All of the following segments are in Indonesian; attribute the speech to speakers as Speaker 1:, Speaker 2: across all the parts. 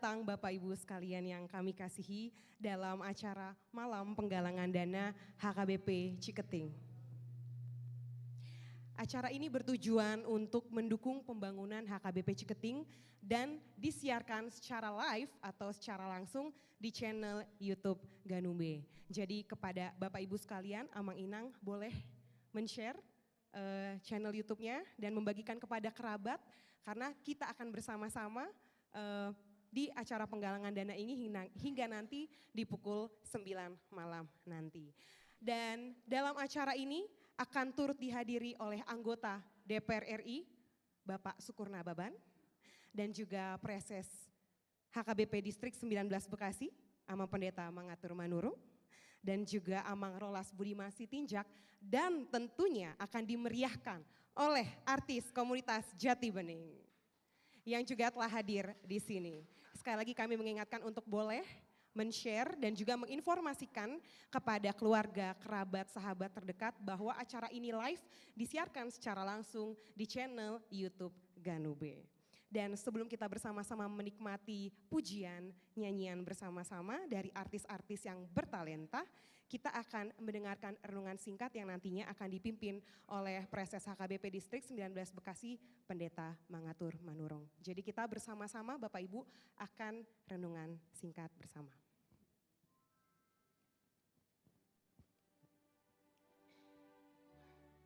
Speaker 1: datang Bapak Ibu sekalian yang kami kasihi dalam acara Malam Penggalangan Dana HKBP Ciketing. Acara ini bertujuan untuk mendukung pembangunan HKBP Ciketing dan disiarkan secara live atau secara langsung di channel YouTube Ganumbe. Jadi kepada Bapak Ibu sekalian, Amang Inang boleh men-share channel YouTube-nya dan membagikan kepada kerabat karena kita akan bersama-sama di acara penggalangan dana ini hingga nanti di pukul 9 malam nanti. Dan dalam acara ini akan turut dihadiri oleh anggota DPR RI, Bapak Sukur Nababan, dan juga Preses HKBP Distrik 19 Bekasi, Amang Pendeta Mangatur Manurung, dan juga Amang Rolas Budiman Sitinjak, dan tentunya akan dimeriahkan oleh artis komunitas Jati Bening yang juga telah hadir di sini. Sekali lagi kami mengingatkan untuk boleh men-share dan juga menginformasikan kepada keluarga, kerabat, sahabat terdekat bahwa acara ini live disiarkan secara langsung di channel YouTube Ganube. Dan sebelum kita bersama-sama menikmati pujian, nyanyian bersama-sama dari artis-artis yang bertalenta, kita akan mendengarkan renungan singkat yang nantinya akan dipimpin oleh Preses HKBP Distrik 19 Bekasi, Pendeta Mangatur Manurung. Jadi kita bersama-sama Bapak Ibu akan renungan singkat bersama.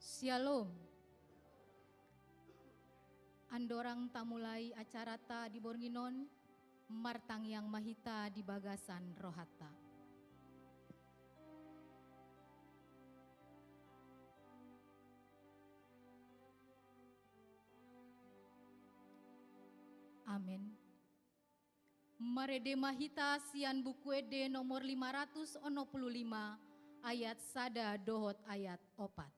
Speaker 2: Shalom. Andorang tamulai acara ta di Bornginon, martang yang mahita di bagasan rohata. Amin. Marede mahita sian bukuede nomor 565 ayat sada dohot ayat opat.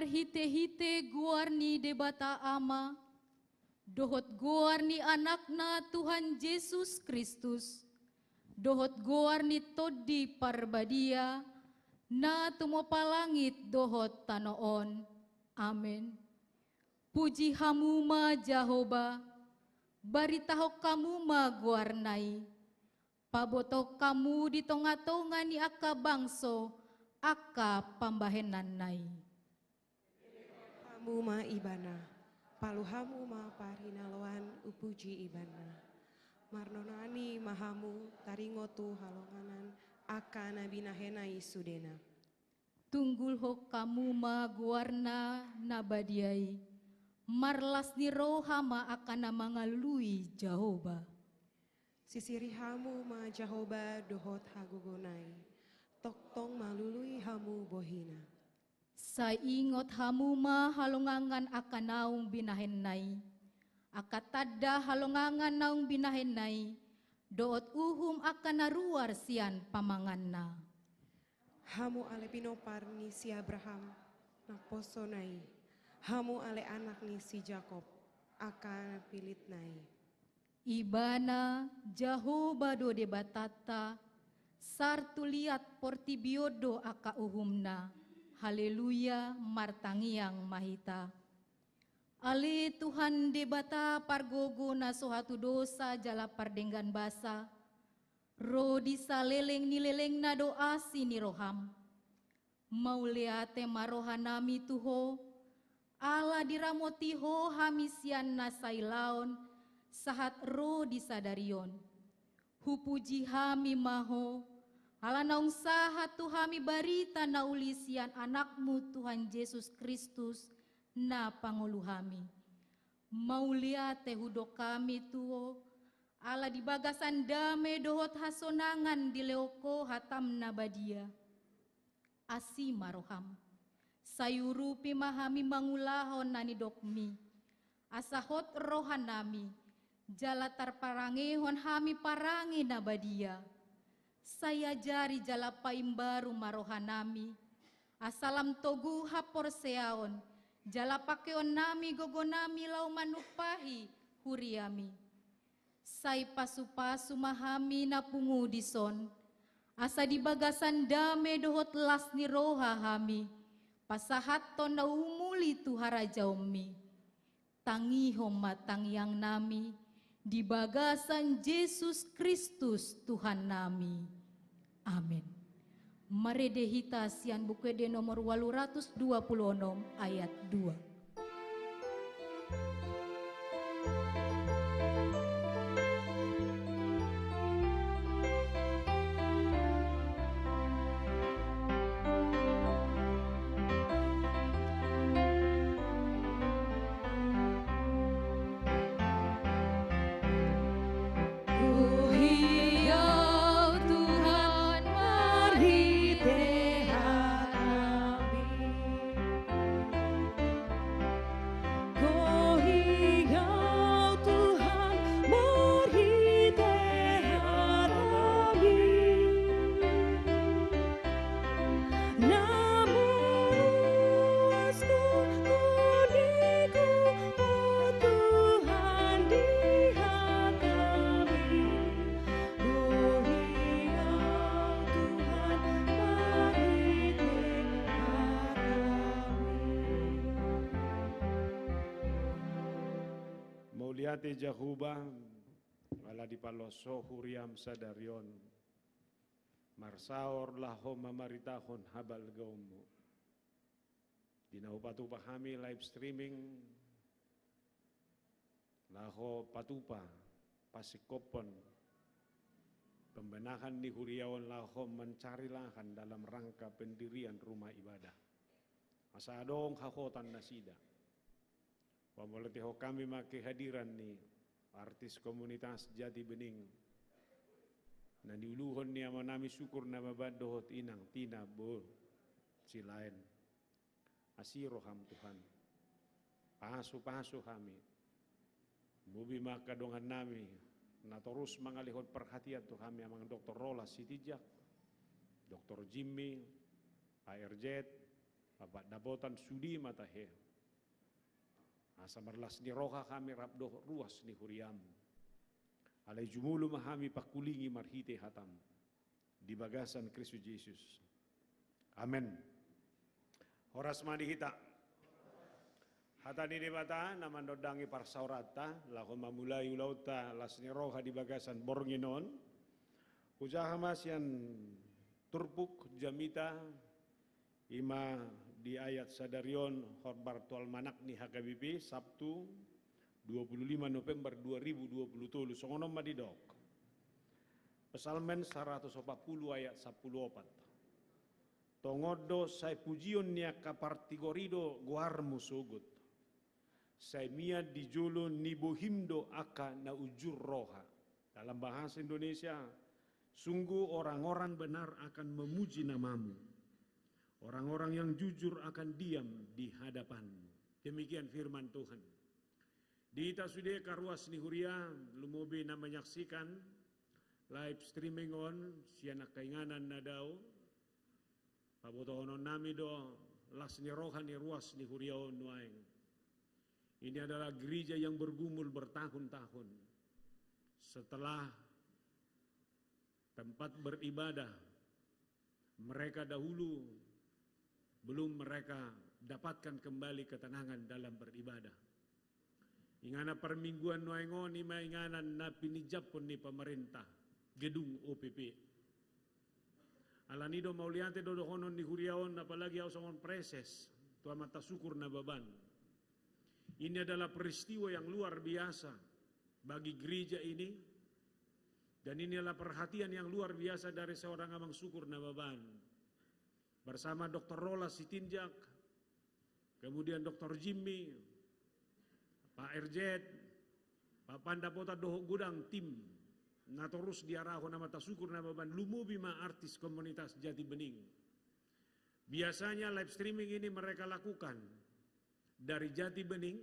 Speaker 2: Hite-hite guarni debata ama, dohot guarni anakna Tuhan Yesus Kristus, dohot guarni todi parbadia, na tumopalangit dohot tanoon. Amin. Puji hamuma Jahoba, baritahok kamu ma guarnai, pabotok kamu di tonga-tonga ni aka bangso, aka pambahenan nai.
Speaker 1: Hamuma ibana, paluhamu ma parinaloan upuji ibana. Marnonani mahamu taringotu halonganan akana binahenai sudena.
Speaker 2: Tunggul hok kamu ma guarna nabadiai, marlas ni rohama akana mangalui Jahoba.
Speaker 1: Sisirihamu ma Jahoba dohot hagugonai, toktong malului hamu bohina.
Speaker 2: Sa ingot hamuma halongangan akan naung binahenay. Akatada halongangan naung binahenay. Doot uhum akan naruar sian pamanganna.
Speaker 1: Hamu ale pinopar ni si Abraham naposonai. Hamu ale anak ni si Jakob akan pilitnai.
Speaker 2: Ibana Jehovah do de batata. Sartu liat portibiodo aka uhumna. Haleluya martangiang mahita. Ale Tuhan debata pargogo na sohatu dosa jala pardenggan basa. Ro disa leleng ni leleng na doa sini roham. Mauleate marohanami tuho. Ala diramotiho hamisian nasailaon. Sahat ro disadarion. Hupuji hami maho. Ala naung sahat tuhami barita na ulisian anakmu Tuhan Yesus Kristus na panguluhami. Mauliate hudo kami tuo, ala di bagasan dame dohot hasonangan di leoko hatam na badia. Asi maroham, sayurupi mahami mangulahon nani dokmi, asahot rohanami, jala tarparangehon hami parangi na badia. Saya jari jala paimbaru marohanami, asalam togu hapor seaon, jala pakeon nami gogonami lau manupahi huriami. Sai pasu-pasu mahami na pungu dison, asa di bagasan dame dohot las ni roha hami, pasahat to na umuli tuhara jaumi. Tangihom matang yang nami, di bagasan Yesus Kristus Tuhan nami. Amin. Maredehita sian bukwede nomor 826 ayat 2.
Speaker 3: Mauliate Jehovah ala di paloso huriam sadarion marsaor laho mamaritahon habal gaumu dinau patupa kami live streaming laho patupa pasikopon pembenahan di huriawan laho mencari lahan dalam rangka pendirian rumah ibadah asadong hakotan nasida. Pamoletiho kami make hadiran ni artis komunitas Jati Bening. Na niuluhon niya manami syukur na mabadohot inang tina bo silain. Asiroham Tuhan. Pahaso kami. Mubi makadongan nami na terus mangalihot perhatian tu kami amang Dr. Rola Sitijak, Dr. Jimmy, ARZ, Bapak Dabotan Sudi Matahe. Asa marlas ni roha kami rabdoh ruas ni huriam. Alay jumulu mahami pakulingi marhite hatam. Di bagasan Kristus Yesus. Amen. Horas manihita. Hatani di bata naman dodangi parsaurata. Lako mamulai ulauta las ni roha di bagasan Bornginon. Ujahamas yan turpuk jamita. Ima di ayat sadarion horbar tual manak ni HKBP Sabtu 25 November 2020 songonom madidok Pesalmen 140 ayat 14 Tongodo say pujion niya kapartigorido guarmu sugut say mia dijulo ni bohimdo aka na ujur roha. Dalam bahasa Indonesia, sungguh orang-orang benar akan memuji namamu. Orang-orang yang jujur akan diam di hadapan-Mu. Demikian firman Tuhan. Di tasude karuas ni huria lumobe na menyaksikan live streaming on siya nakainganan na daw. Pabotohonon nami do las ni rohan ni ruas ni huria nuaing. Ini adalah gereja yang bergumul bertahun-tahun. Setelah tempat beribadah mereka dahulu belum mereka dapatkan kembali ketenangan dalam beribadah. Ingana permingguan noengo ni mainganan na pinijap pun ni pemerintah gedung OPP. Alanido mauliante dodohonon ni huriaon apalagi ausongon preses tua mata syukur na baban. Ini adalah peristiwa yang luar biasa bagi gereja ini dan ini adalah perhatian yang luar biasa dari seorang amang syukur na baban. Bersama Dr. Rolas Sitinjak, kemudian Dr. Jimmy, Pak Erjet, Pak Pandapota Doho Gudang tim na terus diarahon nama tasukur na baban lumubi ma artis komunitas Jati Bening. Biasanya live streaming ini mereka lakukan dari Jati Bening,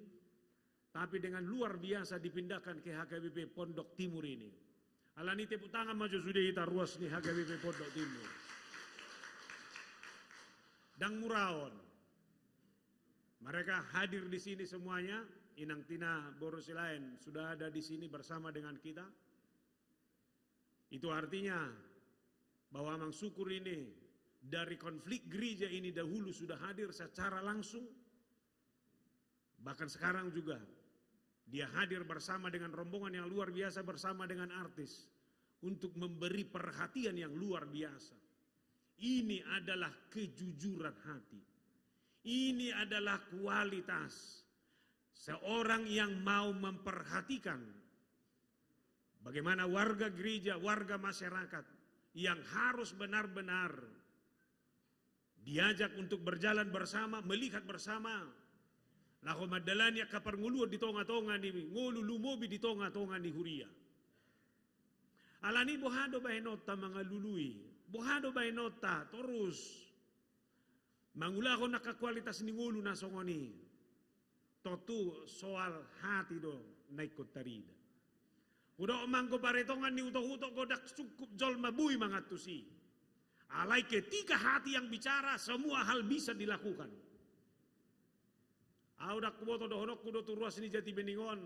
Speaker 3: tapi dengan luar biasa dipindahkan ke HKBP Pondok Timur ini. Alani tepuk tangan maju sudah kita ruas nih HKBP Pondok Timur. Dan Muraon. Mereka hadir di sini semuanya. Inang Tina Borosilain sudah ada di sini bersama dengan kita. Itu artinya bahwa Amang Syukur ini dari konflik gereja ini dahulu sudah hadir secara langsung. Bahkan sekarang juga dia hadir bersama dengan rombongan yang luar biasa bersama dengan artis untuk memberi perhatian yang luar biasa. Ini adalah kejujuran hati. Ini adalah kualitas seorang yang mau memperhatikan bagaimana warga gereja, warga masyarakat yang harus benar-benar diajak untuk berjalan bersama, melihat bersama. Lahu madalanya kaparnguluan di tonga-tonga ni ngulu lumobi di tonga-tonga ni huria. Alani bohado bahenota mga lului. Bohado bahenota terus mangulako nakakualitas ni ngulu na songoni. Totu soal hati do naikot tarida. Udah omangko paretongan ni uto-uto godak cukup jol mabui mangatusi. Alai ketika hati yang bicara semua hal bisa dilakukan. Audak kuboto dohonok kudo turuas ni Jati Beningon.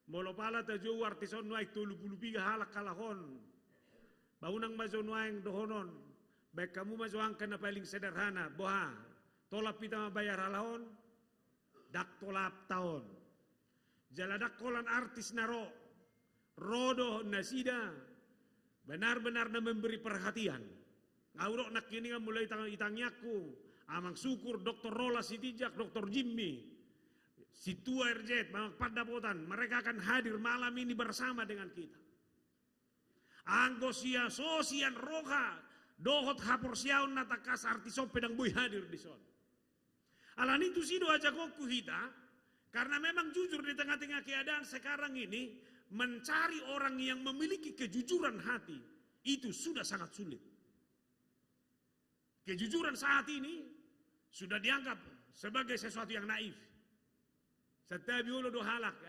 Speaker 3: Molopala tajo artison naik tulu pulupiga halak kalahon. Baunang majo nuaing dohonon. Baik kamu majo angkan na paling sederhana. Boha, tolap kita mabayar halahon. Dak tolap tahun. Jaladak kolan artis naro. Rodo nasida. Benar-benar na memberi perhatian. Ngaurok nak kini mulai itangyaku. Amang Syukur, Dr. Rolas Sitinjak, Dr. Jimmy, Situa Erjet, Mamang Pandapotan, mereka akan hadir malam ini bersama dengan kita. Anggosia sosian roha, dohot hapor siaun natakas artiso pedang boy hadir di son. Alan itu sido aja koku kita, karena memang jujur di tengah-tengah keadaan sekarang ini, mencari orang yang memiliki kejujuran hati, itu sudah sangat sulit. Kejujuran saat ini sudah dianggap sebagai sesuatu yang naif. Setiap biolo do halak,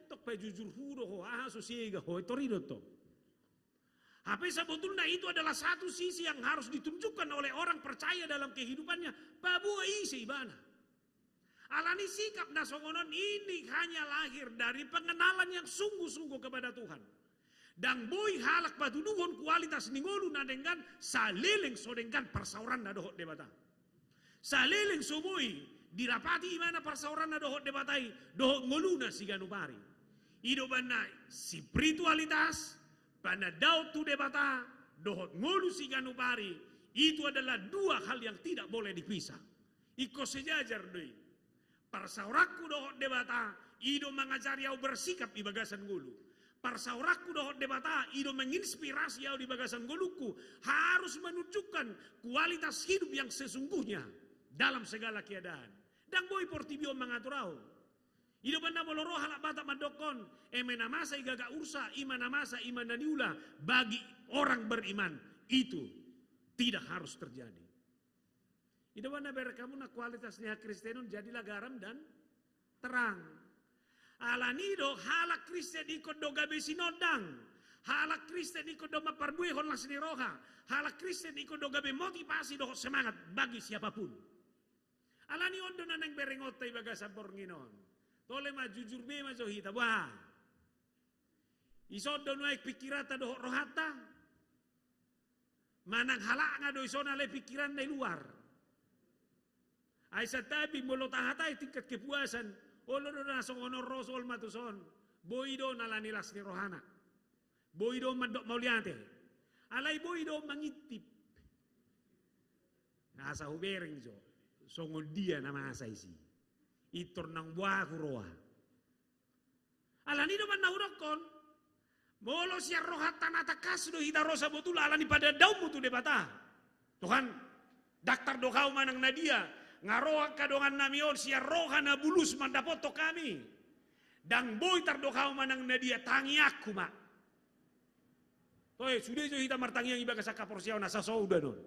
Speaker 3: untuk pejujur hudo ho, sosiega ho, itu rido to. Tapi sebetulnya itu adalah satu sisi yang harus ditunjukkan oleh orang percaya dalam kehidupannya. Babua isi ibana. Alani sikap nasongonon ini hanya lahir dari pengenalan yang sungguh-sungguh kepada Tuhan. Dan boy halak patudungon kualitas ningolu na dengan salileng so dengan persauran na dohot debata. Salileng so boy dirapati imana persauran na dohot debatai dohot ngolu na si ganupari. Ido bana spiritualitas bana daud tu debata dohot ngolu si ganupari itu adalah dua hal yang tidak boleh dipisah. Iko sejajar doi. Persaurakku dohot debata ido mengajari au bersikap di bagasan ngulu. Persaurakku dohot debata, ido menginspirasi au di bagasan goluku harus menunjukkan kualitas hidup yang sesungguhnya dalam segala keadaan. Dan boy portibio mengaturau. Ido benda moloro halak batak madokon, emena masa igaga ursa, imana masa imana niula bagi orang beriman itu tidak harus terjadi. Ida wana berkamu na kualitasnya Kristenon jadilah garam dan terang. Alanido halak Kristen ikut doga besinodang. Halak Kristen ikut doma parbuihon lasni roha. Halak Kristen ikut doga motivasi doh semangat bagi siapapun. Alani ondo nanang berengotai baga sabor nginon. Tole ma jujur be ma johita bah. Isodo nuai pikirata doh rohata. Manang halak nga do isona le pikiran dari luar. Ay sa tabi molo tahatay tingkat kepuasan. Olo do nasong honor rosol matuson. Boido nalanilas ni rohana. Boido mandok mauliate. Alay boido mangitip. Nasa hubering jo. Songol dia nama asa isi. Itor nang buah kuroa. Alani do man naurokon. Molo siya rohatan atakas do hita rosa botula alani pada daun mutu debata. Tuhan, daktar do kau manang nadia. Ngaroha kadongan namion siya roha na bulus mandapoto kami. Dang boy tar do kau manang nadia tangi aku mak. Toy sudah jo hita martangi yang ibaga sa kaporsiaw nasa sauda non.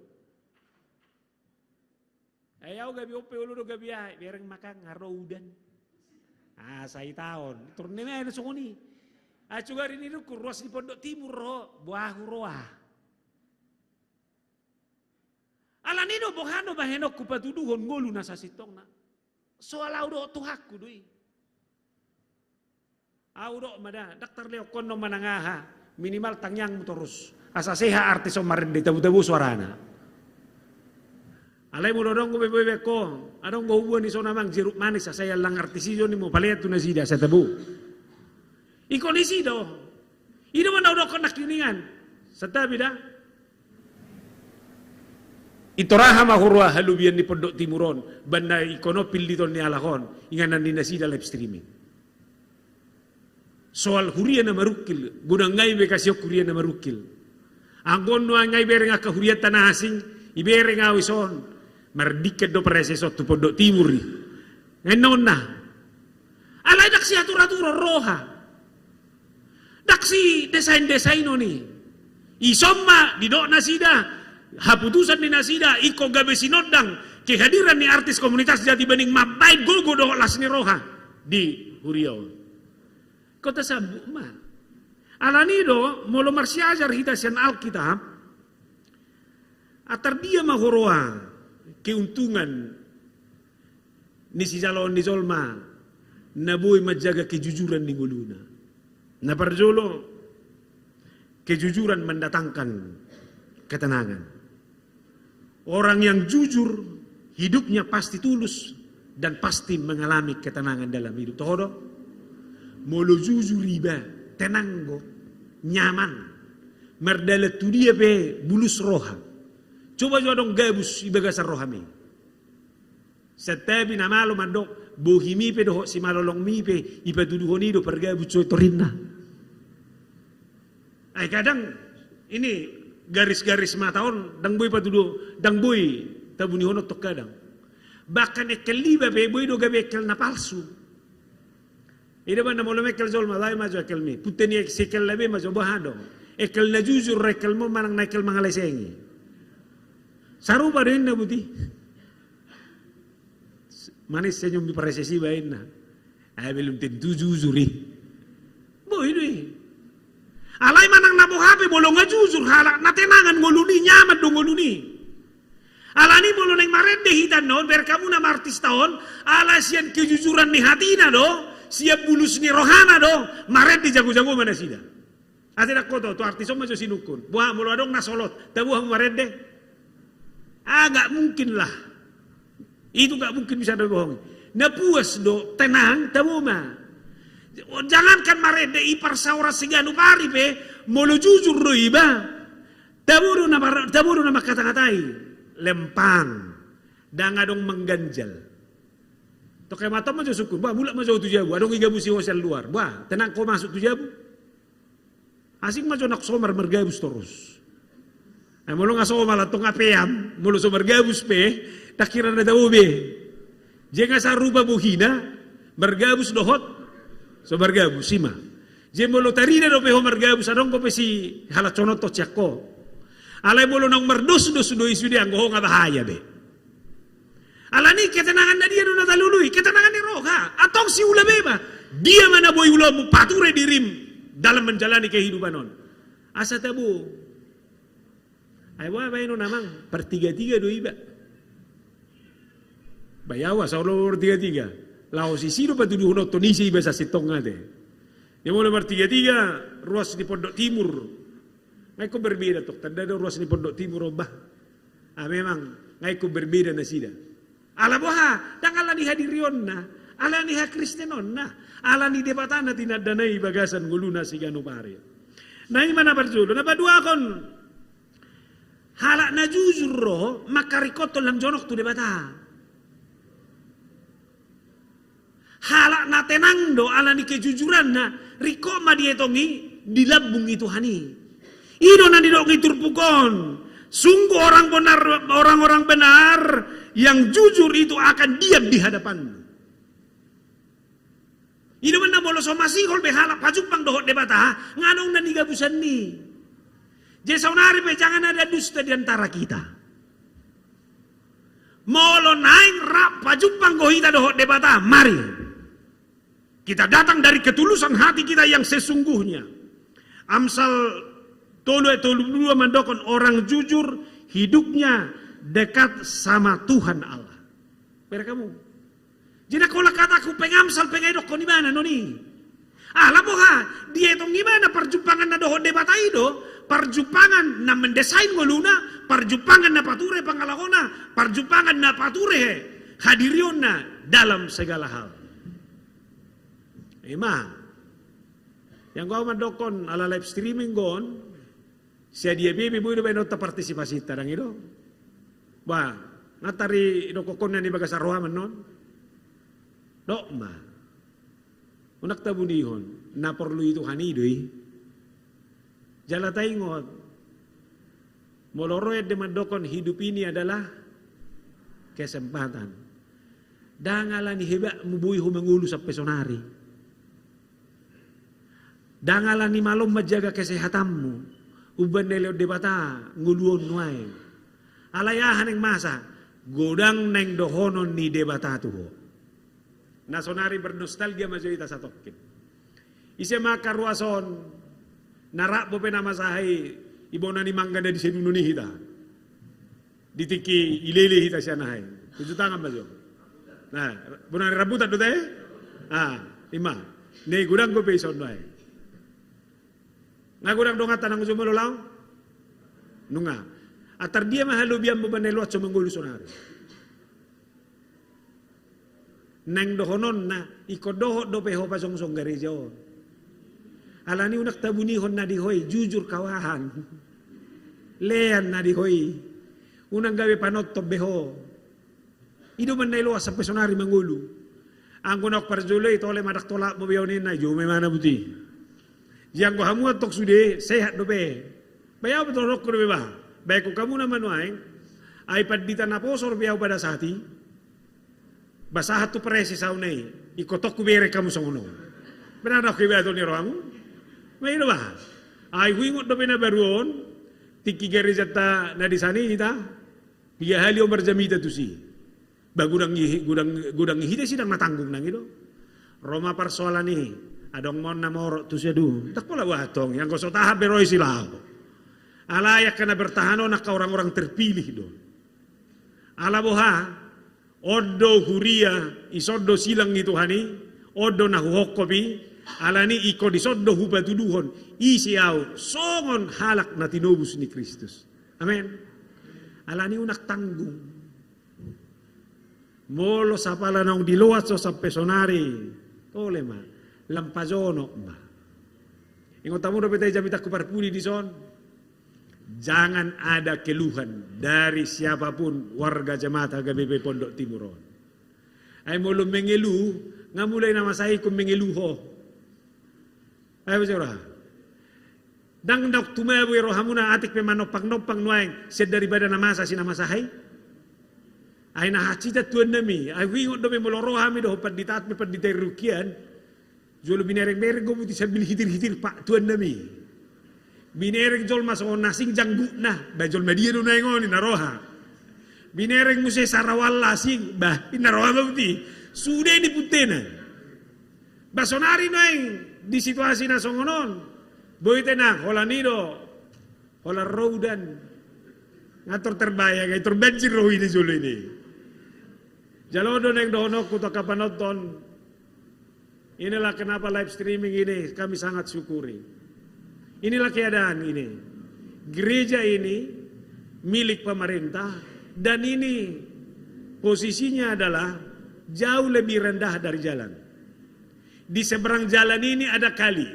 Speaker 3: Ayaw gabi ope ulo do gabi ay bereng makan ngaroudan. Say taon. Turne na na sungoni. Juga rin itu kurwas di Pondok Timur ro buah roa. Alanido bohano bahenok kupatuduhon ngolu nasa sitong na. Soal audo tuhakku dui. Audo mada daktar leo kono manangaha minimal tangyang terus. Asa seha artis omarin di tabu-tabu suarana. Alay mo dodong ko bebe ko. Adong go ubuan ni so namang jeruk manis saya lang artisiyo ni mo paliat tu nasida sa tabu. Iko ni sido. Ida man daw ko nakiningan. Sa tabi da. Itoraha mahurwa halubian ni Pondok Timuron banda ikono pilditon ni alahon inganan ni nasida live streaming. Soal hurian na marukil, gunang ngay be kasyo hurian na marukil. Anggon no ngay bereng ka hurian tanah asing, ibereng awison mardiket do preseso tu Pondok Timur ni. Ngayon na. Alay dak si atur-atur roha. Dak si desain-desain ni. Isomma di dok nasida. Haputusan ni nasida iko gabe sinodang kehadiran ni artis komunitas Jati Bening mabay gogo do las ni roha di Huriau. Kota sabu ma. Alanido molo marsiajar hita sian Alkitab atar dia mahoroa keuntungan ni si jalon ni zolma naboy menjaga kejujuran di goluna. Na parjolo kejujuran mendatangkan ketenangan. Orang yang jujur, hidupnya pasti tulus dan pasti mengalami ketenangan dalam hidup. Todo, molo jujur riba, tenang go, nyaman, merdalat tu dia pe bulus roha. Coba jo dong gabus ibagasan rohami. Setabi na malo mandok, bohimi pe doh si malolong mi pe ipatuduhon ido pergabus coy torinna. Ay kadang ini garis-garis mataon dang boy patudo dang boy tabuni hono tok kadang bahkan ekel liba be boy do gabe ekel na palsu ida banda molo mekel zol malay ma jo ekel mi puteni ek sekel labe ma jo bahado ekel na jujur rekel mo manang nakel mangalesengi saru baden na buti manis senyum di presesi bain na ay belum tentu jujuri boy doi alay manang nabuhape bolo nga jujur halak natenangan ngoluni nyaman do ngoluni. Alani bolo neng marende hitan non berkamu na martis tahun alasian kejujuran ni hatina do siap bulus ni rohana do marende jago-jago mana sida. Ate nak koto tu artis oma jo sinukun. Buah molo adong nasolot tabuah marende. Gak mungkin lah. Itu gak mungkin bisa do bohong. Na puas do tenang tabu mah. Jangankan marede ipar saura siganu pari pe molo jujur do iba taburu nama kata-katai lempang dan adong mengganjal to kay mata mo jo sukun ba bulak mo jo tujabu adong igabusi hosel luar ba tenang ko masuk tujabu asing mo jo nak somar mergabus terus ay molo nga somar latong apeam molo so mergabus pe takira na daw be jenga sa ruba buhina mergabus dohot so margabus sima. Je molo tarina do peho margabus adong ko pe si halaconot to cakko. Alay molo nang mardos do isu dia anggo nga bahaya be. Alani ketenangan na dia do natalului, ketenangan ni roha. Atong si ula beba, dia mana boy ula mu pature dirim dalam menjalani kehidupan non. Asa tabu. Ay wa no namang pertiga-tiga do iba. Bayawa sa olor tiga-tiga. Lao si sino patuduh no tonisi iba sa sitong ate. Dia mulai bertiga-tiga ruas di Pondok Timur. Ngai ko berbeda tok, tanda do ruas di Pondok Timur obah. Memang ngai ko berbeda na sida. Ala boha, dang ala ni hadirion na, ala ni ha Kristenon na, ala ni debatana tinadanay bagasan guluna si ganu pare. Na mana berjulo, na badua kon halak na jujur roh, makarikoto lang jonok tu debata. Halak na tenang do, ala ni kejujuran na, riko ma dietongi, dilabung itu hani. Ino na didok iturpukon. Sungguh orang-orang benar yang jujur itu akan diam di hadapanmu. Ino man na bolo somasi kol behalap pajupang dohot debata, nganong na nigabusan ni. Jesaunari pe jangan ada dusta di antara kita. Molo naing rap pajupang gohita dohot debata, mari. Kita datang dari ketulusan hati kita yang sesungguhnya. Amsal tolu mendokon orang jujur hidupnya dekat sama Tuhan Allah. Pera kamu. Jadi kalau kataku pengamsal pengedok ko ni mana noni. Alam mo ha, dia itong ni mana perjumpangan na dohon debata ido, perjumpangan na mendesain ngoluna, perjumpangan na pature pangalahona, perjumpangan na pature hadirion na dalam segala hal. Emang yang kau mandokon ala live streaming gon, sia dia bibi bu do benota partisipasi tarang ido. Ba, ngatari do kokon ni bagas arwah non. Dok ma. Unak tabunihon, na perlu itu hanidoi. Jala taingot. Moloroy de mandokon hidup ini adalah kesempatan. Dangalan heba mubui humangulu sa pesonari. Dangalan ni malom menjaga kesehatanmu. Uban nelo debata nguluon nuai. Alayahan yang masa godang neng dohonon ni debata tuho. Nasonari bernostalgia majoita sa tokin. Ise makaruason narak po penamasahay ibo na ni mangga na di seduno ni hita. Ditiki ilele hita siya nahay. Tujuh tangan majo. Nah, bunan rabutan do tayo? Lima. Nei gudang ko peson nuai. Ngagurang dongatan ang sumululaw? Nunga. Atar dia mahalubian bubanelwat sumanggulu sonari. Nang dohonon na, ikodoho do peho pasong-song garejo. Alani unak tabunihon na dihoy, jujur kawahan. Lean na dihoy. Unang gawi panot to beho. Ido man nailwa sa pesonari manggulu. Ang kunok parjuloy, tole madak tolak mo biyawnin na, jume mana buti. Yang ko hamuat tok sude sehat dope. Bayaw betul rok ko ba? Baik ko kamu naman waing ay padita na posor biyaw pada sati. Basahat tu presi saunay. Ikotok ko bere kamu songono. Benar ko biya ni roamu? May ba? Ay wingot dope na baruon. Tiki gerizata na di sani kita. Biya halio berjamita tu si. Bagudang hide sidang matanggung nang ito. Roma persoalan ni. Adong mon na moro tu siya du. Tak pula watong yang koso tahap beroy sila. Alayak ka na bertahano na ka orang-orang terpilih doon. Alaboha, odo huria, isodo silang itu hani, odo na huhokobi, alani iko disodo hubatuduhon, isiyaw, songon halak na tinubus ni Kristus. Amen. Alani unak tanggung. Molo sa pala nang diluwat so sa pesonari. Tole ma. Lampazono ma. Ingat tamu dapat aja minta kuparpuni di son. Jangan ada keluhan dari siapapun warga jemaat HKBP Pondok Timuron. Ay mulum mengelu, ngamulay nama saya kum mengeluho. Ay bacora. Dang dok tumabu rohamuna atik pemanopang-nopang nuaing sed daripada namasa sinamasahay. Ay nahacita tuan nami. Ay wingot do memolorohami do paditat me paditay rukian. Jolo binereng-bereng go buti sambil hitir-hitir pak tuan nami. Binereng jol masok nasing janggu nah, bajol media do naingon ni naroha. Binereng muse sarawalla sing bah pinarawa bukti. Sudah ini putena. Basonari noeng di situasi na songonon. Boy tena hola nido. Hola roudan. Ngatur terbaya kay turbenjir roh ini julu ini. Jalodo neng dono kuto kapanonton. Inilah kenapa live streaming ini kami sangat syukuri. Inilah keadaan ini. Gereja ini milik pemerintah dan ini posisinya adalah jauh lebih rendah dari jalan. Di seberang jalan ini ada kali.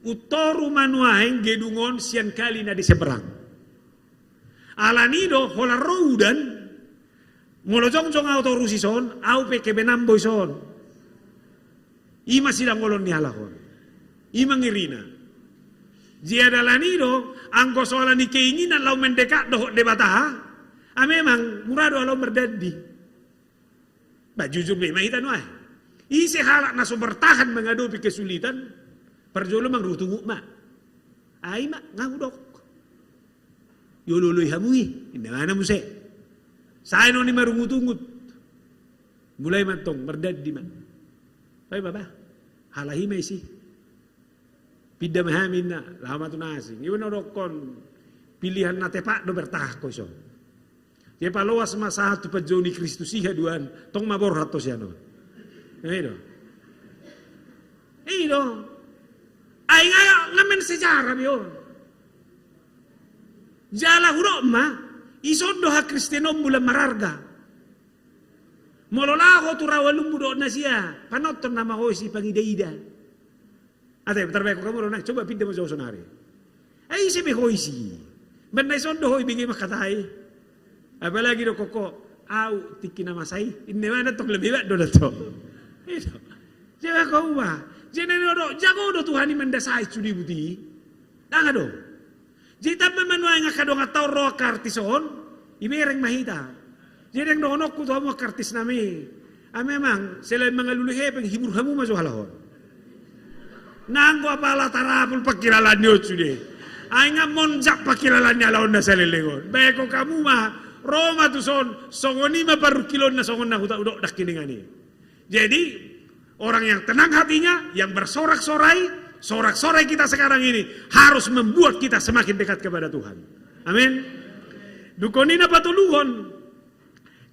Speaker 3: Utoru manuaeng gedungon sian kali na di seberang. Alanido hola roudan molojong-jong auto rusison au peke benamboy son. Ima sidang ngolon ni halahon. Ima ngirina. Jia dalanido angko soalan ni keinginan lau mendekat doh debataha. Memang murado lau berdadi. Bah jujur memang kita nuai. Isi halak naso bertahan menghadapi kesulitan. Perjolo mang rutunguk mak. Ai mak ngau dok. Yolului hamui. Ini mana muse. Saya noni marungut-ungut. Mulai mantong berdadi mak. Baik baba. Halahi mesi. Pidda mahamin na lama tu nasi. Iwan odokon pilihan na tepak do bertah ko so. Dia paloas masa tu pajoni Kristus iha duan tong mabor hato siya no. Eido. Ay nga ngamen sejarah biyo. Jala huro ma isodo ha Kristianom bulan mararga. Mololaho tu rawalumbu do na siya. Panoton nama ko si pangida-ida. Ate, bentar baik kamu nak coba pindah mau jauh sonari. Ay si behoisi. Benai sondo hoi bingi makatai. Apalagi do koko au tikina masai. Ini mana tok lebih bak do to. Itu. Jangan kau bah. Jangan do jago do Tuhan ini mendasai cudi buti. Tanga do. Jita memenuai ngakado ngatau roh kartison. Ibereng mahita. Jadi yang doonok ku to mo kartis nami. Memang selain mengaluluhe penghibur kamu masuk halahon. Nanggo apala tarapul pakiralan nyo sude. Ay nga monjak pakiralan niya laon na sa lilingon. Beko kamu mah Roma tu son songoni ma paru kilon na songon na huta udok dakiningani. Jadi orang yang tenang hatinya, yang sorak-sorai kita sekarang ini harus membuat kita semakin dekat kepada Tuhan. Amin. Dukonina patuluhon.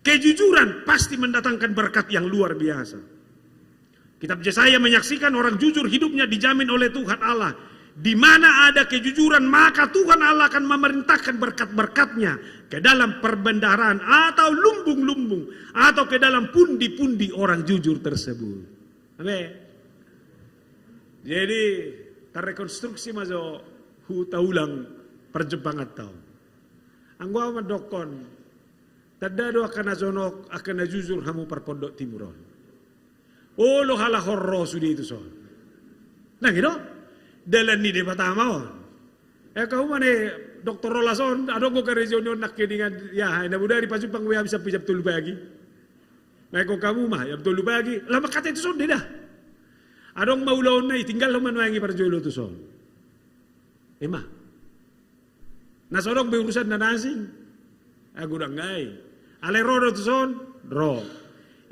Speaker 3: Kejujuran pasti mendatangkan berkat yang luar biasa. Kitab Yesaya menyaksikan orang jujur hidupnya dijamin oleh Tuhan Allah. Di mana ada kejujuran maka Tuhan Allah akan memerintahkan berkat-berkatnya ke dalam perbendaharaan atau lumbung-lumbung atau ke dalam pundi-pundi orang jujur tersebut. Amin. Jadi terrekonstruksi maso huta ulang perjempangan tau. Anggo madokon tadado akan azonok akan jujur hamu perpondok timuron. Oh lo halah horro sudi itu so. Nah gitu. Dalam ni debat amau. Kau mana Doktor Rolason ada go ke region nak dengan ya ina budak di Pajupang we bisa pijap tulu bagi. Nah kau kamu mah ya tulu bagi. Lama kata itu so dah. Adong maulaon na tinggal lo manwangi perjolo tu so. Emah. Nasorok berurusan na nasing. Aku dah ngai. Ale rodo tu son ro.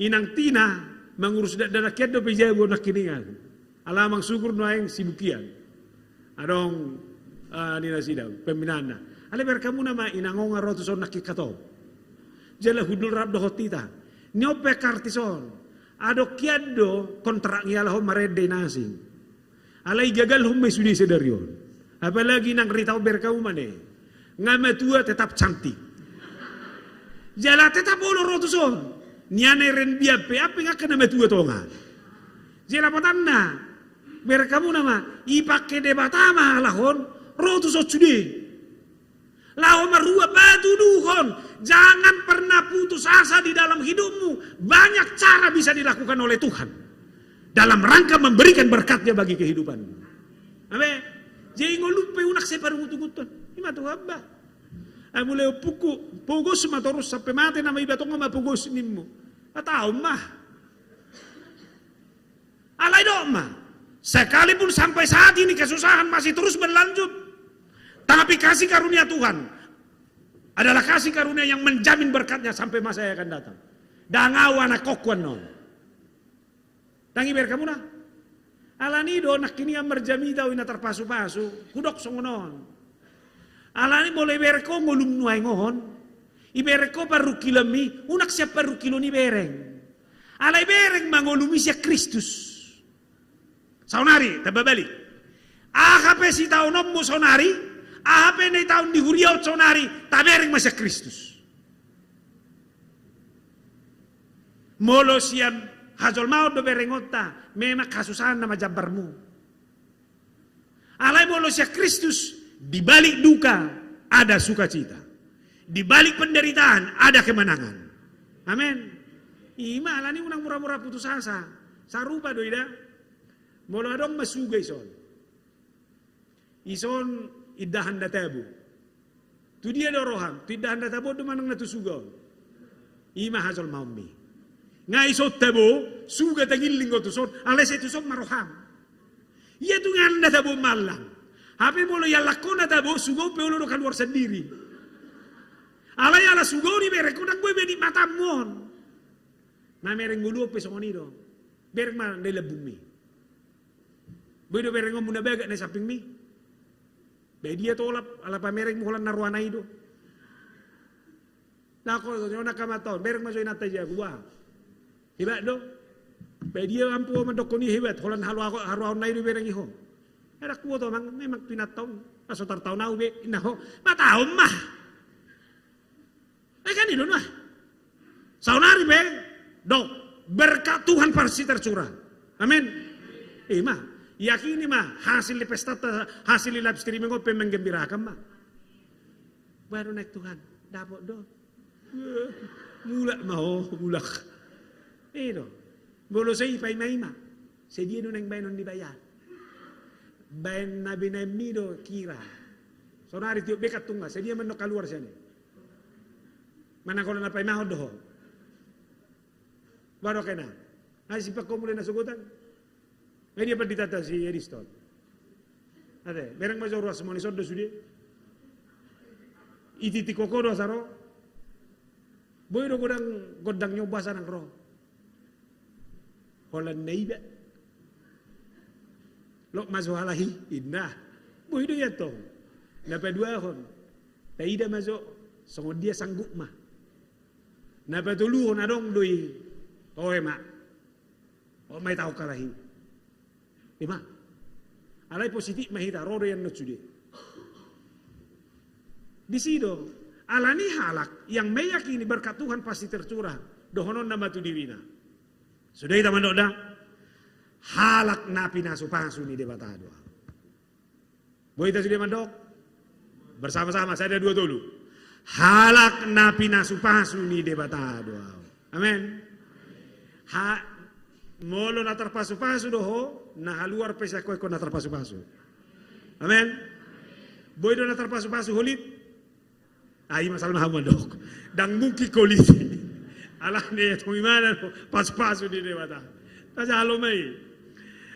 Speaker 3: Inang tina mengurus dana kedo pejago nak kiningan. Alamang syukur noeng sibukian. Adong nina sidang peminana. Ale berkamu nama inangong arotu son nak kikato. Jala hudul rab do hotita. Nyope kartison. Ado kiado kontrak ngialah marede nasing. Alai gagal hum sudi sedarion. Apalagi nang ritau berkamu mane. Ngama tua tetap cantik. Jala tetap olo rotu son. Niane ren biape apa nga kena metua tonga. Jela patanna berkamu nama ipake debatama lahon rotu so cudi. Lahon marua batu duhon. Jangan pernah putus asa di dalam hidupmu. Banyak cara bisa dilakukan oleh Tuhan dalam rangka memberikan berkatnya bagi kehidupanmu. Amin. Jadi ngolupe unak separuh utuguton. Ima tu hamba. Mulai puku pugos matorus sampai mati nama ibatong ma pugos nimmu. Tahu mah. Alai dok mah. Sekalipun sampai saat ini kesusahan masih terus berlanjut. Tapi kasih karunia Tuhan. adalah kasih karunia yang menjamin berkatnya sampai masa yang akan datang. Dangawa na kokwan non. Tangi ber kamu na. Alani do nak kini yang merjami daw ina terpasu-pasu, kudok songonon. Alani boleh berko ngulum nuai ngohon. Iberko paru kilami, unak siap paru kilo ni bereng. Alai bereng mangolumi siya Kristus. Saunari, tababalik. Akape si taon mo sonari, akape na taon di huriyaw sonari, tabereng masya Kristus. Molo siya hazol maod do berengota, memang kasusahan na majabarmu. Alai molo siya Kristus, di balik duka ada sukacita. Di balik penderitaan ada kemenangan. Amin. Ima alani unang murah-murah putus asa. Sarupa doida. Molo adong masuga ison. Ison idahan databu. Tu dia doroham. Tu idahan databu do manang natusugaw. Ima hazol maummi. Nga isot tabo, suga tagiling ko tusot. Alas itusot maroham. Iya tu nga databu malang. Hapi molo yalako na tabo, sugaw pe ulo keluar sendiri. Alay ala sugaw ni berek kudang gue bedi matamon. Na mereng ngulu pe songonido. Berek ma nila bumi. Bedo bereng ngom muna baga na samping mi. Be dia tolap ala pa mereng mulan narwana ido. Nako yo nakamaton berek ma so inata ja gua. Hibat do. Be dia ampu mandokoni hibat holan haru na ido bereng iho. Era kuo to memang pinatong. Aso tartau na ube inaho. Mataom mah. Kan itu mah. Saunari be, dok berkat Tuhan pasti tercurah. Amin. Mah, yakini mah hasil pesta hasil live streaming gue menggembirakan mah. Baru naik Tuhan, dapat do. Mulak mau mulak. Itu, bolo saya ipai mah. Sedia do neng bayanon dibayar. Bayan nabi nabi do kira. Saunari tiup bekat tunggal, sedia menok keluar sini. Mana kalau napai mahal doh, baru kena. Nasi pakai mulai nasugutan, ini apa ditata si Ariston? Ada, berang macam orang semua ni sudah sudah. Iti tikoko doh saro, boy do godang nyoba sana kro. Holan neiba, lok masuk halahi, indah. Boy do ya toh, napai dua hon, taida masuk, semua dia sanggup mah. Napatuluhon na dong doi. Oe mak. O may tao kalahi. Diba? Alay positif mahita rodo yan nutsude. Di sido, alani halak yang meyakini berkat Tuhan pasti tercurah. Dohonon na matu dirina. Sudah kita mendoda. Halak na pinasupasu ni debatado. Boleh kita sudah mendok? Bersama-sama saya ada dua dulu. Halak na pinasupasu ni debatado. Amen. Ha molo na terpasu-pasu doho na haluar pesa ko na terpasu-pasu. Amen. Boy do na terpasu-pasu holit. Ay masalah mahamandok. Dang mungki kolit. Alah ni tumimana pas-pasu di debata. Taja halomai.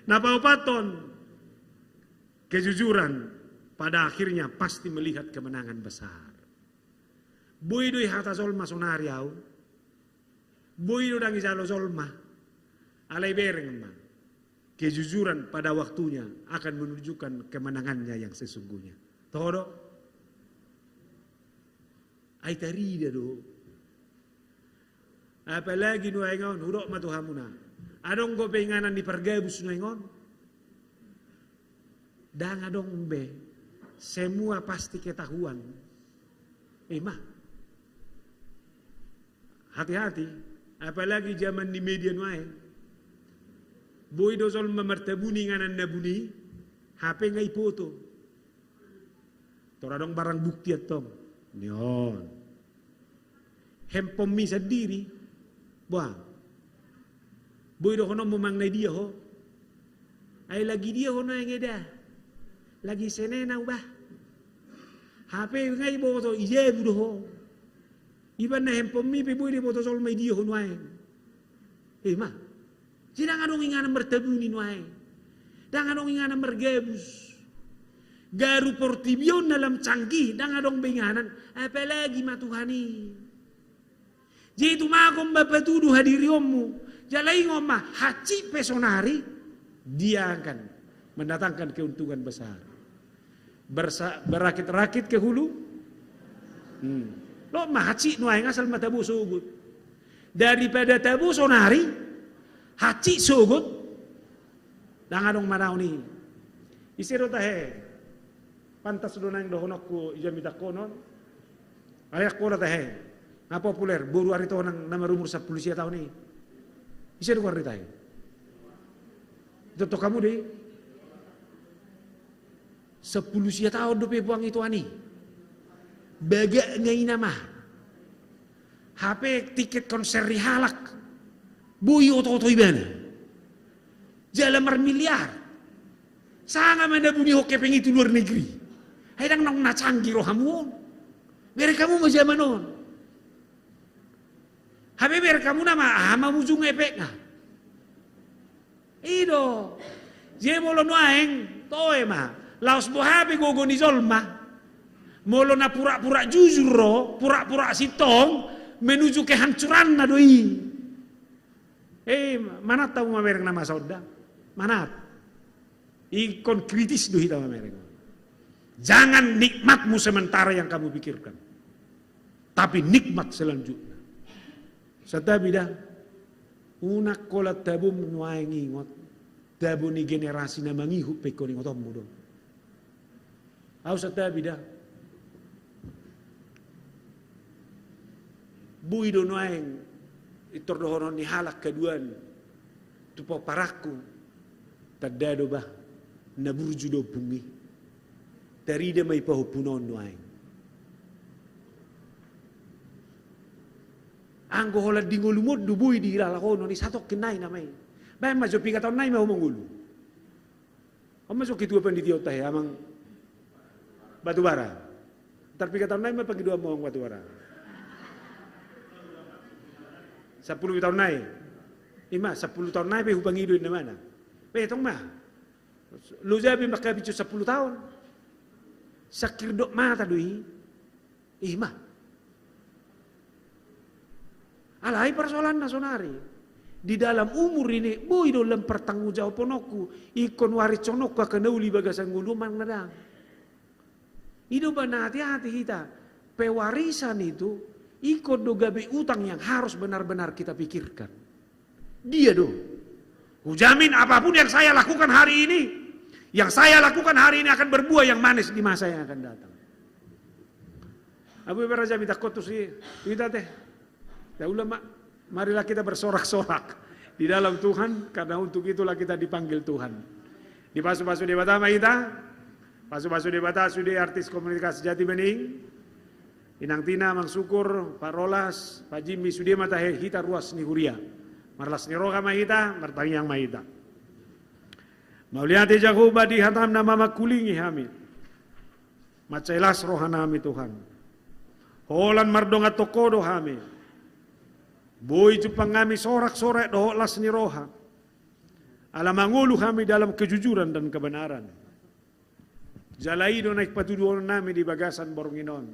Speaker 3: Napaupaton kejujuran pada akhirnya pasti melihat kemenangan besar. Boy do hata solma sonariau. Boy do dangi jalo solma. Alai bereng man. Kejujuran pada waktunya akan menunjukkan kemenangannya yang sesungguhnya. Todo. Ay tarida do. Apalagi no ingon hurok matuhamuna. Adong go penganan di pergabus no ingon. Dang adong be. Semua pasti ketahuan. Mah. Hati-hati, apalagi zaman di media nuai. Boy dosol memertabuni nganan nabuni, HP ngai foto. Toradong barang bukti atong. Nyon. Hempom mi sendiri. Buang. Boy do kono memangnai dia ho. Ay lagi dia ho na ngeda. Lagi senena ubah. HP ngai foto ijebu do ho. Iban na hempom mi pe boy de foto sol mai dia ho nuai. Mah. Jangan dong inganan bertemu ni nuai. Jangan dong inganan bergebus. Garu portibion dalam canggih, dan adong benganan, apalagi matuhani. Jadi itu makom bapak tuduh hadiri ommu, jalai ngomah haci pesonari, dia akan mendatangkan keuntungan besar. Berakit-rakit ke hulu, lo mahaci nuai ngasal matabu sugut. Daripada tabu sonari, haci sugut, dan adong manau ni. Isiro tahe. Pantas do nang dohonokku ijamita konon. Ayak kola tahe. Nga populer buru ari to nang nama rumur 10 tahun ni. Isiro ko ari tahe. Itu to kamu deh. 10 tahun do pe buang itu ani. Baga ngai nama. HP tiket konser rihalak. Buyi oto-oto ibana. Jalan miliar. Sanga mana bumi hoke pengitu luar negeri. Haidang nang nacanggi rohamu. Mereka kamu zaman on. Habe mereka kamu nama ama mujung epek na. Ido. Je molo noaeng toe ma. Laos bohabe gogo ni zolma. Molo na pura-pura jujur ro, pura-pura sitong menuju kehancuran na doi. Mana tahu ma mereka nama sauda? Mana? Ikon kritis doi tahu mereka. Jangan nikmatmu sementara yang kamu pikirkan, tapi nikmat selanjutnya. Satabi dah, unak kolat tabu menuai ngot, tabu ni generasi na mangihu peko ni ngotom mudo. Au satabi dah, bui do nuaeng itor dohonon ni halak keduan, tupo paraku, tadado bah, naburju do bungi. Dari dia mai pahupunon nuaeng. Anggo hola dingulumod dubui di lalakono ni satok kinay na may. Bay majo pikaton nay mau mangulu. Amma so kitu panditio tahe amang batubara. Tar pikaton nay may pagidua mo ang batubara. 10 tahun nay. 10 tahun nay pe hupangido na mana. Pe tong ma. Lu jabi makabicu 10 tahun. Sakir dok mata doi, mah. Alai persoalan nasionari. Di dalam umur ini, boy dalam pertanggungjawab ponoku, ikon waris conok akan uli bagasan nguluman nadang. Itu benar hati-hati kita. Pewarisan itu, ikon do gabe utang yang harus benar-benar kita pikirkan. Dia do. Kujamin apapun yang saya lakukan hari ini, yang saya lakukan hari ini akan berbuah yang manis di masa yang akan datang. Abu Beraja minta kotus kita teh. Ya ulama, marilah kita bersorak-sorak di dalam Tuhan, karena untuk itulah kita dipanggil Tuhan. Di pasu-pasu debata kita, pasu-pasu debata sudah artis komunikasi Jati Bening, Inang Tina Mang Syukur, Pak Rolas, Pak Jimmy sudah mata kita ruas ni huria. Marlas ni roga mahita, martanyang mahita. Mauliati jagoba di hatam nama makulingi hamid. Macailas rohanami Tuhan. Holan mardonga tokodo hamid. Boy jupang kami sorak-sorak dohlas ni roha. Alamangulu kami dalam kejujuran dan kebenaran. Jalaido naik patuduan nami di bagasan Boronginon.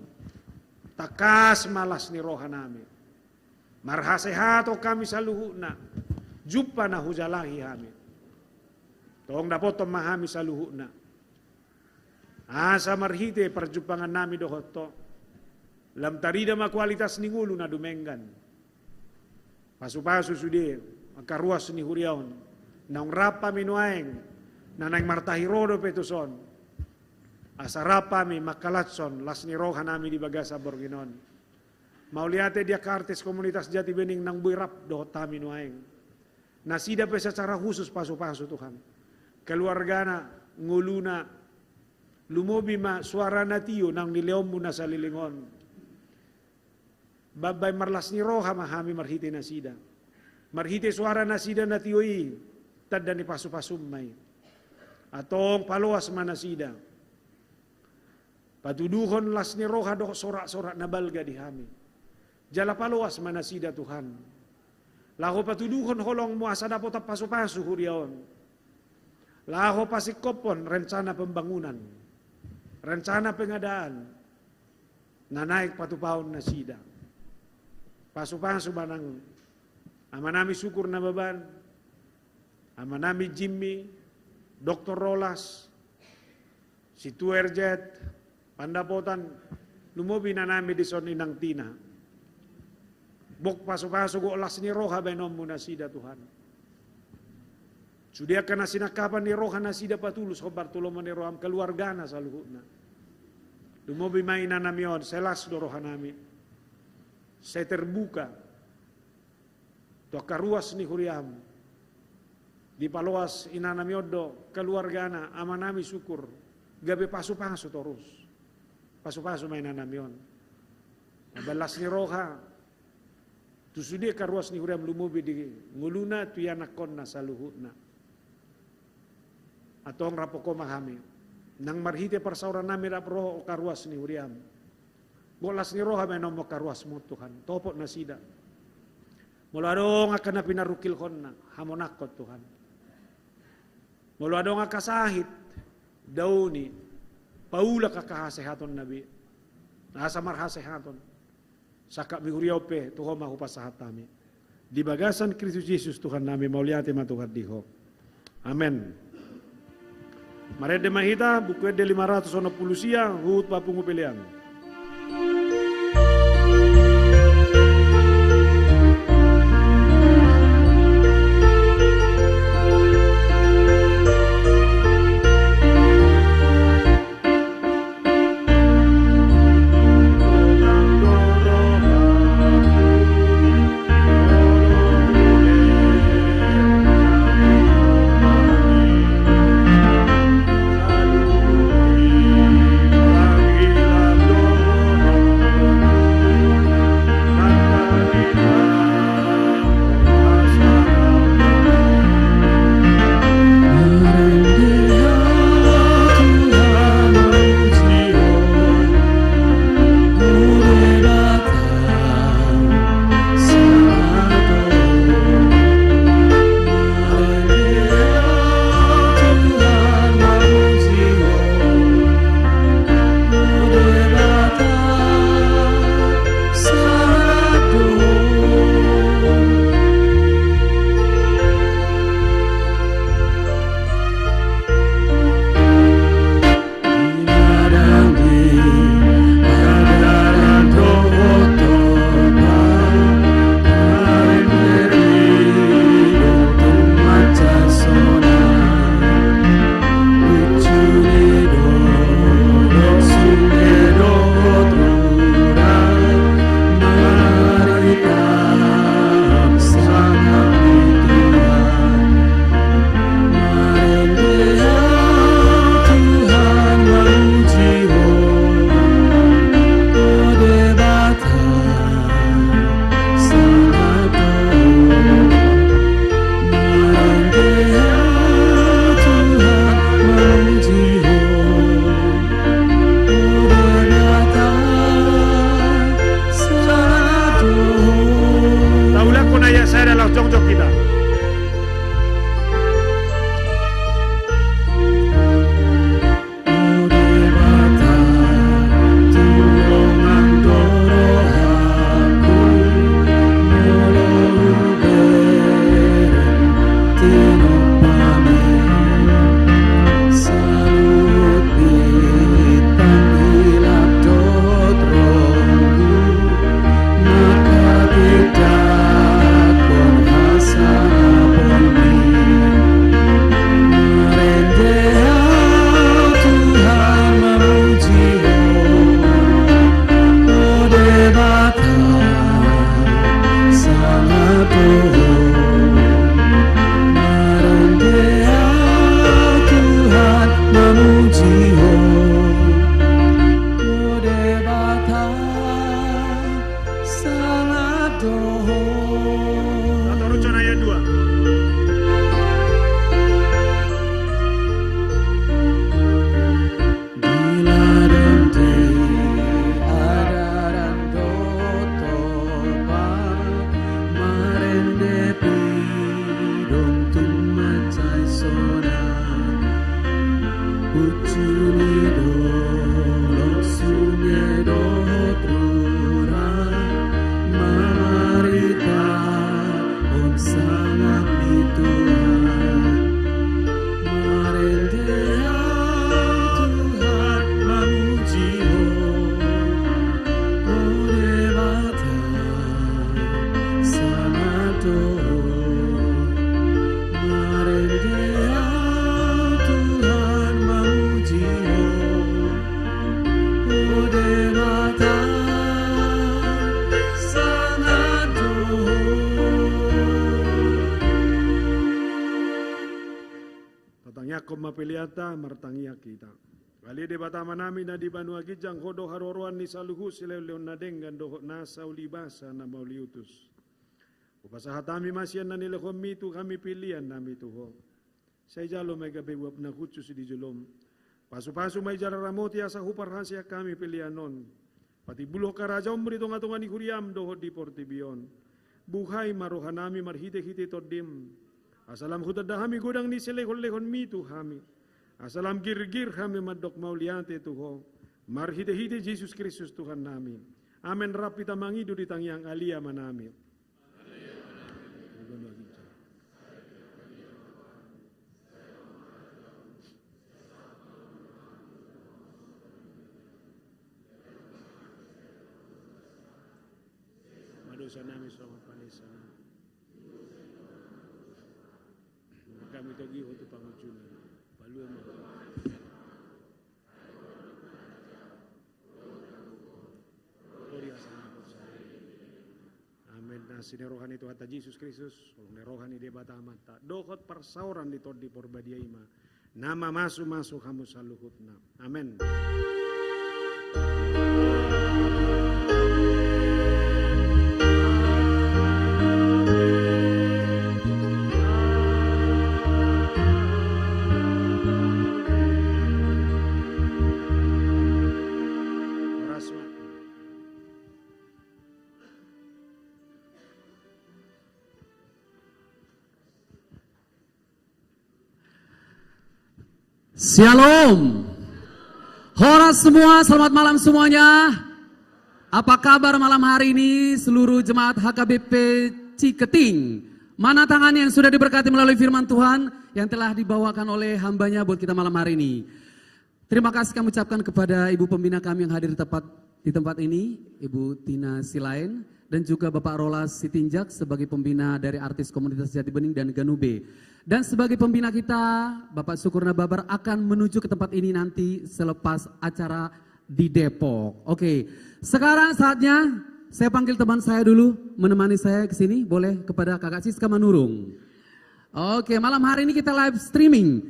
Speaker 3: Takas malas ni roha nami. Marhasehato kami saluhuna. Jupa na hujalahi hamid. Tong dapat memahami saluhuna. Asa marhite perjupangan nami dohoto. Lam tarida ma kualitas ni ngulu na dumenggan. Pasu-pasu sudah makaruas ni huriaon. Naung rapa minuaeng. Nanang martahirodo petuson. Asa rapa mi makalatson. Las ni roha nami di bagasa Boronginon. Mauliate dia kartes komunitas Jati Bening nang buirap dohota minuaeng. Nasida pe secara khusus pasu-pasu Tuhan. Keluargana nguluna lumobi ma suara natio nang nileommu na sa lilingon. Babay marlas ni roha mahami marhite nasida. Marhite suara nasida natioi tadda ni pasu-pasumay. Atong paluas manasida. Patuduhon las ni roha do sorak-sorak nabalga di hami. Jala paluas manasida Tuhan. Laho patuduhon holong muasa dapat pasu-pasu huriaon. Laho pasikopon rencana pembangunan. rencana pengadaan na naik patupaon na sida. Pasu-pasu manang amanami syukur na baban, amanami Jimmy, Dr. Rolas, si Tuerjet, Pandapotan, lumobi na namin di son inang tina. Bok pasu-pasu go olas ni roha benom mo na sida Tuhan. Sudia ka na sinakapan ni roha na sida patulus, ho Bartolomeo ni roham keluarga na sa luhut na. Lumobi mainan namion, selas do roha namin. Saya terbuka. Do karuas ni huriam. Di paluas inanamiodo keluarga na amanami syukur. Gabi pasu-pasu terus. Pasu-pasu mainan namion. Balas ni roha. Tusudia karuas ni huriam lumubi di nguluna tuyanakon na sa luhut na. Atong rapoko mahami. Nang marhite parsauran namin rapro o karuas ni huriam. Bolas ni roha menom mo karuas mo Tuhan. Topot na sida. Mula dong akan na pinarukil kon na. Hamonakot Tuhan. Mula dong akasahit. Daw ni. Paula kakahasehaton nabi. Nasa marhasehaton. Saka mihuriope Tuhan mahupasahat kami. Di bagasan Kristus Yesus Tuhan nami mauliati matuhat diho. Amen. Marede mahita buku de 510 siang hut papungu pilihan.
Speaker 4: Ucunido
Speaker 3: mapeliata martangia kita. Kali de batama nami na di Banua Gijang hodo haroroan ni saluhu sileleon na denggan doho nasa ulibasa na mauliutus. Upasahatami masyan na nilehom mitu kami pilihan nami tuho. Saya jalo may gabi wap na kutsus di julom. Pasu-pasu may jararamoti asa huparhasya kami pilihanon. Pati buloh karaja umri tonga-tonga ni kuriam doho di portibion. Buhay marohanami marhite-hite todim. Asalam hutadahami godang ni selehon-lehon mitu hami. Asalam gir-gir kami madok mauliante tuho. Marhite-hite Yesus Kristus Tuhan nami. Amen rapita mangidu di tangyang alia manami. Dosa nami selamat panisana. Kami tagi untuk pangucunan. Palu emang. Amin. Nah, sini rohani Tuhan Yesus Kristus, oleh rohani debata mata. Dohot persauran di todi porbadia ima. Nama masuk kamu saluhutna. Amin.
Speaker 4: Shalom. Horas semua, selamat malam semuanya. Apa kabar malam hari ini seluruh jemaat HKBP Ciketing? Mana tangan yang sudah diberkati melalui firman Tuhan yang telah dibawakan oleh hambanya buat kita malam hari ini. Terima kasih kami ucapkan kepada Ibu Pembina kami yang hadir di tempat ini, Ibu Tina Silain, dan juga Bapak Rolas Sitinjak sebagai pembina dari artis komunitas Jati Bening dan Ganube. Dan sebagai pembina kita, Bapak Syukurna Babar akan menuju ke tempat ini nanti selepas acara di Depok. Oke, sekarang saatnya saya panggil teman saya dulu menemani saya ke sini, boleh kepada Kakak Siska Manurung. Oke, malam hari ini kita live streaming.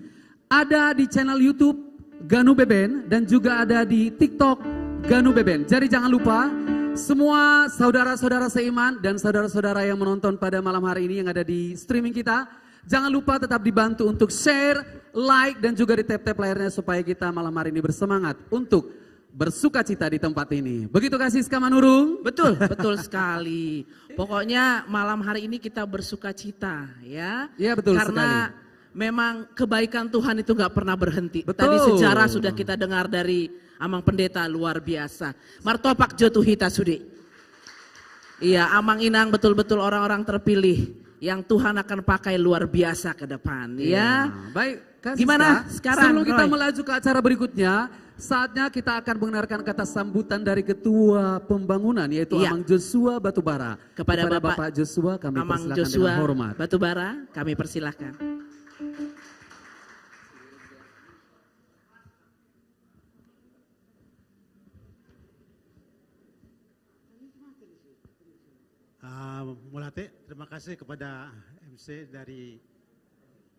Speaker 4: Ada di channel YouTube Ganube Band dan juga ada di TikTok Ganube Band. Jadi jangan lupa semua saudara-saudara seiman dan saudara-saudara yang menonton pada malam hari ini yang ada di streaming kita, jangan lupa tetap dibantu untuk share, like, dan juga di tap-tap layarnya supaya kita malam hari ini bersemangat untuk bersuka cita di tempat ini. Begitu Kak Siska Manurung?
Speaker 5: Betul, betul sekali. Pokoknya malam hari ini kita bersuka cita ya.
Speaker 4: Iya betul
Speaker 5: Karena
Speaker 4: sekali.
Speaker 5: memang kebaikan Tuhan itu gak pernah berhenti.
Speaker 4: Betul.
Speaker 5: Tadi sejarah sudah kita dengar dari Amang Pendeta luar biasa. Martopak Jotuhita Sudi. Iya, Amang Inang betul-betul orang-orang terpilih yang Tuhan akan pakai luar biasa ke depan ya.
Speaker 4: Baik, Kak
Speaker 5: Gimana
Speaker 4: Siska,
Speaker 5: sekarang,
Speaker 4: sebelum kita
Speaker 5: Roy?
Speaker 4: melaju ke acara berikutnya, saatnya kita akan mendengarkan kata sambutan dari Ketua Pembangunan yaitu
Speaker 5: Iya.
Speaker 4: Amang Joshua Batubara.
Speaker 5: Kepada
Speaker 4: Bapak Joshua kami
Speaker 5: Amang
Speaker 4: persilakan
Speaker 5: Joshua
Speaker 4: dengan hormat.
Speaker 5: Batubara, kami persilahkan.
Speaker 6: Mulate, terima kasih kepada MC dari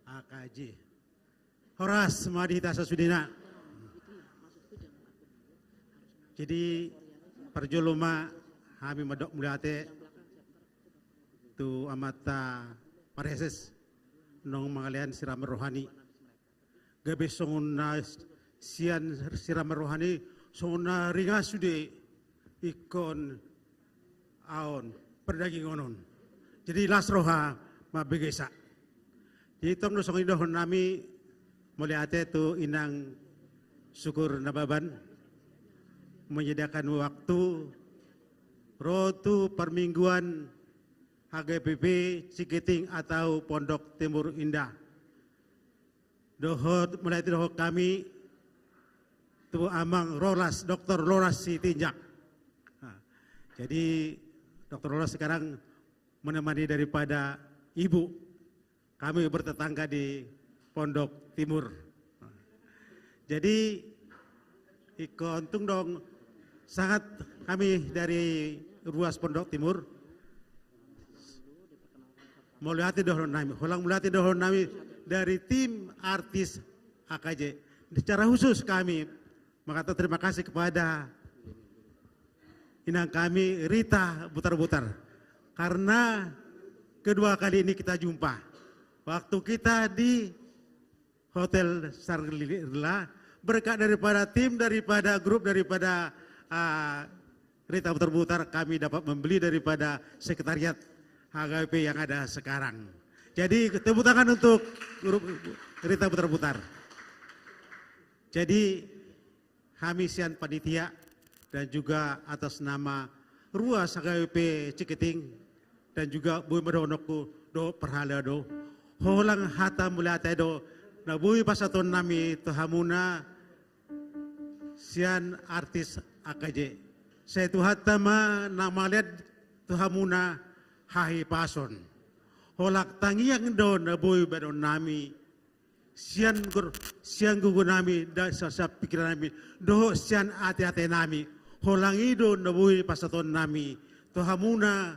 Speaker 6: AKJ. Horas Madhita Sasudina. Jadi perjoloma kami medok mulate tu amata pareses nong mangalian siram rohani. Gabe songuna sian siram rohani songuna ringas sude ikon aon perdaging onon. Jadi las roha mabegesa. Jadi tong no song indohon nami melihat tu inang syukur nababan menyediakan waktu rotu permingguan HGBP Ciketing atau Pondok Timur Indah. Dohot mulai dohot kami tu Amang Rolas, Dr. Rolas Sitinjak. Nah, jadi Dr. Rolas sekarang menemani daripada ibu. Kami bertetangga di Pondok Timur. Jadi untung dong sangat kami dari ruas Pondok Timur mulati dohon nami, dari tim artis HKJ. Secara khusus kami mengatakan terima kasih kepada inang kami Rita Butar-Butar. Karena kedua kali ini kita jumpa. Waktu kita di Hotel Sarlila, berkat daripada tim, daripada grup, daripada Rita Butar-Butar, kami dapat membeli daripada sekretariat HKBP yang ada sekarang. Jadi tepuk tangan untuk grup Rita Butar-Butar. Jadi kami sian panitia dan juga atas nama Ruas HKBP Ciketing dan juga Bui Madonoku do perhala do holang hata mulate do na bui pasaton nami tohamuna sian artis AKJ. Saya tuhatama nama lihat tohamuna hahi pason. Holak tangiang do na bui badon nami sian gugu nami da sa pikiran nami do sian ate-ate nami holang ido na bui pasaton nami tohamuna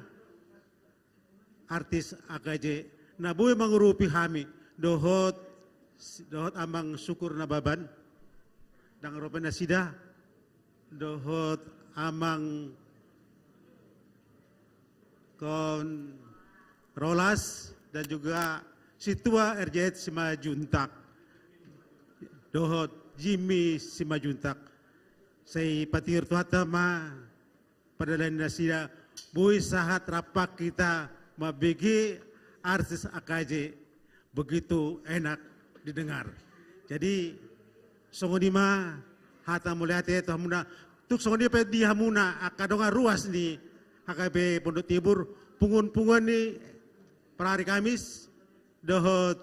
Speaker 6: artis AKJ na bui mangurupi hami dohot amang syukur na baban dang ropen na sida dohot amang kon rolas dan juga situa RJ Simajuntak dohot Jimmy Simajuntak say patir tuhatama padalain na sida bui sahat rapak kita mabigi artis AKJ begitu enak didengar. Jadi songonima hata muliate to hamuna tuk songoni pe di hamuna akadonga ruas ni HKB Pondok Tibur pungun-pungun ni per hari Kamis dohot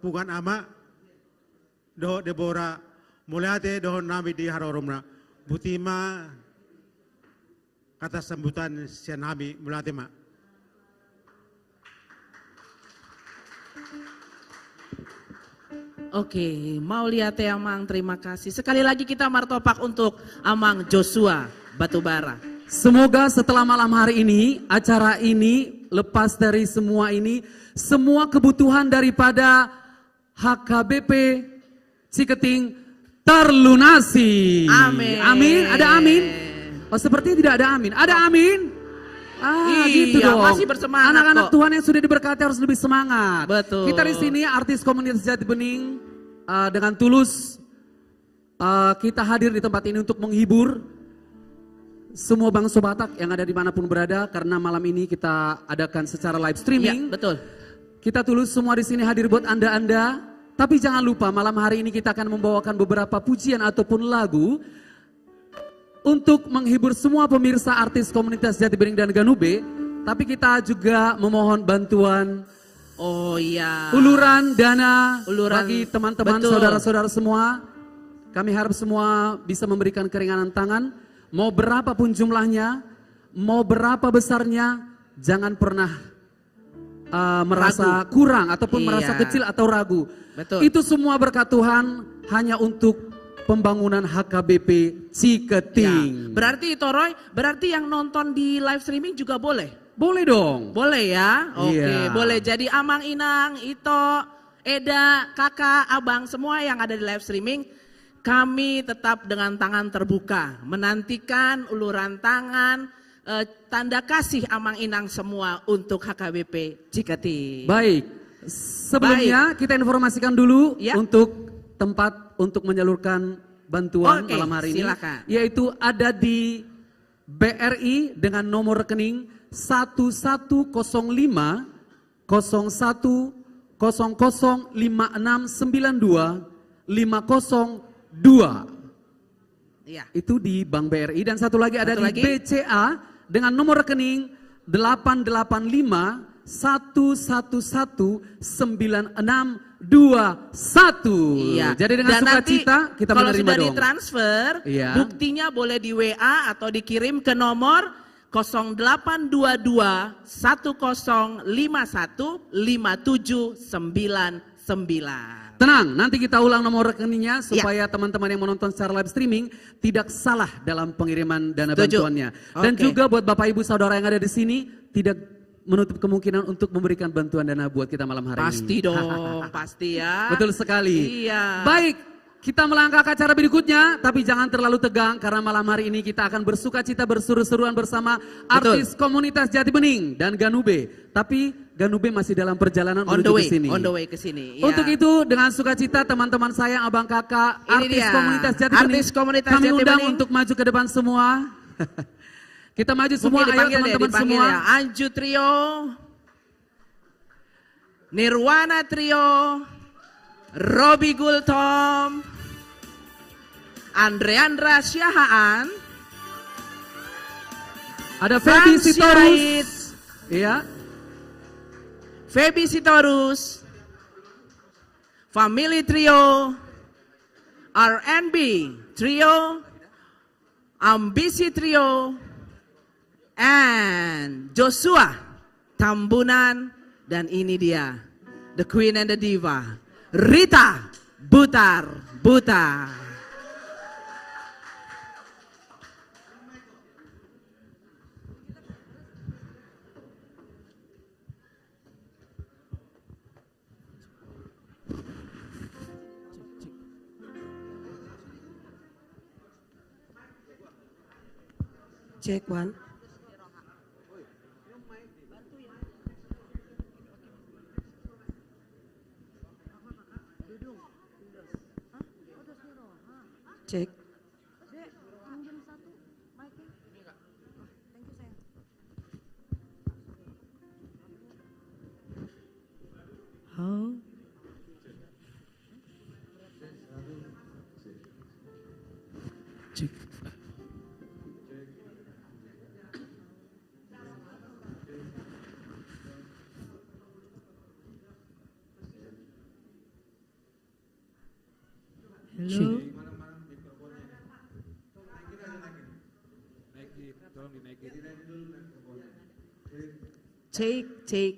Speaker 6: pungan ama dohot Deborah muliate dohot nami di haroromna butima kata sambutan sian nami muliate ma.
Speaker 5: Oke, mau lihat ya Amang, terima kasih. Sekali lagi kita martopak untuk Amang Joshua Batubara.
Speaker 4: Semoga setelah malam hari ini, acara ini lepas dari semua ini, semua kebutuhan daripada HKBP Ciketing terlunasi.
Speaker 5: Amin.
Speaker 4: Amin, ada amin? Oh sepertinya tidak ada amin. Ada amin? Gitu
Speaker 5: Iya,
Speaker 4: dong.
Speaker 5: masih bersemangat
Speaker 4: Anak-anak
Speaker 5: kok.
Speaker 4: Tuhan yang sudah diberkati harus lebih semangat.
Speaker 5: Betul.
Speaker 4: Kita di sini artis komunitas Jati Bening dengan tulus kita hadir di tempat ini untuk menghibur semua bangsa Batak yang ada dimanapun berada karena malam ini kita adakan secara live streaming.
Speaker 5: Iya, betul.
Speaker 4: Kita tulus semua di sini hadir buat Anda-Anda. Tapi jangan lupa malam hari ini kita akan membawakan beberapa pujian ataupun lagu untuk menghibur semua pemirsa artis komunitas Jati Bening dan Ganube. Tapi kita juga memohon bantuan
Speaker 5: Oh iya.
Speaker 4: uluran dana
Speaker 5: Uluran,
Speaker 4: bagi teman-teman
Speaker 5: betul.
Speaker 4: saudara-saudara semua. Kami harap semua bisa memberikan keringanan tangan. Mau berapapun jumlahnya, mau berapa besarnya, jangan pernah merasa kurang ataupun
Speaker 5: Iya.
Speaker 4: merasa kecil atau ragu.
Speaker 5: Betul.
Speaker 4: Itu semua berkat Tuhan hanya untuk pembangunan HKBP Ciketing.
Speaker 5: Ya. Berarti Toroy, berarti yang nonton di live streaming juga boleh?
Speaker 4: Boleh dong.
Speaker 5: Boleh ya? Oke,
Speaker 4: Iya.
Speaker 5: boleh. Jadi Amang, Inang, Ito, Eda, Kakak, Abang, semua yang ada di live streaming, kami tetap dengan tangan terbuka, menantikan uluran tangan, tanda kasih Amang Inang semua untuk HKBP Ciketing.
Speaker 4: Baik, sebelumnya kita informasikan dulu
Speaker 5: Ya.
Speaker 4: untuk tempat untuk menyalurkan bantuan
Speaker 5: Oke,
Speaker 4: malam hari ini.
Speaker 5: silakan.
Speaker 4: Yaitu ada di BRI dengan nomor rekening 1105 01 00 5692 502.
Speaker 5: Iya.
Speaker 4: Itu di Bank BRI dan satu lagi ada
Speaker 5: Satu
Speaker 4: di
Speaker 5: lagi?
Speaker 4: BCA dengan nomor rekening 885 111 9621.
Speaker 5: Iya.
Speaker 4: Jadi dengan
Speaker 5: Dan nanti
Speaker 4: sukacita kita
Speaker 5: kalau
Speaker 4: menerima
Speaker 5: sudah
Speaker 4: dong.
Speaker 5: ditransfer,
Speaker 4: Iya.
Speaker 5: buktinya boleh di WA atau dikirim ke nomor 0822 1051 5799.
Speaker 4: Tenang, nanti kita ulang nomor rekeningnya
Speaker 5: Iya.
Speaker 4: supaya teman-teman yang menonton secara live streaming tidak salah dalam pengiriman dana
Speaker 5: Setuju.
Speaker 4: bantuannya. Dan
Speaker 5: Oke.
Speaker 4: juga buat Bapak Ibu Saudara yang ada di sini tidak menutup kemungkinan untuk memberikan bantuan dana buat kita malam hari
Speaker 5: Pasti
Speaker 4: ini.
Speaker 5: dong, pasti ya.
Speaker 4: Betul sekali.
Speaker 5: Iya.
Speaker 4: Baik, kita melangkah ke acara berikutnya, tapi jangan terlalu tegang karena malam hari ini kita akan bersuka cita berseru-seruan bersama artis komunitas Jati Bening dan Ganube. Tapi Ganube masih dalam perjalanan menuju ke sini.
Speaker 5: On the way ke sini. Ya.
Speaker 4: Untuk itu dengan sukacita teman-teman saya, abang kakak,
Speaker 5: Ini
Speaker 4: artis
Speaker 5: dia,
Speaker 4: komunitas Jati
Speaker 5: artis
Speaker 4: Bening,
Speaker 5: komunitas
Speaker 4: kami
Speaker 5: Jati
Speaker 4: undang
Speaker 5: Bening.
Speaker 4: untuk maju ke depan semua. Kita maju semua,
Speaker 5: Mungkin
Speaker 4: ayo
Speaker 5: dipanggil
Speaker 4: teman-teman
Speaker 5: dipanggil
Speaker 4: semua.
Speaker 5: ya. Anju Trio, Nirwana Trio, Robi Gultom, Andreandra Syahaan,
Speaker 4: Ada Feby
Speaker 5: Franz
Speaker 4: Sitorus.
Speaker 5: Sirait,
Speaker 4: Iya.
Speaker 5: Feby Sitorus, Family Trio, R&B Trio, Ambisi Trio, and Joshua Tambunan, dan ini dia, the Queen and the Diva, Rita Butar Butar.
Speaker 7: Check one. Cek. Oh.
Speaker 4: Cek.
Speaker 7: Hello.
Speaker 5: Take.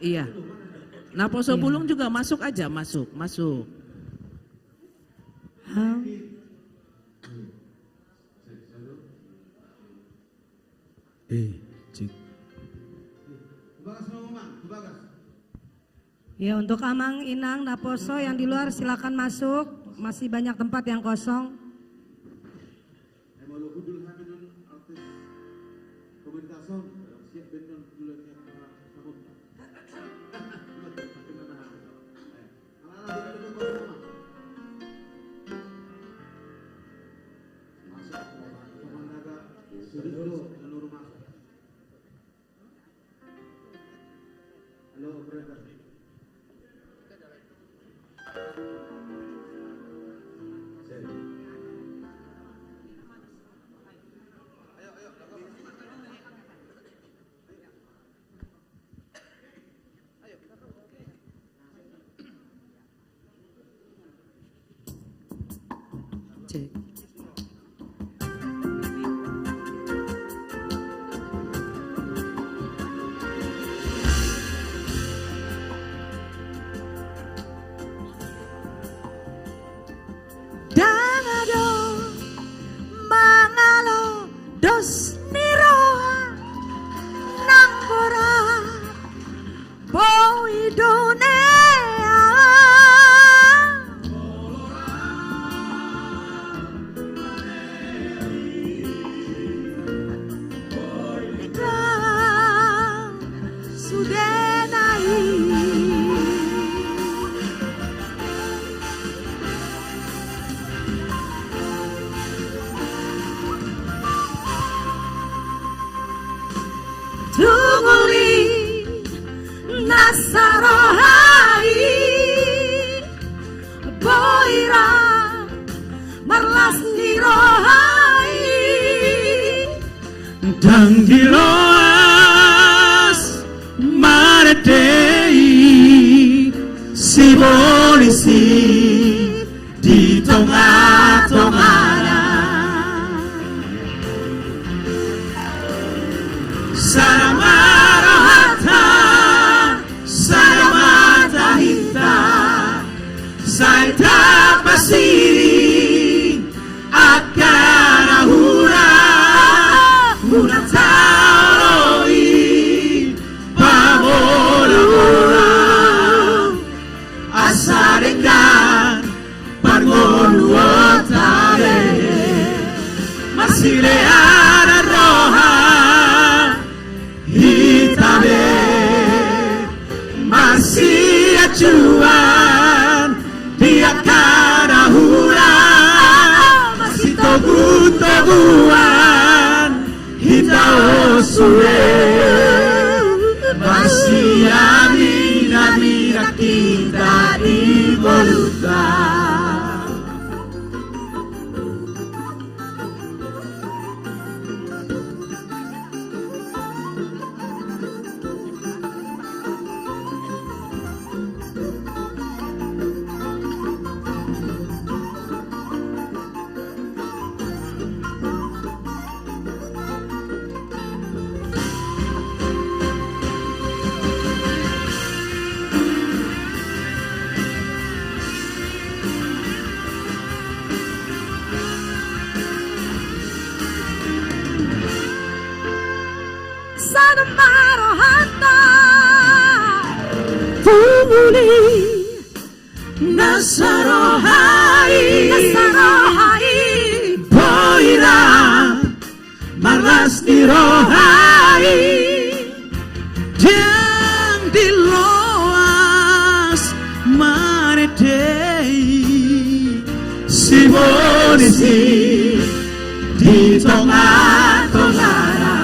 Speaker 5: Iya. Nah, Poso Bulung juga masuk aja, masuk.
Speaker 4: Cek.
Speaker 7: Ya, untuk Amang, Inang, Naposo yang di luar silakan masuk. Masih banyak tempat yang kosong. Cek.
Speaker 5: Dangado mangalo dos niroha nanggora boidonea. Tunguli nasarohai boira marlas nirohai
Speaker 6: Dan diloas maretei si polisi di tengah-tengahnya
Speaker 4: masih leada roha hitabe masih acuan dia karahura masih togu-toguan hitao sure masih amina kita di Voluta. Nasarohai Boira Marlas di rohai Yang diloas manedei Simonisi di tonga-tongara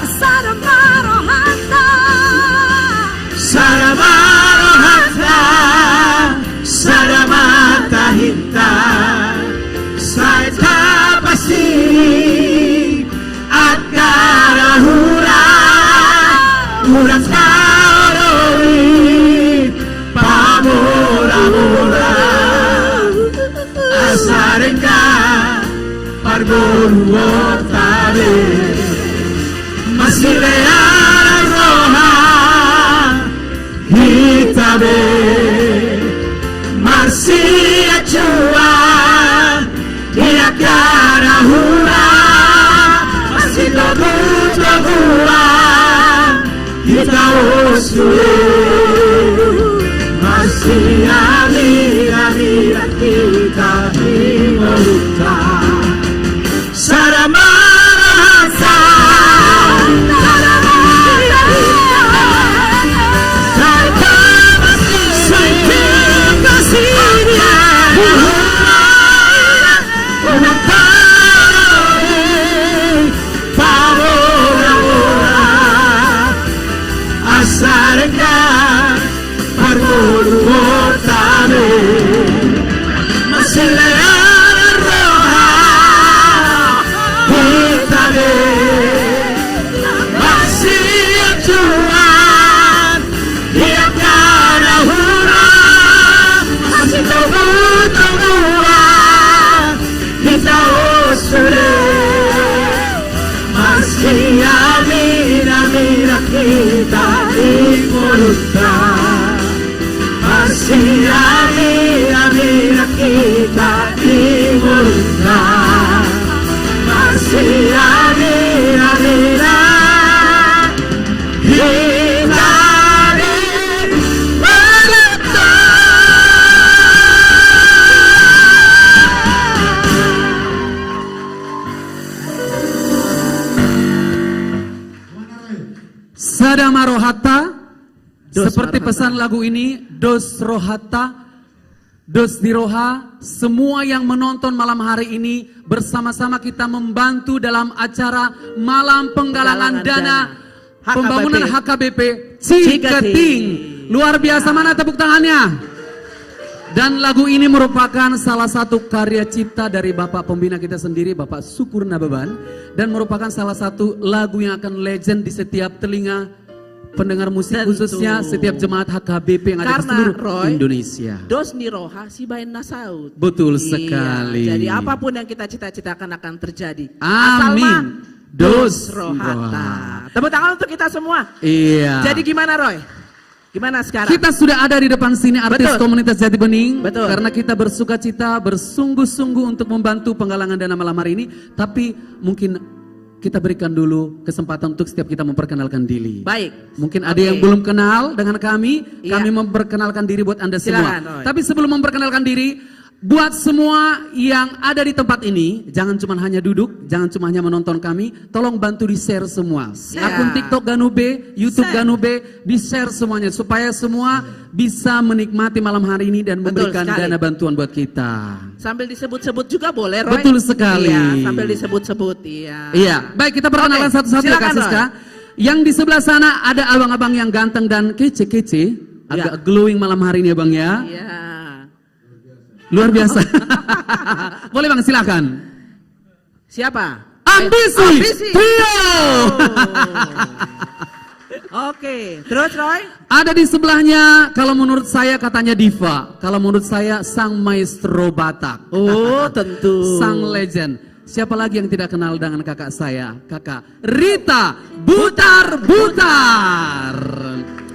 Speaker 4: Saramarohata Saramata hinta Saita pasiri at karahura Murang kaoroi pamora-mora Asarenka parboruo tabe Masilea roha hitabe masih acuan dia karahura masih togu-toguan kita usule masih amira kita di Voluta Saramahasa mira kita di Voluta masih mira kita di Voluta masih mira kita di Voluta. Sadama rohata, seperti pesan lagu ini, dos rohata, dos di roha, semua yang menonton malam hari ini bersama-sama kita membantu dalam acara malam penggalangan dana pembangunan HKBP Ciketing. Luar biasa, mana tepuk tangannya? Dan lagu ini merupakan salah satu karya cipta dari Bapak Pembina kita sendiri, Bapak Syukur Nababan. Dan merupakan salah satu lagu yang akan legend di setiap telinga pendengar musik, khususnya setiap jemaat HKBP yang ada di seluruh Indonesia.
Speaker 5: Dos ni roha si bain nasaut.
Speaker 4: Betul sekali.
Speaker 5: Jadi apapun yang kita cita-citakan akan terjadi.
Speaker 4: Amin. Dos
Speaker 5: rohata. Tepuk tangan untuk kita semua.
Speaker 4: Iya.
Speaker 5: Jadi gimana Roy? Gimana sekarang?
Speaker 4: Kita sudah ada di depan sini artis komunitas Jati Bening.
Speaker 5: Betul.
Speaker 4: Karena kita bersuka cita, bersungguh-sungguh untuk membantu penggalangan dana malam hari ini. Tapi mungkin kita berikan dulu kesempatan untuk setiap kita memperkenalkan diri.
Speaker 5: Baik.
Speaker 4: Mungkin ada yang belum kenal dengan kami. Kami memperkenalkan diri buat Anda semua.
Speaker 5: Roy.
Speaker 4: Tapi sebelum memperkenalkan diri, Buat semua yang ada di tempat ini, jangan cuma hanya duduk, jangan cuma hanya menonton kami, tolong bantu di-share semua. Akun TikTok Ganube, YouTube Ganube, di-share semuanya supaya semua bisa menikmati malam hari ini dan memberikan dana bantuan buat kita.
Speaker 5: Sambil disebut-sebut juga boleh, Roy.
Speaker 4: Betul sekali.
Speaker 5: Iya, sambil disebut-sebut, iya.
Speaker 4: Iya, baik kita perkenalan satu-satu ya Kak Siska. Yang di sebelah sana ada abang-abang yang ganteng dan kece-kece, agak glowing malam hari ini ya Bang ya.
Speaker 5: Iya.
Speaker 4: Luar biasa. Boleh Bang, silakan.
Speaker 5: Siapa?
Speaker 4: Ambisi Trio.
Speaker 5: Oke, terus Roy?
Speaker 4: Ada di sebelahnya, kalau menurut saya katanya diva, kalau menurut saya sang maestro Batak.
Speaker 5: Oh, tentu.
Speaker 4: Sang legend. Siapa lagi yang tidak kenal dengan kakak saya? Kakak Rita Butar-Butar.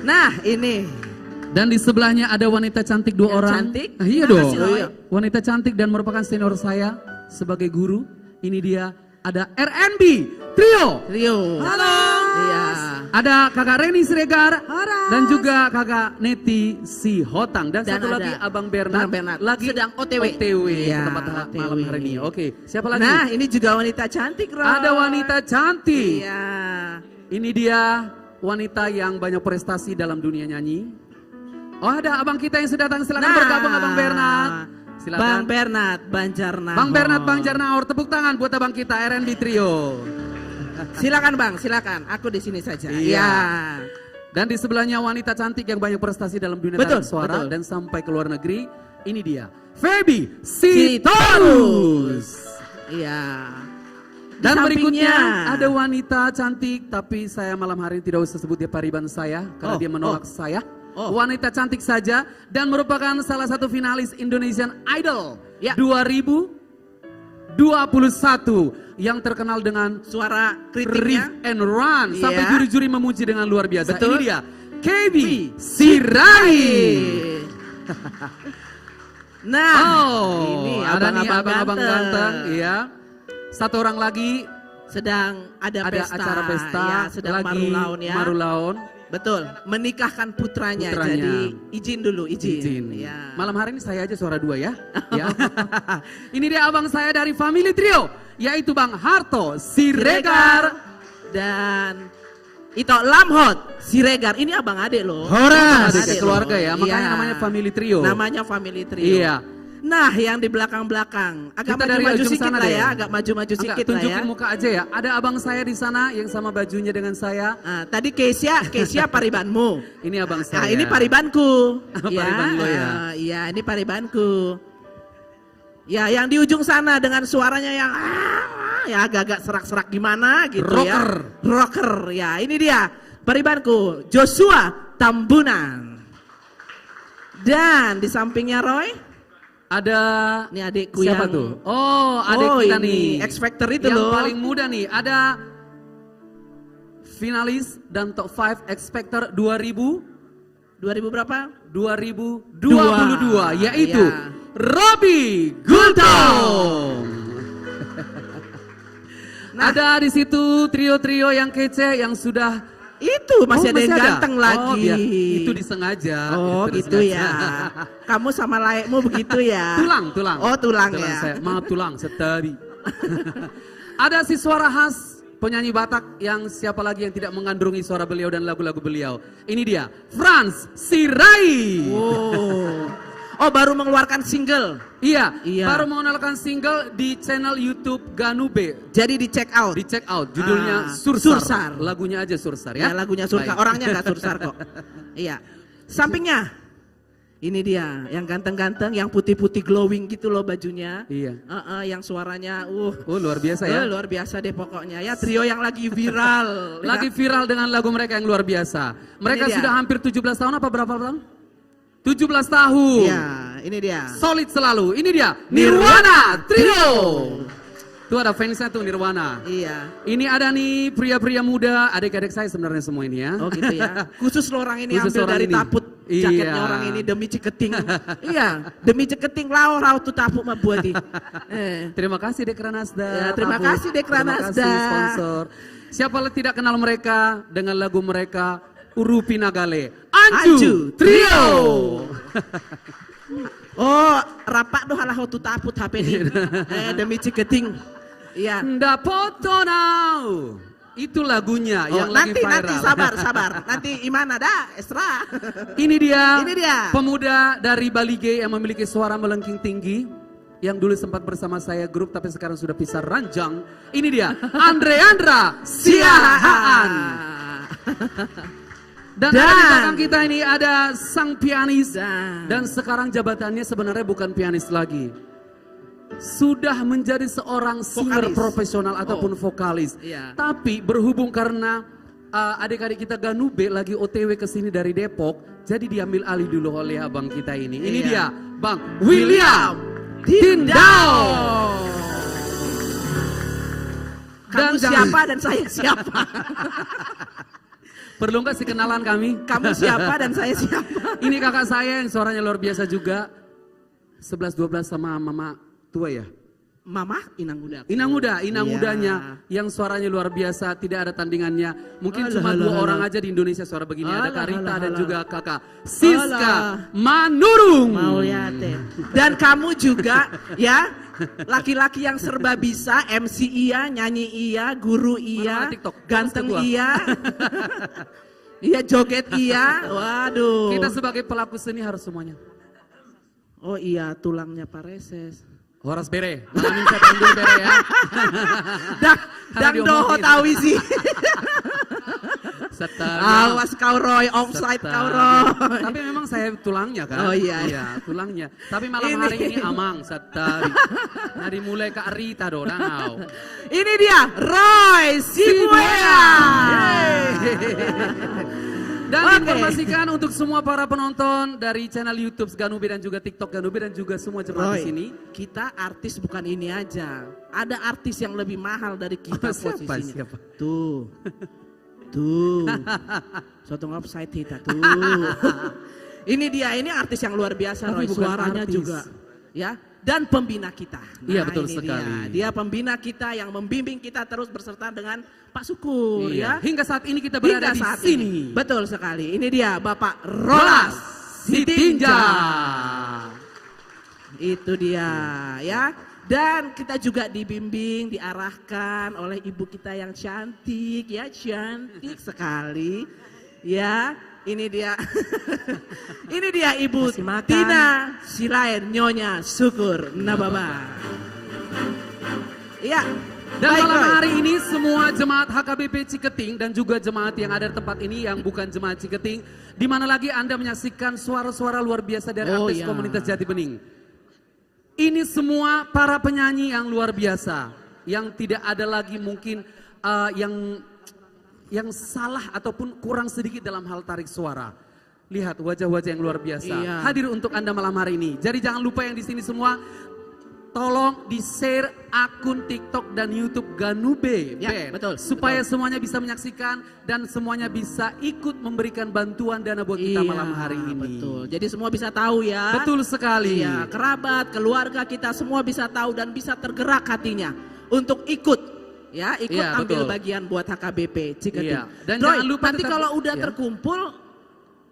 Speaker 5: Nah, ini.
Speaker 4: Dan di sebelahnya ada wanita cantik dua orang.
Speaker 5: Cantik?
Speaker 4: Iya
Speaker 5: Mana
Speaker 4: dong.
Speaker 5: sih, Roy?
Speaker 4: Wanita cantik dan merupakan senior saya sebagai guru. Ini dia, ada RNB Trio.
Speaker 5: Halo. Iya.
Speaker 4: Ada kakak Reni Siregar.
Speaker 7: Horas.
Speaker 4: Dan juga kakak Neti Sihotang. Dan satu
Speaker 5: ada
Speaker 4: lagi abang Bernard.
Speaker 5: Lagi sedang OTW.
Speaker 4: Ke
Speaker 5: Iya,
Speaker 4: tempat
Speaker 5: OTW.
Speaker 4: malam hari ini. Oke, siapa lagi?
Speaker 5: Nah, ini juga wanita cantik, Roy.
Speaker 4: Ada wanita cantik.
Speaker 5: Iya.
Speaker 4: Ini dia wanita yang banyak prestasi dalam dunia nyanyi. Oh, ada abang kita yang sudah datang, silakan bergabung abang Bernard. Silakan.
Speaker 5: Bang Bernard Banjarnahor.
Speaker 4: Bang Bernard Banjarnahor, tepuk tangan buat abang kita RNB Trio.
Speaker 5: Silakan Bang, silakan. Aku di sini saja.
Speaker 4: Iya.
Speaker 5: Iya.
Speaker 4: Dan di sebelahnya wanita cantik yang banyak prestasi dalam dunia tarik suara dan sampai ke luar negeri. Ini dia, Feby Sitorus.
Speaker 5: Iya.
Speaker 4: Dan
Speaker 5: Di
Speaker 4: berikutnya
Speaker 5: sampingnya
Speaker 4: ada wanita cantik, tapi saya malam hari ini tidak usah sebut dia pariban saya karena dia menolak saya. Wanita cantik saja dan merupakan salah satu finalis Indonesian Idol 2021 yang terkenal dengan
Speaker 5: suara
Speaker 4: Riff
Speaker 5: kritiknya.
Speaker 4: and Run sampai
Speaker 5: Iya.
Speaker 4: juri-juri memuji dengan luar biasa.
Speaker 5: Betul.
Speaker 4: Ini dia, KB Sirai.
Speaker 5: Nah,
Speaker 4: ini ada nih abang-abang ganteng, iya. Satu orang lagi
Speaker 5: sedang ada pesta.
Speaker 4: acara pesta,
Speaker 5: Ya, sedang
Speaker 4: lagi
Speaker 5: marulaun ya.
Speaker 4: marulaun.
Speaker 5: Betul, menikahkan putranya.
Speaker 4: Putranya.
Speaker 5: Jadi izin dulu, izin. Ya.
Speaker 4: Malam hari ini saya aja suara dua ya. Ya. Ini dia abang saya dari Family Trio, yaitu Bang Harto Siregar
Speaker 5: dan Ito Lamhot Siregar. Ini abang adik loh.
Speaker 4: Horas.
Speaker 5: Abang adik
Speaker 4: Keluarga
Speaker 5: loh.
Speaker 4: ya, makanya
Speaker 5: Iya.
Speaker 4: namanya Family Trio.
Speaker 5: Namanya Family Trio.
Speaker 4: Iya.
Speaker 5: Nah, yang di belakang-belakang agak
Speaker 4: Kita dari
Speaker 5: maju-maju
Speaker 4: ujung
Speaker 5: sedikit
Speaker 4: sana
Speaker 5: lah
Speaker 4: deh.
Speaker 5: ya, agak maju-maju
Speaker 4: Agak
Speaker 5: sedikit lah ya.
Speaker 4: tunjukin muka aja ya. Ada abang saya di sana yang sama bajunya dengan saya.
Speaker 5: Nah, tadi Kesia paribanmu.
Speaker 4: Ini abang saya.
Speaker 5: Nah, ini paribanku.
Speaker 4: Pariban lo ya.
Speaker 5: Iya, ini paribanku. Ya, yang di ujung sana dengan suaranya yang ya agak-agak serak-serak gimana gitu
Speaker 4: Rocker.
Speaker 5: ya. Rocker. Ya, ini dia paribanku Joshua Tambunan. Dan di sampingnya Roy,
Speaker 4: ada
Speaker 5: ini adikku
Speaker 4: siapa
Speaker 5: yang
Speaker 4: tuh? Oh, adik kita
Speaker 5: ini,
Speaker 4: nih.
Speaker 5: X Factor itu
Speaker 4: yang
Speaker 5: loh.
Speaker 4: paling muda nih. Ada finalis dan top 5 X Factor 2000
Speaker 5: berapa?
Speaker 4: 2022 yaitu
Speaker 5: Iya.
Speaker 4: Robby Gultom.
Speaker 5: Nah.
Speaker 4: Ada di situ trio-trio yang kece yang sudah
Speaker 5: Itu masih ada yang
Speaker 4: ada?
Speaker 5: ganteng lagi.
Speaker 4: biar- itu disengaja.
Speaker 5: Oh
Speaker 4: Itu
Speaker 5: gitu
Speaker 4: disengaja.
Speaker 5: ya. Kamu sama layakmu begitu ya.
Speaker 4: Tulang.
Speaker 5: Oh tulang ya.
Speaker 4: Saya, maaf tulang, setari. Ada si suara khas penyanyi Batak yang siapa lagi yang tidak mengandungi suara beliau dan lagu-lagu beliau. Ini dia, Franz Sirai.
Speaker 5: Oh baru mengeluarkan single.
Speaker 4: Iya,
Speaker 5: Iya.
Speaker 4: baru mengenalkan single di channel YouTube Ganube.
Speaker 5: Jadi di check out.
Speaker 4: Di check out, judulnya
Speaker 5: Ah,
Speaker 4: Sursar.
Speaker 5: Sursar.
Speaker 4: Lagunya aja Sursar
Speaker 5: Ya
Speaker 4: ya.
Speaker 5: lagunya Sursar.
Speaker 4: Baik.
Speaker 5: Orangnya nggak Sursar kok. Iya. Sampingnya. Ini dia yang ganteng-ganteng, yang putih-putih glowing gitu loh bajunya.
Speaker 4: Iya.
Speaker 5: Yang suaranya
Speaker 4: Oh luar biasa ya.
Speaker 5: luar biasa deh pokoknya. Ya trio yang lagi viral.
Speaker 4: Lagi viral dengan lagu mereka yang luar biasa. Mereka
Speaker 5: dia.
Speaker 4: sudah hampir 17 tahun apa berapa tahun? 17 tahun.
Speaker 5: Iya, ini dia.
Speaker 4: Solid selalu. Ini dia Nirwana Trio. Tuh ada fansnya tuh Nirwana.
Speaker 5: Iya.
Speaker 4: Ini ada nih pria-pria muda, adik-adik saya sebenarnya semua ini ya.
Speaker 5: Oh gitu ya. Khusus lo orang ini
Speaker 4: Khusus
Speaker 5: ambil
Speaker 4: orang
Speaker 5: dari
Speaker 4: ini.
Speaker 5: taput jaketnya
Speaker 4: Iya.
Speaker 5: orang ini demi ciketing. Iya, demi ciketing rau tu taput mabuati.
Speaker 4: Terima kasih Dekranasda.
Speaker 5: Ya, terima
Speaker 4: Taput.
Speaker 5: kasih, Dekranasda.
Speaker 4: Terima kasih sponsor. Siapa tidak kenal mereka dengan lagu mereka Urupi Nagale. Anju
Speaker 5: Anju
Speaker 4: Trio.
Speaker 5: Oh, rapak doh halah tu taput HP ini. Demi Ciketing. Iya.
Speaker 4: Nda foto now. Itu lagunya yang lagi viral.
Speaker 5: Nanti sabar. Nanti Imana dah, Esra.
Speaker 4: Ini dia.
Speaker 5: Ini dia.
Speaker 4: Pemuda dari Bali G yang memiliki suara melengking tinggi. Yang dulu sempat bersama saya grup tapi sekarang sudah pisah ranjang. Ini dia, Andra Siahaan. Dan ada di belakang kita ini ada sang pianis. Dan sekarang jabatannya sebenarnya bukan pianis lagi. Sudah menjadi seorang singer profesional ataupun vokalis.
Speaker 5: Iya.
Speaker 4: Tapi berhubung karena adik-adik kita Ganube lagi OTW ke sini dari Depok, jadi diambil alih dulu oleh abang kita ini. Ini dia, Bang William Tindao.
Speaker 5: Kamu siapa dan saya siapa?
Speaker 4: Perlu nggak sih kenalan kami?
Speaker 5: Kamu siapa dan saya siapa?
Speaker 4: Ini kakak saya yang suaranya luar biasa juga. 11-12 sama mama tua ya?
Speaker 5: Mama Inang Muda.
Speaker 4: Inang mudanya yang suaranya luar biasa, tidak ada tandingannya. Mungkin cuma 2 orang aja di Indonesia suara begini. Ada Kak Rita dan juga kakak Siska Manurung.
Speaker 5: Dan kamu juga ya, laki-laki yang serba bisa, MC iya, nyanyi iya, guru iya, ganteng iya. Iya, joget iya. Waduh.
Speaker 4: Kita sebagai pelaku seni harus semuanya.
Speaker 5: Oh iya, tulangnya Pareses.
Speaker 4: Horas bere, malamin saya dulu bere ya.
Speaker 5: Dang doho tahu sih.
Speaker 4: Setara.
Speaker 5: Awas kau Roy, offside kau Roy.
Speaker 4: Tapi memang saya tulangnya kan.
Speaker 5: Oh iya.
Speaker 4: Tulangnya. Tapi malam hari ini amang setari. Dari mulai Kak Rita dorang.
Speaker 5: Ini dia Roy Sibuya.
Speaker 4: Dan informasikan untuk semua para penonton dari channel YouTube Ganube dan juga TikTok Ganube dan juga semua jemaat di sini.
Speaker 5: Kita artis bukan ini aja. Ada artis yang lebih mahal dari kita posisinya.
Speaker 4: Siapa?
Speaker 5: Tuh. Suatu offside kita tuh. Ini dia, ini artis yang luar biasa Roy, suaranya artis juga. Ya, dan pembina kita.
Speaker 4: Iya betul sekali.
Speaker 5: Dia pembina kita yang membimbing kita terus berserta dengan Pak Sukur ya.
Speaker 4: Hingga saat ini kita berada di sini.
Speaker 5: Betul sekali. Ini dia Bapak Rolas Sitinja. Itu dia ya. Dan kita juga dibimbing, diarahkan oleh ibu kita yang cantik ya, cantik sekali. Ya, ini dia. Ini dia Ibu Tina Silain Nyonya Syukur Nababa. Ya.
Speaker 4: Dan malam hari ini semua jemaat HKBP Ciketing dan juga jemaat yang ada di tempat ini yang bukan jemaat Ciketing, di mana lagi Anda menyaksikan suara-suara luar biasa dari artis komunitas Jati Bening. Ini semua para penyanyi yang luar biasa, yang tidak ada lagi mungkin yang salah ataupun kurang sedikit dalam hal tarik suara. Lihat wajah-wajah yang luar biasa hadir untuk Anda malam hari ini. Jadi jangan lupa yang di sini semua, tolong di-share akun TikTok dan YouTube Ganube
Speaker 5: betul,
Speaker 4: supaya semuanya bisa menyaksikan dan semuanya bisa ikut memberikan bantuan dana buat kita malam hari ini.
Speaker 5: Betul. Jadi semua bisa tahu ya.
Speaker 4: Betul sekali.
Speaker 5: Iya, kerabat, keluarga kita semua bisa tahu dan bisa tergerak hatinya untuk ikut ambil bagian buat HKBP Ciketing.
Speaker 4: Dan
Speaker 5: Roy,
Speaker 4: jangan lupa
Speaker 5: nanti kalau udah terkumpul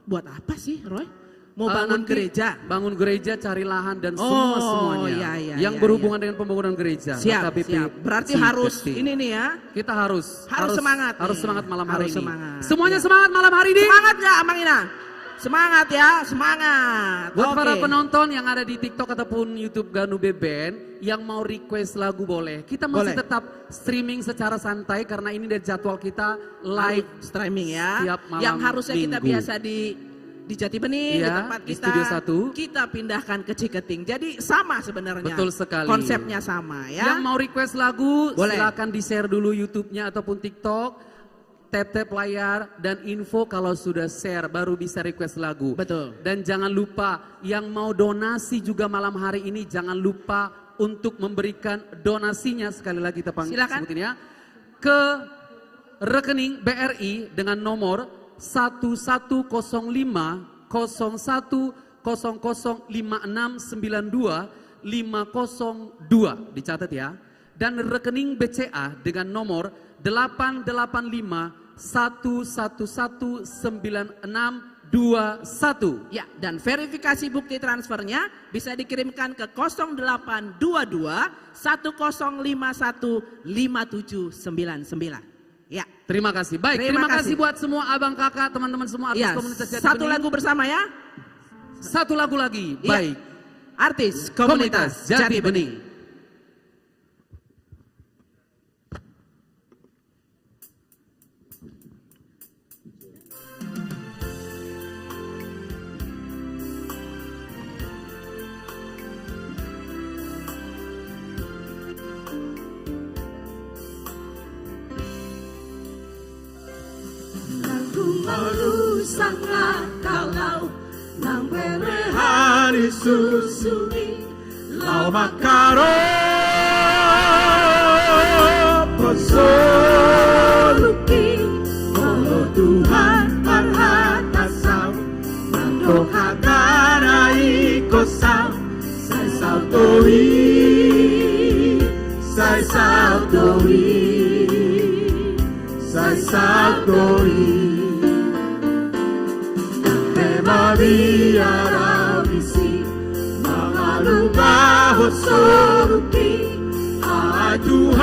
Speaker 5: buat apa sih Roy? Mau bangun gereja?
Speaker 4: Bangun gereja, cari lahan dan semuanya yang berhubungan dengan pembangunan gereja.
Speaker 5: Siap. Berarti harus ini nih ya.
Speaker 4: Kita harus
Speaker 5: semangat.
Speaker 4: Harus semangat malam hari ini.
Speaker 5: Semangat.
Speaker 4: Semuanya semangat malam hari ini.
Speaker 5: Semangat nggak Amang Ina? Semangat ya, semangat.
Speaker 4: Buat para penonton yang ada di TikTok ataupun YouTube Ganube Band yang mau request lagu boleh. Kita masih tetap streaming secara santai karena ini dari jadwal kita live
Speaker 5: streaming ya.
Speaker 4: Tiap malam
Speaker 5: yang harusnya
Speaker 4: minggu.
Speaker 5: kita biasa di Jati Bening, di tempat
Speaker 4: di Studio 1.
Speaker 5: Kita pindahkan ke Ciketing. Jadi sama sebenarnya.
Speaker 4: Betul sekali.
Speaker 5: Konsepnya sama ya.
Speaker 4: Yang mau request lagu silakan di-share dulu YouTube-nya ataupun TikTok. Tap-tap layar dan info kalau sudah share baru bisa request lagu.
Speaker 5: Betul.
Speaker 4: Dan jangan lupa yang mau donasi juga malam hari ini jangan lupa untuk memberikan donasinya sekali lagi kita sebutin ya. Ke rekening BRI dengan nomor 110105605692 dicatat ya. Dan rekening BCA dengan nomor 885111968
Speaker 5: Ya, dan verifikasi bukti transfernya bisa dikirimkan ke 0822 1051 5799. Ya.
Speaker 4: Terima kasih. Baik, terima kasih buat semua abang kakak, teman-teman semua artis
Speaker 5: Ya,
Speaker 4: komunitas Jati
Speaker 5: satu
Speaker 4: Bening.
Speaker 5: lagu bersama ya.
Speaker 4: Satu lagu lagi.
Speaker 5: Ya.
Speaker 4: Baik.
Speaker 5: Artis komunitas Jati Bening.
Speaker 7: Malu sangat kalau nang hari susui lau makaro posoluki kalau Tuhan parhatasau nang doha tarai kosau sai sautoi Maria Ravisi Mangalubah Soruki Tuhan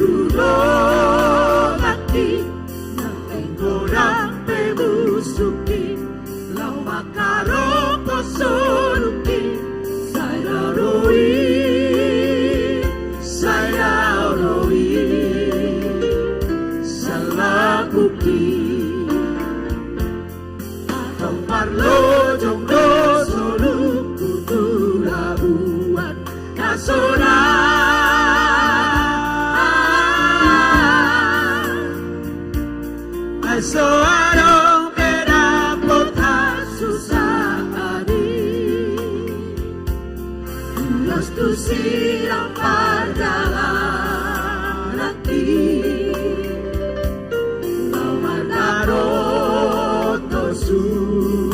Speaker 7: tulongati Nang enggorang pemusuki Lau makaroko soruki Saya roi Salakuki Parlo jomblo solu kultura buat nasional. Aso adong pera pota susah adi. Los tu silang pardalan hati. Lawan daroto sugoi.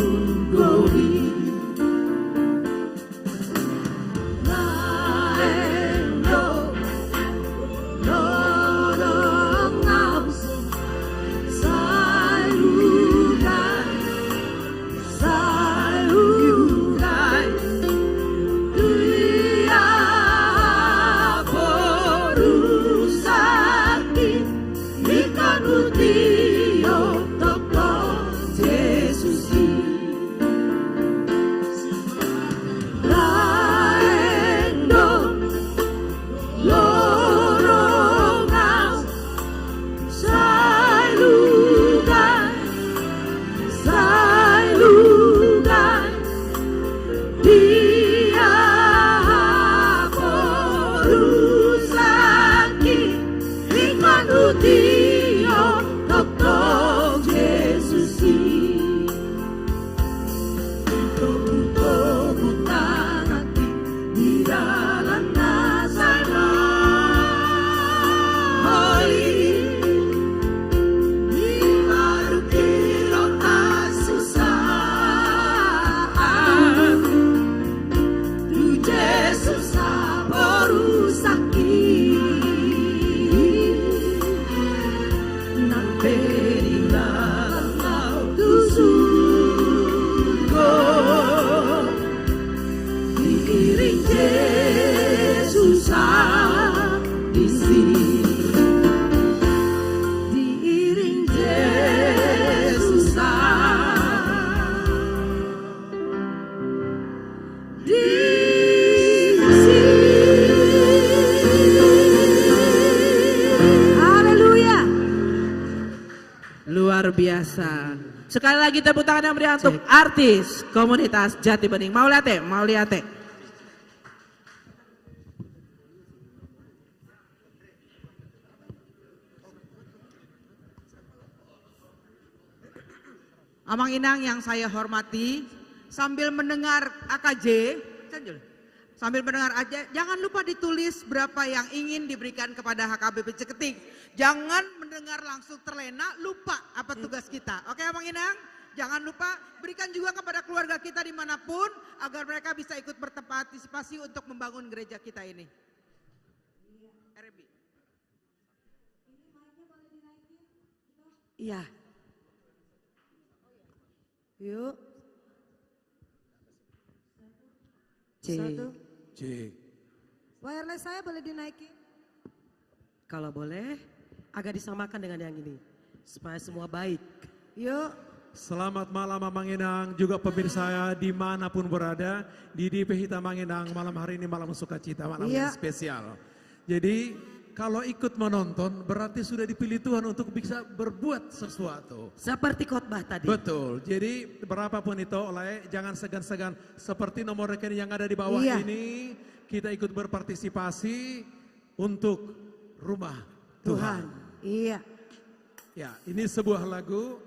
Speaker 5: Luar biasa. Sekali lagi tepuk tangan yang meriah untuk artis komunitas Jati Bening. Mau lihat ya? Mau lihat ya?
Speaker 8: Amang Inang yang saya hormati, sambil mendengar AKJ, sambil mendengar aja, jangan lupa ditulis berapa yang ingin diberikan kepada HKBP Ciketing. Jangan mendengar langsung terlena, lupa apa tugas kita. Oke Amang Inang, jangan lupa berikan juga kepada keluarga kita dimanapun, agar mereka bisa ikut berpartisipasi untuk membangun gereja kita ini.
Speaker 5: Iya.
Speaker 7: Yuk.
Speaker 9: C.
Speaker 7: Satu.
Speaker 6: C.
Speaker 7: Wireless saya boleh dinaikin?
Speaker 9: Kalau boleh, agak disamakan dengan yang ini. Supaya semua baik.
Speaker 7: Yuk.
Speaker 6: Selamat malam Mamang Inang, juga pemirsa dimanapun berada di DP Hitam Manginang malam hari ini malam sukacita, malam yang spesial. Jadi kalau ikut menonton berarti sudah dipilih Tuhan untuk bisa berbuat sesuatu.
Speaker 9: Seperti khotbah tadi.
Speaker 6: Betul, jadi berapapun itu oleh jangan segan-segan seperti nomor rekening yang ada di bawah ini, kita ikut berpartisipasi untuk rumah Tuhan.
Speaker 7: Iya.
Speaker 6: Ya, ini sebuah lagu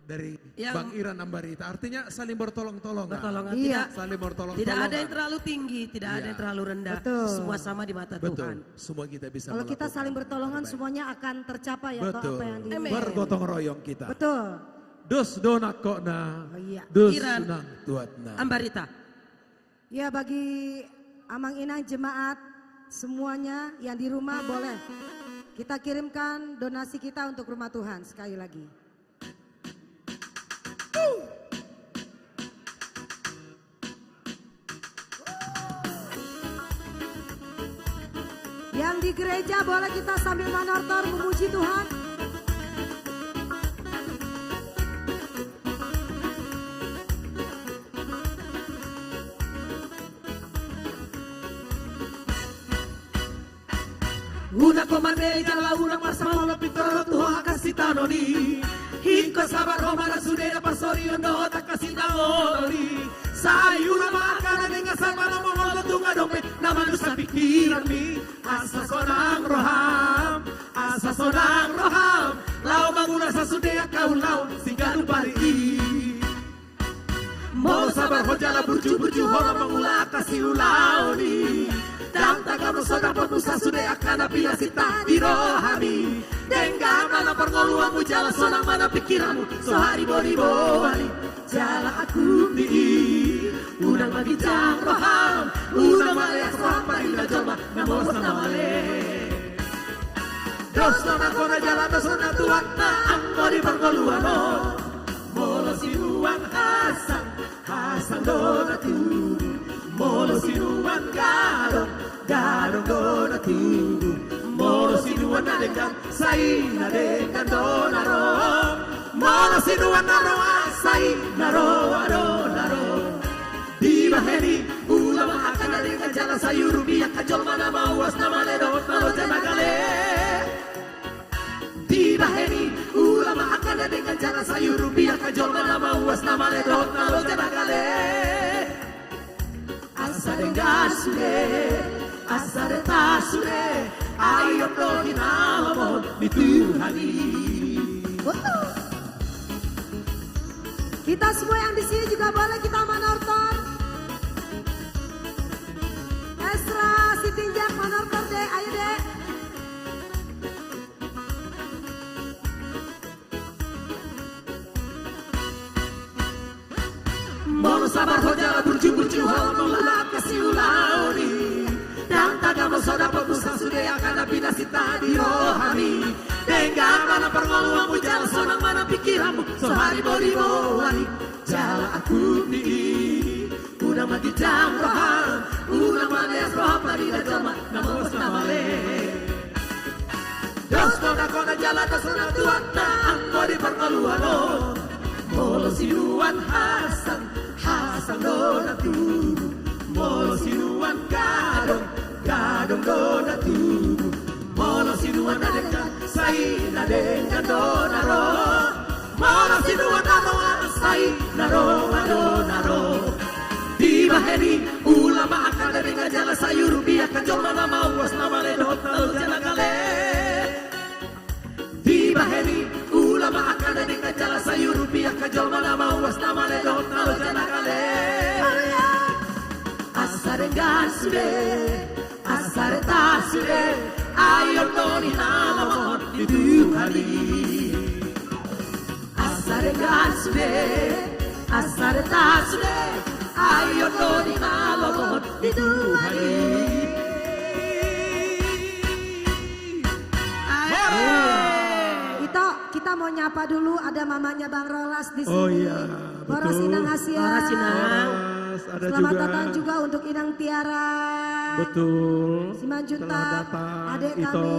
Speaker 6: dari Bang Iran Ambarita. Artinya saling bertolong-tolongan.
Speaker 9: Bertolongan.
Speaker 7: Iya.
Speaker 6: Saling bertolong-tolongan.
Speaker 9: Tidak ada yang terlalu tinggi, tidak ada yang terlalu rendah.
Speaker 7: Betul.
Speaker 9: Semua sama di mata Tuhan.
Speaker 6: Betul. Semua kita bisa
Speaker 7: Kalau kita
Speaker 6: melakukan
Speaker 7: saling bertolongan
Speaker 6: terbaik.
Speaker 7: semuanya akan tercapai ya.
Speaker 6: Betul.
Speaker 7: Apa yang diinginkan.
Speaker 6: Bergotong royong kita.
Speaker 7: Betul.
Speaker 6: Dus dona kokna.
Speaker 7: Oh, iya.
Speaker 6: Dus
Speaker 9: Iran.
Speaker 6: sunang tuatna.
Speaker 9: Ambarita.
Speaker 7: Ya bagi Amang Inang jemaat semuanya yang di rumah boleh kita kirimkan donasi kita untuk rumah Tuhan sekali lagi. Yang di gereja boleh kita sambil manortor memuji Tuhan.
Speaker 9: Una comandere la una marsama lo piccolo tu akasitanoni. Hiko sabar romana sudera pasori no takasitanoni. Sayuna makana dengan sama nama mola tunga dompet nama nusa pikiran mi. Asa sonang roham. Lau manguna sasudea kau lau singgaru pari. Mau sabar hojala burju-burju hola mangula kasih ulauni. Dan tagamu soda penusa sudah akan apia sita di rohani. Dengga mana pergoluanmu jala sonang mana pikiranmu. Sohari boribo hari jala aku di. Unang bagi jang roham. Unang malias roham parinda joma namos namale. Dos nona kona jala tasona tuan na angko di pergoluano. Molo sinuan Hasan dona tu. Molo sinuan Garong dona tu. Molo sinuan nadekan Sai nadekan dona ro. Molo sinuan naro Sai naro. Di baheni ulama akan nadekan jalan sayur rubiak kajol mana mawas nama ledot nalo janagale. Di baheni ulama akan nadekan jalan sayur rubiak kajol mana mawas nama ledot nalo janagale. Asare gasure, asare tasure, ayo pergi namamu di Tuhani.
Speaker 7: Kita semua yang di sini juga boleh kita manortor. Esra Sitinjak manortor deh, ayo deh.
Speaker 9: Mono sabar hojala burju-burju hola kasih ulauni. Dan tagamu soda pemusa sudah akan pinasita di rohani. Dengga mana pergoluanmu jala sonang mana pikiranmu. Sohari boribo hari jala aku di. Unang mati jam roham. Unang malias roham marida joma namos namale. Dos kona jala tasona tuan na angko di pergoluano. Molo sinuan Hasan dona tu. Molo sinuan Gadong dona tu. Molo sinuan nadekan Sai nadekan dona ro. Molo sinuan naro Sai naro. Di baheni ulama akan nadekan jala sayur biak kajol mana mawas nama ledot nalo janagale. Di baheni ulama akan nadekan jala sayur rupiah kajol mana mawas nama ledot nalo janagale. Asare gasure, asare tasure, ayo noni namamu di Tuhani. Asare gasure, asare tasure, ayo noni namamu di Tuhani.
Speaker 7: Kita kita mau nyapa dulu, ada mamanya Bang Rolas di sini.
Speaker 9: Oh iya,
Speaker 7: Horas
Speaker 9: betul.
Speaker 7: Inang Asia.
Speaker 5: Horas Inang.
Speaker 9: Horas, ada
Speaker 7: Selamat
Speaker 9: juga.
Speaker 7: datang juga untuk Inang Tiara.
Speaker 9: Betul.
Speaker 7: Simanjuntak,
Speaker 9: Selamat datang,
Speaker 7: adik
Speaker 9: Ito.
Speaker 7: kami.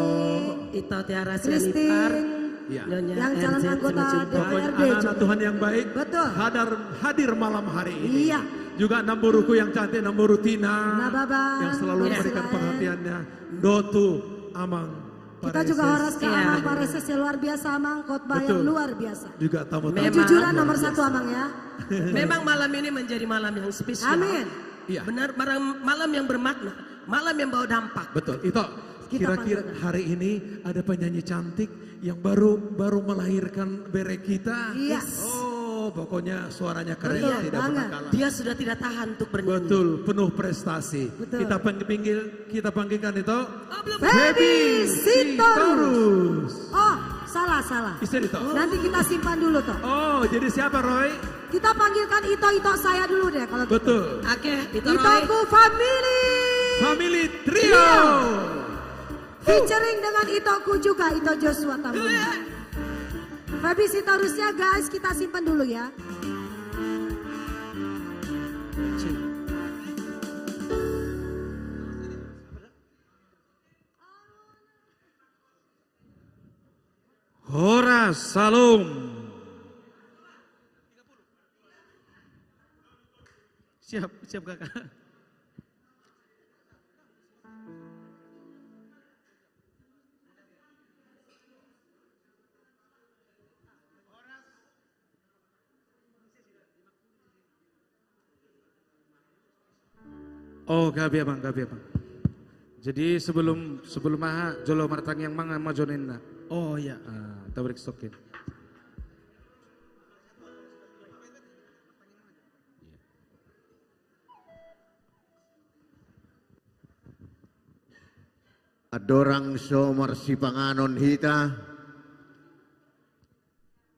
Speaker 5: Ito Tiara Sianipar.
Speaker 7: Christine,
Speaker 9: Ya.
Speaker 5: Nyonya
Speaker 7: yang calon
Speaker 5: RZ
Speaker 7: anggota
Speaker 5: Simanjuntak.
Speaker 9: Pokoknya
Speaker 7: DPRD.
Speaker 9: anak-anak Tuhan yang baik
Speaker 7: Betul.
Speaker 9: hadir malam hari ini.
Speaker 7: Iya.
Speaker 9: Juga namburuku yang cantik, namburu Tina
Speaker 7: Nah, Babang.
Speaker 9: yang selalu
Speaker 7: Yes.
Speaker 9: memberikan
Speaker 7: Yes.
Speaker 9: perhatiannya. Dotu, Amang,
Speaker 7: Kita juga
Speaker 9: Pareses.
Speaker 7: horas ke
Speaker 5: Iya.
Speaker 7: Amang Pareses yang luar biasa, Amang khotbah yang
Speaker 9: Betul.
Speaker 7: luar biasa.
Speaker 9: Juga tamu-tamu.
Speaker 5: Memang.
Speaker 7: Kejujuran nomor 1 Amang ya.
Speaker 5: Memang malam ini menjadi malam yang spesial.
Speaker 7: Amin.
Speaker 9: Iya.
Speaker 5: Benar, malam yang bermakna, malam yang bawa dampak.
Speaker 9: Betul, itu
Speaker 7: Kita
Speaker 9: kira-kira
Speaker 7: panggilkan.
Speaker 9: hari ini ada penyanyi cantik yang baru melahirkan bere kita.
Speaker 7: Iya.
Speaker 9: Oh, pokoknya suaranya keren,
Speaker 7: Betul,
Speaker 9: tidak pernah
Speaker 7: banget.
Speaker 9: kalah.
Speaker 5: Dia sudah tidak tahan untuk bernyanyi.
Speaker 9: Betul, penuh prestasi.
Speaker 7: Betul.
Speaker 9: Kita panggilkan itu
Speaker 7: Baby Sitorus.
Speaker 9: Sitorus.
Speaker 7: Oh, salah.
Speaker 9: Istri itu.
Speaker 7: Nanti kita simpan dulu toh.
Speaker 9: Oh, jadi siapa Roy?
Speaker 7: Kita panggilkan Ito saya dulu deh kalau gitu.
Speaker 9: Betul.
Speaker 5: Oke, itu Roy.
Speaker 7: Itoku Family.
Speaker 9: Family Trio.
Speaker 7: Featuring dengan Itoku juga, Ito Joshua Tambun. Baby Sitorusnya guys, kita simpan dulu ya.
Speaker 9: Horas Salum. Siap kakak. Oh, gabi abang. Jadi sebelum maha jolo martang yang manga majonin na. Oh iya. Tabrik stokin.
Speaker 10: Adorang so marsipanganon hita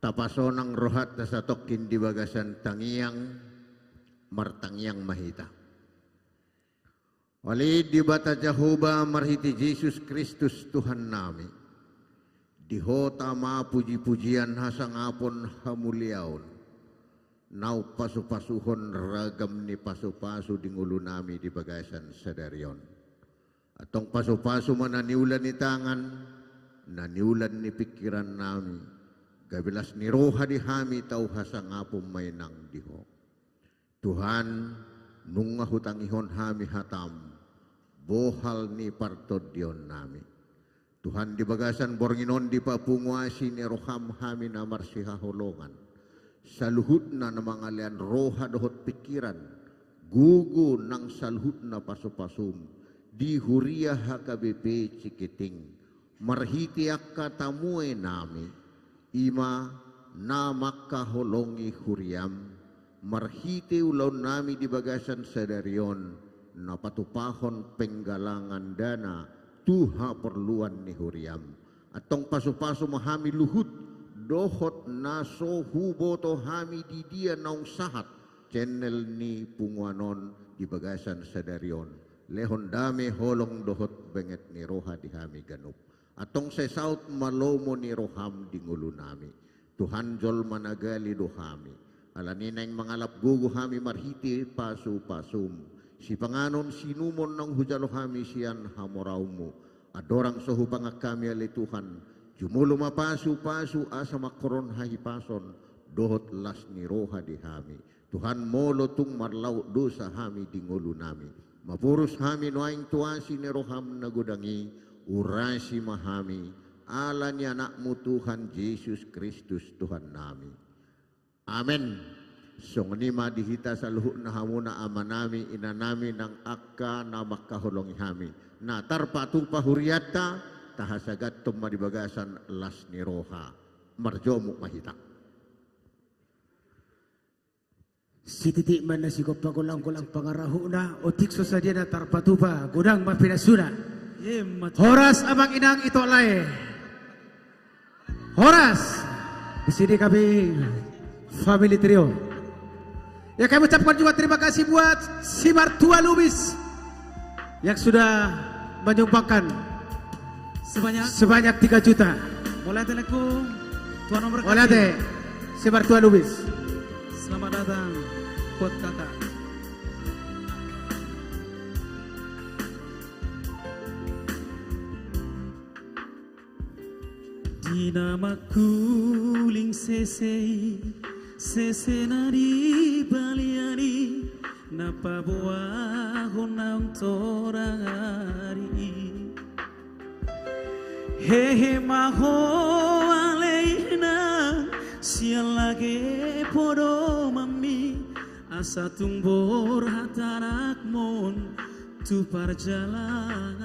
Speaker 10: tapasonang rohat tasatokin di bagasan tangiang martangiang mahita. Wali di bata Jehovah marhiti Yesus Kristus Tuhan nami. Dihota ma puji-pujian hasangapon hamuliaon. Nau pasu-pasuhon ragam ni pasu-pasu di ngulu nami di bagasan sadarion. Atong pasu-pasu mananiulan ni tangan, naniulan ni pikiran nami. Gabilas ni roha di hami tau hasangapon mainang diho. Tuhan, nung hutangihon hami hatam, bohal ni partodion nami. Tuhan di bagasan bornginon di papunguasi ni roham hami na marsihaholongan. Saluhut na namangalian roha dohot pikiran, gugu nang saluhut na pasupasum, di huria HKBP Cikiting, marhiti akka tamue nami, ima na makaholongi huriam, marhiti ulaw nami di bagasan sadarion, na patupahon penggalangan dana, tuha perluan ni huriam. Atong pasu-pasu mahami luhut, dohot naso huboto hami di dia naung sahat, channel ni punguanon di bagasan sadarion. Lehon dami holong dohot benget ni roha di hami ganup. Atong sesaut malomo ni roham di ngulu nami. Tuhan jol managali dohami. Alanineng mangalap gugu hami marhiti pasu-pasum. Si panganon sinumon ng hujalo hami siyan hamoraumu. Adorang sohu pangak kami ali Tuhan. Jumulo mapasu-pasu asa makron hahipason. Dohot las ni roha di hami. Tuhan molo tung marlaw dosa hami di ngulu nami. Mapurus hami noaing tuasi ni roham nagudangi. Urasi mahami. Ala ni anakmu Tuhan Yesus Kristus Tuhan nami. Amen. Songnima dihita sa luhut na hamuna ama nami inanami ng akka na makahulong hami. Na tarpatu pahuriata tahasagat tumadibagasan las ni roha. Marjomo mahita.
Speaker 11: Si titik mana si kopa kulang-kulang pangarahu na otik sosadia na tarpatupa gudang mapinasuna. Horas abang inang ito lay. Horas. Di sini kami Family Trio. Ya kami ucapkan juga terima kasih buat si Martua Lubis yang sudah menyumbangkan sebanyak 3 juta.
Speaker 9: Mulai teleku
Speaker 11: Tuan nomor Olate, si Bartua Lubis. Selamat datang buat kakak. Di nama kuling sese nari baliani napa buah honang torang hari hehe maho aleina sialage podo mami asa tumbor hatanak mon tu perjalanan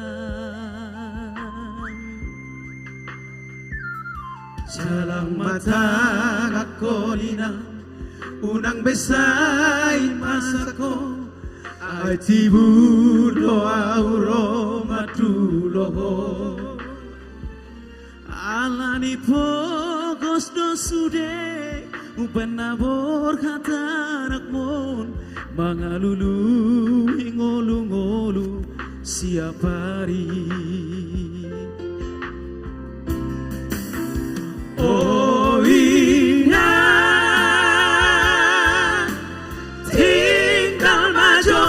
Speaker 11: jalan mata ngakolina unang besai masako atibu doa uro matuloho alani pogos do sude upenabor katanak mon mangalulu ngolu-ngolu siap hari oh indah tinggal maju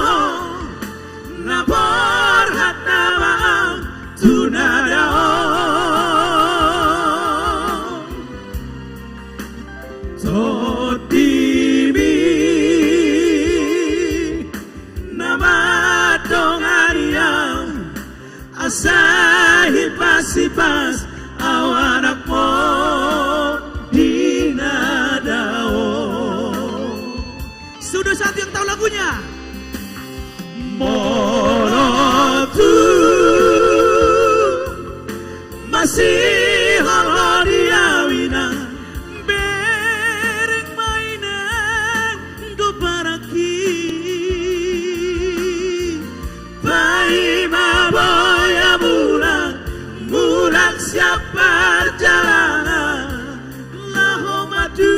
Speaker 11: nabor hatawang tunadao todimi nama dongariam asahi pasipas awanak mo dinadao. Sudah satu yang tahu lagunya. Morotu masih halo diawina bereng mainan do baraki pai maboya bulan siap perjalanan laho madu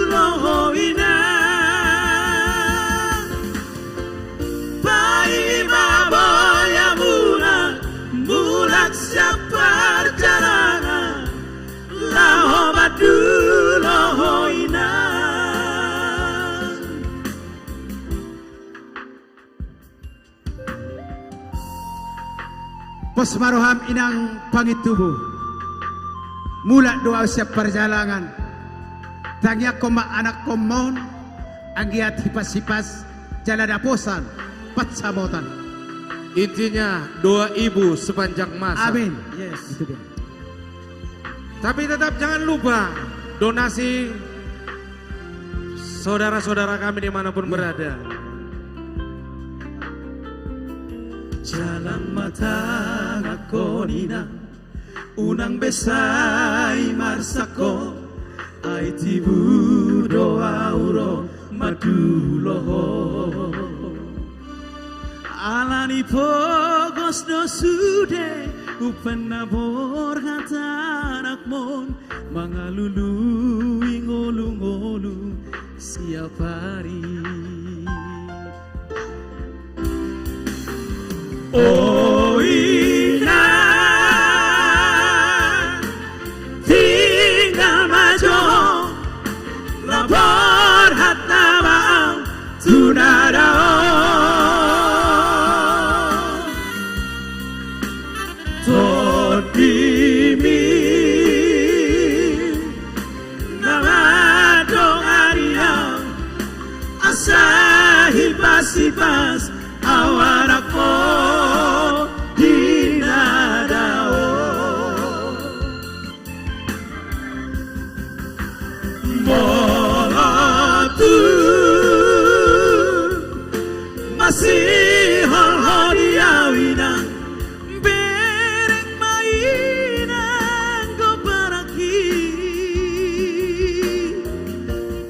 Speaker 11: loho inang pai maboya bulan siap perjalanan laho madu loho inang Pos maroham inang pangitubuh mula doa siap perjalanan tangya koma anak komon anggiat hipas-hipas jalan daposan patsamotan
Speaker 12: intinya doa ibu sepanjang masa
Speaker 11: amin yes itu dia
Speaker 12: tapi tetap jangan lupa donasi saudara-saudara kami dimanapun berada
Speaker 11: jalan mata ngakonina unang besai marsako aitibu doa uro maduloho alani pogos do sude upenabor hatanak mon mangalulu ngolu-ngolu siap hari oh indah tinggal maju lapor hatna tunadao todimi nama dongariam asahi pasipas awanak mo dinadao Morotu masih hal-hal diawinang bereng mainan go baraki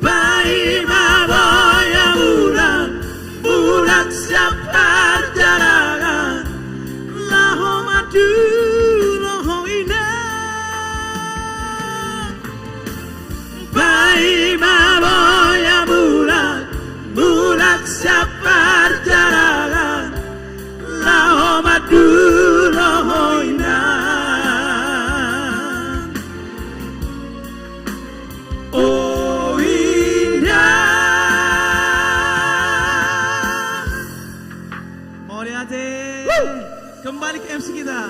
Speaker 11: pai maboya bulan siap perjalanan laho madu loho indah pai maboya bulan siap perjalanan laho madu loho indah
Speaker 9: Kembali ke MC kita.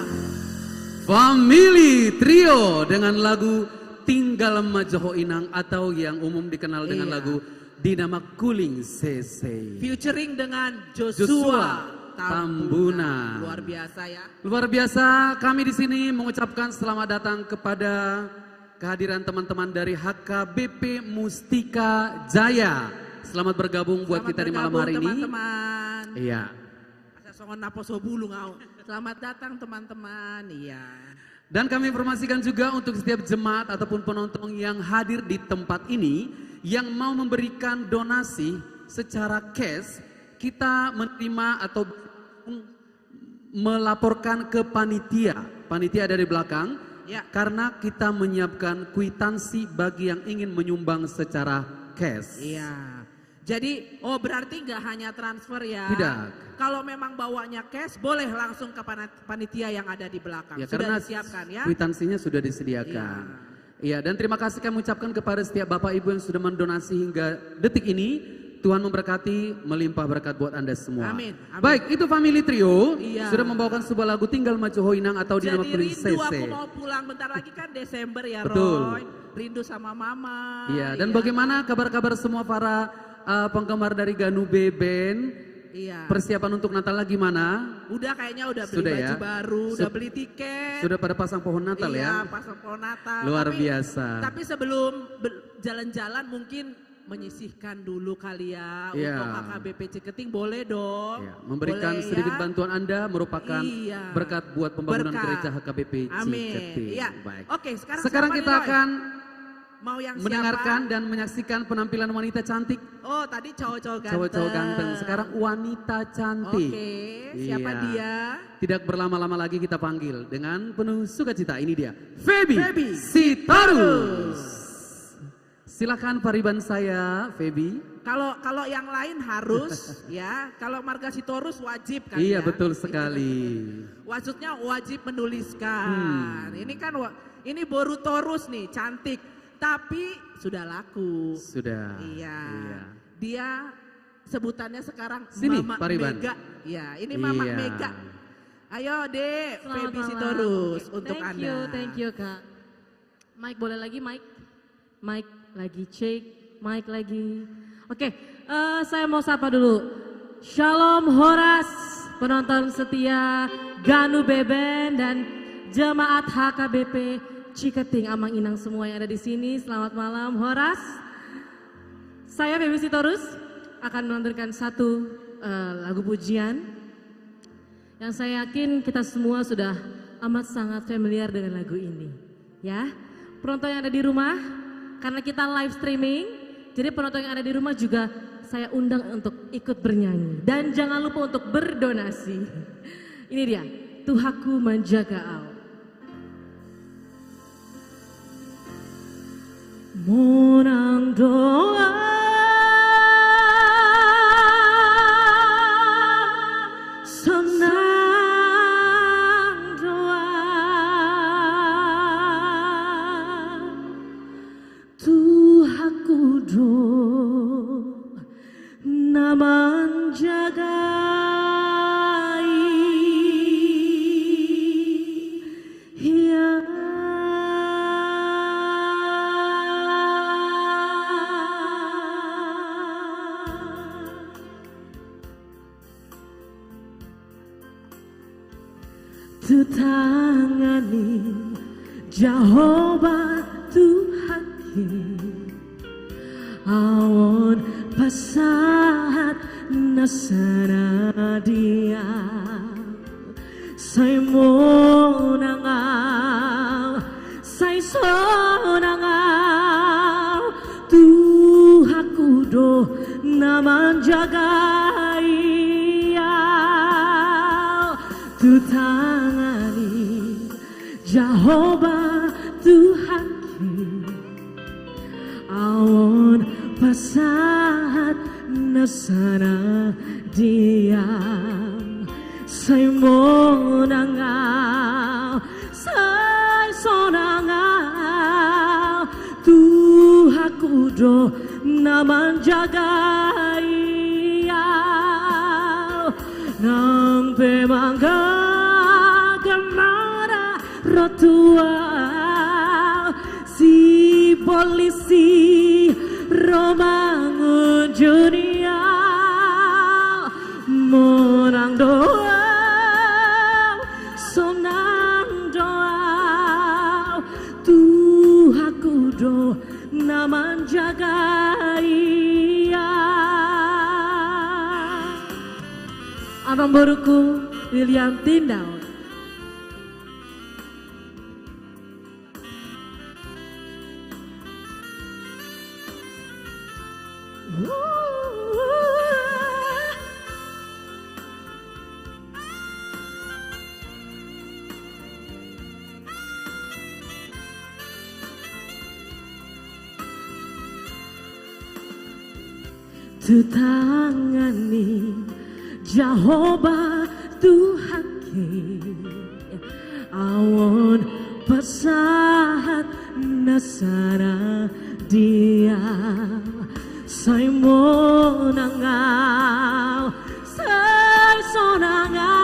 Speaker 4: Family Trio dengan lagu Tinggal Majoho Inang atau yang umum dikenal dengan lagu Dinama Kuling CC.
Speaker 5: Featuring dengan
Speaker 4: Joshua
Speaker 5: Joshua
Speaker 4: Tambuna.
Speaker 5: Luar biasa ya.
Speaker 4: Luar biasa, kami di sini mengucapkan selamat datang kepada kehadiran teman-teman dari HKBP Mustika Jaya. Selamat bergabung buat kita di malam hari ini.
Speaker 5: Teman-teman.
Speaker 4: Iya.
Speaker 5: Songon naposo bulu ngau. Selamat datang teman-teman. Iya.
Speaker 4: Dan kami informasikan juga untuk setiap jemaat ataupun penonton yang hadir di tempat ini yang mau memberikan donasi secara cash, kita menerima atau melaporkan ke panitia. Panitia ada di belakang.
Speaker 5: Ya.
Speaker 4: Karena kita menyiapkan kwitansi bagi yang ingin menyumbang secara cash.
Speaker 5: Iya. Jadi, berarti nggak hanya transfer ya?
Speaker 4: Tidak.
Speaker 5: Kalau memang bawanya cash, boleh langsung ke panitia yang ada di belakang.
Speaker 4: Ya,
Speaker 5: sudah
Speaker 4: karena
Speaker 5: disiapkan ya?
Speaker 4: kwitansinya sudah disediakan. Iya, dan terima kasih kami ucapkan kepada setiap Bapak Ibu yang sudah mendonasi hingga detik ini. Tuhan memberkati, melimpah berkat buat Anda semua.
Speaker 5: Amin, amin.
Speaker 4: Baik, itu Family Trio
Speaker 5: Iya.
Speaker 4: sudah membawakan sebuah lagu Tinggal Majoho Inang atau Dinama Kuling
Speaker 5: Jadi rindu
Speaker 4: CC.
Speaker 5: aku mau pulang, bentar lagi kan Desember ya
Speaker 4: Betul.
Speaker 5: Roy. Rindu sama mama.
Speaker 4: Iya, dan bagaimana kabar-kabar semua para penggemar dari Ganube Band?
Speaker 5: Iya.
Speaker 4: Persiapan untuk Natal gimana?
Speaker 5: Udah kayaknya udah beli
Speaker 4: Sudah
Speaker 5: baju
Speaker 4: ya?
Speaker 5: baru, udah beli tiket.
Speaker 4: Sudah pada pasang pohon Natal ya?
Speaker 5: Iya, pasang pohon Natal.
Speaker 4: Luar biasa.
Speaker 5: Tapi sebelum jalan-jalan mungkin menyisihkan dulu kali ya
Speaker 4: Iya.
Speaker 5: untuk HKBP Ciketing, boleh dong.
Speaker 4: Ya, memberikan
Speaker 5: Boleh
Speaker 4: sedikit
Speaker 5: ya?
Speaker 4: bantuan Anda merupakan
Speaker 5: Iya.
Speaker 4: berkat buat pembangunan
Speaker 5: Berkat.
Speaker 4: gereja HKBP
Speaker 5: Amin.
Speaker 4: Ciketing.
Speaker 5: Iya.
Speaker 4: Baik.
Speaker 5: Oke, sekarang
Speaker 4: Sekarang
Speaker 5: siapa
Speaker 4: kita
Speaker 5: nih, Roy?
Speaker 4: akan
Speaker 5: Mau yang
Speaker 4: mendengarkan
Speaker 5: siapa?
Speaker 4: dan menyaksikan penampilan wanita cantik.
Speaker 5: Oh, tadi cowok-cowok ganteng.
Speaker 4: Cowok-cowok ganteng. Sekarang wanita cantik.
Speaker 5: Oke, siapa
Speaker 4: Iya.
Speaker 5: dia?
Speaker 4: Tidak berlama-lama lagi kita panggil dengan penuh sukacita. Ini dia, Feby
Speaker 5: Feby
Speaker 4: Sitorus. Silakan pariban saya, Feby.
Speaker 5: Kalau yang lain harus ya, kalau Marga Sitorus wajib kan
Speaker 4: Iya,
Speaker 5: ya.
Speaker 4: betul sekali.
Speaker 5: Maksudnya wajib menuliskan. Ini kan ini Boru Torus nih, cantik. Tapi sudah laku.
Speaker 4: Sudah.
Speaker 5: Iya. Dia sebutannya sekarang
Speaker 4: Sini,
Speaker 5: Mama
Speaker 4: pariban.
Speaker 5: Mega. Ya, ini Mama
Speaker 4: Iya.
Speaker 5: Mega. Ayo Dek,
Speaker 2: Selamat
Speaker 5: Feby
Speaker 2: malam.
Speaker 5: Sitorus untuk Anda.
Speaker 2: Thank you Kak. Mike boleh lagi Mike? Mike lagi cek, Mike lagi. Oke, saya mau sapa dulu. Shalom Horas, penonton setia Ganube Band dan jemaat HKBP Ciketing Amang Inang semua yang ada di sini. Selamat malam Horas. Saya Feby Sitorus akan melantunkan satu lagu pujian yang saya yakin kita semua sudah amat sangat familiar dengan lagu ini. Ya, penonton yang ada di rumah, karena kita live streaming, jadi penonton yang ada di rumah juga saya undang untuk ikut bernyanyi. Dan jangan lupa untuk berdonasi. Ini dia, Tuhaku Menjaga Au. Monang doa senang doa Tuhaku do naman jagai ya tutangani Jehovah Tuhaki awon pasat nasana dia say monangaw say sonangaw Tuhaku do naman jagai tutangani Jehovah Tuhaki awon pasat nasana diam say monangaw say sonangaw Tuhaku do naman jagai nang pemangga rotua si polisi romangun dunia menang doa sonang doa Tuhaku do naman jaga ia Abang Boruku William Tindau. Tutangani Jehovah Tuhan awon pasahat nasara dia say monangaw say sonangaw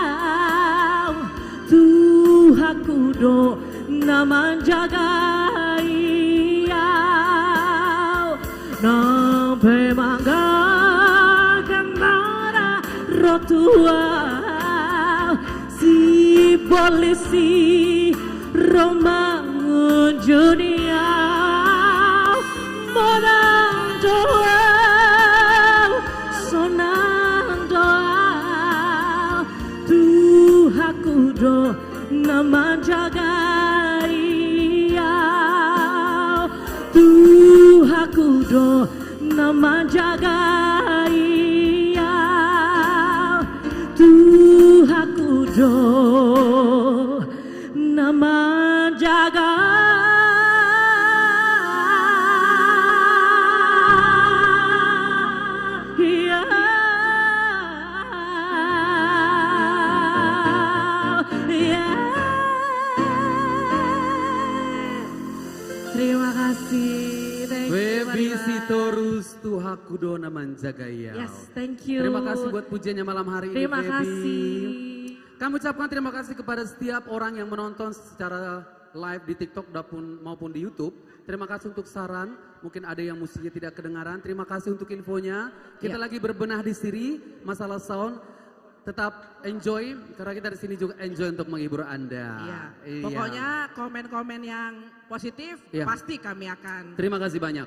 Speaker 2: Tuhaku do naman jaga iyaw nampai mangga rotua si polisi romangun dunia menang doa sonang doa Tuhaku do nama jaga ia Tuhaku do nama jaga Tuhaku do nama jaga ia terima kasih.
Speaker 4: Baby Sitorus Tuhaku do naman jaga ia.
Speaker 2: Yes, thank you.
Speaker 4: Terima kasih buat pujiannya malam hari ini.
Speaker 2: Terima kasih.
Speaker 4: Kami ucapkan terima kasih kepada setiap orang yang menonton secara live di TikTok maupun di YouTube. Terima kasih untuk saran, mungkin ada yang musiknya tidak kedengaran. Terima kasih untuk infonya. Kita lagi berbenah di sini masalah sound. Tetap enjoy karena kita di sini juga enjoy untuk menghibur Anda.
Speaker 5: Iya.
Speaker 4: Iya.
Speaker 5: Pokoknya komen-komen yang positif pasti kami akan
Speaker 4: Terima kasih banyak.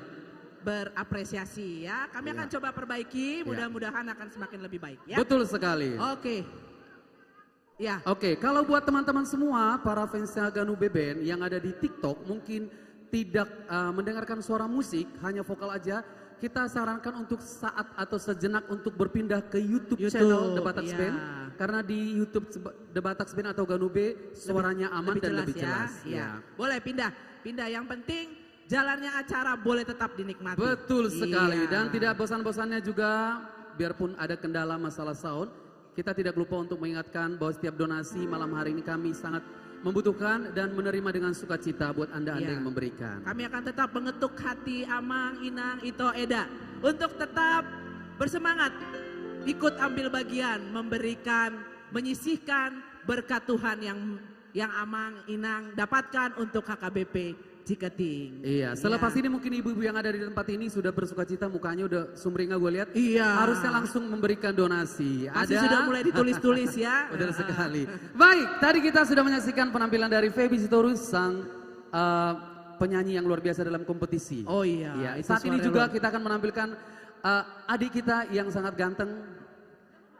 Speaker 5: Berapresiasi ya. Kami akan coba perbaiki, mudah-mudahan akan semakin lebih baik ya.
Speaker 4: Betul sekali.
Speaker 5: Oke. Ya.
Speaker 4: Oke, kalau buat teman-teman semua para fansnya Ganu Beben yang ada di TikTok mungkin tidak mendengarkan suara musik, hanya vokal aja. Kita sarankan untuk saat atau sejenak untuk berpindah ke YouTube channel The Batak Band. Karena di YouTube The Batak Band atau Ganu B suaranya aman dan lebih jelas.
Speaker 5: Ya. Boleh pindah. Yang penting jalannya acara boleh tetap dinikmati.
Speaker 4: Betul sekali. Dan tidak bosan-bosannya juga biarpun ada kendala masalah sound. Kita tidak lupa untuk mengingatkan bahwa setiap donasi malam hari ini kami sangat membutuhkan dan menerima dengan sukacita buat Anda-Anda yang memberikan.
Speaker 5: Kami akan tetap mengetuk hati Amang, Inang, Ito, Eda untuk tetap bersemangat ikut ambil bagian memberikan, menyisihkan berkat Tuhan yang Amang, Inang dapatkan untuk HKBP Ciketing.
Speaker 4: Iya, selepas ini mungkin ibu-ibu yang ada di tempat ini sudah bersukacita, mukanya udah sumringah gue lihat.
Speaker 5: Iya.
Speaker 4: Harusnya langsung memberikan donasi.
Speaker 5: Pasti sudah mulai ditulis-tulis ya.
Speaker 4: Betul sekali. Baik, tadi kita sudah menyaksikan penampilan dari Feby Sitorus, sang penyanyi yang luar biasa dalam kompetisi.
Speaker 5: Oh iya.
Speaker 4: Saat ini juga kita akan menampilkan adik kita yang sangat ganteng,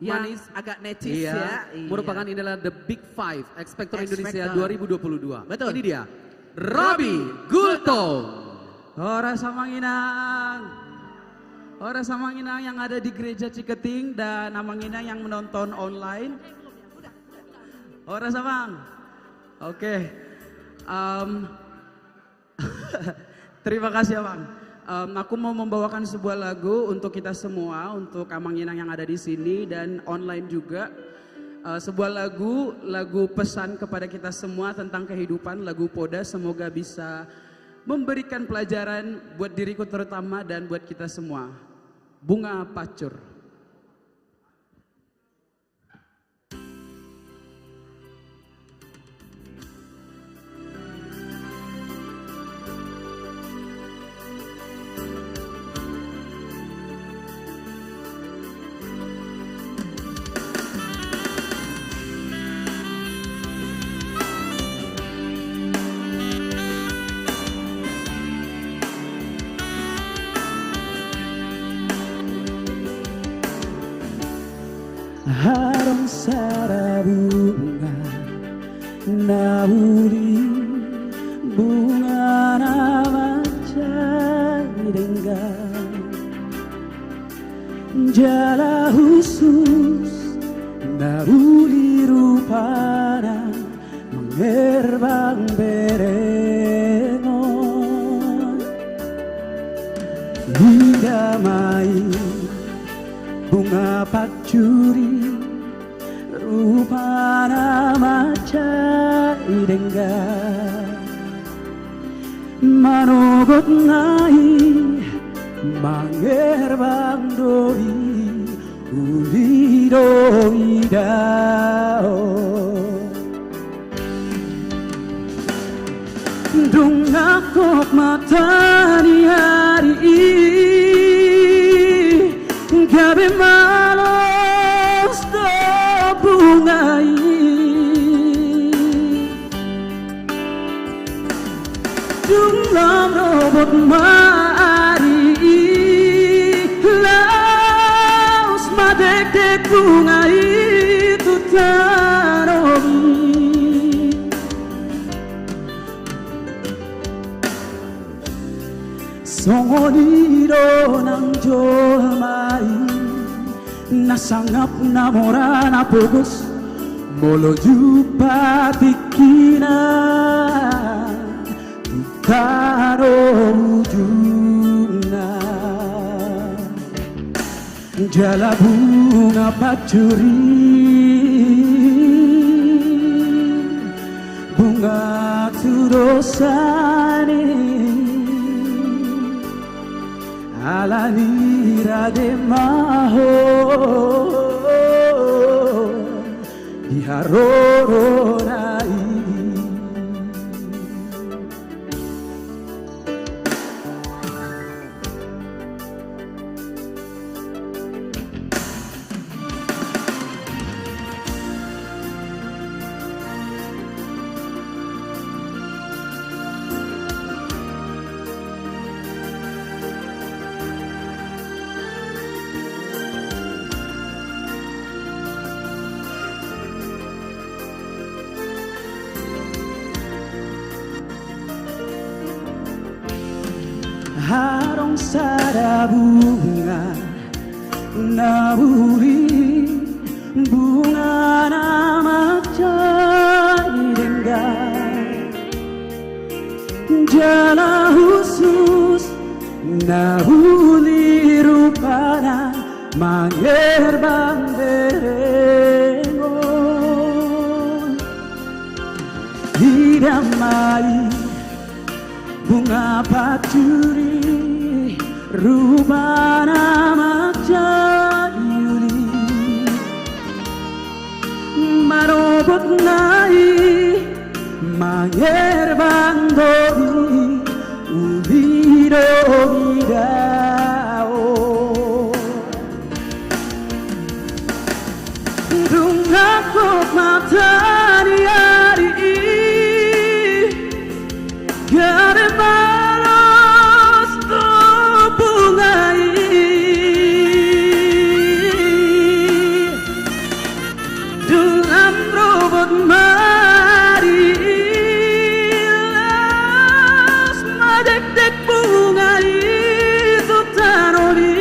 Speaker 4: manis,
Speaker 5: agak necis ya.
Speaker 4: Merupakan ini adalah The Big Five X Factor Indonesia 2022.
Speaker 5: Betul.
Speaker 4: Ini dia. Robi Gultong.
Speaker 11: Ora Samanginang. Ora Samanginang yang ada di gereja Ciketing dan Amanginang yang menonton online. Ora Samang. Oke. Terima kasih Abang. Aku mau membawakan sebuah lagu untuk kita semua, untuk Amanginang yang ada di sini dan online juga. Sebuah lagu pesan kepada kita semua tentang kehidupan, lagu Poda, semoga bisa memberikan pelajaran buat diriku terutama dan buat kita semua. Bunga Pacur. harum sara bunga nauri bunga nama denggang jala khusus nauri rupana mengerbang berengon didamai bunga pacuri rupana macai denggang manogot ngai mangerbang doi uli doi dao dungakok matani hari gabe malos do bungai Jumlah robot mari laus madek-dek bunga itu taromi songoniro nang jolmai nasangap namora napogos molo jupa tikina Karo ujungna jala bunga pacuri bunga turosane ala lira de maho diharoronai harong sara bunga naburi bunga nama cai denggang jala khusus nabuli rupana mangerbang berengon didamai bunga pacuri rupana macayuri marobot nai mangerbang doi ulido midao dungakok matani hari Gare balas to bungai dalam robot mari las madek-dek bungai itu tanori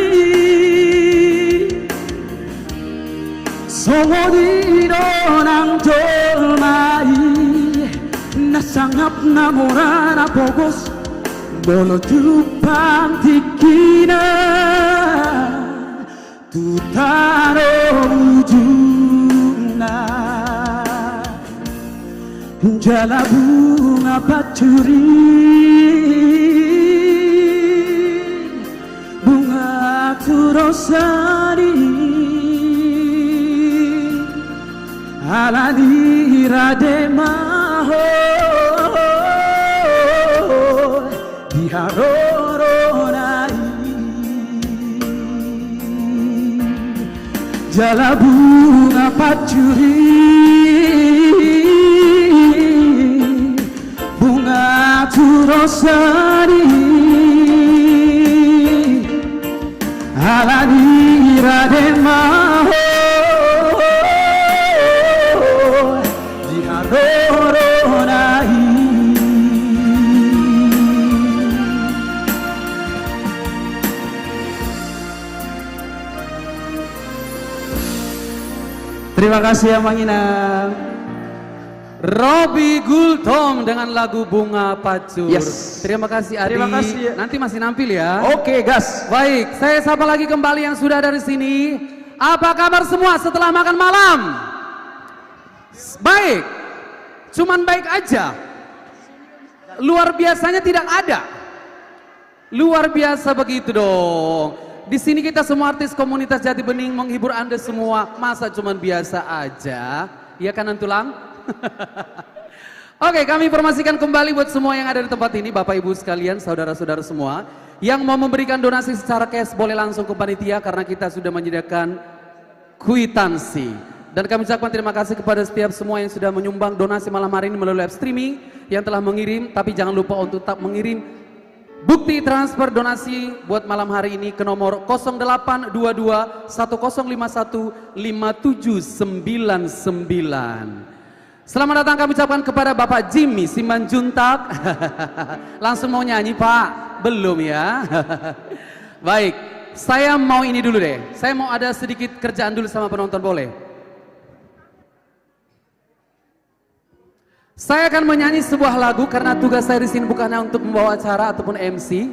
Speaker 11: songodiro nang jolmai nasangap namora napogos bolo jupang tikina tutaro ujungna jala bunga pacuri bunga turosari alani rademaho diharoronai jala bunga pacuri bunga turosari alani rademaho
Speaker 4: Terima kasih Amang Inang. Robi Gultom dengan lagu Bunga Pacur.
Speaker 11: Yes.
Speaker 4: Terima kasih Adi.
Speaker 11: Terima kasih.
Speaker 4: Nanti masih nampil ya.
Speaker 11: Oke, gas.
Speaker 4: Baik, saya sapa lagi kembali yang sudah dari sini. Apa kabar semua setelah makan malam? Baik. Cuman baik aja. Luar biasanya tidak ada. Luar biasa begitu dong. Di sini kita semua artis komunitas Jati Bening menghibur Anda semua. Masa cuman biasa aja? Iya kan Antulang? Oke, kami informasikan kembali buat semua yang ada di tempat ini, Bapak Ibu sekalian, saudara-saudara semua, yang mau memberikan donasi secara cash boleh langsung ke panitia karena kita sudah menyediakan kwitansi. Dan kami ucapkan terima kasih kepada setiap semua yang sudah menyumbang donasi malam hari ini melalui live streaming, yang telah mengirim, tapi jangan lupa untuk tetap mengirim bukti transfer donasi buat malam hari ini ke nomor 0822 1051 5799. Selamat datang kami ucapkan kepada Bapak Jimmy Simanjuntak. Langsung mau nyanyi Pak? Belum ya? Baik, saya mau ini dulu deh. Saya mau ada sedikit kerjaan dulu sama penonton, boleh? Saya akan menyanyi sebuah lagu karena tugas saya di sini bukannya untuk membawa acara ataupun MC.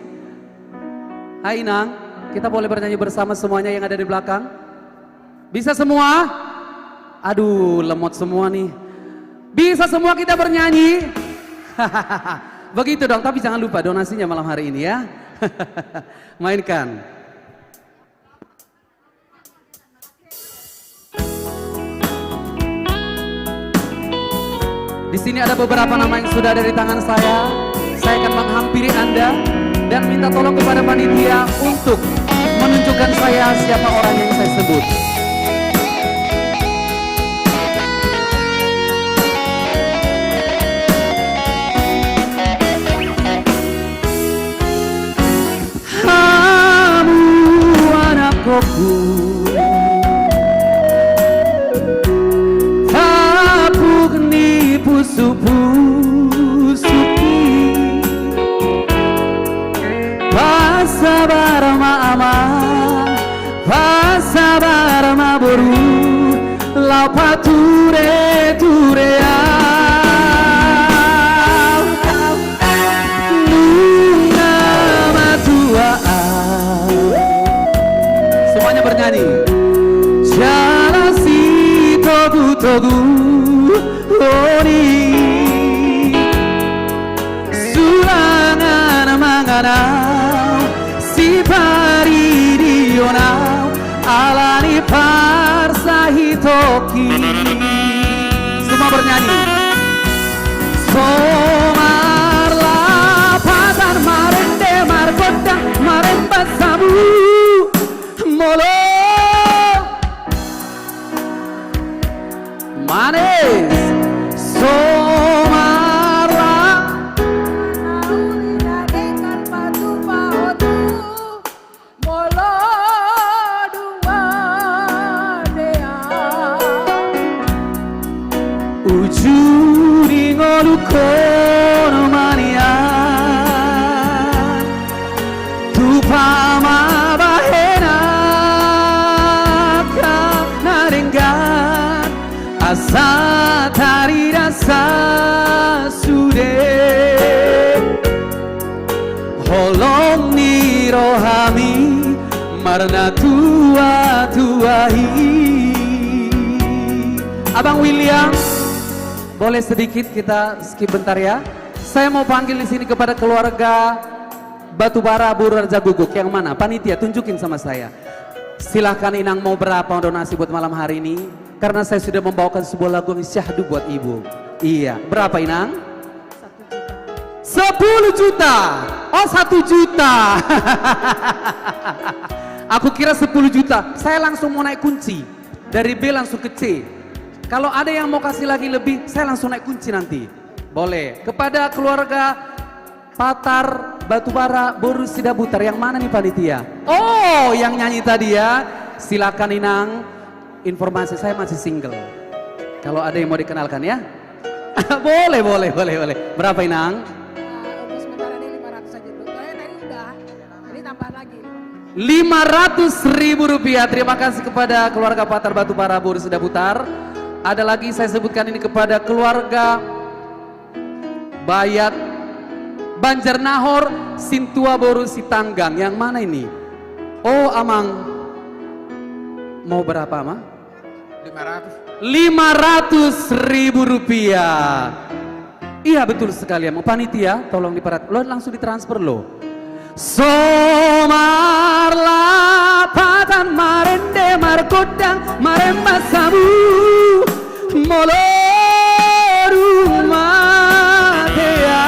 Speaker 4: Hai Inang, kita boleh bernyanyi bersama semuanya yang ada di belakang? Bisa semua? Aduh, lemot semua nih. Bisa semua kita bernyanyi? Begitu dong, tapi jangan lupa donasinya malam hari ini ya. Mainkan. Di sini ada beberapa nama yang sudah ada di tangan saya. Saya akan menghampiri Anda dan minta tolong kepada panitia untuk menunjukkan saya siapa orang yang saya sebut. Tapuk ni pusu-pusuki Pasabar ma'ama Pasabar ma'boru Lapa ture-turea Nuna matua'a Semuanya bernyanyi. Jala si togu-togu oni Sulangan manganau si pari dionau alani parsahitoki. Semua bernyanyi. Somarla pasan marende margoda maremba sabu Molo manis somarla
Speaker 7: Naulina dengan batu pahotu molo dua dea
Speaker 4: ujuri ngolu kono mania tupama bahena asa tari rasa sude holong ni rohami marna tua tuahi. Abang William, boleh sedikit kita skip bentar ya. Saya mau panggil di sini kepada keluarga Batubara Buru Raja Guguk. Yang mana? Panitia tunjukin sama saya. Silahkan Inang mau berapa donasi buat malam hari ini? Karena saya sudah membawakan sebuah lagu yang syahdu buat ibu. Iya, berapa Inang? 10 juta. Oh 1 juta. Aku kira 10 juta. Saya langsung mau naik kunci. Dari B langsung ke C. Kalau ada yang mau kasih lagi lebih, saya langsung naik kunci nanti. Boleh. Kepada keluarga Patar Batubara Boru Sidabutar, yang mana nih panitia? Oh, yang nyanyi tadi ya. Silakan Inang. Informasi saya masih single. Kalau ada yang mau dikenalkan ya. boleh. Berapa Inang?
Speaker 7: untuk sementara ini 500 saja dulu. Soalnya tadi udah, ini tambahan lagi.
Speaker 4: 500.000 rupiah. Terima kasih kepada keluarga Patar Batubara Boru sudah putar. Ada lagi saya sebutkan ini kepada keluarga Bayat Banjarnahor Sintua Boru Sitanggang. Yang mana ini? Oh, Amang. Mau berapa, Amang? 500.000 rupiah. Iya betul sekali, Amang. Panitia tolong diperhatikan. Lo langsung ditransfer lo. Somarla patan marende markodang maremba sabu moloru matea.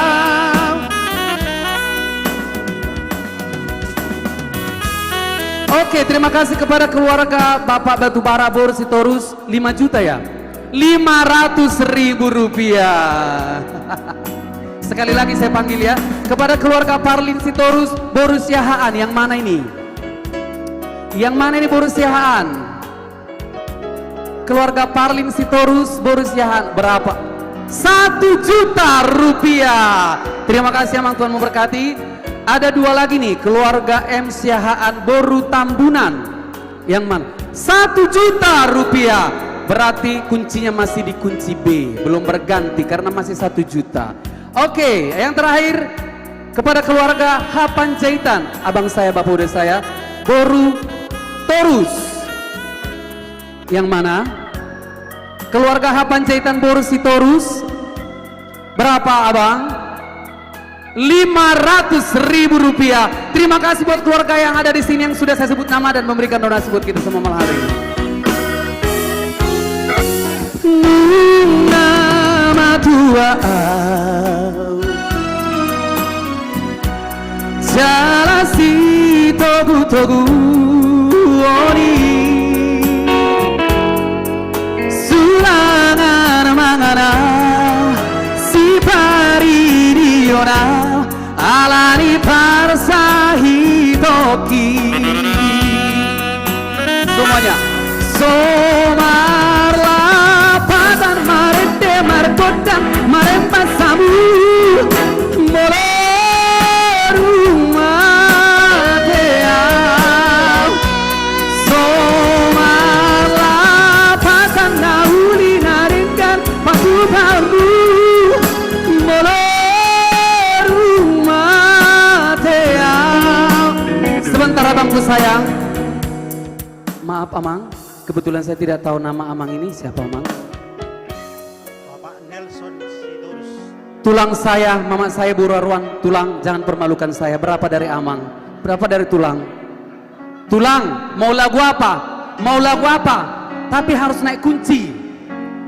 Speaker 4: Oke, terima kasih kepada keluarga Bapak Batubara Boru Sitorus 5 juta ya. 500.000 rupiah. Sekali lagi saya panggil ya, kepada keluarga Parlin Sitorus Boru Siahaan. Yang mana ini? Yang mana ini Boru Siahaan? Keluarga Parlin Sitorus Boru Siahaan berapa? 1 juta rupiah. Terima kasih Amang, Tuhan memberkati. Ada 2 lagi nih, keluarga M Siahaan Boru Tambunan. Yang mana? 1 juta rupiah. Berarti kuncinya masih di kunci B, belum berganti karena masih 1 juta. Oke, yang terakhir kepada keluarga H Panjaitan, abang saya, bapak udah saya, Boru Torus. Yang mana? Keluarga H Panjaitan Boru Sitorus. Berapa abang? 500.000 rupiah. Terima kasih buat keluarga yang ada di sini yang sudah saya sebut nama dan memberikan donasi buat kita semua malam hari ini. Nama tua jalasi togu-togu oni sulangan mangana si paririona alani parsahi toki. Semuanya somarla patan marente markodang marempa samu moloru matea. Somarla patan nauli naringkan patu baru moloru matea. Sebentar abangku sayang. Maaf Amang, kebetulan saya tidak tahu nama Amang ini. Siapa Amang?
Speaker 6: Bapak Nelson Sitorus.
Speaker 4: Tulang saya, mama saya Bu Raruan. Tulang, jangan permalukan saya. Berapa dari Amang? Berapa dari tulang? Tulang, mau lagu apa? Mau lagu apa? Tapi harus naik kunci.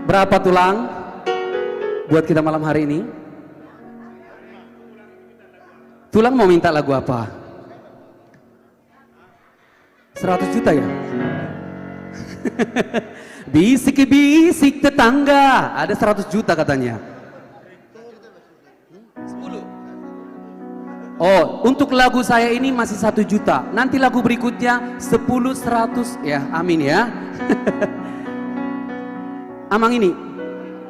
Speaker 4: Berapa tulang? Buat kita malam hari ini. Tulang mau minta lagu apa? 100 juta ya? Bisik-bisik tetangga, ada 100 juta katanya. 10. Oh, untuk lagu saya ini masih 1 juta. Nanti lagu berikutnya 10, 100 ya, amin ya. Amang ini,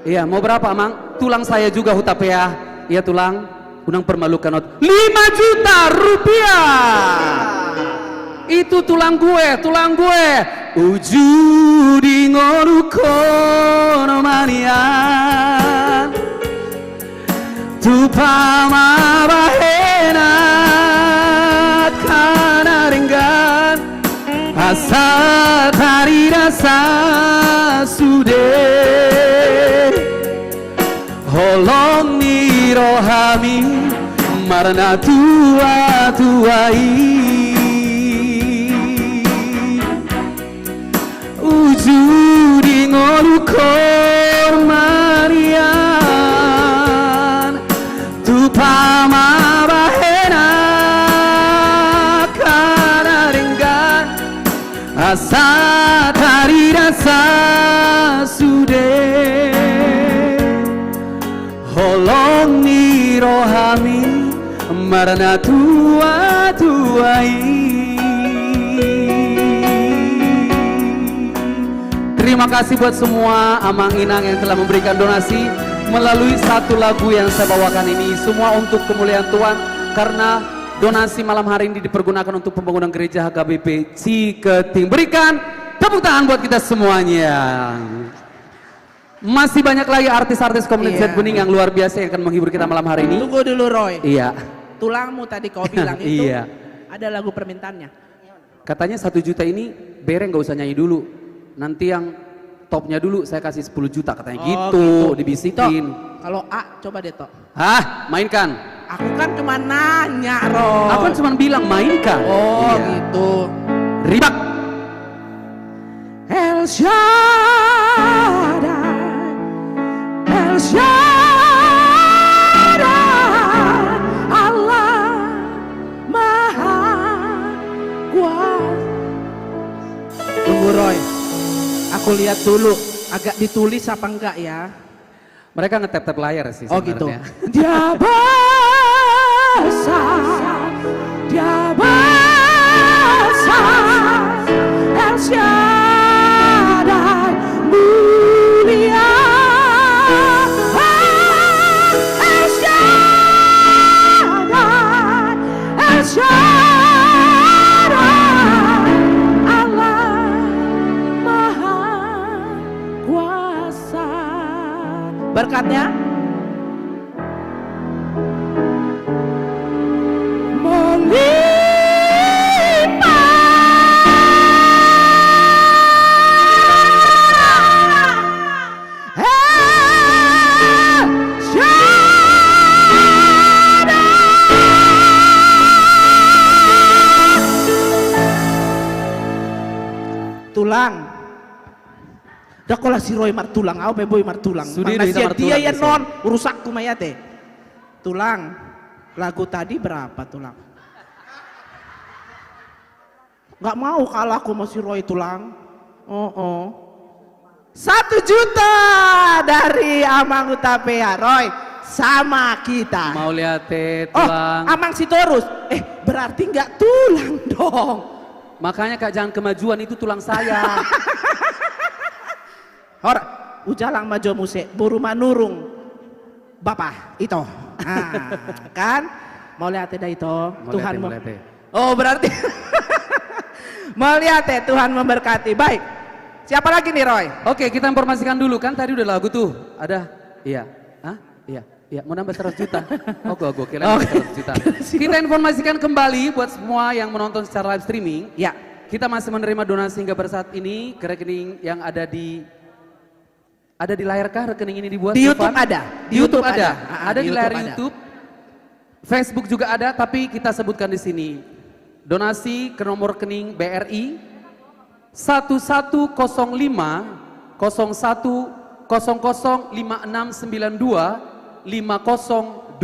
Speaker 4: iya mau berapa Amang? Tulang saya juga hutapea, iya tulang, unang permalukan 5 juta rupiah. Itu tulang gue, tulang gue. Ujudi ngoru kono manian Tupama bahena kana ringgan Asa tari rasa sude Holong ni rohami Marna tua tuai Ujudi ngolukor marian Tupama bahena kana ringgan Asa tari rasa sude Holong ni rohami Marna tua tuai. Terima kasih buat semua Amang Inang yang telah memberikan donasi melalui satu lagu yang saya bawakan ini. Semua untuk kemuliaan Tuhan, karena donasi malam hari ini dipergunakan untuk pembangunan gereja HKBP Ciketing. Berikan tepuk tangan buat kita semuanya. Masih banyak lagi artis-artis komunitas Bening yang luar biasa yang akan menghibur kita malam hari ini.
Speaker 5: Tunggu dulu Roy.
Speaker 4: Iya.
Speaker 5: Tulangmu tadi kau bilang itu
Speaker 4: Iya.
Speaker 5: ada lagu permintaannya.
Speaker 4: Katanya 1 juta ini Bereng gak usah nyanyi dulu. Nanti yang topnya dulu saya kasih 10 juta katanya gitu, dibisikin.
Speaker 5: Tok, kalau A coba deh Tok.
Speaker 4: Hah, mainkan.
Speaker 5: Aku kan cuma nanya Roy.
Speaker 4: Aku kan cuma bilang mainkan.
Speaker 5: Oh
Speaker 4: Iya.
Speaker 5: gitu.
Speaker 4: Ribak.
Speaker 5: El Shaddai, El Shaddai, Allah Maha Kuasa. Tunggu Roy, aku lihat dulu agak ditulis apa enggak ya.
Speaker 4: Mereka ngetap-tap layar sih
Speaker 5: Oh gitu.
Speaker 4: sebenarnya.
Speaker 5: Dia besar, dia besar, El Shaddai mulia, El Shaddai, El Shaddai, Allah Maha Kuasa. Berkatnya tulang. Dakola si Roy martulang, apa boy martulang.
Speaker 4: Sudah
Speaker 5: Mana
Speaker 4: dia
Speaker 5: dia ya
Speaker 4: martulang,
Speaker 5: non, rusakku mayate. Tulang. Lagu tadi berapa tulang? Nggak mau kalah aku sama si Roy tulang. 1 juta dari Amang Utapea Roy sama kita.
Speaker 4: Mau lihat
Speaker 5: Oh,
Speaker 4: tulang.
Speaker 5: Amang Sitorus. Berarti nggak tulang dong.
Speaker 4: Makanya Kak jangan kemajuan, itu tulang saya.
Speaker 5: Hor, ujalang majo muse, buru manurung. Bapak, itu. Kan? Mau lihat dah itu. Tuhan mau. Oh, berarti. Mau lihat Tuhan memberkati. Baik. Siapa lagi nih Roy?
Speaker 4: Oke, kita informasikan dulu kan tadi udah lagu tuh. Ada? Iya. Hah? Iya. Iya, mau nambah 100 juta. Oh, gua kira nambah 100 juta. Kita informasikan kembali buat semua yang menonton secara live streaming.
Speaker 5: Ya.
Speaker 4: Kita masih menerima donasi hingga pada saat ini ke rekening yang ada di layar kah rekening ini dibuat?
Speaker 5: Di YouTube
Speaker 4: Irfan?
Speaker 5: ada.
Speaker 4: Di YouTube ada. Ada di layar
Speaker 5: ada.
Speaker 4: YouTube. Facebook juga ada, tapi kita sebutkan di sini. Donasi ke nomor rekening BRI 1105 01 00 5692 502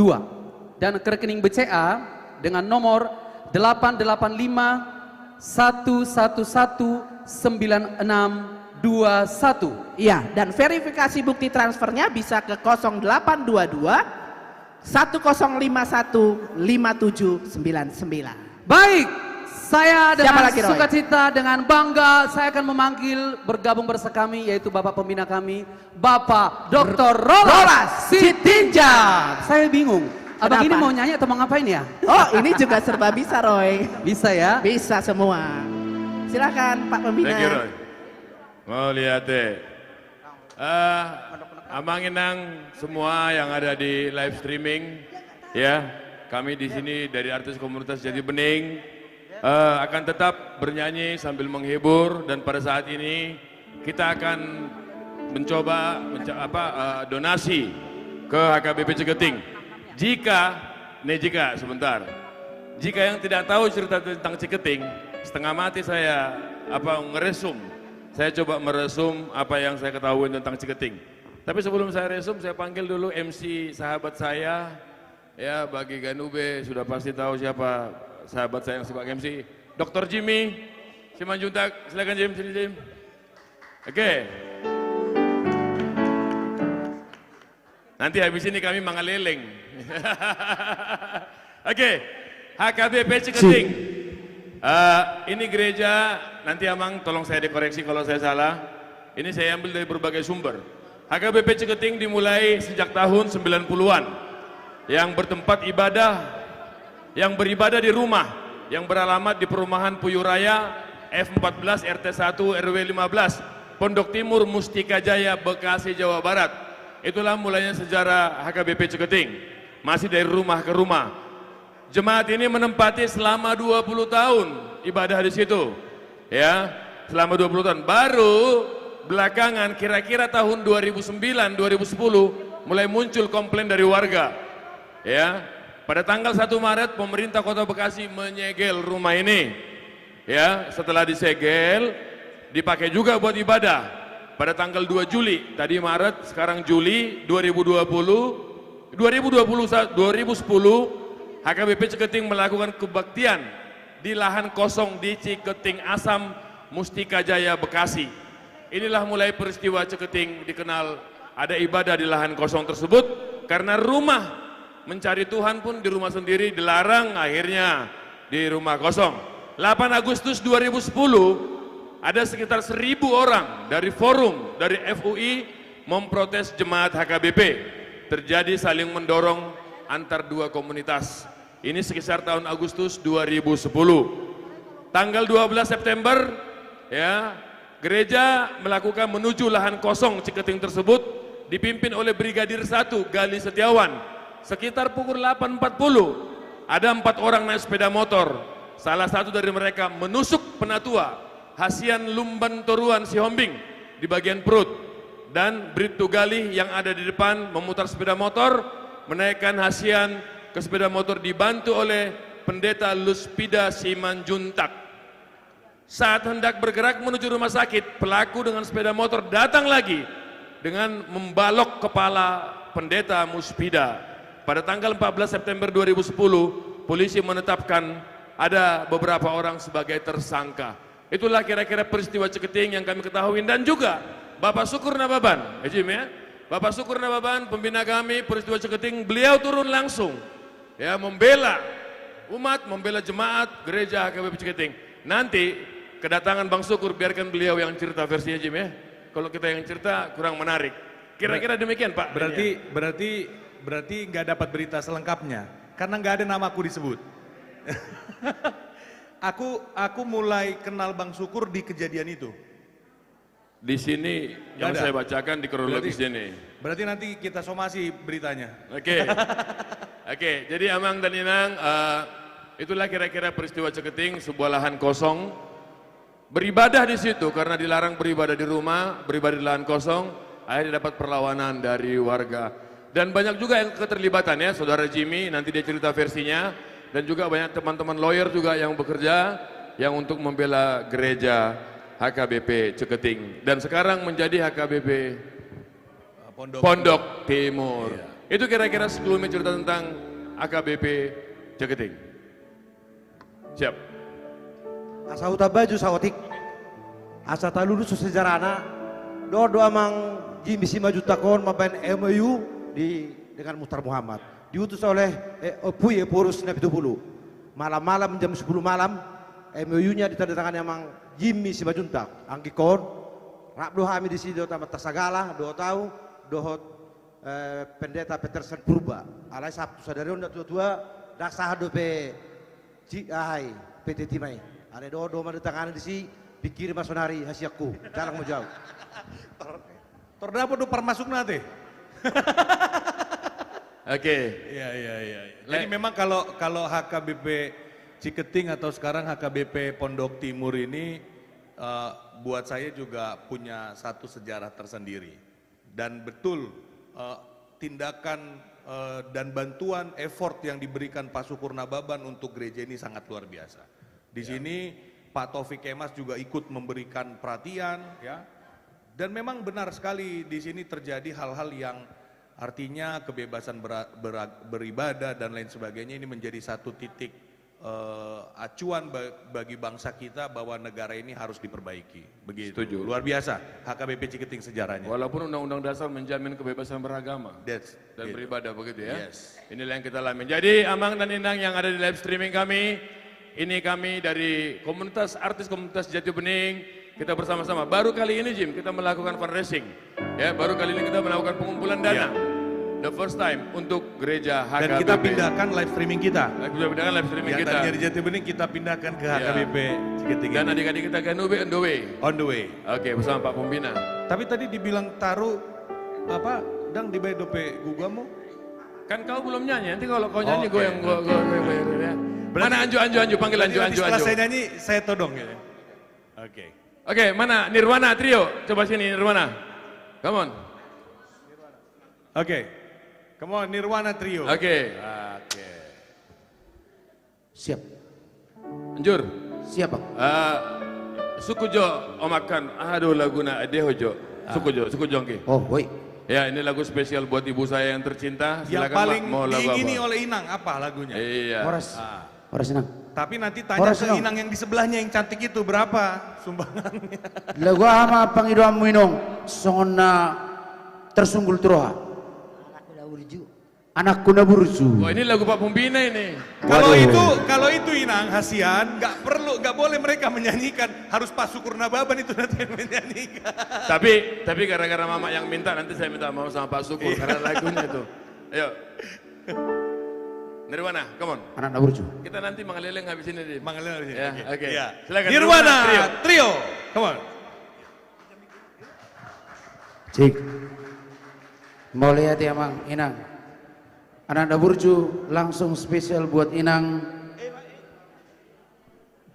Speaker 4: dan ke rekening BCA dengan nomor 885 111 9621.
Speaker 5: Iya, dan verifikasi bukti transfernya bisa ke 0822 1051 5799.
Speaker 4: Baik, saya dengan
Speaker 5: lagi, Roy?
Speaker 4: sukacita dengan bangga saya akan memanggil bergabung bersama kami yaitu Bapak Pembina kami, Bapak Dr. Rolas Sitinjak. Saya bingung, abang ini mau nyanyi atau mau ngapain ya?
Speaker 5: Oh, ini juga serba bisa Roy.
Speaker 4: Bisa ya?
Speaker 5: Bisa semua. Silakan Pak Pembina.
Speaker 13: Thank you Roy. Mau lihat deh. Amang Inang semua yang ada di live streaming, ya, kami di sini dari artis komunitas Jati Bening akan tetap bernyanyi sambil menghibur dan pada saat ini kita akan mencoba donasi ke HKBP Ciketing. Jika sebentar, jika yang tidak tahu cerita tentang Ciketing, setengah mati saya ngeresum. Saya coba meresum apa yang saya ketahui tentang Ciketing. Tapi sebelum saya resum, saya panggil dulu MC sahabat saya. Ya, bagi Ganube sudah pasti tahu siapa sahabat saya yang sebagai MC. Dr. Jimmy Simanjuntak, silakan Jim, sini Jim. Oke. Nanti habis ini kami mangaleleng. Oke, HKBP Ciketing. Ini gereja, nanti Amang tolong saya dikoreksi kalau saya salah. Ini saya ambil dari berbagai sumber. HKBP Ciketing dimulai sejak tahun 90-an yang bertempat ibadah yang beribadah di rumah, yang beralamat di perumahan Puyuraya F14 RT1 RW 15 Pondok Timur Mustika Jaya Bekasi Jawa Barat. Itulah mulanya sejarah HKBP Ciketing, masih dari rumah ke rumah. Jemaat ini menempati selama 20 tahun ibadah di situ, ya, selama 20 tahun. Baru belakangan kira-kira tahun 2009-2010 mulai muncul komplain dari warga, ya. Pada tanggal 1 Maret pemerintah Kota Bekasi menyegel rumah ini, ya. Setelah disegel dipakai juga buat ibadah. Pada tanggal 2 Juli, tadi Maret, sekarang Juli 2010 HKBP Ciketing melakukan kebaktian di lahan kosong di Ciketing Asam Mustika Jaya Bekasi. Inilah mulai peristiwa Ciketing dikenal ada ibadah di lahan kosong tersebut, karena rumah mencari Tuhan pun di rumah sendiri dilarang, akhirnya di rumah kosong. 8 Agustus 2010 ada sekitar 1.000 orang dari forum dari FUI memprotes jemaat HKBP. Terjadi saling mendorong antar dua komunitas. Ini sekitar tahun Agustus 2010. Tanggal 12 September, ya, gereja melakukan menuju lahan kosong Ciketing tersebut dipimpin oleh Brigadir 1 Gali Setiawan. Sekitar pukul 8.40 ada 4 orang naik sepeda motor. Salah satu dari mereka menusuk penatua Hasian Lumban Toruan Sihombing di bagian perut, dan Bribtu Gali yang ada di depan memutar sepeda motor menaikkan Hasian ke sepeda motor dibantu oleh Pendeta Luspida Simanjuntak. Saat hendak bergerak menuju rumah sakit, pelaku dengan sepeda motor datang lagi dengan membalok kepala Pendeta Muspida. Pada tanggal 14 September 2010, polisi menetapkan ada beberapa orang sebagai tersangka. Itulah kira-kira peristiwa Ciketing yang kami ketahui. Dan juga Bapak Syukur Nababan, Jim, ya, Bapak Syukur Nababan, pembina kami peristiwa Ciketing, beliau turun langsung, ya, membela umat, membela jemaat gereja HKBP Ciketing. Nanti kedatangan Bang Syukur, biarkan beliau yang cerita versinya, Jim, ya. Kalau kita yang cerita kurang menarik. Kira-kira demikian, Pak.
Speaker 14: Berarti nggak dapat berita selengkapnya karena nggak ada namaku disebut. Aku mulai kenal Bang Syukur di kejadian itu.
Speaker 13: Di sini yang saya bacakan di kronologis ini.
Speaker 14: Berarti nanti kita somasi beritanya.
Speaker 13: Oke. Oke, jadi Amang dan Inang, itulah kira-kira peristiwa Ciketing, sebuah lahan kosong. Beribadah di situ karena dilarang beribadah di rumah, beribadah di lahan kosong, akhirnya dapat perlawanan dari warga. Dan banyak juga yang keterlibatan, ya, Saudara Jimmy, nanti dia cerita versinya. Dan juga banyak teman-teman lawyer juga yang bekerja, yang untuk membela gereja HKBP Ciketing. Dan sekarang menjadi HKBP Pondok Timur. Iya. Itu kira-kira sebelumnya cerita tentang HKBP Ciketing. Siap.
Speaker 15: Asa uta baju sawotik. Asa talulu sejarana. Do amang Jimmy Sima Jutakon maban MOU dengan Muhtar Muhammad. Diutus oleh Puy Porus Nabi Tupulu. Malam-malam jam 10 malam MOU-nya ditandatangani emang Jimmy Sibajuntak. Anggikon Rabdo Hami di sini tamat tasagala 2 tahun dohot Pendeta Peterson Purba. Alai Sabtu sadari onda tua dasah dope PT Timai. Ale do mendatangani di si pikir masonari hasiaku. Jarang mau jauh.
Speaker 14: Terdapat do permasuk nanti.
Speaker 13: Oke.
Speaker 14: Iya. Jadi memang kalau HKBP Ciketing atau sekarang HKBP Pondok Timur ini buat saya juga punya satu sejarah tersendiri. Dan betul tindakan dan bantuan effort yang diberikan Pak Syukur Nababan untuk gereja ini sangat luar biasa. Di sini Pak Taufik Kemas juga ikut memberikan perhatian, ya. Dan memang benar sekali di sini terjadi hal-hal yang artinya kebebasan beribadah dan lain sebagainya ini menjadi satu titik acuan bagi bangsa kita bahwa negara ini harus diperbaiki. Begitu.
Speaker 13: Setuju.
Speaker 14: Luar biasa HKBP Ciketing sejarahnya.
Speaker 13: Walaupun Undang-Undang Dasar menjamin kebebasan beragama dan beribadah, begitu, ya.
Speaker 14: Yes.
Speaker 13: Inilah yang kita alami. Jadi Amang dan Inang yang ada di live streaming kami, ini kami dari komunitas artis komunitas Jati Bening. Kita bersama-sama. Baru kali ini, Jim, kita melakukan fundraising. Ya, baru kali ini kita melakukan pengumpulan dana. the first time untuk gereja HKBP.
Speaker 14: Dan kita pindahkan live streaming kita.
Speaker 13: Kita pindahkan live streaming
Speaker 14: Yang
Speaker 13: kita.
Speaker 14: tadinya di Jatibening kita pindahkan ke HKBP Ciketing.
Speaker 13: Dan adik-adik kita Ganube on the way.
Speaker 14: On the way.
Speaker 13: Oke, bersama Pak Pembina.
Speaker 14: Tapi tadi dibilang taruh apa? Dang di bayar dope gua mau?
Speaker 13: Kan kau belum nyanyi, nanti kalau kau nyanyi
Speaker 14: Oke.
Speaker 13: gue yang bayar ya. Mana Anju, panggil Anju.
Speaker 14: Setelah saya nyanyi, saya todong ya. Oke.
Speaker 13: Oke, mana Nirwana Trio? Coba sini Nirwana. Come on.
Speaker 14: Oke. Come on, Nirwana Trio.
Speaker 13: Oke.
Speaker 14: Oke.
Speaker 15: Siap.
Speaker 13: Anjur.
Speaker 15: Siap, Bang.
Speaker 13: Suku Jo omakan. Aduh laguna Dehojo. Suku Jongki.
Speaker 15: Oh, woi.
Speaker 13: Ya, ini lagu spesial buat ibu saya yang tercinta.
Speaker 14: Yang
Speaker 13: Silakan
Speaker 14: paling
Speaker 13: Mak, mau lagu
Speaker 14: diingini
Speaker 13: apa?
Speaker 14: oleh Inang apa lagunya?
Speaker 13: Iya.
Speaker 15: Horas Inang.
Speaker 14: Tapi nanti tanya
Speaker 15: Horas
Speaker 14: ke
Speaker 15: Inang.
Speaker 14: Inang yang di sebelahnya yang cantik itu berapa sumbangannya?
Speaker 15: Lagu ama pangidoamu inong. Songona tersunggul turoha. Anakku naburju.
Speaker 13: Oh, ini lagu Pak Pembina ini.
Speaker 14: Kalau itu Inang Hasian, nggak boleh mereka menyanyikan, harus Pak Syukur Nababan itu nanti yang menyanyikan.
Speaker 13: Tapi gara-gara mama yang minta, nanti saya minta mau sama Pak Syukur karena lagunya itu. Ayo. Nirwana, come on.
Speaker 15: Anak naburju.
Speaker 13: Kita nanti mengalileng habis ini di.
Speaker 14: Mengalileng habis ini.
Speaker 13: Ya,
Speaker 14: Oke.
Speaker 13: oke.
Speaker 14: Iya.
Speaker 13: Silakan
Speaker 14: Nirwana Trio. Come on.
Speaker 15: Cik. Mau lihat ya, Mang, Inang. Anak Naburju langsung spesial buat Inang.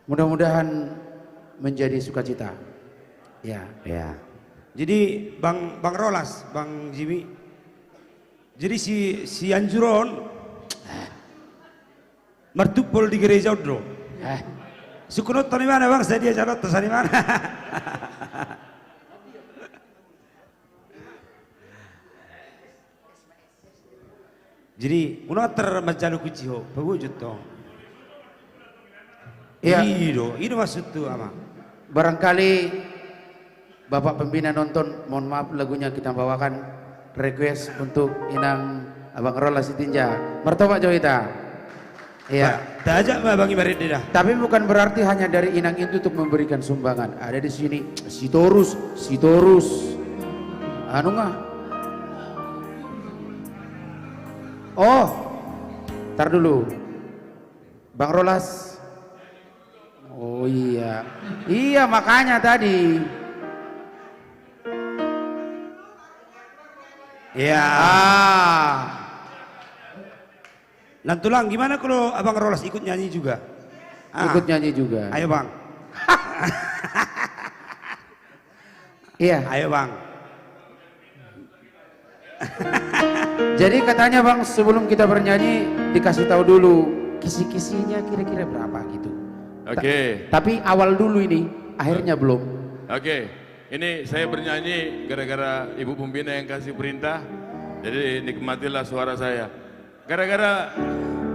Speaker 15: Mudah-mudahan menjadi sukacita. Ya.
Speaker 16: Jadi Bang Rolas, Bang Jimmy. Jadi si Anjuron mertupol di gereja Udro. Sukunot tani mana Bang? Saya dia jarot tani mana? Jadi unater majalu kuciho, pagujud to.
Speaker 15: Iya.
Speaker 16: Itu maksud tuh ama.
Speaker 15: Barangkali Bapak Pembina nonton, mohon maaf lagunya kita bawakan request untuk Inang Abang Rolas Sitinja. Martoba Joita. Iya.
Speaker 16: Tajak Bang Ibarit dah.
Speaker 15: Tapi bukan berarti hanya dari Inang itu untuk memberikan sumbangan. Ada di sini Sitorus. Anu nggak? Oh, tar dulu, Bang Rolas. Oh iya, makanya tadi.
Speaker 16: Ya. Lantulang, gimana kalau Abang Rolas ikut nyanyi juga?
Speaker 15: Ikut nyanyi juga.
Speaker 16: Ayo Bang.
Speaker 15: Iya.
Speaker 16: Ayo Bang.
Speaker 15: Jadi katanya Bang, sebelum kita bernyanyi dikasih tahu dulu kisi-kisinya kira-kira berapa gitu.
Speaker 13: Oke.
Speaker 15: Tapi awal dulu ini, akhirnya belum.
Speaker 13: Oke. Ini saya bernyanyi gara-gara Ibu Pembina yang kasih perintah. Jadi nikmatilah suara saya. Gara-gara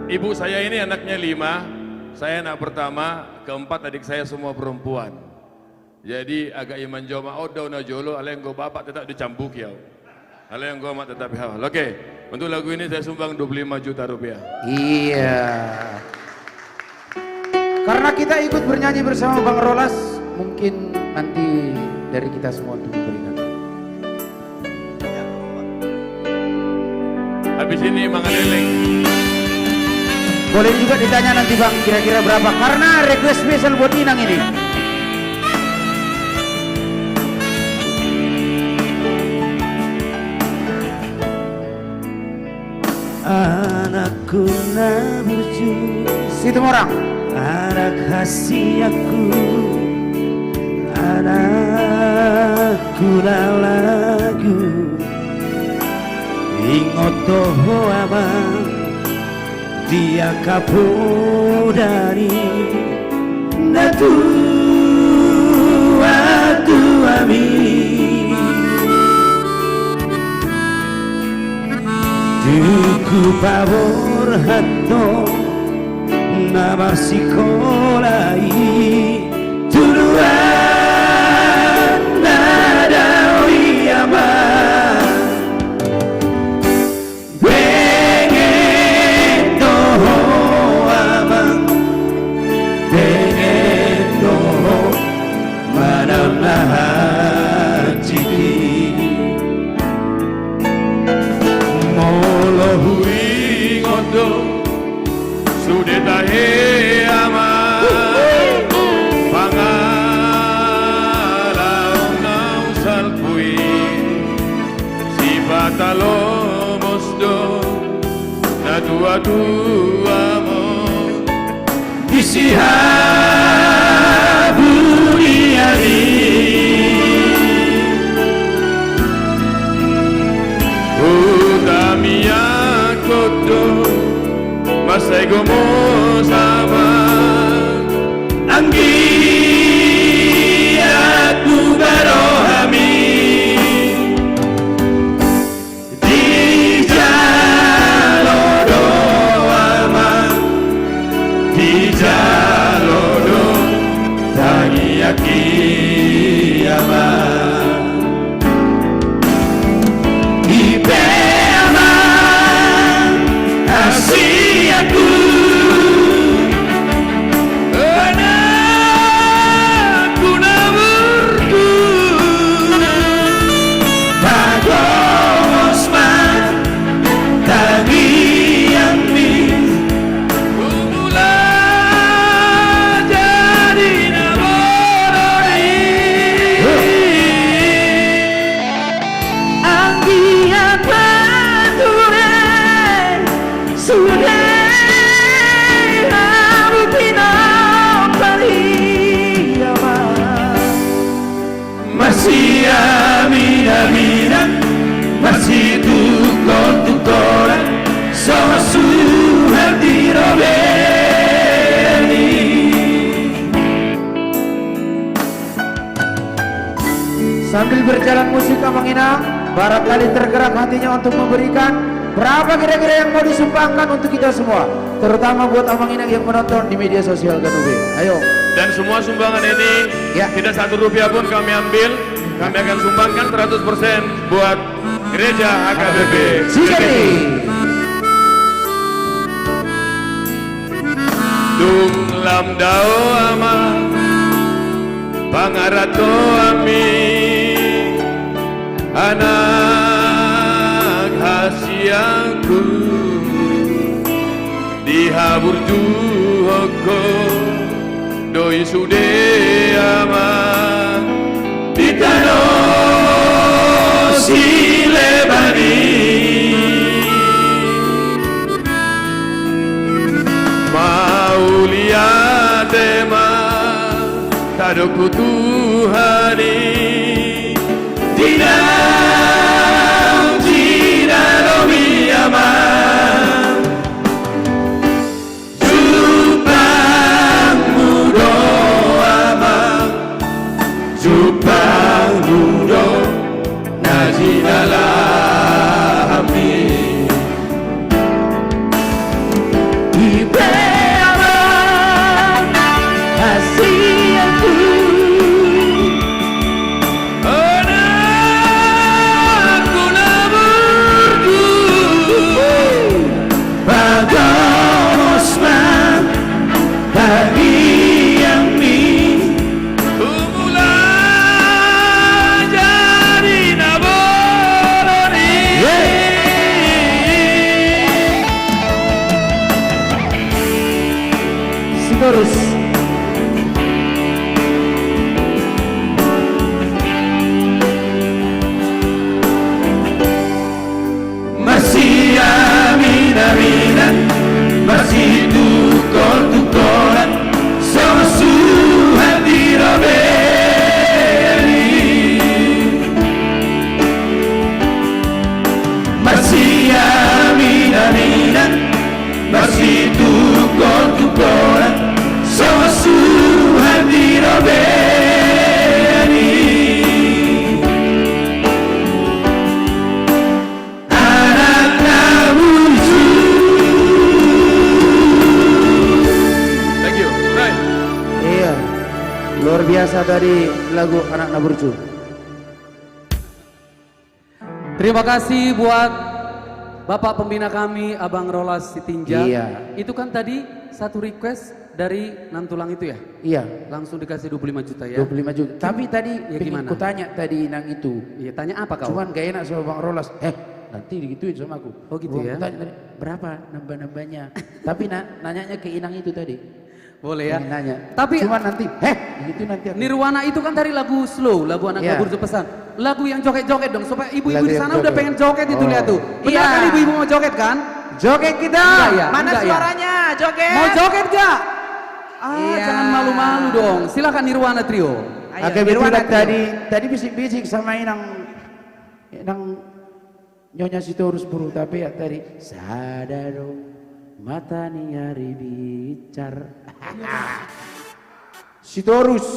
Speaker 13: ibu saya ini anaknya 5, saya anak pertama, keempat adik saya semua perempuan. Jadi agak iman joma odo na jolo, ale yang bapak tetap dicampuk ya. Ale yang mak tetap hal. Oke, untuk lagu ini saya sumbang 25 juta rupiah.
Speaker 15: Iya. Karena kita ikut bernyanyi bersama Bang Rolas, mungkin nanti dari kita semua untuk memberikan.
Speaker 13: Habis ini mengalileng.
Speaker 15: Boleh juga ditanya nanti Bang, kira-kira berapa? Karena request spesial buat Inang ini.
Speaker 16: Anakku nabuju,
Speaker 15: situ orang.
Speaker 16: Anak hasiaku, anakku lagu, ingoto amang dia kapudari, natu ami. Duku pavor hatto nama sikolai tuduhan nada wiyama pengen toho amang pengen toho madam hati mau
Speaker 13: Batalo mosdo na tua mo isihabu iari Udamia kodo masai gomo sama anggi aku barohami Jalodo tangi akiyama Ibeama asiaku anakku namurku Bagosman tangi yami Masih amina masih tukor sama suhar di robeni
Speaker 15: Sambil berjalan musik Amang Inang, barangkali tergerak hatinya untuk memberikan berapa kira-kira yang mau disumbangkan untuk kita semua, terutama buat Amang Inang yang menonton di media sosial Ganube. Ayo.
Speaker 13: Dan semua sumbangan ini tidak Rp1 pun kami ambil, kami akan sumbangkan 100% buat gereja HKBP Ciketing. Dung lam dao ama pangarato ami anak hasiaku dihabur juhoko doi sude ama ditano silebani maulia tema tadoku Tuhani dinam lomi ama Jupang mudo najinalami Ibeama hasiaku anakku namurku Bagosman bagi yami
Speaker 15: terus
Speaker 13: masih amina masih tukoran sama suhan di robeni masih amina masih tukoran sama suhan di robeni anak nabuju. Thank you. Right.
Speaker 15: Iya, luar biasa tadi lagu Anak Naburju.
Speaker 4: Terima kasih buat Bapak pembina kami, Abang Rolas Sitinjak.
Speaker 15: Iya.
Speaker 4: Itu kan tadi satu request dari Nantulang itu ya?
Speaker 15: Iya.
Speaker 4: Langsung dikasih 25 juta ya?
Speaker 15: 25 juta. Tapi tadi
Speaker 4: ya,
Speaker 15: pengen
Speaker 4: gimana?
Speaker 15: kutanya tadi Inang itu.
Speaker 4: Iya, tanya apa kau?
Speaker 15: Cuman gak enak sama Bang Rolas. Nanti digituin sama aku.
Speaker 4: Oh gitu ya?
Speaker 15: Tanya tadi, berapa nambah-nambahnya? Tapi nanyanya ke Inang itu tadi.
Speaker 4: Boleh ya.
Speaker 16: Nanya.
Speaker 4: Tapi
Speaker 16: cuma nanti, itu nanti aku.
Speaker 4: Nirwana itu kan dari lagu slow, lagu anak
Speaker 16: Iya.
Speaker 4: kabur pesan. Lagu yang joget-joget dong, supaya ibu-ibu
Speaker 16: Lagu
Speaker 4: di
Speaker 16: yang
Speaker 4: sana udah
Speaker 16: joget.
Speaker 4: pengen joget itu
Speaker 16: Oh.
Speaker 4: lihat tuh. Benar
Speaker 16: Iya.
Speaker 4: kan ibu-ibu mau joget kan?
Speaker 16: Joget kita.
Speaker 4: Enggak ya?
Speaker 16: Mana
Speaker 4: Enggak ya?
Speaker 16: suaranya? Joget.
Speaker 4: Mau joget gak?
Speaker 16: Iya.
Speaker 4: Jangan malu-malu dong. Silakan Nirwana Trio.
Speaker 16: Agak Nirwana tadi bisik-bisik sama Inang Nyonya Sitorus Buru tapi ya tadi sadaro mata niari bicar. Sitorus.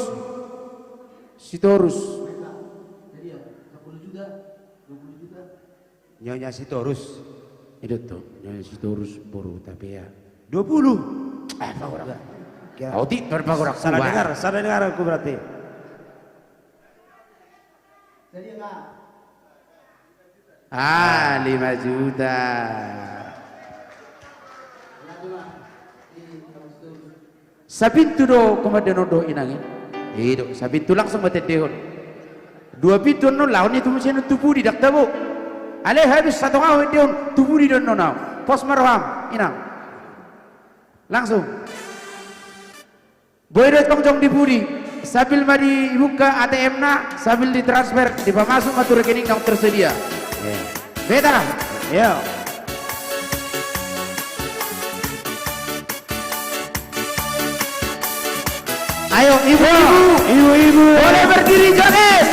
Speaker 16: Nyonya Sitorus. Itu tuh Nyonya Sitorus Buru tapi ya 20. Pagorak. Oti berpagorak. Salah dengar aku berarti. Ah, 5 juta. Sabintu do kumadeno do inangin. Ido, sabintu langsung matedehon. 2 pintu no lawan itu mesin tubuh di dak tabu. Ale habis 1 tahun dia tubuh di dono now. Pos marham inang. Langsung. Boy tong di budi. Sambil mari buka ATM na, sambil ditransfer, dipamasuk ke rekening yang tersedia. Beta, yo. Ayo ibu-ibu, boleh berdiri joget.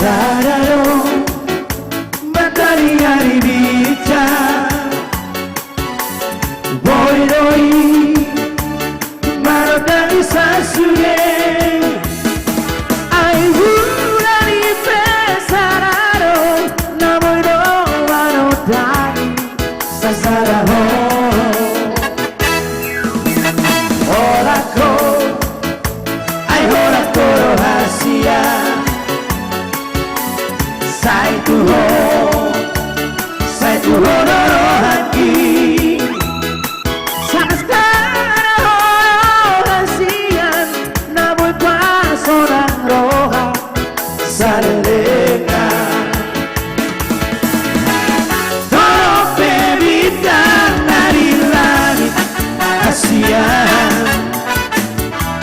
Speaker 16: Sadaro batari hari bicara boiroi marodani sasuye ai burani pesararo namoiro marodani sasararo orako ai orako rahasia Sai tuho hati Saskara hasian Naboy pasorang roha Sareleka Toro bebitang dari langit Hasian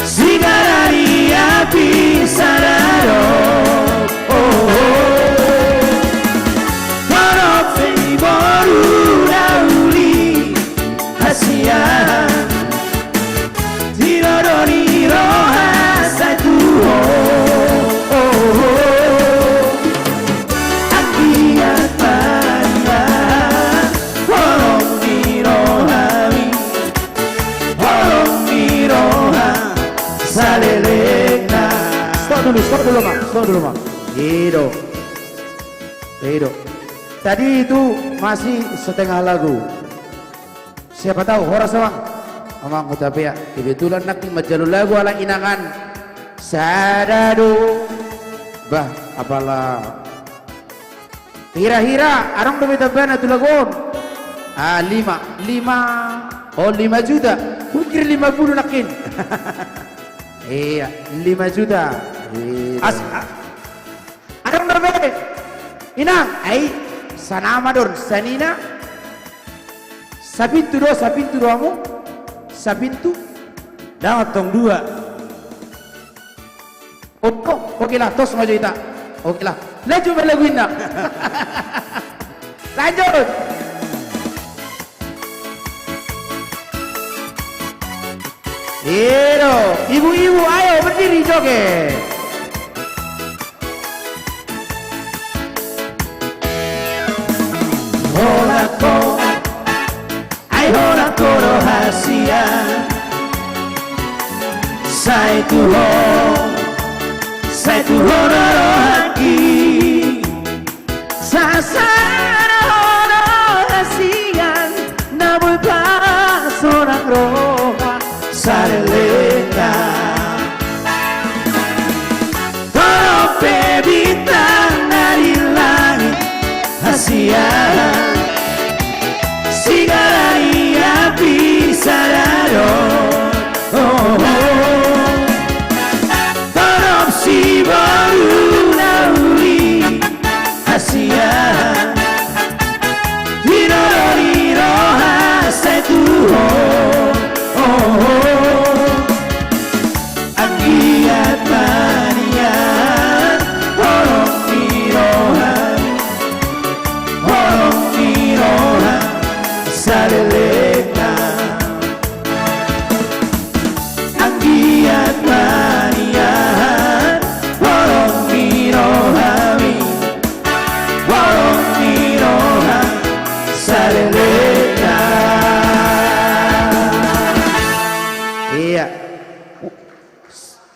Speaker 16: Sigarari api sararo Stop dulu mak. Hidup. Tadi itu masih setengah lagu. Siapa tahu horas sama Amang tapi ya kebetulan nak majalul lagu ala inangan sadadu bah apalah hira-hira arang demi tabbana tu lagun 5 juta mungkin 50 nakin iya 5 juta arang demi inang sanama don sanina sapintu doamu sapintu dapat tong 2 oke lah tos maju kita oke lah lanjut berlaguin nak lanjut ibu-ibu ayo berdiri joget Horako rahasia Sai tuho haki Sasara rahasian Naboy pa sorang roha Sareleka Toro bebitang dari langit Hasian Sigarai api sararo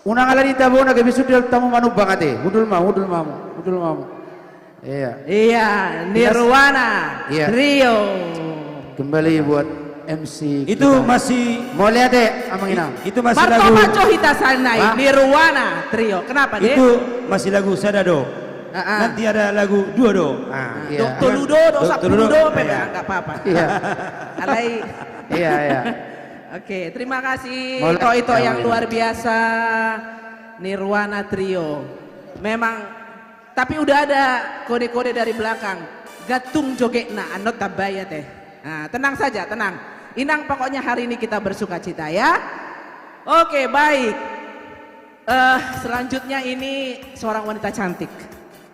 Speaker 16: Unang alani tabo na gabi sudal tamu manu bangate. Udul mamu. Iya.
Speaker 5: Iya, Nirwana,
Speaker 16: Iya.
Speaker 5: Trio.
Speaker 16: Kembali buat MC.
Speaker 15: Itu
Speaker 16: kita.
Speaker 15: masih
Speaker 16: mau lihat deh, Amang Inang.
Speaker 15: Itu masih lagu.
Speaker 5: Martopaco Hitasanai, Nirwana, Trio. Kenapa deh?
Speaker 15: Itu masih lagu Sadado. Nanti ada lagu Duodo.
Speaker 16: Iya.
Speaker 5: Toludo, Sapuludo, enggak apa-apa.
Speaker 16: Iya.
Speaker 5: Alay.
Speaker 16: Iya.
Speaker 5: Oke, terima kasih.
Speaker 16: Boleh.
Speaker 5: Itu yang luar biasa. Nirwana Trio. Memang tapi udah ada kode-kode dari belakang. Gatung joget na anot tabaya teh. Nah, tenang saja, tenang. Inang pokoknya hari ini kita bersuka cita ya. Oke, baik. Selanjutnya ini seorang wanita cantik.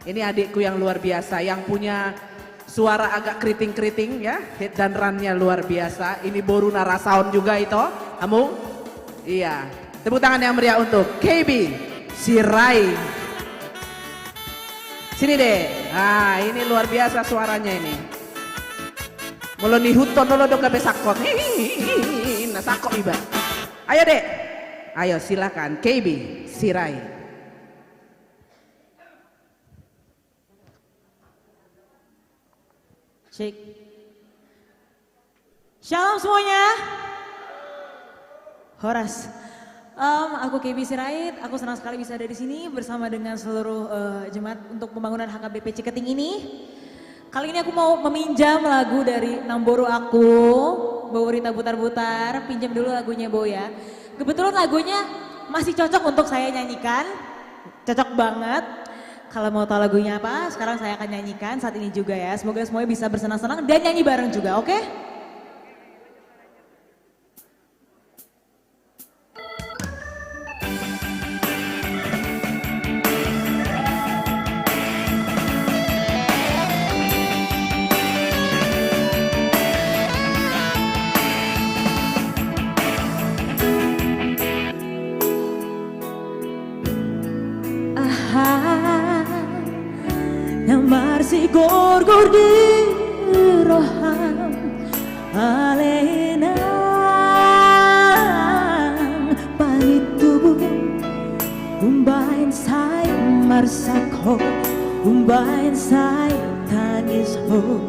Speaker 5: Ini adikku yang luar biasa, yang punya suara agak keriting-keriting ya. Hit dan run-nya luar biasa. Ini Boru Narasound juga itu. Amung? Iya. Tepuk tangan yang meriah untuk KB Sirai. Sini deh. Nah, ini luar biasa suaranya ini. Mulu ni huton dulu dong gabe sakot. Nah, sakot iba. Ayo deh. Ayo silakan KB Sirai.
Speaker 17: Cek. Shalom semuanya. Horas. Aku KB Sirait, aku senang sekali bisa ada di sini bersama dengan seluruh jemaat untuk pembangunan HKBP Ciketing ini. Kali ini aku mau meminjam lagu dari Namboro aku, Bawa Butar-Butar, pinjam dulu lagunya Bo ya. Kebetulan lagunya masih cocok untuk saya nyanyikan, cocok banget. Kalau mau tahu lagunya apa, sekarang saya akan nyanyikan saat ini juga ya. Semoga semuanya bisa bersenang-senang dan nyanyi bareng juga, oke? Yang masih gor-gor di roham alena pahit tubuh umbahin say marsako umbahin say tangis ho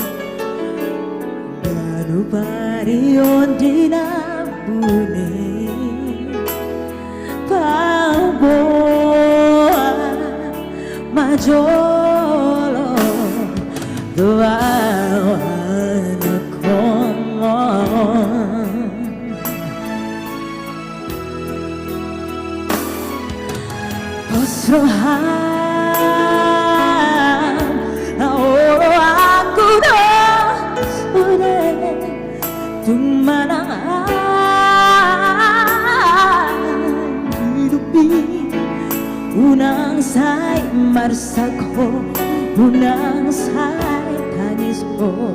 Speaker 17: baru parion di nabune paboa major Posrohan naoro aku dah sudah tumanangan hidupi unang say marsako unang say tangis ko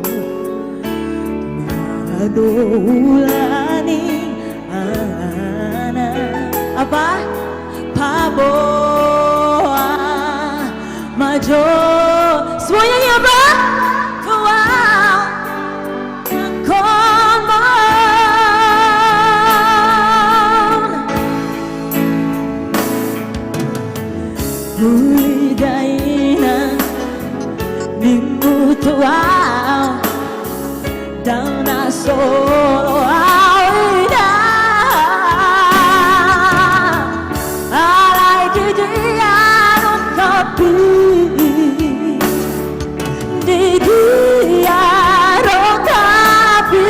Speaker 17: madulani ana apa paboa majo semuanya ya apa wow come on hulidaina minggu tua dan solo awida alai didiano kapi didiano kapi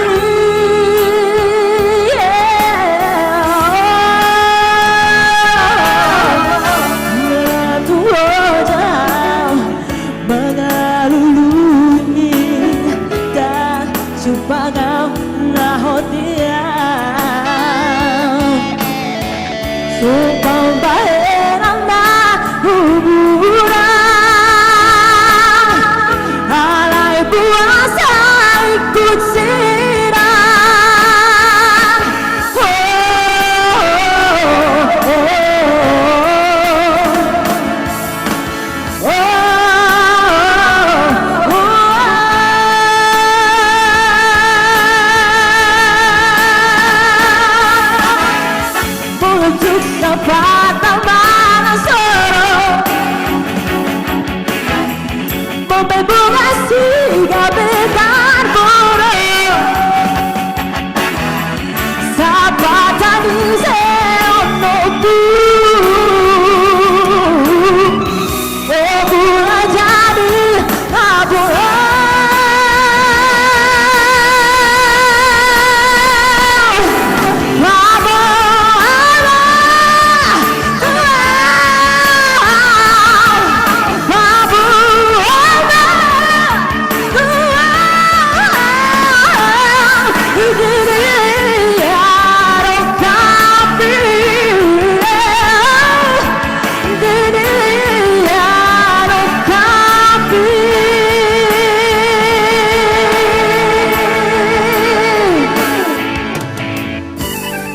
Speaker 17: Patama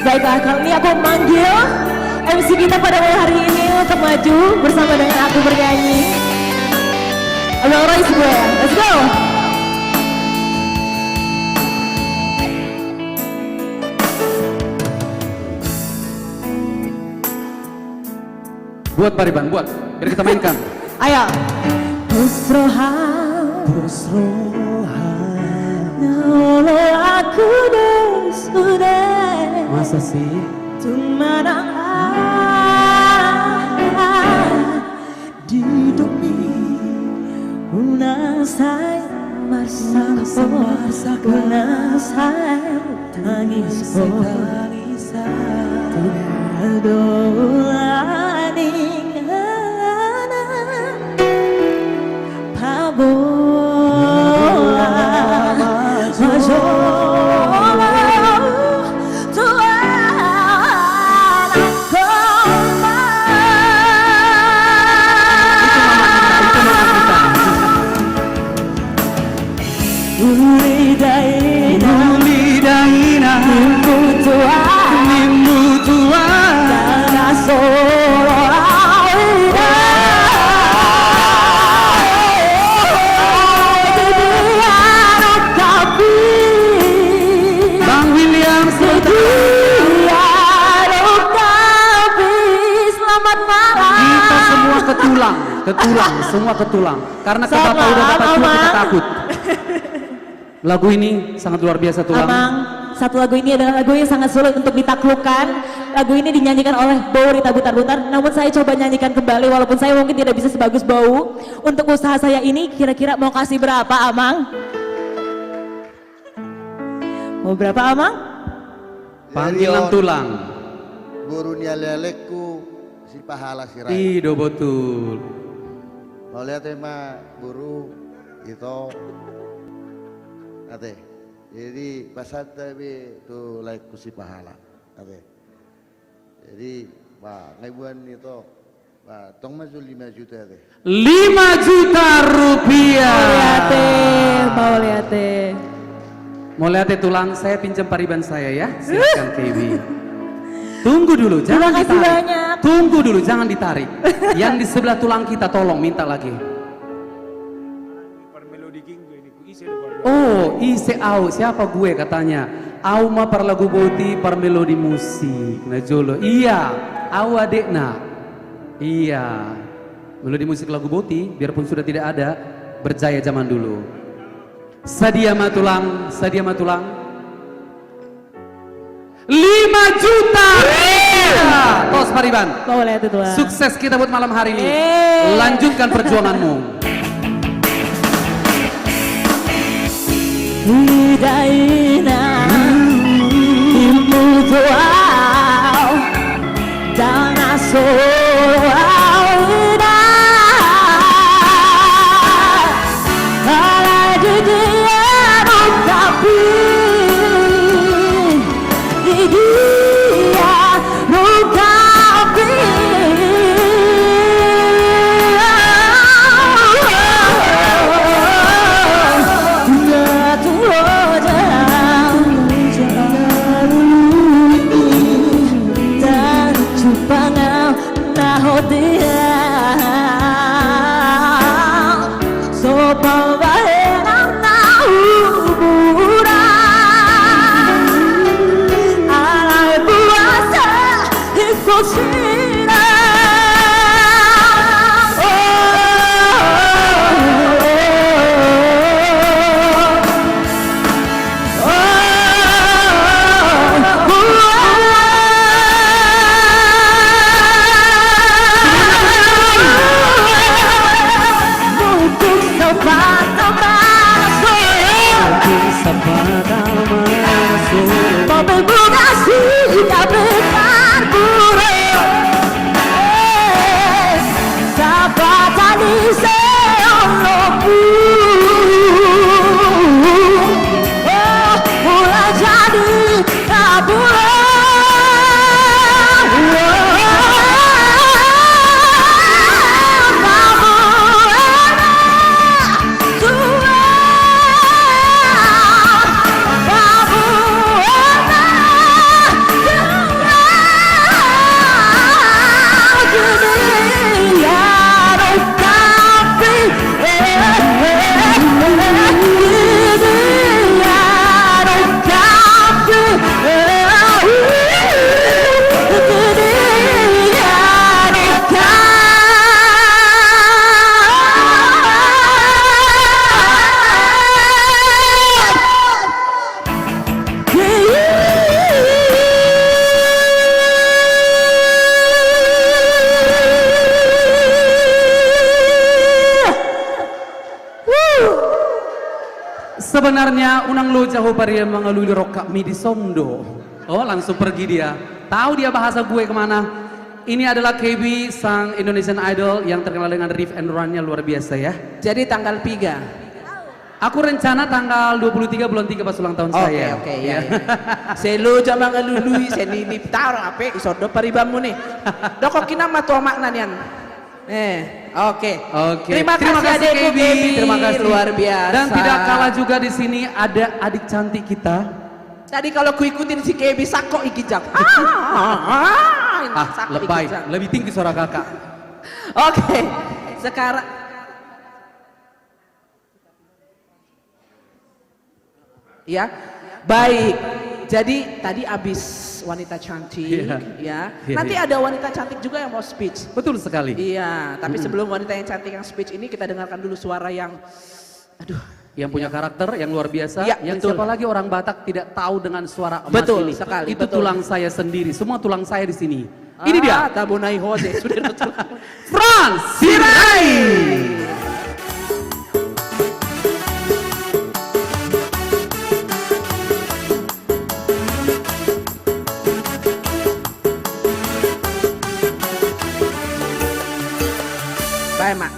Speaker 17: Baiklah, kali ini aku manggil MC kita pada malam hari ini untuk maju bersama dengan aku bernyanyi. Abang Roy gue, let's go!
Speaker 4: Buat Pariban, buat. Biar kita mainkan.
Speaker 17: Ayo.
Speaker 9: Busrohan
Speaker 17: Kalau aku sudah
Speaker 4: Masa sih?
Speaker 17: Tumanang di dumi Unasai marsa Unasai tangis Tudolani Pabola Majola
Speaker 4: Ketulang, semua ketulang. Karena ke Bapak udah dapat dua, kita takut. Lagu ini sangat luar biasa tulang.
Speaker 17: Amang, satu lagu ini adalah lagu yang sangat sulit untuk ditaklukkan. Lagu ini dinyanyikan oleh Bau Rita Butar-Butar. Namun saya coba nyanyikan kembali walaupun saya mungkin tidak bisa sebagus Bau. Untuk usaha saya ini kira-kira mau kasih berapa, Amang? Mau berapa, Amang?
Speaker 4: Panggilan tulang.
Speaker 18: Burunya leleku si pahala si raya.
Speaker 4: Tidak betul.
Speaker 18: Mau lihat mah buru itu ate. Jadi pasat tapi tu like si pahala ate. Jadi pak ngaibuan itu pak tong maju 5 juta ate.
Speaker 4: 5 juta rupiah.
Speaker 17: Mau lihat
Speaker 4: Mau lihat tulang saya pinjam Pariban saya ya. Silakan KB. Tunggu dulu, jangan
Speaker 17: Terima kasih
Speaker 4: ditarik.
Speaker 17: banyak.
Speaker 4: Tunggu dulu, jangan ditarik. Yang di sebelah tulang kita tolong minta lagi. Oh, ise au, siapa gue katanya? Au ma par lagu boti par melodi musik. Nah jolo, iya, au adekna. Iya, melodi musik lagu boti, biarpun sudah tidak ada, berjaya zaman dulu. Sadia matulang, sadia matulang. 5 juta rupiah. Tos Pariban.
Speaker 17: Boleh itu tuan.
Speaker 4: Sukses kita buat malam hari ini. Lanjutkan perjuanganmu.
Speaker 17: Hidaina ilmu tuau dan asoaida ala dia tapi dia tapi Mulai
Speaker 4: sebenarnya unang lo jauh paria mengalui rokak mi di somdo. Oh langsung pergi dia. Tahu dia bahasa gue kemana. Ini adalah KB sang Indonesian Idol yang terkenal dengan riff and run-nya luar biasa ya.
Speaker 5: Jadi tanggal 3.
Speaker 4: Aku rencana tanggal 23 bulan 3 pas ulang tahun saya.
Speaker 5: Oke, ya. Selo jamang alului senini tar ape isodo paribamu nih. Doko kinama tuh makna nian. Oke. Terima kasih Adik
Speaker 4: KB. Terima kasih
Speaker 5: luar biasa.
Speaker 4: Dan tidak kalah juga di sini ada adik cantik kita.
Speaker 5: Tadi kalau ku ikutin si KB sako ikijak.
Speaker 4: Lebay, lebih tinggi suara kakak.
Speaker 5: Oke. Sekarang ya, baik. Jadi tadi abis wanita cantik, ya. Nanti ada wanita cantik juga yang mau speech.
Speaker 4: Betul sekali.
Speaker 5: Iya, tapi sebelum wanita yang cantik yang speech ini kita dengarkan dulu suara yang,
Speaker 4: yang punya karakter yang luar biasa.
Speaker 5: Ya,
Speaker 4: yang
Speaker 5: betul.
Speaker 4: siapa lagi orang Batak tidak tahu dengan suara emas
Speaker 5: Betul
Speaker 4: ini.
Speaker 5: sekali,
Speaker 4: Itu
Speaker 5: betul.
Speaker 4: tulang saya sendiri. Semua tulang saya di sini. Ini dia.
Speaker 5: Tabunai Jose sudah
Speaker 4: Franz Sirait.
Speaker 5: Baik, Mak.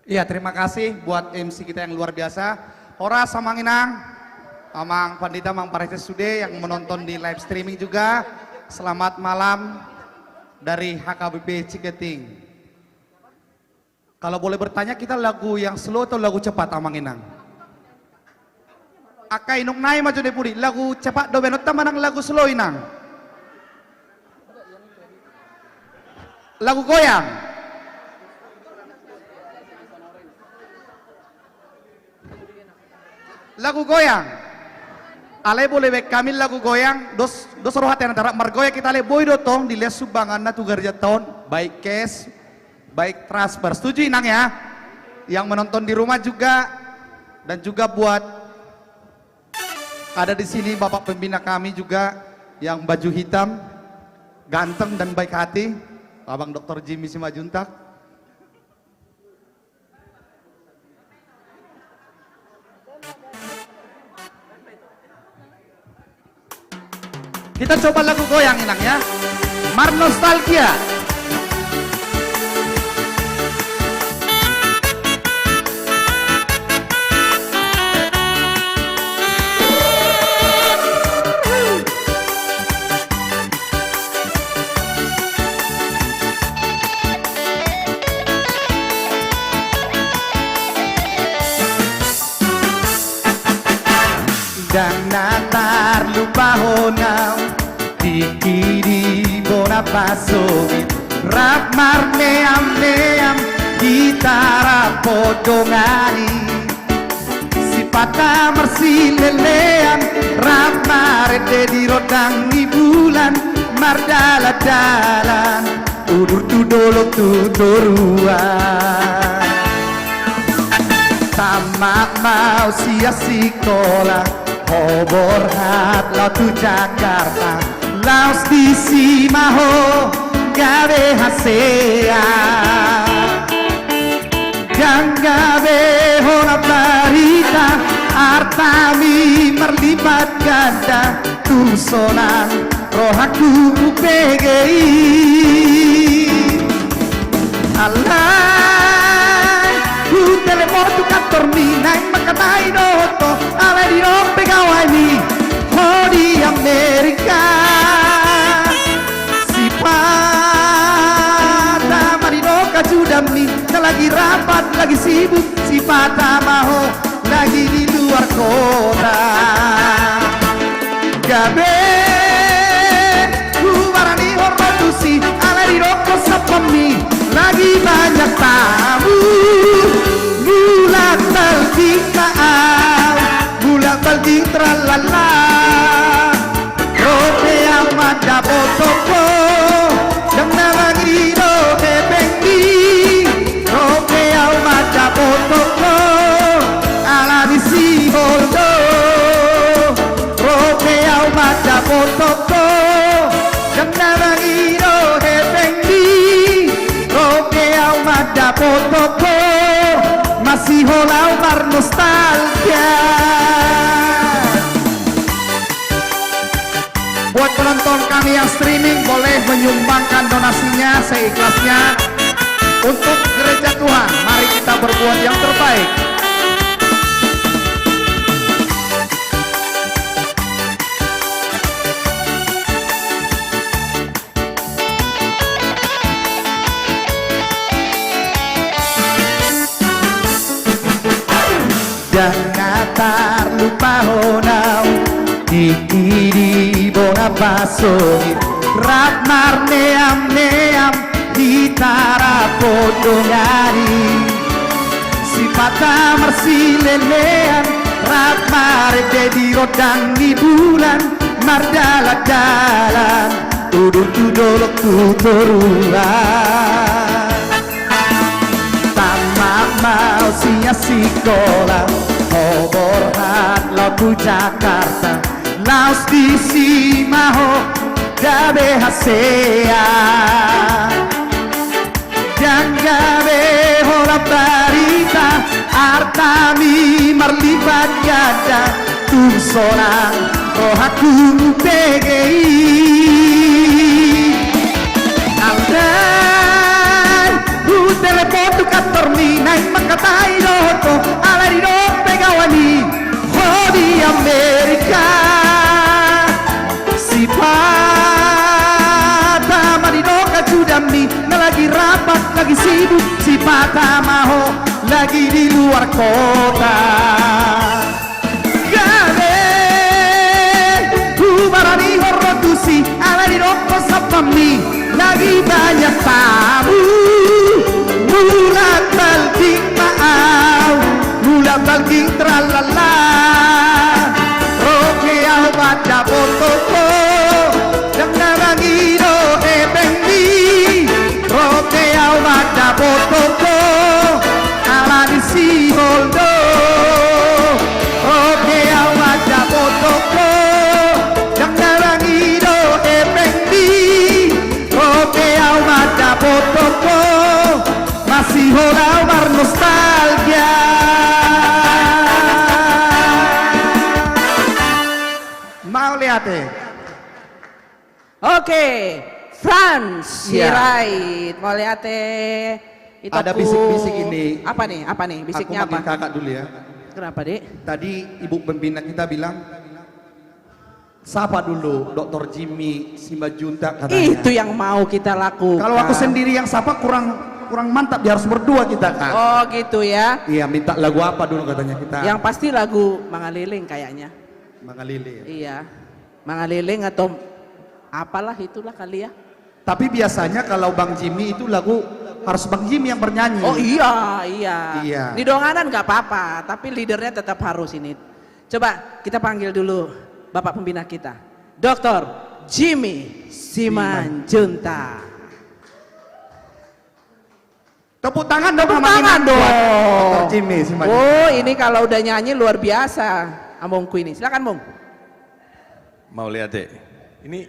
Speaker 19: Iya, terima kasih buat MC kita yang luar biasa. Horas Samanginang, Amang Pandita, Mang Parese Sude yang menonton di live streaming juga. Selamat malam dari HKBP Ciketing. Kalau boleh bertanya, kita lagu yang slow atau lagu cepat Amanginang? Akai nuk nai maju de pudi, lagu cepat do benot manang lagu slow inang. Lagu goyang. Lagu goyang. Ale boleh bek kami lagu goyang dos rohat yang antara margoya kita le boy dotong di les subangan na tugar jaton baik cash baik transfer. Setuju inang ya? Yang menonton di rumah juga dan juga buat ada di sini Bapak pembina kami juga yang baju hitam ganteng dan baik hati. Abang Dr. Jimmy Simajuntak. Kita coba lagu goyang inang ya. Mar Nostalgia. Dan natar lupa honau Dikidi bona pasogit Rap mar neam Gitara podongani Sipata mersilelean Rap marete di rodang di bulan Mar dalan Udur tudolok tudoruan Tamat mau sia sekolah Hobor hat lau tu Jakarta Laos di Simaho gawe hasea Yang gawe hona barita Artami merlibat ganda Tusonan rohaku PGI Alay ku telepon tu kantor minai makatai doto Ale di rompe kawai mi Oh di Amerika Si Pata marino kajudami Lagi rapat, lagi sibuk Si Pata maho Lagi di luar kota Gabe Ku barani hormatusi Ale di rokok sapami Lagi banyak tamu Bulan talking maal Bulan talking tralala Rope amanda botoko Yang nalagi do bebengi Rope amanda botoko Ala di si holdo masih holau bernostalgia. Buat penonton kami yang streaming boleh menyumbangkan donasinya seikhlasnya untuk gereja Tuhan. Mari kita berbuat yang terbaik. Jangan terlupa honau di bona pasongit ratmar neam hitara podongari sifata marsilelean ratmar dedi rodang di bulan mardala-dalan tudolok tutoruan tamak mau sia sekolah obor hat labu Jakarta laos di simaho gabe hasea jangabe hola barita artami marlibat gada tum sonang rohaku pegei aldai telepon tu katorminai makatai loto alari do pegawani di Amerika si Pata Marinoka Judami na lagi rapat lagi sibuk si Pata Maho lagi di luar kota gabe Ubarani Horodusi ala di Roko Sapami lagi banyak tamu mulat balking maau mulat balking tralala baca foto yang narangino ebendi roke au baca foto ala di si holdo roke au baca foto yang narangino ebendi roke au baca foto masih holau bernostalgia. Mau lihat
Speaker 5: Oke, Franz
Speaker 19: Iya.
Speaker 5: Sirait, mau lihat itu
Speaker 19: Ada
Speaker 5: aku-
Speaker 19: bisik-bisik ini.
Speaker 5: Apa nih? Apa nih? Bisiknya
Speaker 19: Aku
Speaker 5: apa?
Speaker 19: manggil kakak dulu ya.
Speaker 5: Kenapa, Dek?
Speaker 19: Tadi ibu pembina kita bilang, sapa dulu Dr. Jimmy Simbajuntak katanya.
Speaker 5: Itu yang mau kita lakukan.
Speaker 19: Kalau aku sendiri yang sapa kurang mantap, dia harus berdua kita kan.
Speaker 5: Oh gitu ya.
Speaker 19: Iya, minta lagu apa dulu katanya kita.
Speaker 5: Yang pasti lagu Mangaliling kayaknya.
Speaker 19: Mangalili ya.
Speaker 5: Iya. Mangaliling atau apalah itulah kali ya.
Speaker 19: Tapi biasanya kalau Bang Jimmy itu lagu harus Bang Jimmy yang bernyanyi.
Speaker 5: Oh iya, iya.
Speaker 19: Iya.
Speaker 5: Di donganan nggak apa-apa, tapi leadernya tetap harus ini. Coba kita panggil dulu Bapak pembina kita, Dr. Jimmy Simanjuntak.
Speaker 19: Tepuk tangan dong.
Speaker 5: Tepuk tangan dong.
Speaker 19: Dr. Jimmy Simanjuntak.
Speaker 5: Oh ini kalau udah nyanyi luar biasa, Amongku ini. Silakan Mong.
Speaker 14: Mau lihat deh. Ini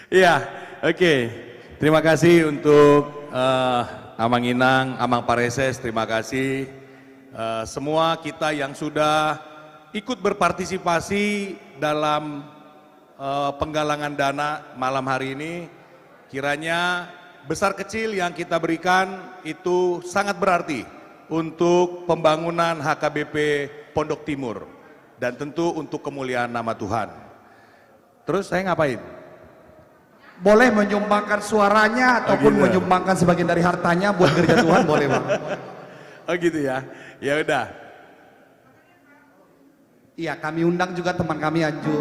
Speaker 14: Iya, oke. Terima kasih untuk Amang Inang, Amang Pareses, terima kasih. Semua kita yang sudah ikut berpartisipasi dalam penggalangan dana malam hari ini, kiranya besar kecil yang kita berikan itu sangat berarti untuk pembangunan HKBP Pondok Timur dan tentu untuk kemuliaan nama Tuhan. Terus saya ngapain?
Speaker 19: Boleh menyumbangkan suaranya ataupun
Speaker 14: gitu.
Speaker 19: menyumbangkan sebagian dari hartanya buat gereja Tuhan boleh Bang.
Speaker 14: Oh gitu ya. Ya udah.
Speaker 19: Iya, kami undang juga teman kami Anju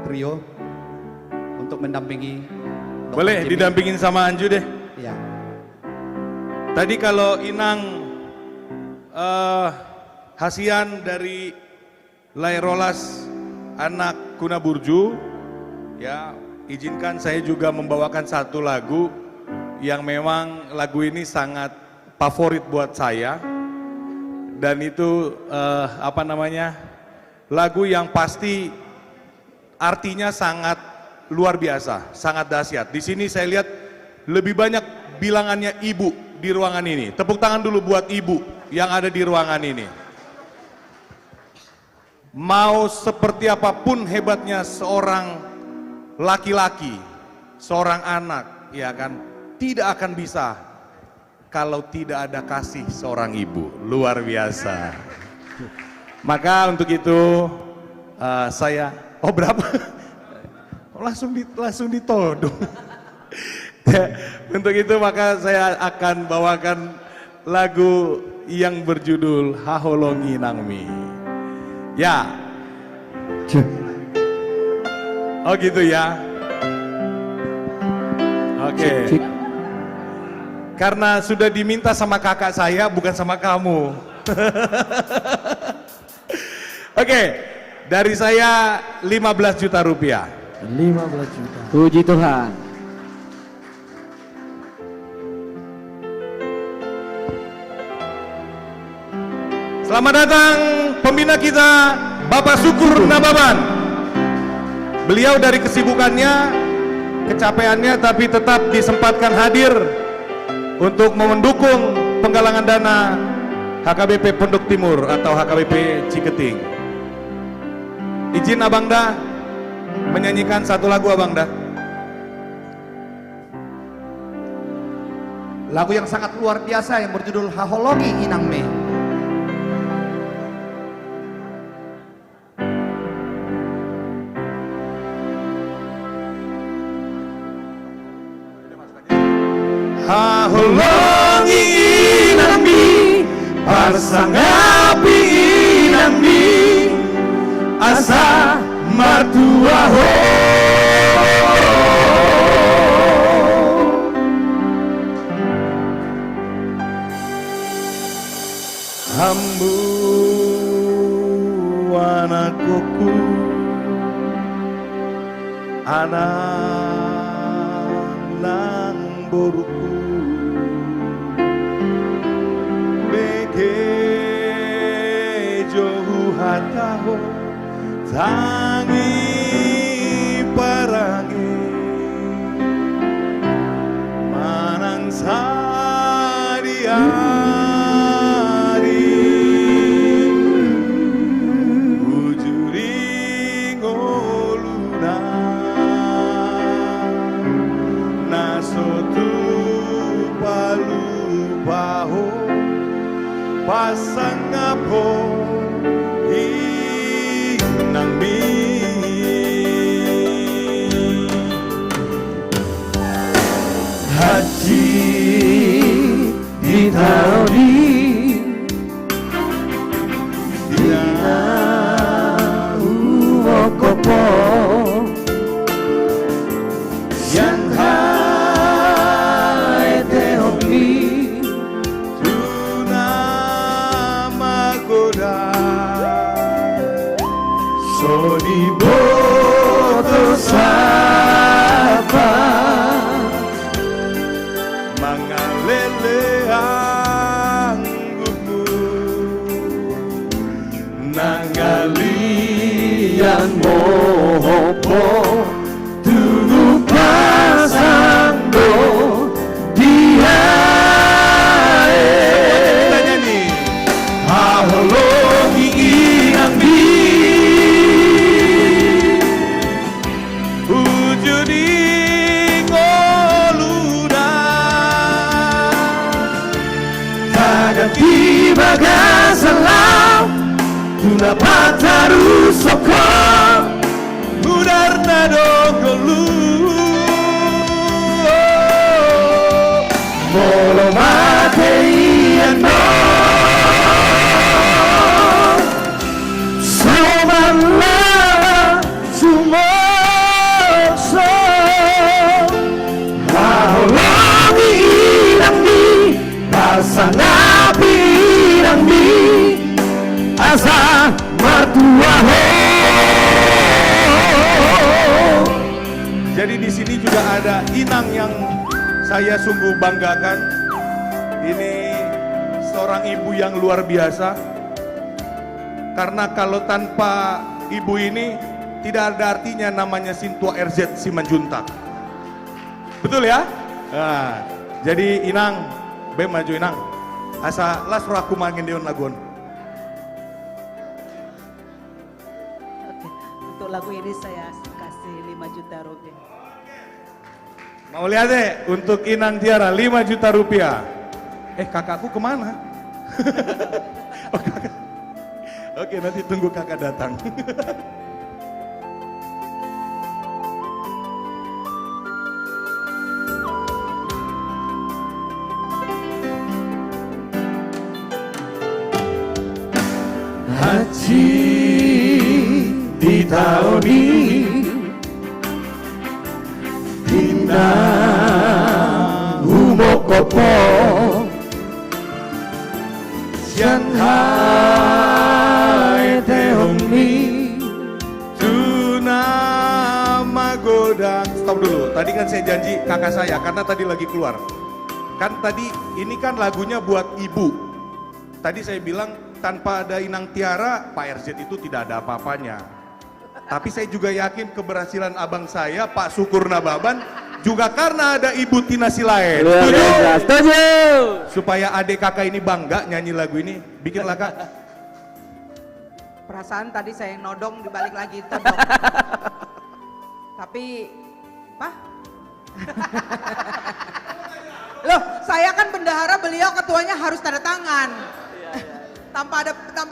Speaker 19: Trio untuk mendampingi. Dr.
Speaker 14: Boleh
Speaker 19: Jimmy.
Speaker 14: didampingin sama Anju deh.
Speaker 19: Iya.
Speaker 14: Tadi kalau Inang hasian dari Lairolas anak Kuna Burju, ya izinkan saya juga membawakan satu lagu yang memang lagu ini sangat favorit buat saya dan itu lagu yang pasti artinya sangat luar biasa, sangat dahsyat. Di sini saya lihat lebih banyak bilangannya ibu di ruangan ini. Tepuk tangan dulu buat ibu yang ada di ruangan ini. Mau seperti apapun hebatnya seorang laki-laki, seorang anak, ya kan, tidak akan bisa kalau tidak ada kasih seorang ibu. Luar biasa. Maka untuk itu saya, berapa? Langsung ditodong. Untuk itu maka saya akan bawakan lagu yang berjudul Haholongi Nangmi. Ya. Oh gitu ya. Oke. Karena sudah diminta sama kakak saya, bukan sama kamu. Oke, dari saya 15 juta rupiah.
Speaker 16: 15 juta. Puji Tuhan.
Speaker 14: Selamat datang pembina kita, Bapak Syukur Nababan. Beliau dari kesibukannya, kecapeannya, tapi tetap disempatkan hadir untuk mendukung penggalangan dana HKBP Pondok Timur atau HKBP Ciketing. Izin Abang Da menyanyikan satu lagu, Abang Da.
Speaker 19: Lagu yang sangat luar biasa yang berjudul Haholongi Inang Me.
Speaker 9: Haholongi inang mi, parsangapi inang mi, asa martua ho. Hambu anakku, anak nang boruku. Johu hataho tangi parangi manang sadiari ujuri ngoluna nasotu palu baho pasang ngapo inang mi haji ditaroni dina uokopo yang hai tehomi Sodi boto sapa mangalele anggumu nanggalian mohopo tunggu pasanggo dia kita nyanyi Haholongi inang mi Tibaga salam tuna pataru sokong udar nado gelu molo mate iano somala sumokso haholongi inang mi pasangan asa mertua ho. Jadi di sini juga ada inang yang saya sungguh banggakan. Ini seorang ibu yang luar biasa. Karena kalau tanpa ibu ini tidak ada artinya namanya Sintua RZ Simanjuntak. Betul ya? Nah,
Speaker 14: Jadi Inang, be maju Inang. Asa las aku mangin dion lagun.
Speaker 20: Untuk lagu ini saya kasih 5 juta rupiah.
Speaker 14: Mau lihat deh, untuk Inang Tiara 5 juta rupiah. Kakakku kemana? Oh, kakak. Oke, nanti tunggu kakak datang.
Speaker 9: Haji di tahun ini Inang umokopo Shanghai Tehongmi
Speaker 14: Tuna Magodang. Stop dulu, tadi kan saya janji kakak saya karena tadi lagi keluar. Kan tadi ini kan lagunya buat ibu. Tadi saya bilang tanpa ada Inang Tiara, Pak RZ itu tidak ada apa-apanya. Tapi saya juga yakin keberhasilan abang saya, Pak Syukur Nababan, juga karena ada Ibu Tina Silaet. Setuju?
Speaker 9: Setuju.
Speaker 14: Supaya adik kakak ini bangga nyanyi lagu ini, bikinlah kak.
Speaker 8: Perasaan tadi saya nodong dibalik lagi todong. Tapi, Pak? Loh, saya kan bendahara, beliau ketuanya harus tanda tangan. Tanpa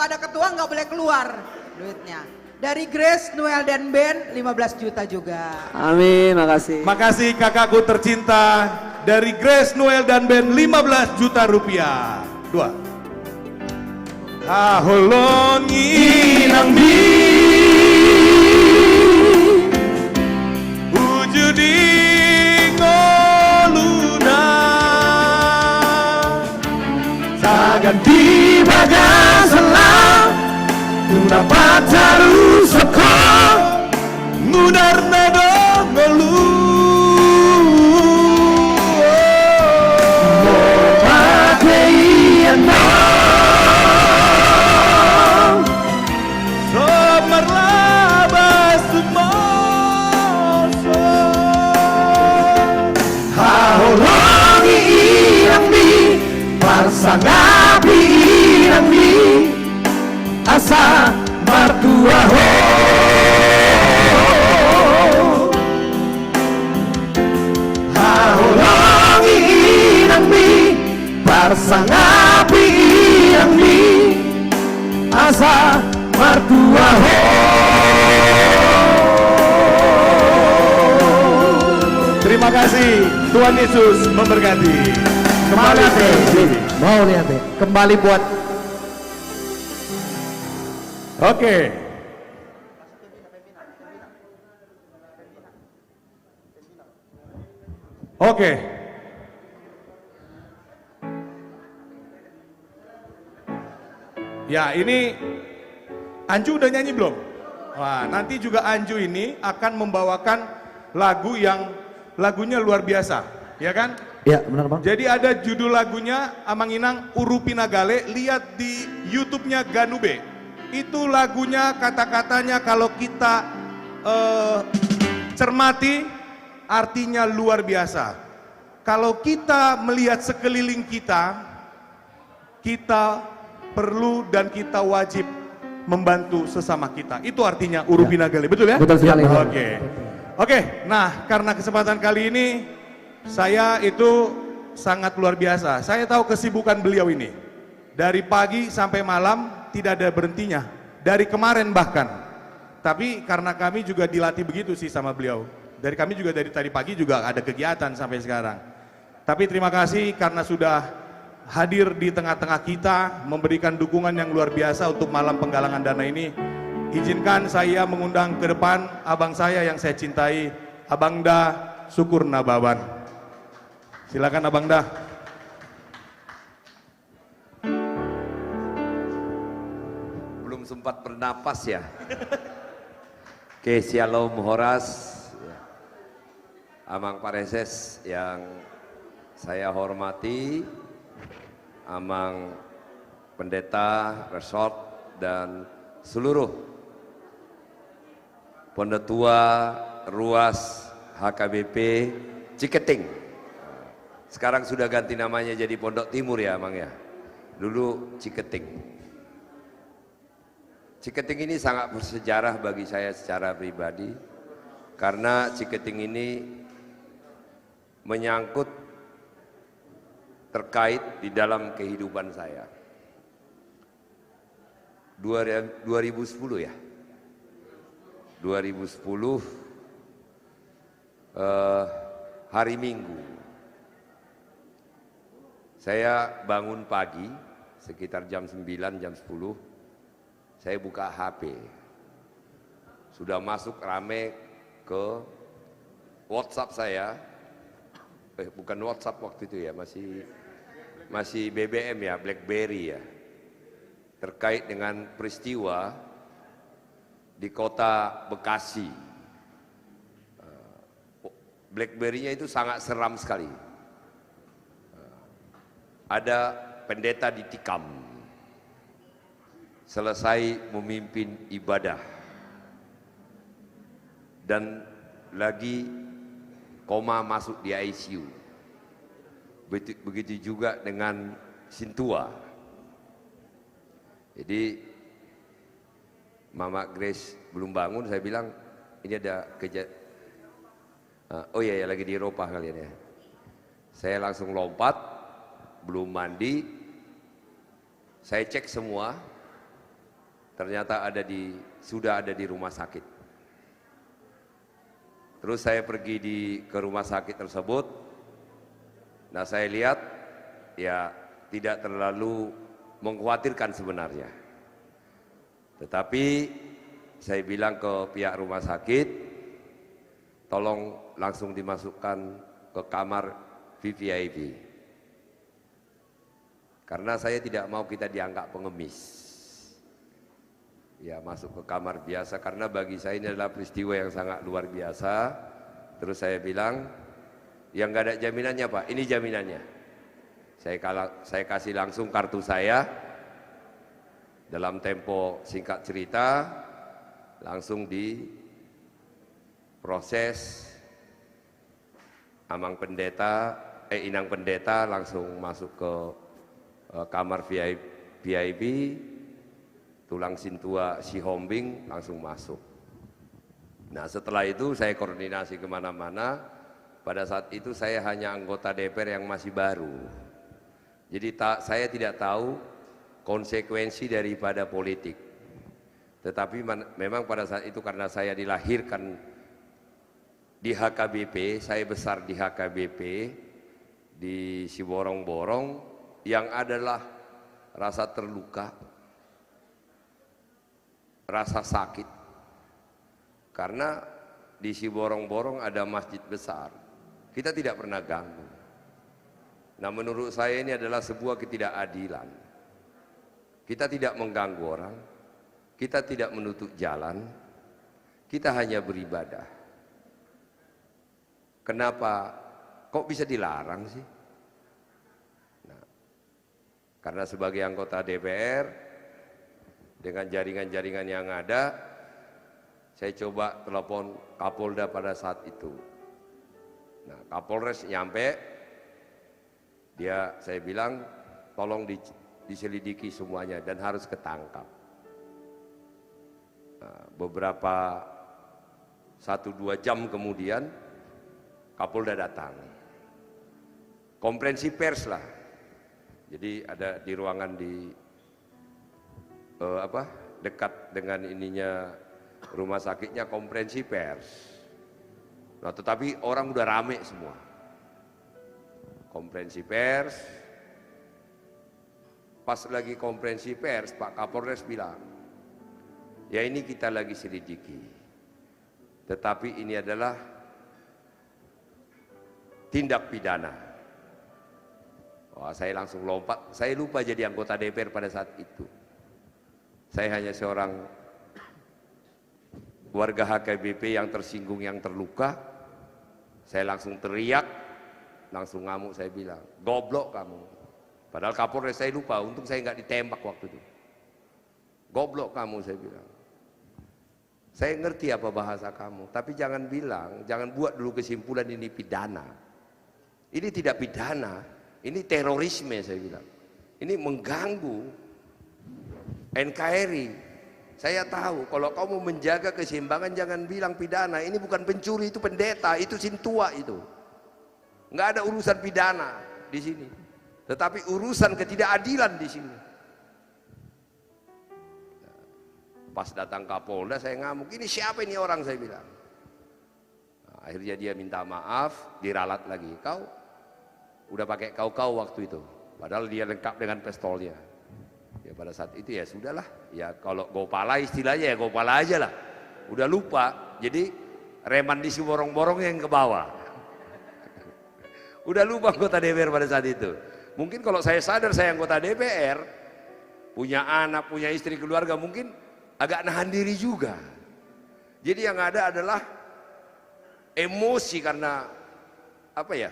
Speaker 8: ada ketua nggak boleh keluar duitnya. Dari Grace, Noel dan Ben 15 juta juga.
Speaker 9: Amin, makasih.
Speaker 14: Makasih kakakku tercinta. Dari Grace, Noel dan Ben 15 juta rupiah. 2. Aholongi nang di wujudi ngoluna
Speaker 9: Saganti bagasalah Tuna pataru soko
Speaker 14: Ngudar nado ngolu
Speaker 9: Pakei ano
Speaker 14: Somarlaba sumoso
Speaker 9: Haholongi irang mi Parsangapi irang mi Asa martua ho Haholongi irang mi Parsangapi irang mi Asa martua ho
Speaker 14: Terima kasih, Tuhan Yesus memberkati.
Speaker 9: Kembali mau lihat deh. Kembali buat
Speaker 14: Oke. Oke. Ya, ini Anju udah nyanyi belum? Wah, nanti juga Anju ini akan membawakan lagu yang lagunya luar biasa, ya kan?
Speaker 9: Ya, benar Bang.
Speaker 14: Jadi ada judul lagunya Amang Inang Urupinagale, lihat di YouTube-nya Ganube. Itu lagunya, kata-katanya kalau kita cermati artinya luar biasa. Kalau kita melihat sekeliling kita, kita perlu dan kita wajib membantu sesama kita. Itu artinya Urupinagale, betul ya?
Speaker 9: Betul sekali.
Speaker 14: Oke, nah karena kesempatan kali ini saya itu sangat luar biasa. Saya tahu kesibukan beliau ini. Dari pagi sampai malam tidak ada berhentinya. Dari kemarin bahkan. Tapi karena kami juga dilatih begitu sih sama beliau. Dari kami juga dari tadi pagi juga ada kegiatan sampai sekarang. Tapi terima kasih karena sudah hadir di tengah-tengah kita, memberikan dukungan yang luar biasa untuk malam penggalangan dana ini. Izinkan saya mengundang ke depan abang saya yang saya cintai, Abang Da Syukur Nababan. Silakan Abang Da.
Speaker 21: Belum sempat bernapas ya. Oke, Shalom Horas, Amang Pareses yang saya hormati, Amang Pendeta Resort dan seluruh Pendetua Ruas HKBP Ciketing. Sekarang sudah ganti namanya jadi Pondok Timur ya, Mang ya. Dulu Ciketing. Ciketing ini sangat bersejarah bagi saya secara pribadi, karena Ciketing ini menyangkut terkait di dalam kehidupan saya. 2010 ya. 2010 hari Minggu. Saya bangun pagi sekitar jam 9, jam 10. Saya buka HP. Sudah masuk rame ke WhatsApp saya. Bukan WhatsApp waktu itu ya, masih BBM ya, BlackBerry ya. Terkait dengan peristiwa di kota Bekasi. BlackBerry-nya itu sangat seram sekali. Ada pendeta ditikam selesai memimpin ibadah, dan lagi koma masuk di ICU. Begitu juga dengan Sintua. Jadi Mama Grace belum bangun, saya bilang ini ada oh iya ya, lagi di Eropa kalian ya. Saya langsung lompat, belum mandi, saya cek semua, ternyata sudah ada di rumah sakit. Terus saya pergi ke rumah sakit tersebut. Nah, saya lihat ya tidak terlalu mengkhawatirkan sebenarnya. Tetapi saya bilang ke pihak rumah sakit, tolong langsung dimasukkan ke kamar VVIP. Karena saya tidak mau kita dianggap pengemis. Ya, masuk ke kamar biasa, karena bagi saya ini adalah peristiwa yang sangat luar biasa. Terus saya bilang, yang nggak ada jaminannya Pak, ini jaminannya. Saya kasih langsung kartu saya. Dalam tempo singkat cerita, langsung diproses. Inang pendeta langsung masuk ke kamar VIP. Tulang Sintua Sihombing langsung masuk. Nah, setelah itu saya koordinasi kemana-mana. Pada saat itu saya hanya anggota DPR yang masih baru. Jadi saya tidak tahu konsekuensi daripada politik. Tetapi memang pada saat itu karena saya dilahirkan di HKBP, saya besar di HKBP, di Siborong-Borong, yang adalah rasa terluka, rasa sakit, karena di Siborong-Borong ada masjid besar, kita tidak pernah ganggu. Nah, menurut saya ini adalah sebuah ketidakadilan. Kita tidak mengganggu orang, kita tidak menutup jalan, kita hanya beribadah. Kenapa kok bisa dilarang sih? Nah, karena sebagai anggota DPR, dengan jaringan-jaringan yang ada, saya coba telepon Kapolda pada saat itu. Nah, Kapolres nyampe, saya bilang tolong diselidiki semuanya dan harus ketangkap. Nah, beberapa 1-2 jam kemudian Kapolda datang, konferensi pers lah. Jadi ada di ruangan dekat dengan ininya rumah sakitnya, konferensi pers. Nah, tetapi orang udah rame semua. Konferensi pers. Pas lagi konferensi pers, Pak Kapolres bilang, ya ini kita lagi selidiki. Tetapi ini adalah tindak pidana. Wah, saya langsung lompat. Saya lupa jadi anggota DPR pada saat itu. Saya hanya seorang warga HKBP yang tersinggung, yang terluka. Saya langsung teriak, langsung ngamuk, saya bilang, goblok kamu. Padahal Kapolres saya lupa, untung saya nggak ditembak waktu itu. Goblok kamu, saya bilang. Saya ngerti apa bahasa kamu, tapi jangan buat dulu kesimpulan ini pidana. Ini tidak pidana, ini terorisme saya bilang. Ini mengganggu NKRI. Saya tahu kalau kau mau menjaga keseimbangan jangan bilang pidana. Ini bukan pencuri, itu pendeta, itu sintua itu. Nggak ada urusan pidana di sini. Tetapi urusan ketidakadilan di sini. Pas datang Kapolda saya ngamuk, ini siapa ini orang saya bilang. Nah, akhirnya dia minta maaf, diralat lagi. Kau udah pakai kau waktu itu. Padahal dia lengkap dengan pistolnya. Ya pada saat itu ya sudahlah. Ya kalau gopala istilahnya ya gopala aja lah. Udah lupa, jadi reman di borong-borong yang ke bawah. Udah lupa anggota DPR pada saat itu. Mungkin kalau saya sadar saya anggota DPR, punya anak, punya istri, keluarga, mungkin agak nahan diri juga. Jadi yang ada adalah emosi karena apa ya?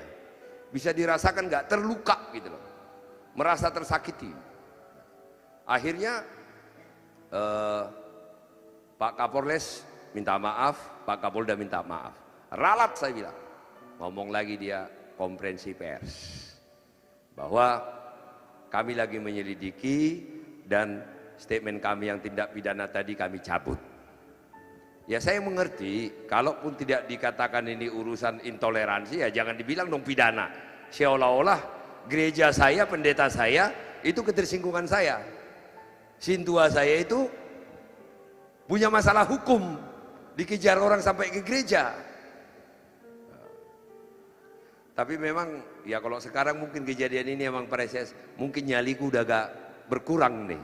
Speaker 21: Bisa dirasakan nggak terluka gitu loh, merasa tersakiti. Akhirnya Pak Kapolres minta maaf, Pak Kapolda minta maaf. Ralat saya bilang, ngomong lagi dia konferensi pers bahwa kami lagi menyelidiki dan statement kami yang tindak pidana tadi kami cabut. Ya saya mengerti, kalaupun tidak dikatakan ini urusan intoleransi ya jangan dibilang dong pidana. Seolah-olah gereja saya, pendeta saya itu ketersinggungan saya. Sintua saya itu punya masalah hukum, dikejar orang sampai ke gereja. Tapi memang ya kalau sekarang mungkin kejadian ini emang proses, mungkin nyaliku udah gak berkurang nih.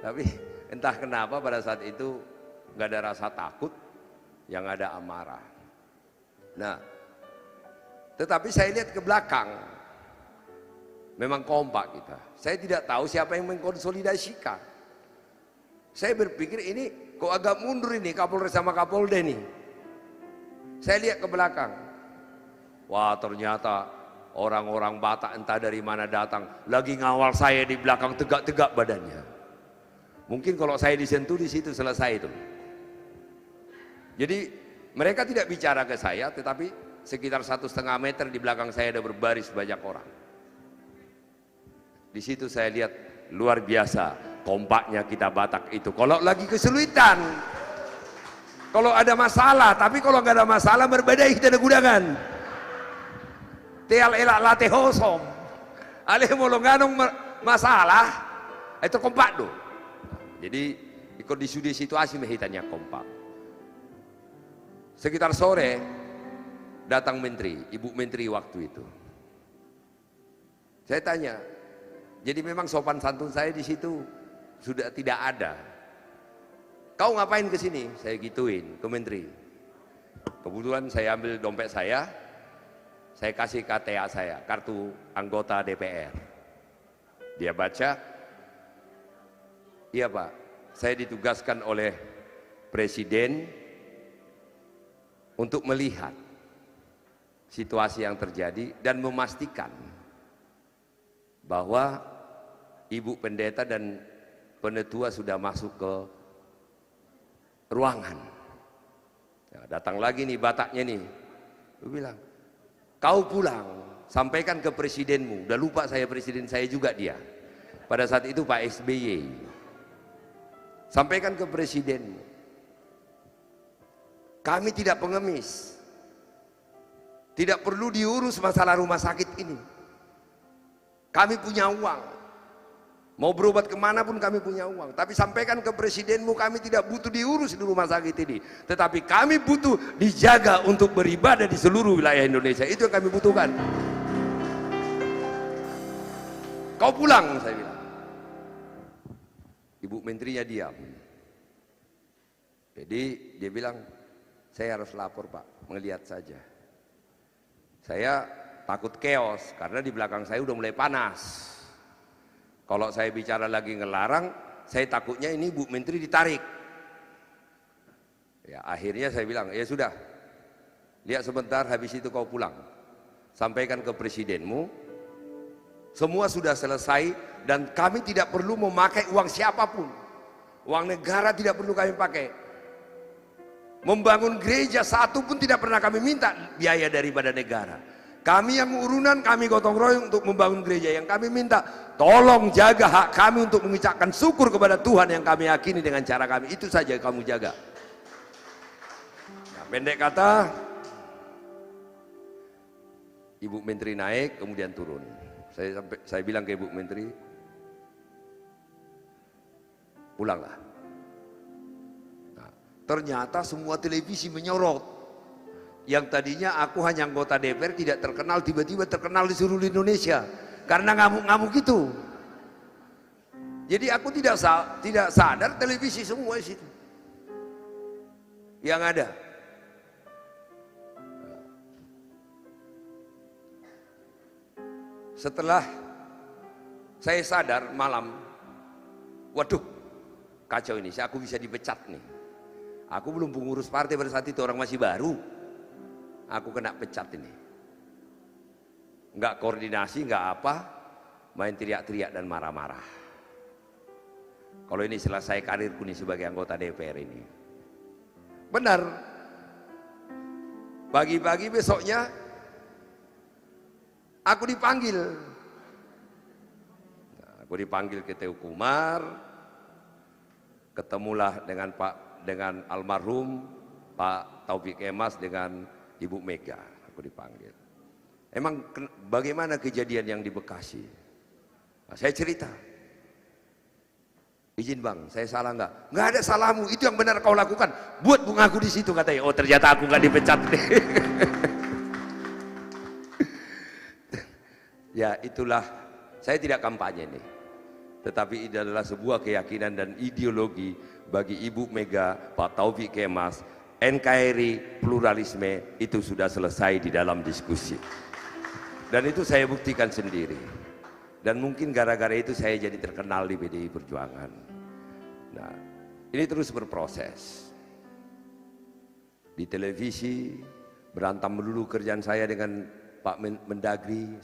Speaker 21: Tapi entah kenapa pada saat itu nggak ada rasa takut, yang ada amarah. Nah, tetapi saya lihat ke belakang, memang kompak kita. Saya tidak tahu siapa yang mengkonsolidasikan. Saya berpikir ini kok agak mundur ini Kapolres sama Kapolda ini. Saya lihat ke belakang, wah ternyata orang-orang Batak entah dari mana datang, lagi ngawal saya di belakang tegak-tegak badannya. Mungkin kalau saya disentuh di situ selesai itu. Jadi mereka tidak bicara ke saya, tetapi sekitar 1,5 meter di belakang saya ada berbaris banyak orang. Di situ saya lihat luar biasa kompaknya kita Batak itu. Kalau lagi kesulitan, kalau ada masalah, tapi kalau nggak ada masalah berbeda kita ada gudangan. Teal elak late hosom, alih molonganong masalah itu kompak tuh. Jadi ikut disudi situasi mehitannya kompak. Sekitar sore datang menteri, ibu menteri waktu itu. Saya tanya, jadi memang sopan santun saya di situ sudah tidak ada. Kau ngapain ke sini? Saya gituin ke menteri. Kebetulan saya ambil dompet saya kasih KTA saya, kartu anggota DPR. Dia baca, iya Pak, saya ditugaskan oleh Presiden untuk melihat situasi yang terjadi dan memastikan bahwa Ibu Pendeta dan Penetua sudah masuk ke ruangan. Ya, datang lagi nih Bataknya nih, dia bilang, kau pulang, sampaikan ke presidenmu. Udah lupa saya presiden saya juga dia. Pada saat itu Pak SBY. Sampaikan ke presidenmu. Kami tidak pengemis, tidak perlu diurus masalah rumah sakit ini. Kami punya uang, mau berobat kemana pun kami punya uang. Tapi sampaikan ke presidenmu kami tidak butuh diurus di rumah sakit ini. Tetapi kami butuh dijaga untuk beribadah di seluruh wilayah Indonesia. Itu yang kami butuhkan. Kau pulang, saya bilang. Ibu menterinya diam. Jadi dia bilang, saya harus lapor Pak, melihat saja. Saya takut chaos karena di belakang saya udah mulai panas. Kalau saya bicara lagi ngelarang, saya takutnya ini Bu Menteri ditarik. Ya akhirnya saya bilang, ya sudah, lihat sebentar, habis itu kau pulang. Sampaikan ke presidenmu, semua sudah selesai dan kami tidak perlu memakai uang siapapun. Uang negara tidak perlu kami pakai. Membangun gereja satu pun tidak pernah kami minta biaya daripada negara. Kami yang urunan, kami gotong royong untuk membangun gereja. Yang kami minta, tolong jaga hak kami untuk mengucapkan syukur kepada Tuhan yang kami yakini dengan cara kami. Itu saja kamu jaga. Nah, pendek kata, Ibu Menteri naik, kemudian turun. Saya bilang ke Ibu Menteri, pulanglah. Nah, ternyata semua televisi menyorot. Yang tadinya aku hanya anggota DPR tidak terkenal, tiba-tiba terkenal di seluruh Indonesia karena ngamuk-ngamuk itu. Jadi aku tidak sadar televisi semua di situ yang ada. Setelah saya sadar malam, waduh kacau ini, aku bisa dipecat nih. Aku belum pengurus partai pada saat itu, orang masih baru. Aku kena pecat ini. Nggak koordinasi, nggak apa, main teriak-teriak dan marah-marah. Kalau ini selesai karirku nih sebagai anggota DPR ini. Benar. Pagi-pagi besoknya aku dipanggil. Nah, aku dipanggil ke TU Kumar, ketemulah dengan almarhum Pak Taufik Kemas dengan Ibu Mega. Aku dipanggil. Emang bagaimana kejadian yang di Bekasi? Nah, saya cerita. Izin bang, saya salah nggak? Nggak ada salahmu, itu yang benar kau lakukan. Buat bungaku di situ katanya. Oh ternyata aku nggak dipecat. Ya itulah, saya tidak kampanye nih. Tetapi ini adalah sebuah keyakinan dan ideologi bagi Ibu Mega, Pak Taufik Kemas, NKRI, pluralisme itu sudah selesai di dalam diskusi. Dan itu saya buktikan sendiri. Dan mungkin gara-gara itu saya jadi terkenal di PDI Perjuangan. Nah, ini terus berproses. Di televisi, berantam dulu kerjaan saya dengan Pak Mendagri,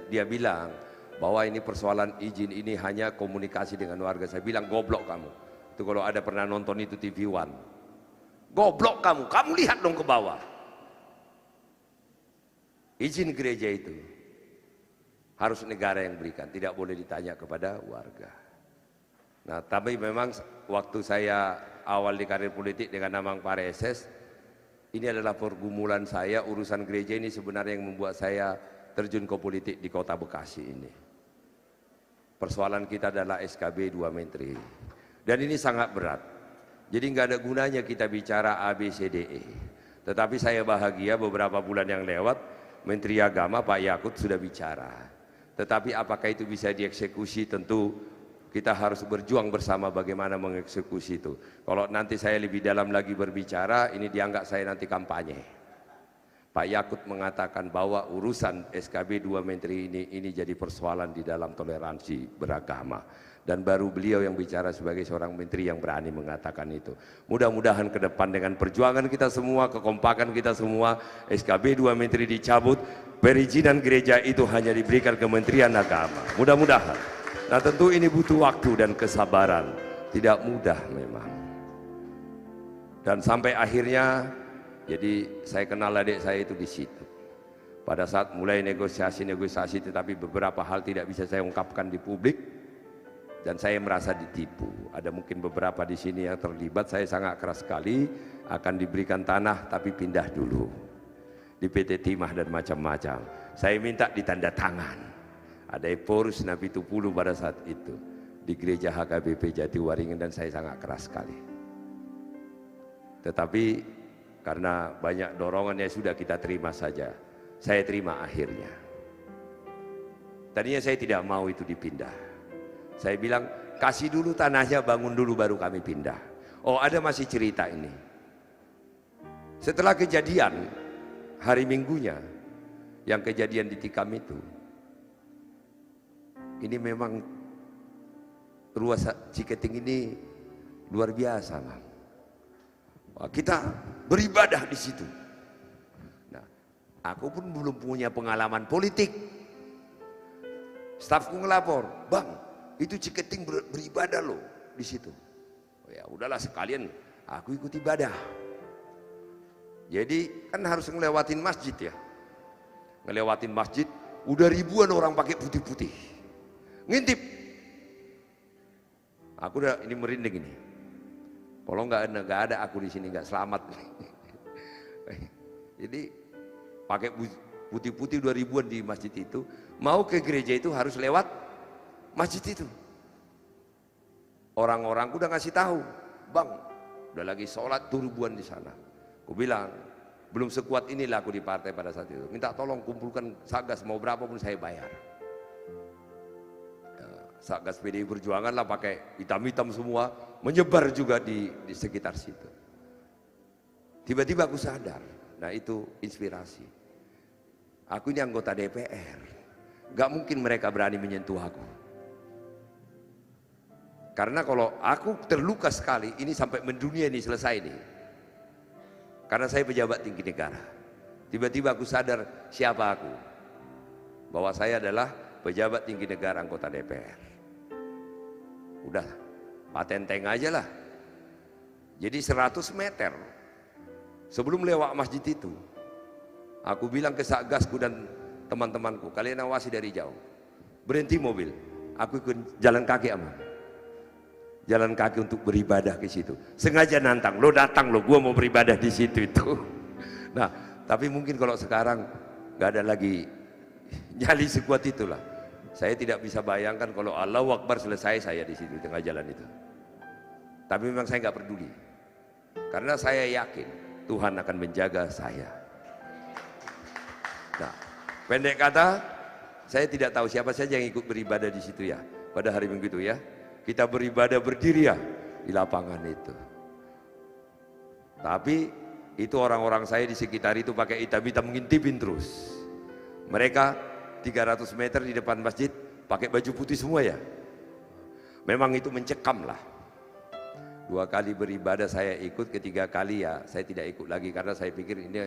Speaker 21: dia bilang bahwa ini persoalan izin ini hanya komunikasi dengan warga. Saya bilang goblok kamu. Itu kalau ada pernah nonton itu TV One. Goblok kamu lihat dong ke bawah. Izin gereja itu harus negara yang berikan, tidak boleh ditanya kepada warga. Nah, tapi memang waktu saya awal di karir politik dengan nama Pareses, ini adalah pergumulan saya, urusan gereja ini sebenarnya yang membuat saya terjun ke politik di kota Bekasi ini. Persoalan kita adalah SKB 2 Menteri. Dan ini sangat berat. Jadi nggak ada gunanya kita bicara ABCDE. Tetapi saya bahagia beberapa bulan yang lewat, Menteri Agama Pak Yakut sudah bicara. Tetapi apakah itu bisa dieksekusi, tentu kita harus berjuang bersama bagaimana mengeksekusi itu. Kalau nanti saya lebih dalam lagi berbicara, ini dianggap saya nanti kampanye. Pak Yakut mengatakan bahwa urusan SKB 2 Menteri ini jadi persoalan di dalam toleransi beragama. Dan baru beliau yang bicara sebagai seorang menteri yang berani mengatakan itu. Mudah-mudahan ke depan dengan perjuangan kita semua, kekompakan kita semua, SKB 2 Menteri dicabut, perizinan gereja itu hanya diberikan Kementerian Agama. Mudah-mudahan. Nah tentu ini butuh waktu dan kesabaran. Tidak mudah memang. Dan sampai akhirnya, jadi saya kenal adik saya itu di situ. Pada saat mulai negosiasi, tetapi beberapa hal tidak bisa saya ungkapkan di publik. Dan saya merasa ditipu. Ada mungkin beberapa di sini yang terlibat. Saya sangat keras sekali. Akan diberikan tanah tapi pindah dulu di PT Timah dan macam-macam. Saya minta ditanda tangan. Ada Eporus Nabi Tupulu pada saat itu di gereja HKBP Jatiwaringin, dan saya sangat keras sekali. Tetapi karena banyak dorongan, ya sudah kita terima saja. Saya terima akhirnya. Tadinya saya tidak mau itu dipindah. Saya bilang, kasih dulu tanahnya, bangun dulu baru kami pindah. Oh ada masih cerita ini. Setelah kejadian, hari Minggunya, yang kejadian di Tikam itu, ini memang ruas Ciketing ini luar biasa, Bang. Wah, kita beribadah di situ. Nah, aku pun belum punya pengalaman politik. Stafku ngelapor, Bang, itu Ciketing beribadah loh di situ. Oh ya udahlah sekalian aku ikut ibadah. Jadi kan harus ngelewatin masjid ya. ngelewatin masjid, udah ribuan orang pakai putih-putih, ngintip. Aku udah ini merinding ini. Kalau nggak ada aku di sini nggak selamat. Jadi pakai putih-putih 2 ribuan di masjid itu, mau ke gereja itu harus lewat masjid itu. Orang-orang udah ngasih tahu, bang, udah lagi sholat 2 ribuan di sana. Aku bilang, belum sekuat inilah aku di partai pada saat itu. Minta tolong kumpulkan Satgas, mau berapapun saya bayar. Satgas PDI Perjuangan lah pakai hitam-hitam semua, menyebar juga di sekitar situ. Tiba-tiba aku sadar, nah itu inspirasi. Aku ini anggota DPR, gak mungkin mereka berani menyentuh aku. Karena kalau aku terluka sekali, ini sampai mendunia ini selesai nih. Karena saya pejabat tinggi negara. Tiba-tiba aku sadar siapa aku. Bahwa saya adalah pejabat tinggi negara anggota DPR. Udah, patenteng aja lah. Jadi 100 meter sebelum lewat masjid itu, aku bilang ke Satgasku dan teman-temanku, kalian awasi dari jauh. Berhenti mobil, aku ikut jalan kaki aman. Jalan kaki untuk beribadah ke situ. Sengaja nantang, lo datang lo, gua mau beribadah di situ itu. Nah, tapi mungkin kalau sekarang nggak ada lagi nyali sekuat itulah. Saya tidak bisa bayangkan kalau Allahu Akbar selesai saya di situ tengah jalan itu. Tapi memang saya nggak peduli, karena saya yakin Tuhan akan menjaga saya. Nah, pendek kata, saya tidak tahu siapa saja yang ikut beribadah di situ ya pada hari Minggu itu ya. Kita beribadah berdiri ya di lapangan itu. Tapi itu orang-orang saya di sekitar itu pakai hitam-hitam ngintipin terus. Mereka 300 meter di depan masjid pakai baju putih semua ya. Memang itu mencekam lah. 2 kali beribadah saya ikut, ketiga kali ya saya tidak ikut lagi karena saya pikir ini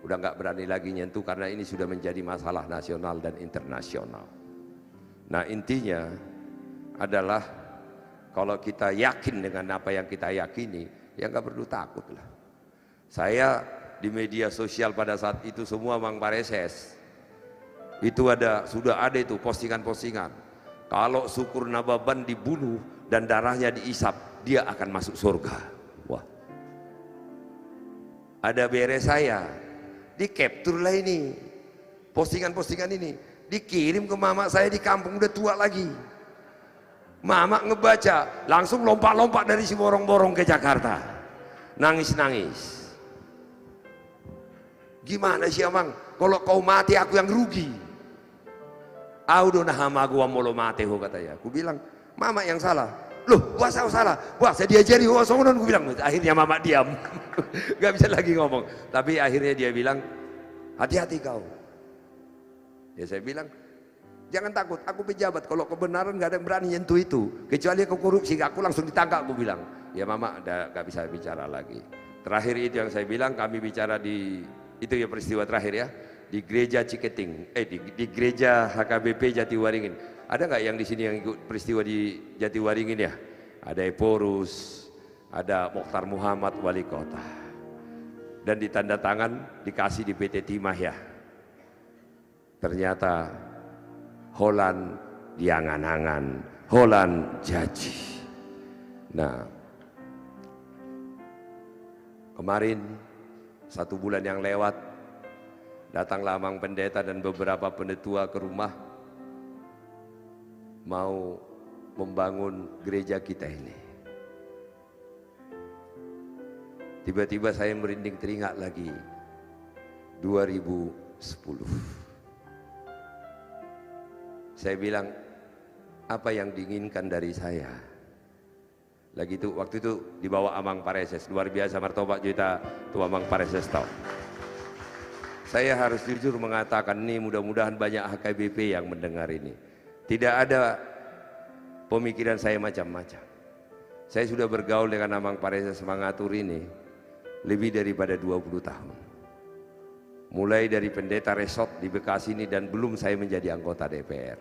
Speaker 21: udah nggak berani lagi nyentuh karena ini sudah menjadi masalah nasional dan internasional. Nah intinya adalah kalau kita yakin dengan apa yang kita yakini, ya nggak perlu takut lah. Saya di media sosial pada saat itu semua Mang Pareses. Itu sudah ada itu postingan-postingan. Kalau Syukur Nababan dibunuh dan darahnya diisap, dia akan masuk surga. Wah. Ada beres saya, di capture lah ini. Postingan-postingan ini dikirim ke mama saya di kampung udah tua lagi. Mama ngebaca, langsung lompat-lompat dari si borong-borong ke Jakarta. Nangis-nangis. Gimana sih Amang? Kalau kau mati aku yang rugi. Audo nahama gua molo mate ho katanya. Aku bilang, mama yang salah. Loh, gua salah. Wah, saya diajari ho songonon gua bilang. Akhirnya mama diam. Gak bisa lagi ngomong. Tapi akhirnya dia bilang, hati-hati kau. Ya saya bilang, jangan takut, aku pejabat. Kalau kebenaran gak ada yang berani nyentuh itu. Kecuali aku korupsi, aku langsung ditangkap. Aku bilang, ya mama gak bisa bicara lagi. Terakhir itu yang saya bilang, kami bicara itu ya peristiwa terakhir ya. Di gereja Ciketing, di gereja HKBP Jatiwaringin. Ada nggak yang di sini yang ikut peristiwa di Jatiwaringin ya? Ada Eporus, ada Mokhtar Muhammad wali kota. Dan ditanda tangan dikasih di PT Timah ya. Ternyata Holland diangan-angan, Holland Jaji. Nah, kemarin 1 bulan yang lewat datanglah Mang Pendeta dan beberapa pendetua ke rumah mau membangun gereja kita ini. Tiba-tiba saya merinding teringat lagi 2010. Saya bilang, apa yang diinginkan dari saya? Lagi itu waktu itu dibawa Amang Pareses, luar biasa martobat juta tua Amang Pareses tahu. Saya harus jujur mengatakan ini mudah-mudahan banyak HKBP yang mendengar ini. Tidak ada pemikiran saya macam-macam. Saya sudah bergaul dengan Amang Pareses Mangatur ini lebih daripada 20 tahun. Mulai dari pendeta resort di Bekasi ini dan belum saya menjadi anggota DPR.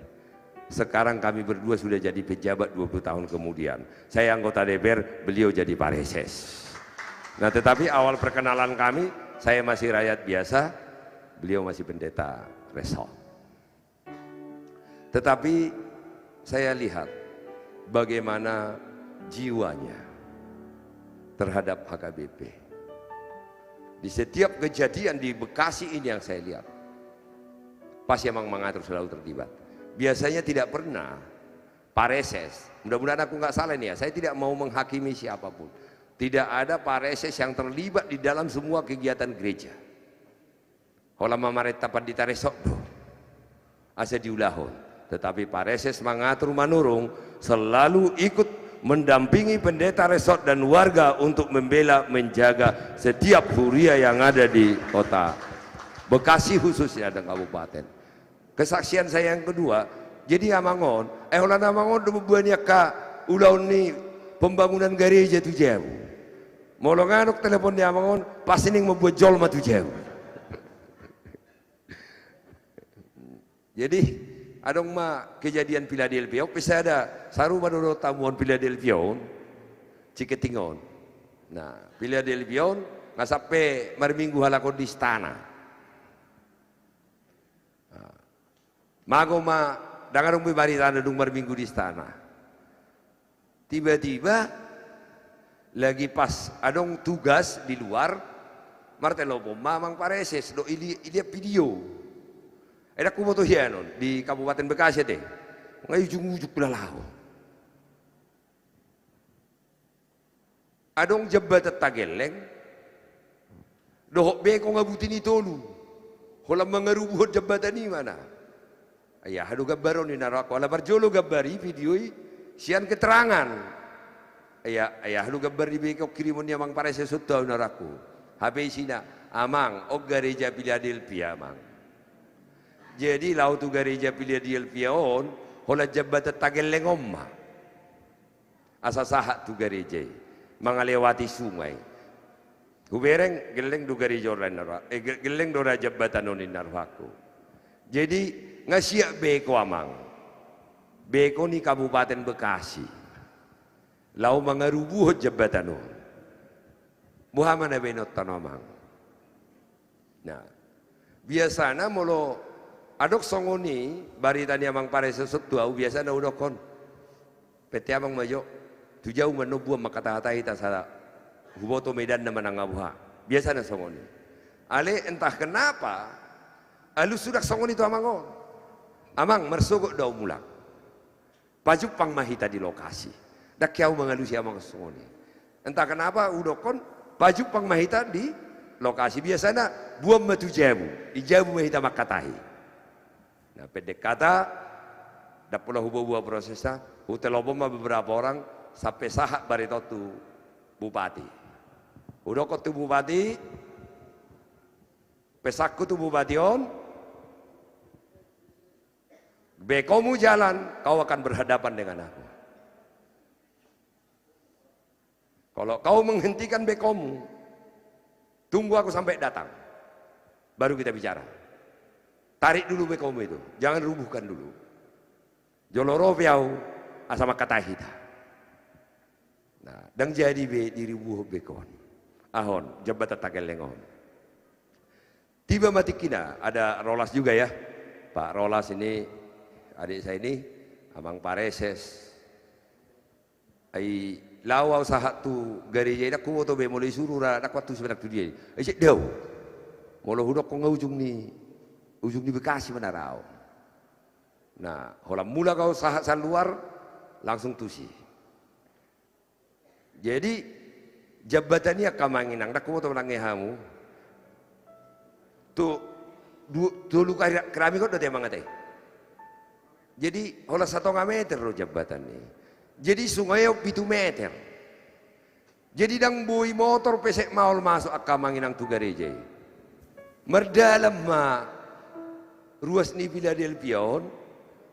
Speaker 21: Sekarang kami berdua sudah jadi pejabat 20 tahun kemudian. Saya anggota DPR, beliau jadi Pareses. Nah tetapi awal perkenalan kami, saya masih rakyat biasa, beliau masih pendeta resort. Tetapi saya lihat bagaimana jiwanya terhadap HKBP. Di setiap kejadian di Bekasi ini yang saya lihat, pasti emang mengatur selalu terlibat. Biasanya tidak pernah pareses, mudah-mudahan aku nggak salah nih ya, saya tidak mau menghakimi siapapun. Tidak ada pareses yang terlibat di dalam semua kegiatan gereja. Holama mareta pandita resokdo, asa diulahon. Tetapi pareses mengatur manurung selalu ikut mendampingi pendeta resort dan warga untuk membela, menjaga setiap huria yang ada di kota Bekasi khususnya dan kabupaten. Kesaksian saya yang kedua, jadi Amangon, olan Amangon banyak ka ulau ni pembangunan gereja tu jauh. Molonganok telepon di Amangon, pasti ning membuat jolma tu jauh. Jadi adong ma kejadian Philadelphia, bisa ada saru madodo tamuan Philadelphia, Ciketingon. Nah, Philadelphia nggak sampai marminggu halakon di istana. Mago ma dangarong bari tanda dung marminggu di istana. Tiba-tiba lagi pas adong tugas di luar, martelopo mamang pareses do ili video. Ada kumoto hianon di Kabupaten Bekasi deh, ngayujung-ujuk belalao. Adong jabatan tageleng, dohok beko ngabutin itolu, holam mengerubuh jabatan ini mana? Ayah hadu gabaron ni narako, ala barjolo gabari videoi, sian keterangan. Ayah hadu gabar di beko kirimun yang mang parese sutau narako. Habe sina, amang, og gereja Philadelphia amang. Jadi lau tu gereja Philadelphia on, hola jabatan tageleng omma. Asa sahat tu gereja, mengalewati sungai. Kubereng geleng du gereja orang nara, geleng dora jabatan onin narwaku. Jadi ngasiak beko amang, beko ni Kabupaten Bekasi. Lau mengerubuh jabatan on. Muhammad benot tanamang. Nah, biasanya molo adok songoni bari tani amang pare sesuatu au biasa na udokon peti amang majo tu jauh menubuh makata-kata ita sa huboto medan na manangabuha biasa na songoni ale entah kenapa alu sudah songoni tu amangon amang mersogok daw mulak paju pang mahita di lokasi dak kiau mengalusi amang songoni entah kenapa udokon paju pang mahita di lokasi biasanya buam matu jabu ijabu mahita makatahi. Nah, pendek kata, dapulah hubungan prosesnya, hutelobom beberapa orang sampai sahak baritotu bupati. Udah kau tu bupati, pesakku tu bupati on, bekomu jalan, kau akan berhadapan dengan aku. Kalau kau menghentikan bekomu, tunggu aku sampai datang, baru kita bicara. Tarik dulu bekomu itu, jangan rubuhkan dulu. Joloro piau asama kata hita. Nah, dan jadi be diribuh bekon. Ahon, jabatan tagelengon. Tiba mati kina, ada Rolas juga ya. Pak Rolas ini, adik saya ini, amang pareses. Ai lawau sahat tu gereja ina kumoto be mulai suruh nak waktu sebenak tu dia. Ai cek dau. Molo hudok ko ngaujung ni ujung di Bekasi menarau. Nah, holam mula kau sahat luar langsung tusi. Jadi jabatannya kamanginang dak kumoto menangehamu. Tu luka kerami kau dote mangate. Jadi hola 1,5 meter lo jabatan ni. Jadi sungai 7 meter. Jadi dang bui motor pesek maul masuk akamanginang tu gereja. Merdalam ma ruas ni Philadelphia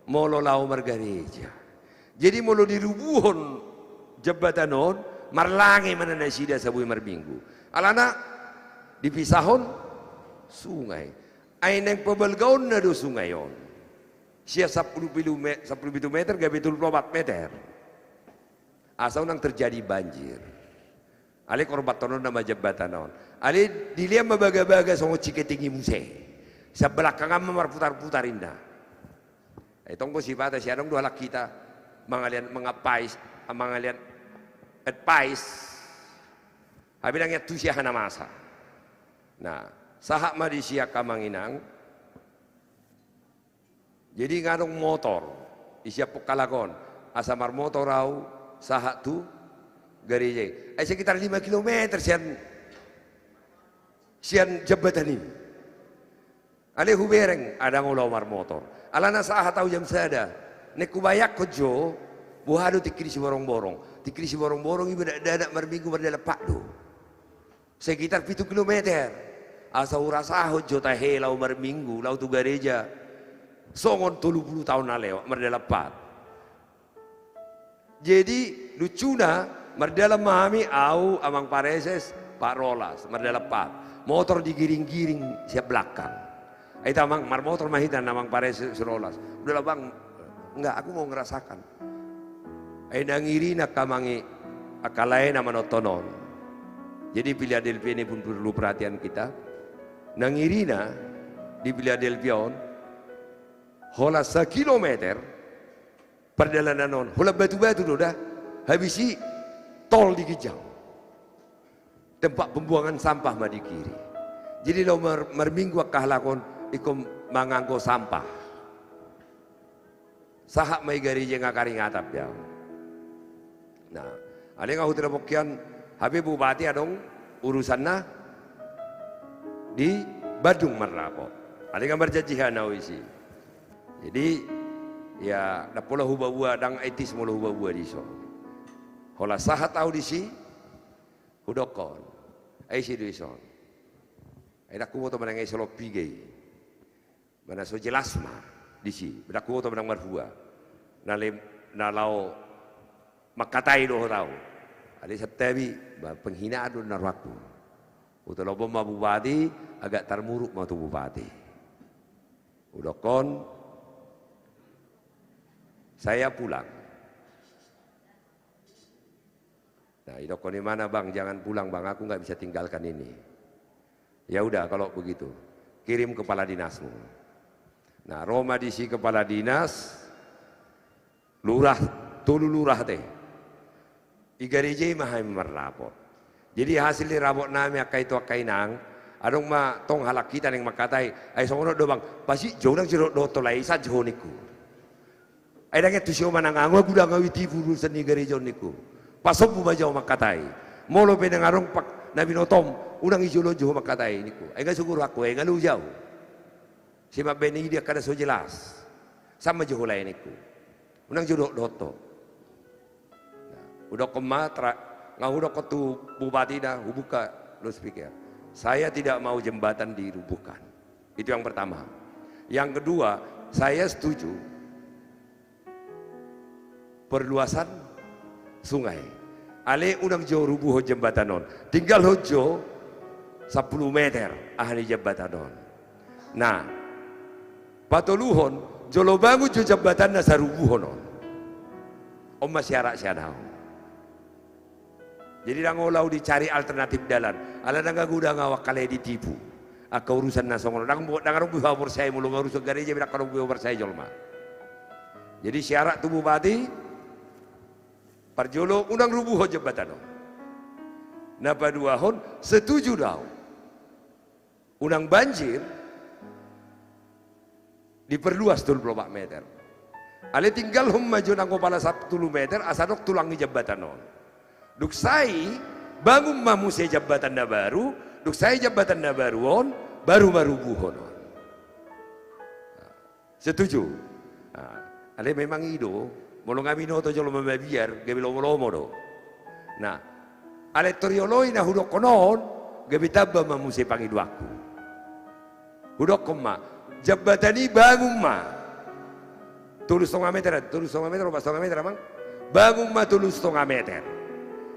Speaker 21: molo lau margareja. Jadi molo dirubuhon jabatan on marlangi mana nasida sabui marbinggu. Alana dipisahon sungai. Ay nang pabalgaon na do sungai on. Siya 10 meter gabi 24 meter. Asal nang terjadi banjir. Ale korban tonon nama jabatan on. Ale dilihat mabaga-baga songo Ciketing imuse. Sebelakangan memarputar-putar indah. Itong ko si Pata siya dong dua kita mangalian mengapais, mangalian advice. Habi lang itu siya hanamasa. Nah, sahak ma di siya kamanginang. Jadi ngadong motor, isya pukalagon, asamar motor raw sahak tu gereja. Sekitar 5 kilometer sian jabatan ini. Ale hubereng ada ngulawar motor. Alana sahak tahu jam sada. Nekubayak ko jo, buhado tikri si borong-borong. Tikri si borong-borong ibu dadak marminggu berdalepak do. Sekitar 7 kilometer. Asa urasaho jo tahe lau marminggu lau tu gereja. Songon 30 tahun na lewat merdelepat. Jadi lucuna merdela mami au amang pareses Pak Rolas merdelepat. Motor digiring-giring siap belakang. Itu amang mar motor mahitan amang pareses Rolas. Udah lah bang, enggak aku mau ngerasakan. Nangiri nak kamangi akalain nama notonon. Jadi Philadelphia ini pun perlu perhatian kita. Nangirina di Philadelphia hola 1 kilometer perjalanan non, hola batu-batu dah, habisi tol di Kijang, tempat pembuangan sampah mah di kiri. Jadi lo merminggu kahlakon ikom manganggo sampah, sahak mai gari jenga kari ngatap ya. Nah, ada yang aku tidak pokian, habis bupati adong urusannya di Badung Marrapot. Ada yang berjanjian awisi. Jadi ya dak pola hubah-hubah dang etis mula hubah-hubah di so. Hola sahat tahu di si hudokon. Si di so. Dak kuwo to menang solo pigay. Mana so jelas mah di si. Dak kuwo to menang marhua. Nalau makatai do tahu. Ada setebi penghinaan do narwaku. Utalo bomba bupati agak termuruk mau tu bupati. Udokon saya pulang. Nah, idokon di mana bang? Jangan pulang bang, aku nggak bisa tinggalkan ini. Ya udah kalau begitu, kirim kepala dinasmu. Nah, Roma disi kepala dinas, lurah, tulu lurah teh. Igareje mahai merapot. Jadi hasil di rapot nami akai itu akai nang, adong ma tong halak kita yang makatai, ay songono do bang, pasti jauh nang jero do tolai sa jauh niku. Aidanya tu siapa manangangu aku dah ngawi tipu urusan ni gereja niku. Pasok bu bajau makatai. Molo pendengarong pak Nabi Notom unang ijolo jo makatai niku. Enggak syukur aku enggak lu jauh. Siapa beni dia kada so jelas. Sama jo lain niku. Unang jodoh doto. Udah kematra ngau udah ketu bupati dah hubuka lu speaker. Saya tidak mau jembatan dirubuhkan. Itu yang pertama. Yang kedua, saya setuju perluasan sungai. Ale unang jo rubuh jembatan non. Tinggal hojo 10 meter ahli jembatan non. Nah, patoluhon jolo bangun jo jembatan na sarubuh non. Om masyarakat siadau. Jadi dangolau dicari alternatif jalan. Ala nang gaguda ngawak kale ditipu. Aka urusan na songono. Dangarong buha por saya mulu ngarusak gereja bidak karong buha por saya jolma. Jadi syarat tu bupati parjolo unang rubuh jembatan. Napa dua hon setuju dah. Unang banjir diperluas 24 meter. Ale tinggal hom maju nang kepala 10 meter asadok tulangi jembatan non. Duk sai bangun mamuse jembatan na baru, duk sai jembatan na baru on baru marubuh on. Setuju. Ale memang ido molong kami no to jolo mabiar gabi lomo do. Nah, ale torioloi na hudok konon gabi tabba mamuse pangiduaku. Hudok koma jabatani bangun ma. Tulus 1/2 meter, tulus 1/2 meter, 1/2 meter amang. Bangun ma tulus 1/2 meter.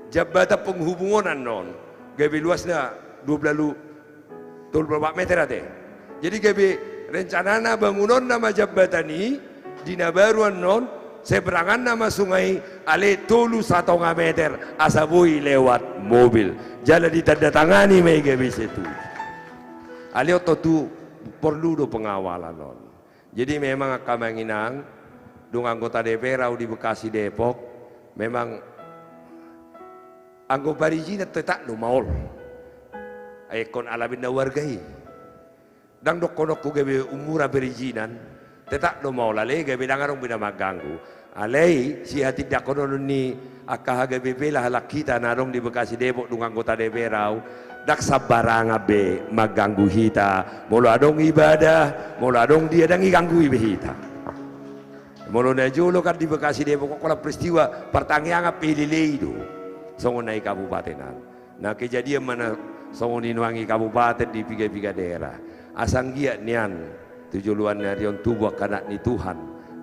Speaker 21: Jabatan penghubungan non gabi luasnya 24 meter ate. Jadi gabi rencanana bangunan nama jabatan ini dina baruan non seberangan nama sungai ale tulu 1,5 meter asabui lewat mobil jalan ditandatangani mai gabi situ ale oto tu perlu do pengawalan non. Jadi memang kami nginang dung anggota DPR di Bekasi Depok memang anggota barijina tetak do maul. Aikon alamin na wargai. Dang do konok ko gabe umura berijinan tetak do maul ale gabe dangarong binamaganggu. Alei si hati dakono ni akahaga bebe lah kita narong di Bekasi Depok dung anggota DPR dak sabaranga be maganggu hita molo adong ibadah molo adong dia dang iganggu ibe hita molo na jolo kan di Bekasi Depok kok peristiwa pertanyaan pilih itu songo nai kabupatenan nah kejadian mana songo ninuangi kabupaten di piga-piga daerah asang giat nian tujuan narion tubuh kanak ni Tuhan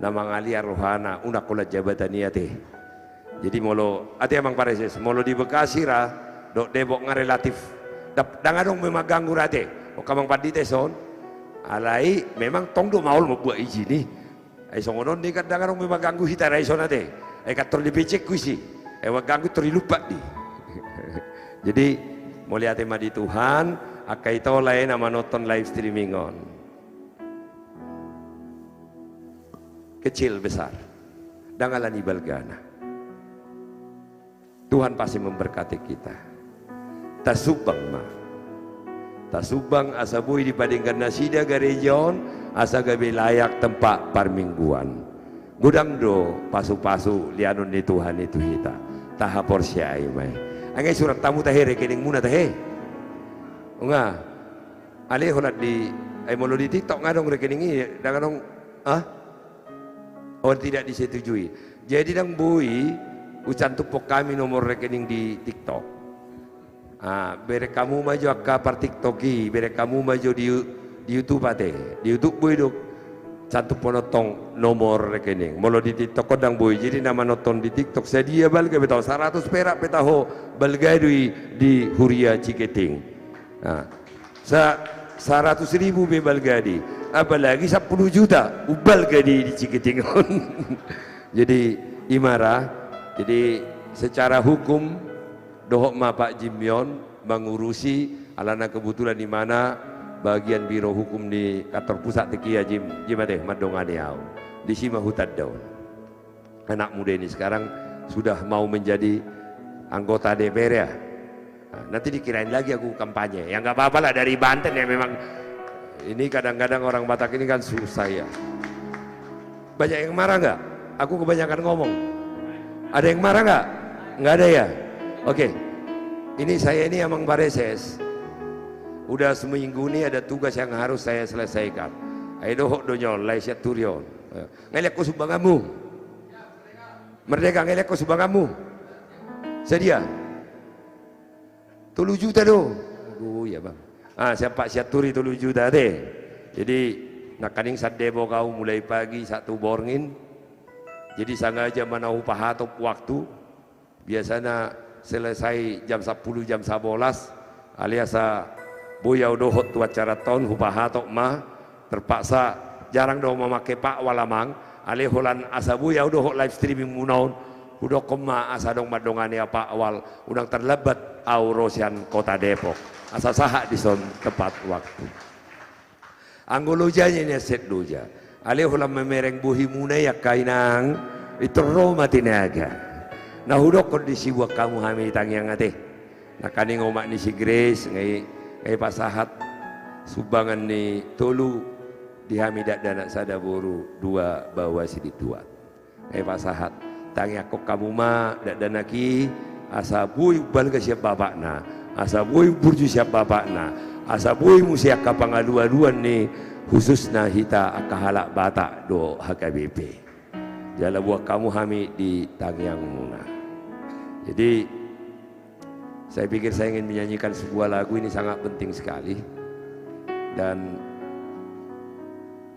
Speaker 21: nama ngalia rohana unak kola jabatan niate jadi molo ati emang pareses molo di Bekasi ra dok Depok nga relatif dangadong memang ganggu rate o kamang padite son alai memang tong do maul mo buat izin ni ay songonon ni kan dangadong memang ganggu hita rai son ate ay kator di becek kuisi ay wag ganggu terilupa di jadi muli ate madi Tuhan akai to lain nama nonton live streaming on kecil besar dangalan ibalgana Tuhan pasti memberkati kita tasubang ma tasubang asabui dipadingkan nasida garejon asa gabe layak tempat parmingguan gudang do pasu-pasu lianon ni Tuhan itu hita tahapor siai mai angai surat tamu tahe rekening muna tahe unga ale holat di ay molo di TikTok ngadong rekening ini dangadong oh tidak disetujui jadi dang bui ucan tupok kami nomor rekening di TikTok bere kamu maju akapar TikToki bere kamu maju di YouTube ate di YouTube bui duk satu penotong nomor rekening molo di TikTok kodang bui jadi nama nonton di TikTok sedia balga betau 100 perak petaho balga di Huria Ciketing 100.000 be balgadi apalagi 10 juta ubal gadi di Ciketing jadi imara jadi secara hukum dohok ma Pak Jimyon mengurusi alana kebetulan di mana bagian biro hukum di kantor pusat tekia jimate madongane au di sima hutan daun anak muda ini sekarang sudah mau menjadi anggota DPR ya nanti dikirain lagi aku kampanye ya nggak apa-apa lah dari Banten ya memang ini kadang-kadang orang Batak ini kan susah ya banyak yang marah nggak aku kebanyakan ngomong ada yang marah nggak ada ya oke ini saya ini emang bareses udah seminggu ini ada tugas yang harus saya selesaikan ayo dohok donyol lai siat turion ngelek ko subangamu merdeka ngelek ko subangamu sedia 3 juta do aduh ya bang siapa siaturi 3 juta deh jadi nakaning sadebo kau mulai pagi satu borngin jadi sengaja mana upah atau waktu biasanya selesai jam 10 jam 11 alias boyau dohot tu acara tahun upah atau mah terpaksa jarang do memakai pak walamang alih holan asa boyau dohot live streaming munaun udah koma asa dong madongane apa awal udang terlebat aurosian kota Depok asa sahak di son tepat waktu anggolojanya ini set doja alih holan memereng buhi muna ya kainang itu roma tinaga nah udah kondisi buat kamu hamil tangyang ate nah kani ngomak ni si Grace ngai pasahat subangan ni tolu dihamidak danak sadaboru 2 bawa sidik tuat ngai pasahat tangi aku kamu ma dak danaki asa bui bal ke siap bapakna asa bui burju siap bapakna asa bui musiak ka pangaluan ni khususna hita akahalak batak do HKBP jala buat kamu hami di tangiang muna jadi saya pikir saya ingin menyanyikan sebuah lagu ini sangat penting sekali dan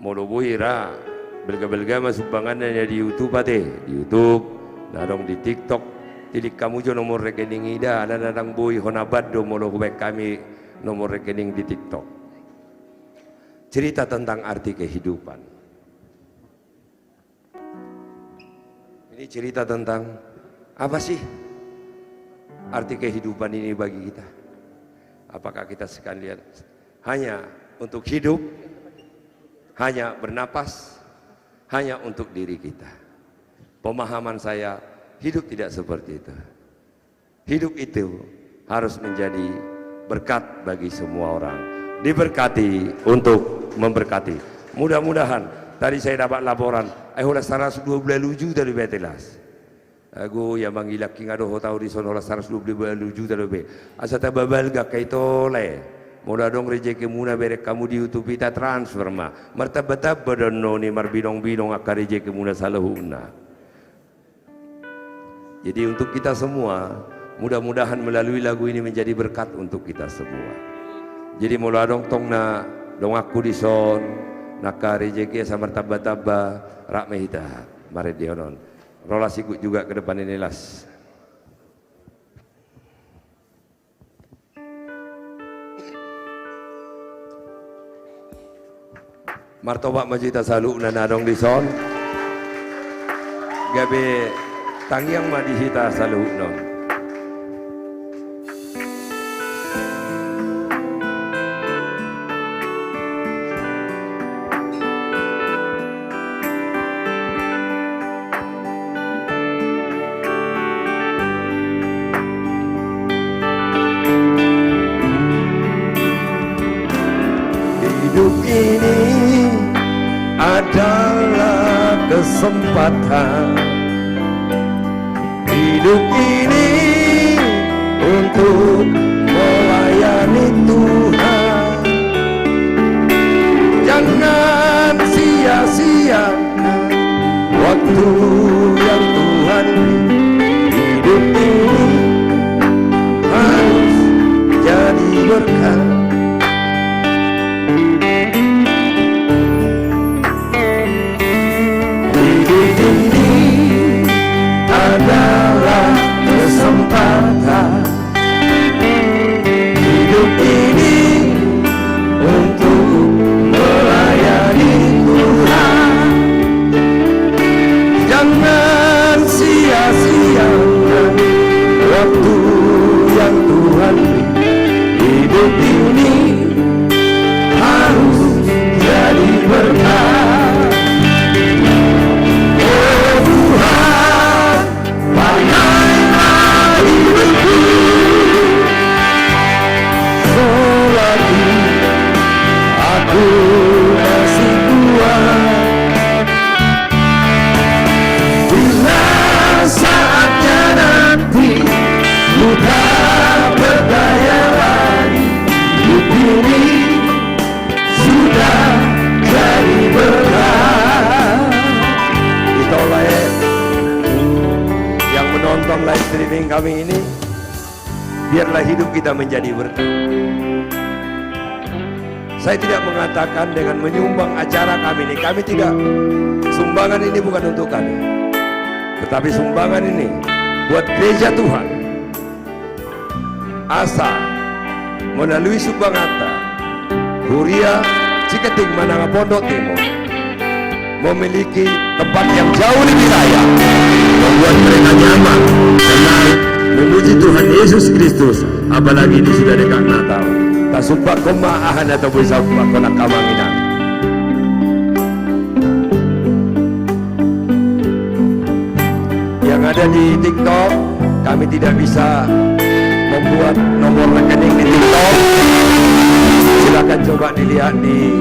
Speaker 21: moloboira belga-belga masuk bangannya di YouTube ate di YouTube narong di TikTok tilik kamu jo nomor rekening ida ada dadang boy honabad do molo kubek kami nomor rekening di TikTok cerita tentang arti kehidupan ini cerita tentang apa sih arti kehidupan ini bagi kita apakah kita sekalian hanya untuk hidup hanya bernapas, hanya untuk diri kita. Pemahaman saya, hidup tidak seperti itu. Hidup itu harus menjadi berkat bagi semua orang. Diberkati untuk memberkati. Mudah-mudahan, tadi saya dapat laporan, hola 112 juta lebih betelas. Aku yang manggilak king adoh tahu di sono 112 juta lebih. Asa tababal gak kaito le. Mudah dong rezeki muna berek kamu di YouTube kita transfer ma. Martabat badan noni marbinong-binong akar rezeki muna salahuna. Jadi untuk kita semua, mudah-mudahan melalui lagu ini menjadi berkat untuk kita semua. Jadi mula dong tong na dong aku di son nakar rezeki sama martabat rak mehita mare dionon. Rolas ikut juga ke depan ini las. Martoba maju kita salu nanadong di son. Gabe tangyang madihita salu non.
Speaker 1: adalah kesempatan. Hidup ini untuk melayani Tuhan. Jangan sia-siakan waktu yang Tuhan beri. Hidup ini harus jadi berkat. Adalah kesempatan. Hidup ini untuk melayani Tuhan. Jangan sia-siakan waktu yang Tuhan beri. Hidup ini harus jadi berkat. Aku masih kuat bila saatnya nanti ku tak berdaya lagi. Hidup ini sudah jadi berkat. Itulah yang menonton live streaming kami ini, biarlah hidup kita menjadi berkat. Saya tidak mengatakan dengan menyumbang acara kami ini, kami tidak, sumbangan ini bukan untuk kami, tetapi sumbangan ini buat gereja Tuhan. Asa melalui Subangata, Huria, Ciketing, Mananga, Pondok Timur memiliki tempat yang jauh lebih layak, membuat mereka nyaman, tenang, memuji Tuhan Yesus Kristus, apalagi ini sudah dekat Natal. Tasumpak kumaahan atau bisa kumakonak kamanginan. Yang ada di TikTok, kami tidak bisa membuat nomor rekening di TikTok. Silakan coba dilihat di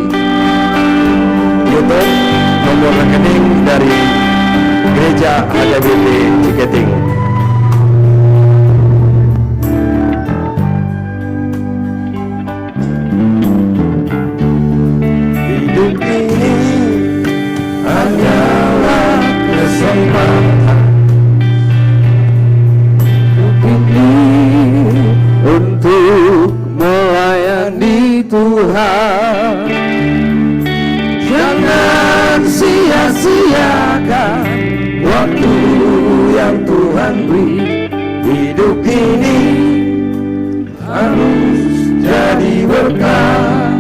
Speaker 1: YouTube nomor rekening dari Gereja HKBP Ciketing. Hidup ini hanyalah kesempatan. Hidup ini untuk melayani Tuhan. Jangan sia-siakan waktu yang Tuhan beri. Hidup ini harus jadi berkat.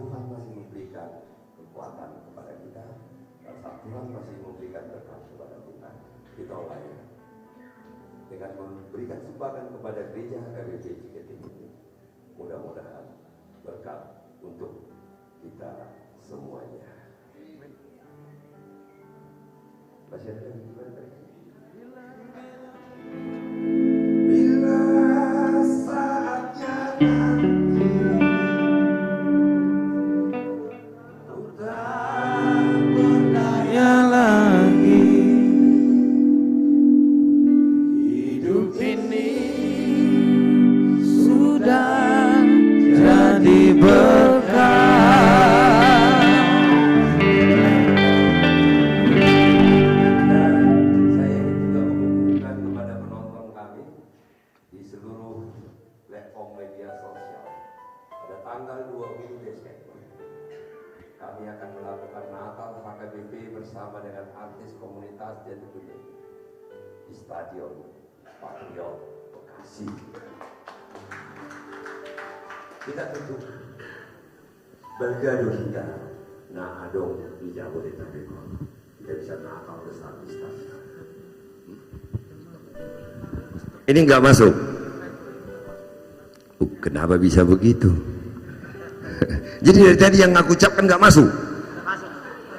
Speaker 21: Tuhan masih memberikan kekuatan kepada kita, pada saat Tuhan masih memberikan berkat kepada kita, kita layan dengan memberikan sumbangan kepada gereja HKBP Ciketing ini. Mudah-mudahan berkat untuk kita semuanya. Masih ada lagi gimana? Bila saatnya nanti ku tak berdaya lagi, hidup ini sudah jadi berkah. Tanggal 20 Desember kami akan melakukan Natal HKBP bersama dengan artis komunitas Jati Bening di Stadion Patriot Bekasi. Kita tentu bergaduh kita nah adong di Jabodetabek. Kita bisa Natal besar di stadion. Ini nggak masuk. Kenapa bisa begitu? Jadi dari tadi yang aku ucapkan nggak masuk.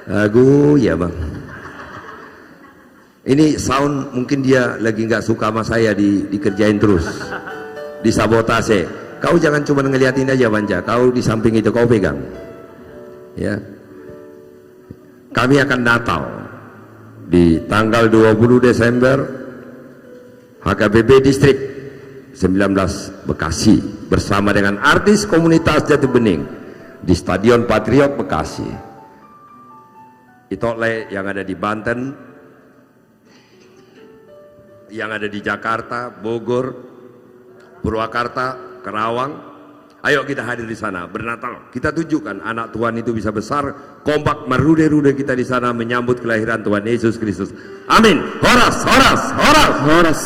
Speaker 21: Aku ya bang. Ini sound mungkin dia lagi nggak suka sama saya dikerjain terus, disabotase. Kau jangan cuma ngeliatin aja Banja. Kau di samping itu kau pegang. Ya. Kami akan Natal di tanggal 20 Desember HKBP Distrik 19 Bekasi bersama dengan artis komunitas Jati Bening di Stadion Patriot Bekasi. Itu yang ada di Banten, yang ada di Jakarta, Bogor, Purwakarta, Karawang. Ayo kita hadir di sana bernatal. Kita tunjukkan anak Tuhan itu bisa besar, kompak merude-rude kita di sana menyambut kelahiran Tuhan Yesus Kristus. Amin. Horas, horas, horas, horas.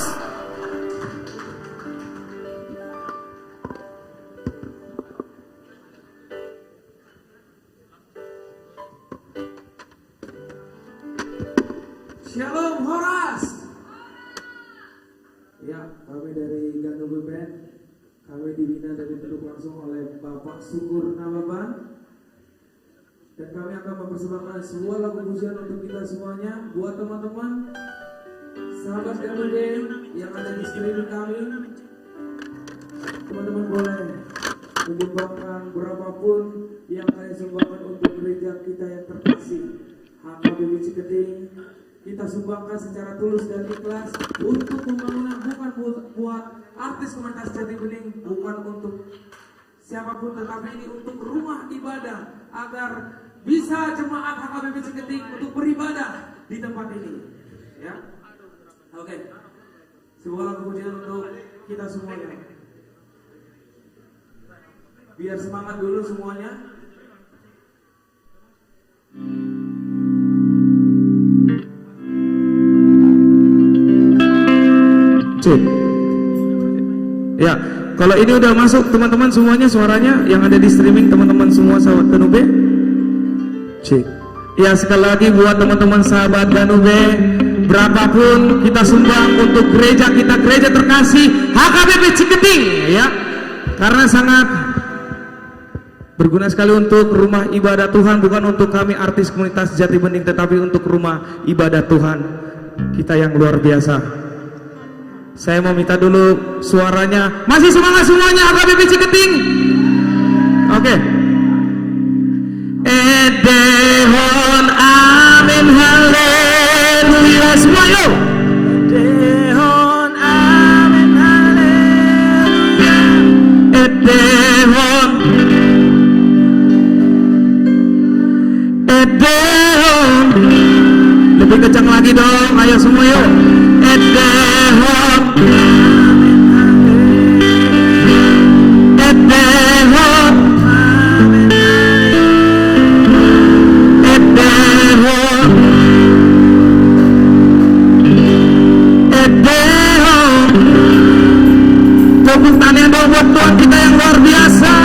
Speaker 4: Shalom Horas. Ya, kami dari Gandum Band. Kami dibina dan dibentuk langsung oleh Bapak Syukur Nababan. Dan kami akan mempersembahkan sebuah lagu pujian untuk kita semuanya. Buat teman-teman sahabat Gandum Band yang ada di streaming kami, teman-teman boleh menyumbangkan berapapun yang kalian sumbangkan untuk gereja kita yang terkasih HKBP Ciketing. Kita sumbangkan secara tulus dan ikhlas untuk pembangunan, bukan buat artis komunitas Jati Bening, bukan untuk siapapun, tetapi ini untuk rumah ibadah agar bisa jemaat HKBP Ciketing untuk beribadah di tempat ini. Ya, oke. Sebuah lagu pujian untuk kita semuanya. Biar semangat dulu semuanya. Cek. Ya, kalau ini udah masuk teman-teman semuanya suaranya yang ada di streaming, teman-teman semua sahabat Danube. Cek. Ya, sekali lagi buat teman-teman sahabat Danube, berapapun kita sumbang untuk gereja kita, gereja terkasih HKBP Ciketing, ya. Karena sangat berguna sekali untuk rumah ibadah Tuhan, bukan untuk kami artis komunitas Jati Bening, tetapi untuk rumah ibadah Tuhan kita yang luar biasa. Saya mau minta dulu suaranya. Masih semangat semuanya HKBP Ciketing? Oke. Edehon amin haleluya semua yuk. Edehon amin haleluya. Edehon. Edehon. Lebih kencang lagi dong, ayo semua yuk. Edehon. Edehon. Edehon. Edehon. Tepuk tangan dong buat Tuhan kita yang luar biasa.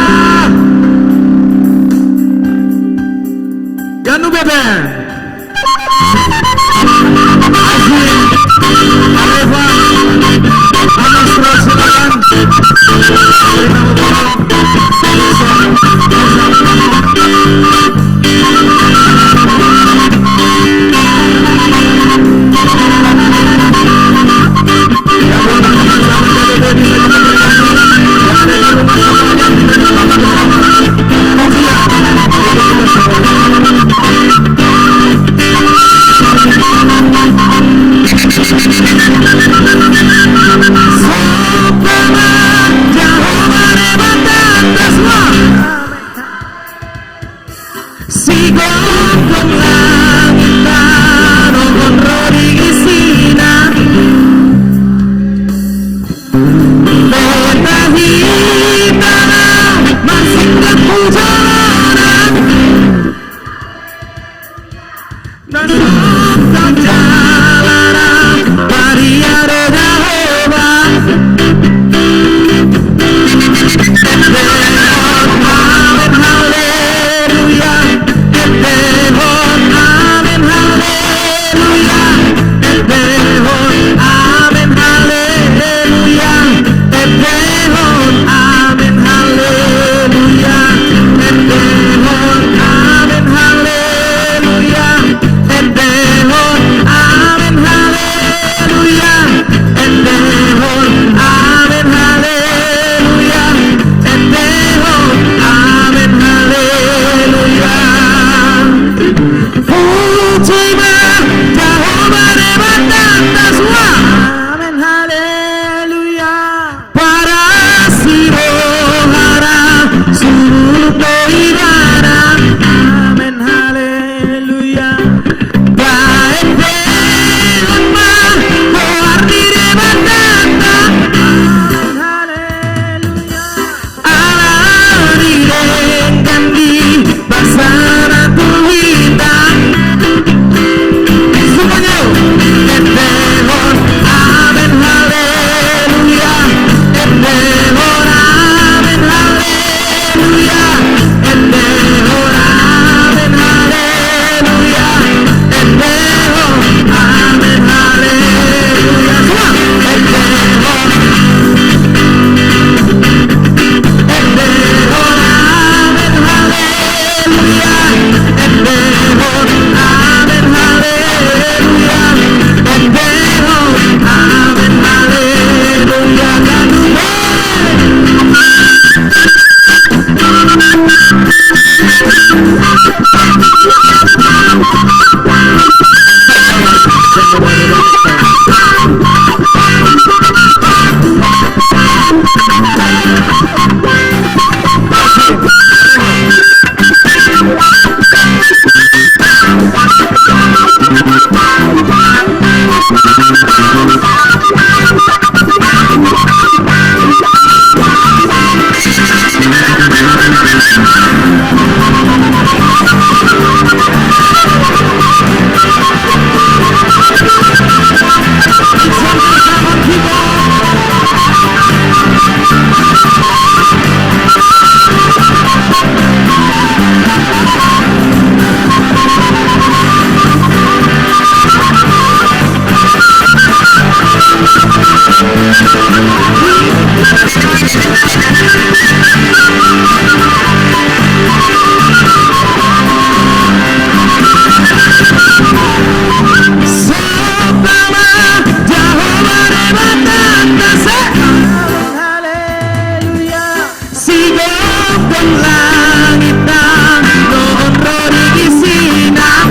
Speaker 9: langit dan non rodi sinang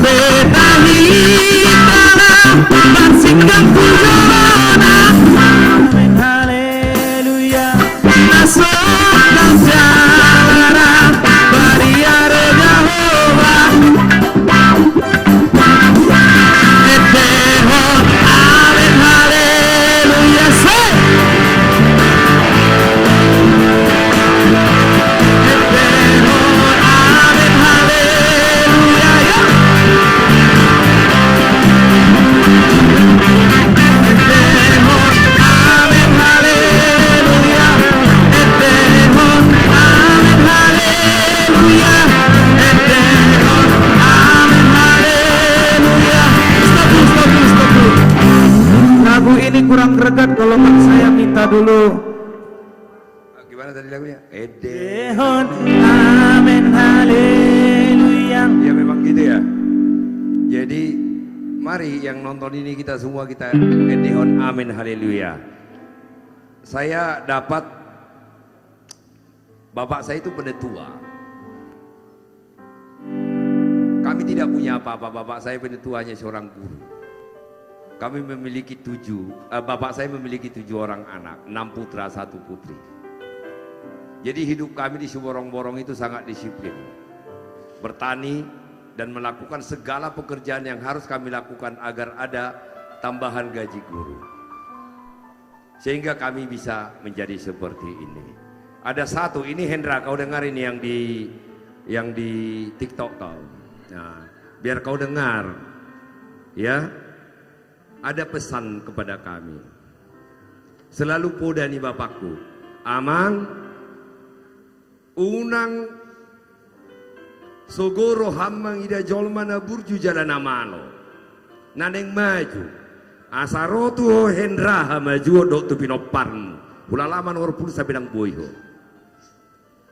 Speaker 9: betahitana bersikap pujana haleluya nasokal jalara bariare Jehovah etehon amen haleluya say etehon amen haleluya ya etehon amen haleluya etehon amen haleluya etehon amen haleluya. Stop dulu. Lagu ini kurang greget kalau saya minta dulu.
Speaker 1: Gimana tadi lagunya?
Speaker 9: Etehon amen haleluya.
Speaker 1: Ya memang gitu ya. Jadi mari yang nonton ini kita semua kita Edehon amin haleluya. Saya dapat bapak saya itu penetua. Kami tidak punya apa-apa, bapak saya penetuanya seorang guru. Kami memiliki bapak saya memiliki 7 orang anak, 6 putra, 1 putri. Jadi hidup kami di Suborong-Borong itu sangat disiplin. Bertani dan melakukan segala pekerjaan yang harus kami lakukan agar ada tambahan gaji guru. Sehingga kami bisa menjadi seperti ini. Ada satu, ini Hendra, kau dengar ini yang di TikTok kau. Nah, biar kau dengar, ya. Ada pesan kepada kami. Selalu podani bapakku, amang, unang, sogoro hammang ida jolmana burju jalan amano, naneng maju, asarotu ho Hendra maju dok tu pinoparmu, ulalaman orpul sabedang boyho.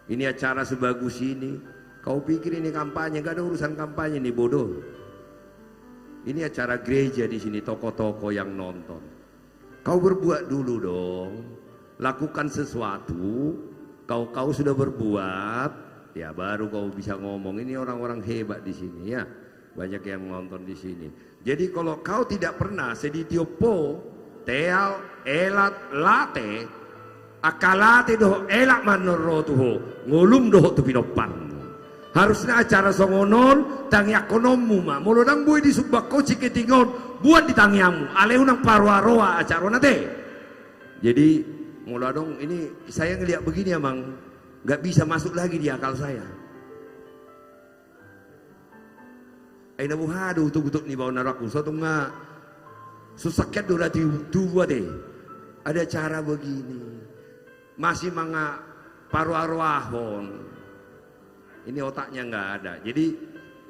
Speaker 1: Ini acara sebagus ini, kau pikir ini kampanye? Gak ada urusan kampanye nih bodoh. Ini acara gereja di sini, toko-toko yang nonton. Kau berbuat dulu dong, lakukan sesuatu. Kau sudah berbuat, ya baru kau bisa ngomong. Ini orang-orang hebat di sini ya, banyak yang nonton di sini. Jadi kalau kau tidak pernah seditiopo, teal, elat, late, akalate doh elak manorotuho, ngulum doh tu pinopan. Harusnya acara songonon tangi ekonomu mah molodang boy di subako ciketingon buat di tangiamu alehunang parwaroa acara nate. Jadi molodong ini saya ngelihat begini emang nggak bisa masuk lagi di akal saya. Aina buhadu tubutuk ni bawa naraku suatu nga susaknya dola dua deh. Ada cara begini masih manga parwaroahon. Ini otaknya nggak ada, jadi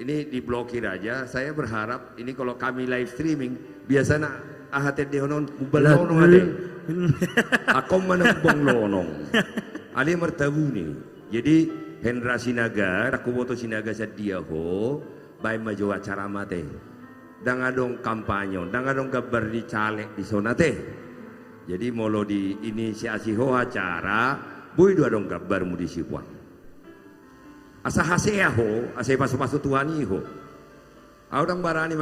Speaker 1: ini diblokir aja. Saya berharap ini kalau kami live streaming biasanya ahated dehonon mubalonong ade, aku menembong lonong, ali mertabu nih. Jadi Hendra Sinaga, aku foto Sinaga sedia ho, baik maju acara mate, dangadong kampanye, dangadong kabar di caleg di zona teh. Jadi molo di inisiasi ho acara, boy dua dong kabarmu di sipuan. Asa hasea ho, asa pasu-pasu tuani ho. Audang barani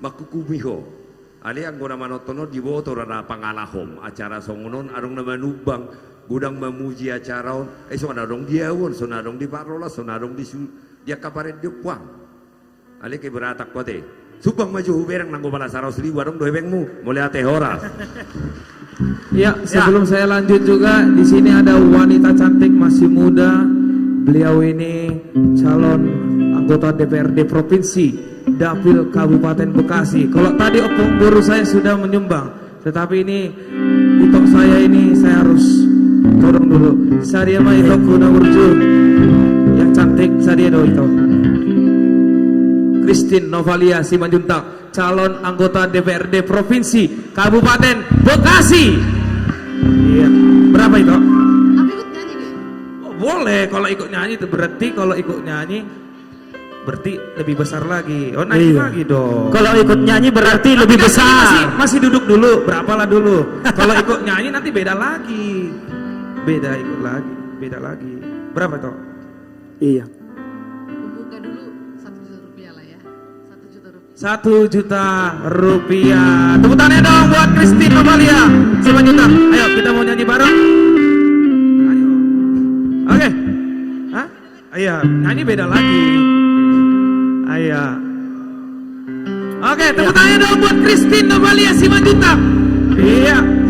Speaker 1: makukumi ho. Ali ang guna manotono di boto rada pangalahom acara songonon arong na manubang gudang memuji acara on. So nadong diawon, so nadong di parola, so nadong di dia kabaret di puang. Ali kay beratak ko te. Subang maju huberang nanggo bala saraw sliwa dong doebengmu, mulai ate horas.
Speaker 11: Ya, sebelum saya lanjut juga, di sini ada wanita cantik masih muda. Beliau ini calon anggota DPRD Provinsi Dapil Kabupaten Bekasi. Kalau tadi opung guru saya sudah menyumbang, tetapi ini itok saya ini saya harus dorong dulu. Sadia mah itok kuna urjun yang cantik sadia do itu. Christine Novalia Simanjuntak, calon anggota DPRD Provinsi Kabupaten Bekasi. Iya, berapa itu?
Speaker 2: Aku ikut nyanyi gitu.
Speaker 11: Oh, boleh kalau ikut nyanyi itu berarti kalau ikut nyanyi
Speaker 12: berarti lebih besar lagi. Oh naik lagi dong.
Speaker 3: Kalau ikut nyanyi berarti lebih besar.
Speaker 12: Masih duduk dulu, berapalah dulu. Kalau ikut nyanyi nanti beda lagi. Beda ikut lagi, beda lagi. Berapa toh?
Speaker 3: Iya.
Speaker 2: Buka dulu 1 juta rupiah lah ya. 1 juta rupiah.
Speaker 12: 1 juta rupiah. Tepuk tangannya dong buat Christine Novalia. 1 juta. Ayo kita mau nyanyi bareng. Ayo. Oke. Hah? Ayo, nyanyi beda lagi. Ayo. Oke, tepuk tangannya dong buat Christine Novalia 5 juta. Iya.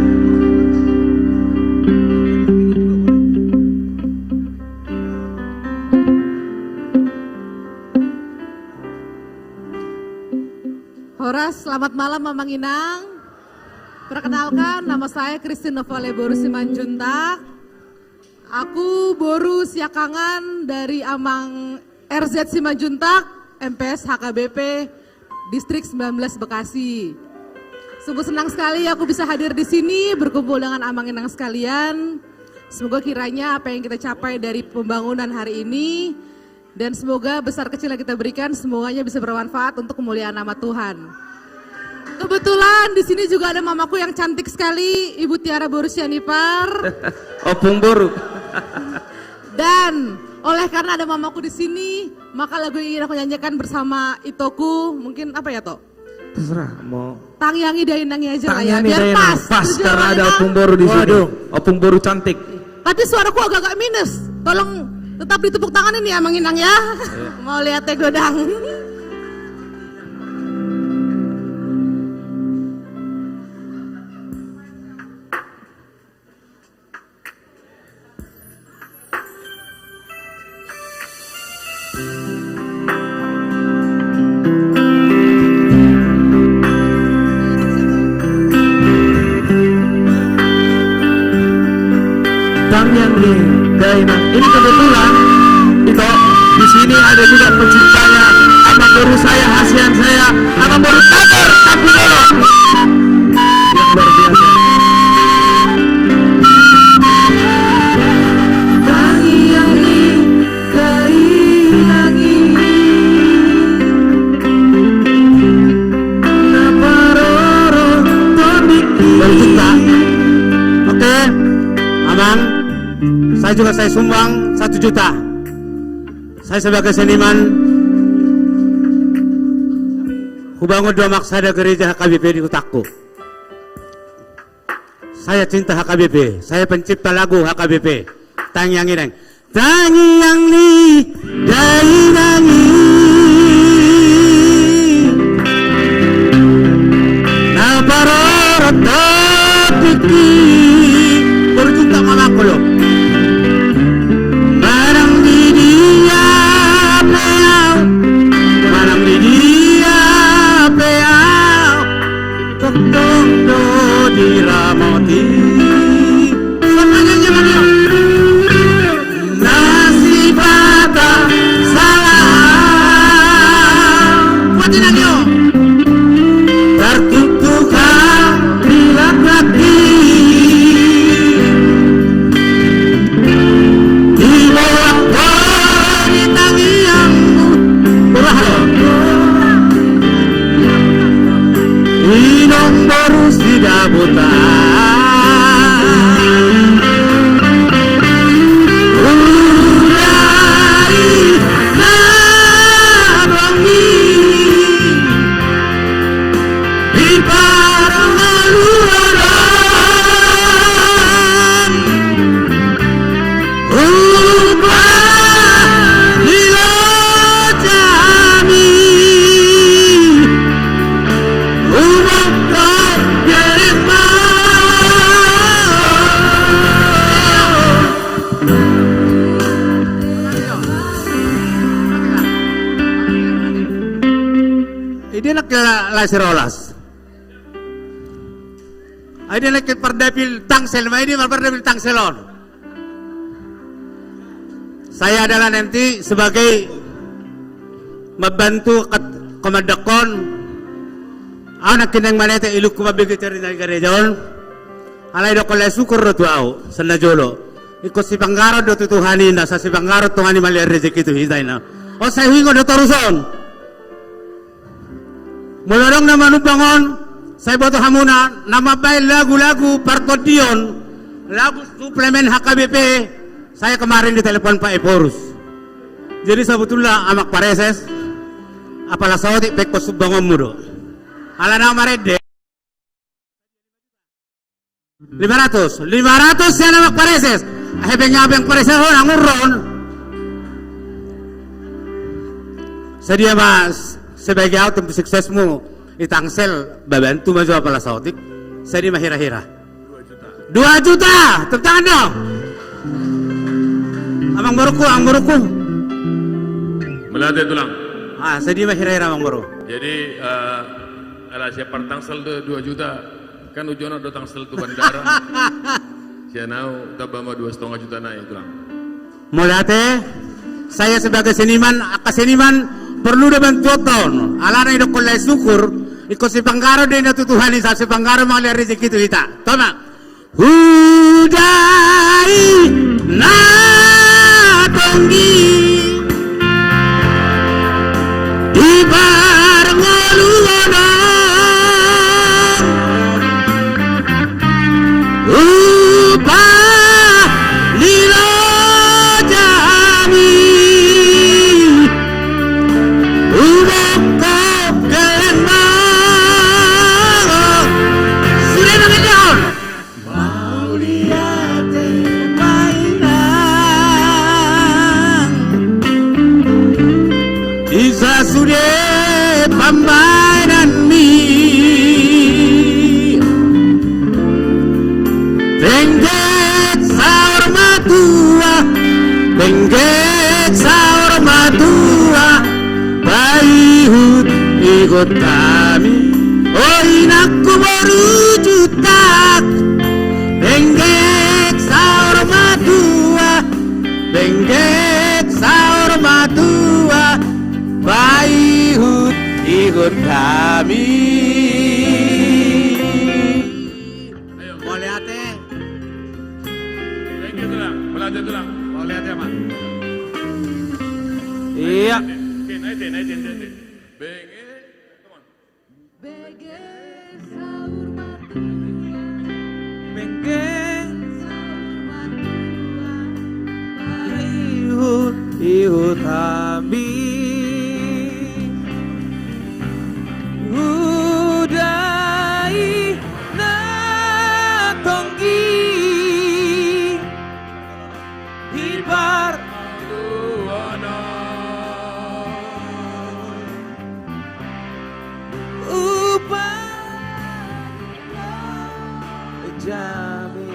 Speaker 2: Horas, selamat malam Mamang Inang. Perkenalkan, nama saya Christine Novalia Boru Simanjuntak. Aku Boru Siakangan dari Amang RZ Simanjuntak, MPS HKBP Distrik 19 Bekasi. Sungguh senang sekali aku bisa hadir di sini berkumpul dengan Amang Inang sekalian. Semoga kiranya apa yang kita capai dari pembangunan hari ini dan semoga besar kecil yang kita berikan semuanya bisa bermanfaat untuk kemuliaan nama Tuhan. Kebetulan di sini juga ada mamaku yang cantik sekali, Ibu Tiara Boru Sianipar.
Speaker 12: Opung Boru.
Speaker 2: Dan oleh karena ada mamaku di sini, maka lagu yang ingin aku nyanyikan bersama Itoku, mungkin apa ya Tok?
Speaker 12: Terserah mau.
Speaker 2: Tangyangi Dainangi aja lah ya,
Speaker 12: Tangyangi
Speaker 2: biar
Speaker 12: Dainang.
Speaker 2: pas.
Speaker 12: Pas
Speaker 2: Tujuan
Speaker 12: karena ada
Speaker 2: mana?
Speaker 12: Opung Boru di sini. Opung Boru cantik.
Speaker 2: Tapi suaraku agak-agak minus, tolong tetap ditepuk tangan ini ya Mang Inang ya. Mau lihat teh godang.
Speaker 3: Tangyangi Dainang. Ini kebetulan itu di sini ada juga penciptanya, Abang Boru saya, Hasian saya, Abang Boru Tagar Kapulero. Yang luar biasa. Tangyangi Dainangi Naparoro Tobiki. Oke, Abang, saya sumbang 1 juta. Saya sebagai seniman, kubangun 2 maksada gereja HKBP di otakku. Saya cinta HKBP, saya pencipta lagu HKBP. Tangyangi Dang. Tangyangi Dainangi Naparoro Tobiki. Bercinta mamaku loh. Barang di dia peau, barang di dia peau, tokong do diramoti. Semuanya jangan yo. Nasi patah salah, buatin lagi yo. Tertutukan bila kaki. Inong baru sudah buta. Udari nabangi di parangaluaran ubah dilojami. Ini nak lasirolas. Ini nak perdapil tangsel, ini perdapil tangselon. Saya adalah nanti sebagai membantu komandakon anak kinang manete iluk kumabigit rin ng gerejon. Alay do kolay sukur do tuaw sa najolo. Ikot si pangarod do tutuhanin na sa si pangarod tuhani mali rezeki tu hiday na.
Speaker 19: O saya hingo do toruson. Mulorong nama nubangon, saya buat hamuna, nama baik lagu-lagu Parkodion, lagu suplemen HKBP, saya kemarin ditelepon Pak Eporus. Jadi sebetulnya amak pareses, apalah sawati pek subangon mudo. Ala nama rede. 500 yang amak pareses. Hebeng pareses orang urron. Sedia mas sebagai auto untuk suksesmu di Tangsel bantu maju apalah sautik. Saya di mahira-hira 2 juta, tepuk tangan dong. Abang Boruku
Speaker 13: Melatih tulang.
Speaker 19: saya di mahira-hira Abang Boru.
Speaker 13: Jadi ala siapa Tangsel 2 juta kan ujono do Tangsel tu bandara. Saya nau tabama 2,5 juta naik tulang.
Speaker 19: Mulate saya sebagai seniman perlu ada bantuan. Alana itu kolai syukur ikut si panggaro dia itu Tuhan isa si panggaro mengalir rezeki itu kita. Toma. Hudai na tonggi di barngoluana upa lilo jami sudah pembainan mi Benggek sahur matua Baihut ikut kami Oh inakku baru jutak Benggek sahur matua Baihut ikut kami.
Speaker 13: Ayo. Mau lihat teh. Thank you tulang. Melatih tulang. Mau lihat ya man.
Speaker 12: Iya.
Speaker 13: Oke, naik. Benge. Come on.
Speaker 9: Bege sahur mati.
Speaker 12: Benge sahur ihut kami. Udai na tonggi hibar jami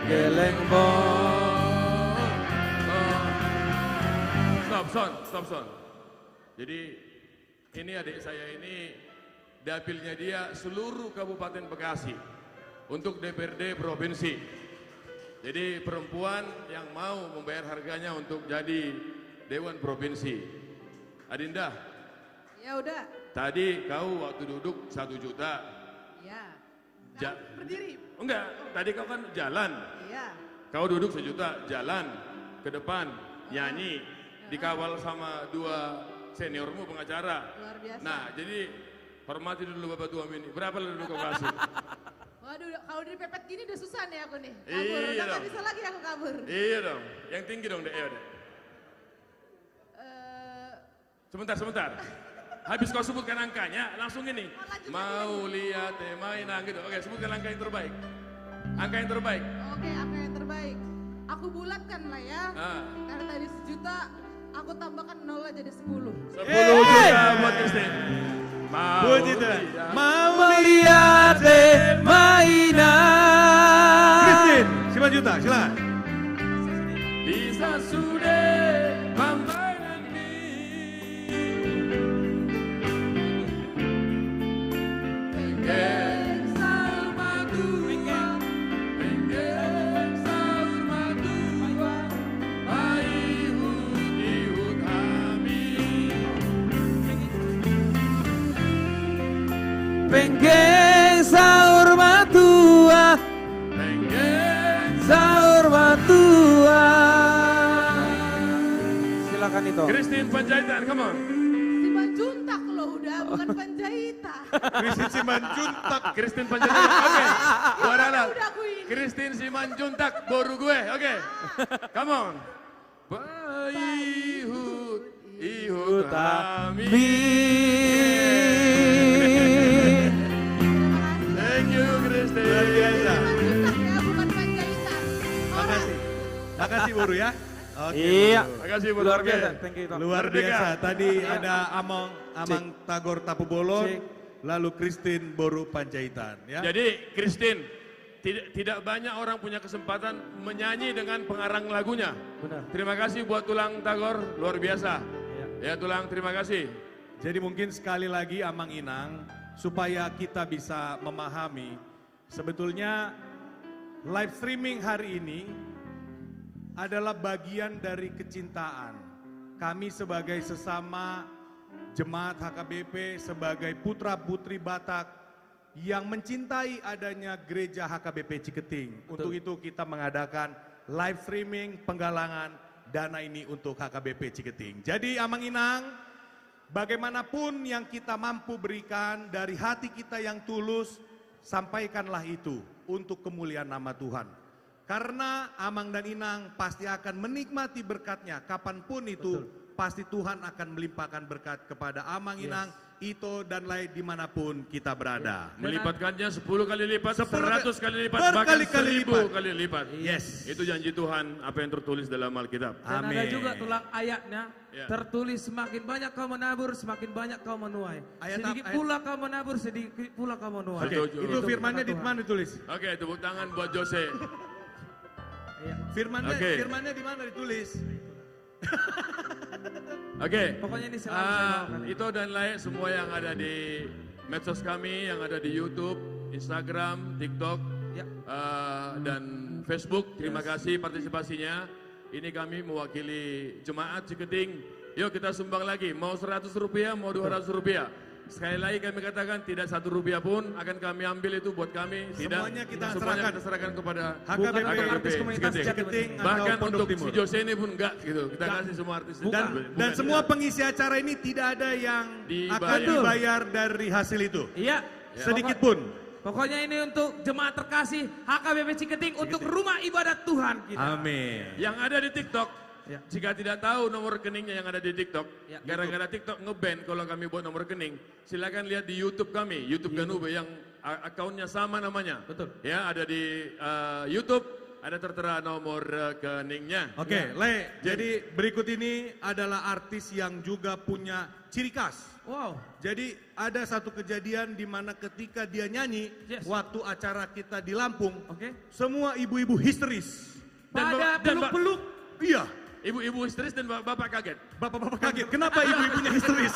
Speaker 12: geleng
Speaker 13: Stop. Jadi ini adik saya ini dapilnya dia seluruh Kabupaten Bekasi untuk DPRD Provinsi. Jadi perempuan yang mau membayar harganya untuk jadi Dewan Provinsi. Adinda.
Speaker 8: Ya udah.
Speaker 13: Tadi kau waktu duduk 1 juta.
Speaker 8: Ya.
Speaker 13: Berdiri. Enggak, tadi kau kan jalan.
Speaker 8: Iya.
Speaker 13: Kau duduk 1 juta, jalan ke depan, nyanyi, dikawal sama 2 seniormu pengacara.
Speaker 8: Luar biasa.
Speaker 13: Nah, jadi hormati dulu Bapak Tua Mini. Berapa dulu kau kasih?
Speaker 8: Waduh, kalau dipepet gini udah susah nih aku nih. Kabur,
Speaker 13: Iya
Speaker 8: udah
Speaker 13: dong.
Speaker 8: bisa lagi aku kabur.
Speaker 13: Iya dong, yang tinggi dong deh. Sebentar. Habis kau sebutkan angkanya, langsung ini. Mau lihat mainan gitu. Oke, sebutkan angka yang terbaik. Angka yang terbaik.
Speaker 8: Oke, angka yang terbaik. Aku bulatkan lah ya. Karena tadi 1 juta, aku tambahkan 0 aja jadi 10.
Speaker 13: 10 juta buat Christine.
Speaker 12: Mau lihat mainan
Speaker 6: Christine, 9 juta, silakan.
Speaker 13: Bisa sudah pembainan
Speaker 12: Penggeng sahur matua, penggeng sahur matua. silakan itu.
Speaker 13: Christine Panjaitan, come on.
Speaker 8: Simanjuntak loh udah, bukan Panjaitan.
Speaker 13: Christine Simanjuntak. Christine Panjaitan, oke. Suara Christine Simanjuntak, boru gue, oke. Come on. Ihut kami. Thank you Christine.
Speaker 14: Luar biasa. Makasih Boru ya. Oke,
Speaker 12: Iya.
Speaker 14: Boru.
Speaker 13: Makasih Boru.
Speaker 12: Luar biasa.
Speaker 13: Oke.
Speaker 12: Thank you. Tok.
Speaker 14: Luar biasa. Tadi
Speaker 12: Iya.
Speaker 14: ada Amang Tagor Tapu Bolon, lalu Christine Boru Panjaitan ya.
Speaker 13: Jadi Christine, tidak banyak orang punya kesempatan menyanyi dengan pengarang lagunya.
Speaker 12: Benar.
Speaker 13: Terima kasih buat Tulang Tagor, luar biasa. Ya Tulang, terima kasih.
Speaker 14: Jadi mungkin sekali lagi Amang Inang, supaya kita bisa memahami, sebetulnya live streaming hari ini adalah bagian dari kecintaan. Kami sebagai sesama jemaat HKBP, sebagai putra-putri Batak yang mencintai adanya gereja HKBP Ciketing. Untuk itu kita mengadakan live streaming penggalangan dana ini untuk HKBP Ciketing. Jadi Amang Inang, bagaimanapun yang kita mampu berikan dari hati kita yang tulus, sampaikanlah itu untuk kemuliaan nama Tuhan. Karena Amang dan Inang pasti akan menikmati berkatnya kapanpun itu. Pasti Tuhan akan melimpahkan berkat kepada Amang Inang, Ito dan lain dimanapun kita berada.
Speaker 13: Melipatkannya 10 kali lipat,
Speaker 14: 10
Speaker 13: 100 kali lipat, bahkan
Speaker 14: berkali-kali
Speaker 13: 1000 kali lipat.
Speaker 14: Yes.
Speaker 13: Itu janji Tuhan apa yang tertulis dalam Alkitab.
Speaker 12: Dan ada juga tulang ayatnya,
Speaker 13: Ya.
Speaker 12: tertulis semakin banyak kau menabur, semakin banyak kau menuai. Sedikit
Speaker 14: ayat-
Speaker 12: pula kau menabur, sedikit pula kau menuai.
Speaker 13: Oke,
Speaker 14: Itu firmannya di
Speaker 12: kata
Speaker 14: mana ditulis?
Speaker 13: Oke, tepuk tangan buat Jose.
Speaker 14: Firmannya,
Speaker 13: Oke.
Speaker 14: firmannya di mana ditulis?
Speaker 13: Oke.
Speaker 12: Pokoknya ini selalu saya bawakan.
Speaker 13: Itu dan lain semua yang ada di medsos kami, yang ada di YouTube, Instagram, TikTok, dan Facebook. Terima kasih partisipasinya. Ini kami mewakili jemaat Ciketing. Yuk kita sumbang lagi. Mau 100 rupiah, mau 200 rupiah. Sekali lagi kami katakan tidak 1 rupiah pun akan kami ambil itu buat kami. Tidak.
Speaker 14: Semuanya kita
Speaker 13: Semuanya kita serahkan kepada
Speaker 14: HKBP, artis komunitas Ciketing atau
Speaker 13: Bahkan
Speaker 14: Pondok
Speaker 13: untuk
Speaker 14: Timur.
Speaker 13: si Jose ini pun enggak gitu. Kita kasih semua artis.
Speaker 14: Dan semua pengisi acara ini tidak ada yang akan
Speaker 13: Dibayar.
Speaker 14: dibayar dari hasil itu.
Speaker 12: Iya.
Speaker 14: Sedikit pun.
Speaker 12: Pokoknya ini untuk jemaat terkasih HKBP Ciketing untuk rumah ibadat Tuhan kita.
Speaker 14: Amin.
Speaker 13: Yang ada di TikTok, jika tidak tahu nomor rekeningnya yang ada di TikTok, gara-gara TikTok nge-ban kalau kami buat nomor rekening, silakan lihat di YouTube kami, YouTube Ganube yang akunnya sama namanya. Betul. Ya, ada di YouTube, ada tertera nomor rekeningnya.
Speaker 14: Oke, Le. Jadi berikut ini adalah artis yang juga punya ciri khas.
Speaker 12: Wow.
Speaker 14: Jadi ada satu kejadian di mana ketika dia nyanyi, waktu acara kita di Lampung, semua ibu-ibu histeris.
Speaker 12: Pada peluk-peluk.
Speaker 14: Iya.
Speaker 13: Ibu-ibu histeris dan bapak kaget.
Speaker 14: Bapak-bapak kaget. Kenapa ibu-ibunya histeris?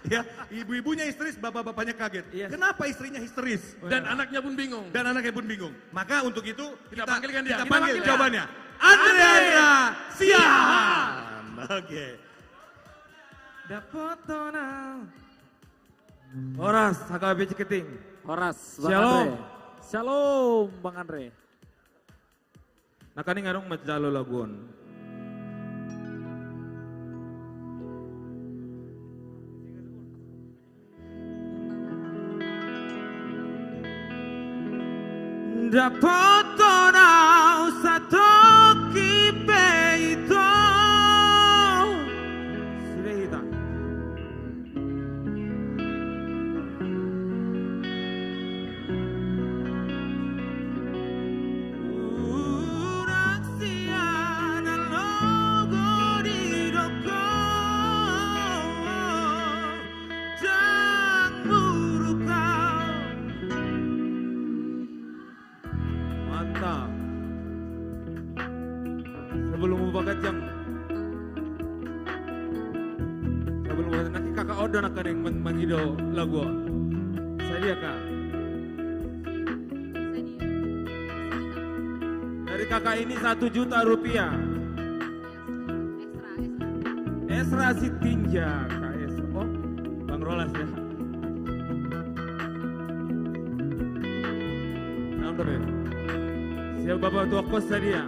Speaker 14: Ya, ibu-ibunya histeris, bapak-bapaknya kaget. Kenapa istrinya histeris?
Speaker 13: Dan anaknya pun bingung.
Speaker 14: Dan anaknya pun bingung. Maka untuk itu kita
Speaker 13: panggilkan dia.
Speaker 14: Kita
Speaker 13: Kita
Speaker 14: panggil
Speaker 13: panggil dia.
Speaker 14: jawabannya. Andrea Siahan. Oke.
Speaker 12: Dapat tonal. Horas, HKBP Ciketing.
Speaker 3: Horas, Bang
Speaker 12: Shalom.
Speaker 3: Andre. Shalom, Bang Andre.
Speaker 12: Nah kani ngarong macalo lagun. Dapat tonal satu kipe itu. Sudah hitam. Mantap. Sebelum membakat jam. Sebelum membakat nanti kakak Oda akan yang mengido lagu. Saya kak. Dari kakak ini 1 juta rupiah. Esra Sitinja, Kak Esra. Oh, Bang Rolas ya. Nampak ya? Siapa bapak tua kos tadi ya?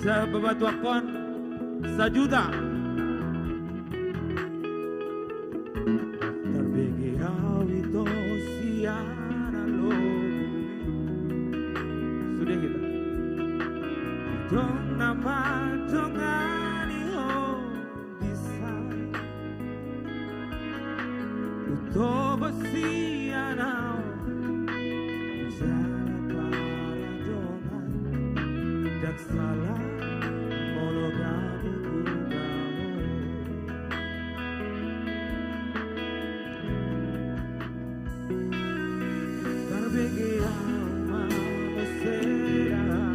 Speaker 12: Siapa bapak tua kon 1 juta. besianau Jalan paradongan Dan salah monogami kubamu Berbagi alma mesra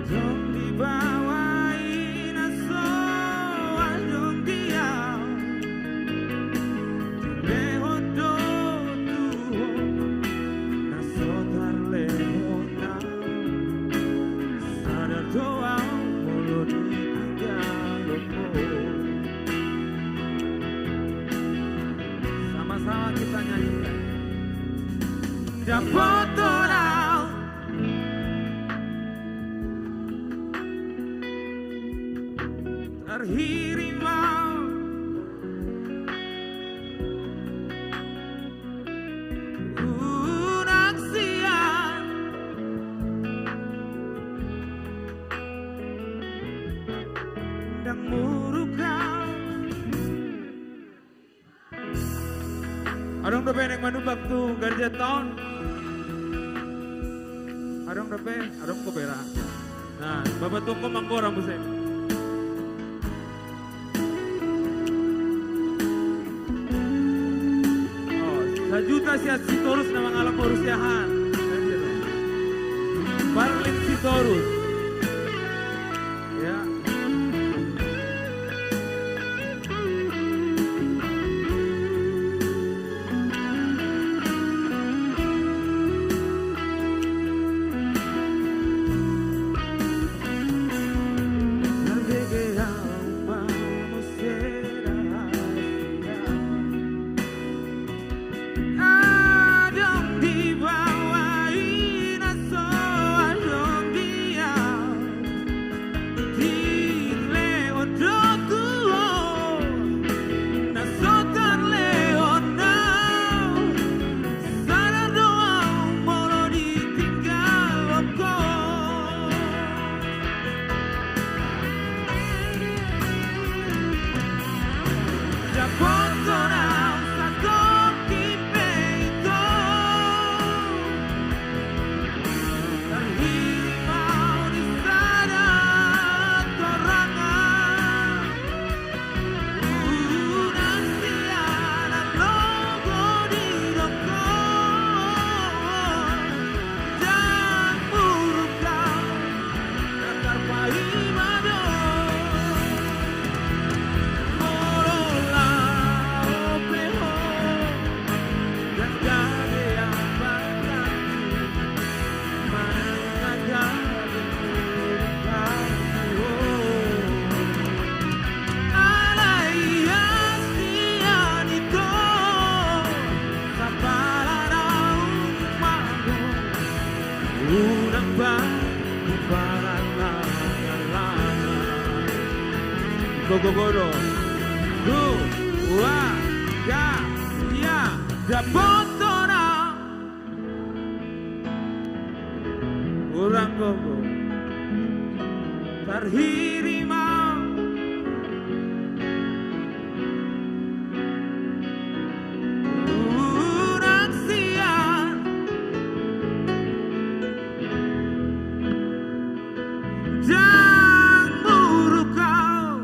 Speaker 12: Dong dibawain aso dong dia Lehodo tuho nasotar lehona Sadar doa mulu ditinggal Sama-sama kita nyanyikan Dapat orang terhirimau unaksian dan murukau Adong dobe nek manubak tu garja tahun Adong dobe, adong ko pera Nah, bapak tungko mangko rambusnya Sajuta siat Sitorus na mga Laporusyahan. Barlin Sitorus. Ya. Gogoro, dua, ya, dapotona, urang gogo, terhirimau, unaksian, dan murukau.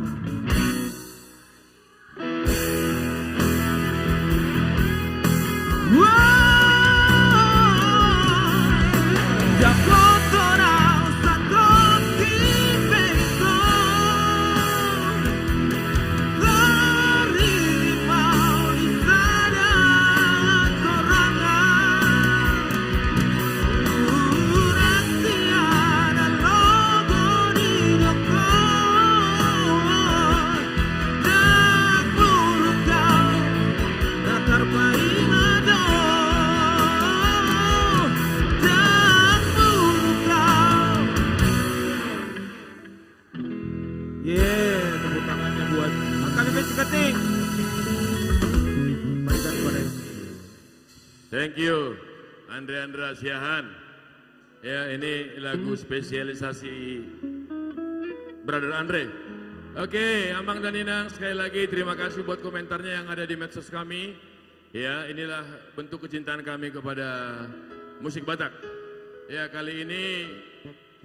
Speaker 12: Tepuk tangannya buat HKBP Ciketing. Berikan kepada
Speaker 13: Thank you, Andra Siahan. Ya, ini lagu spesialisasi Brother Andre. Oke, Amang dan Inang sekali lagi terima kasih buat komentarnya yang ada di medsos kami. Ya, inilah bentuk kecintaan kami kepada musik Batak. Ya, kali ini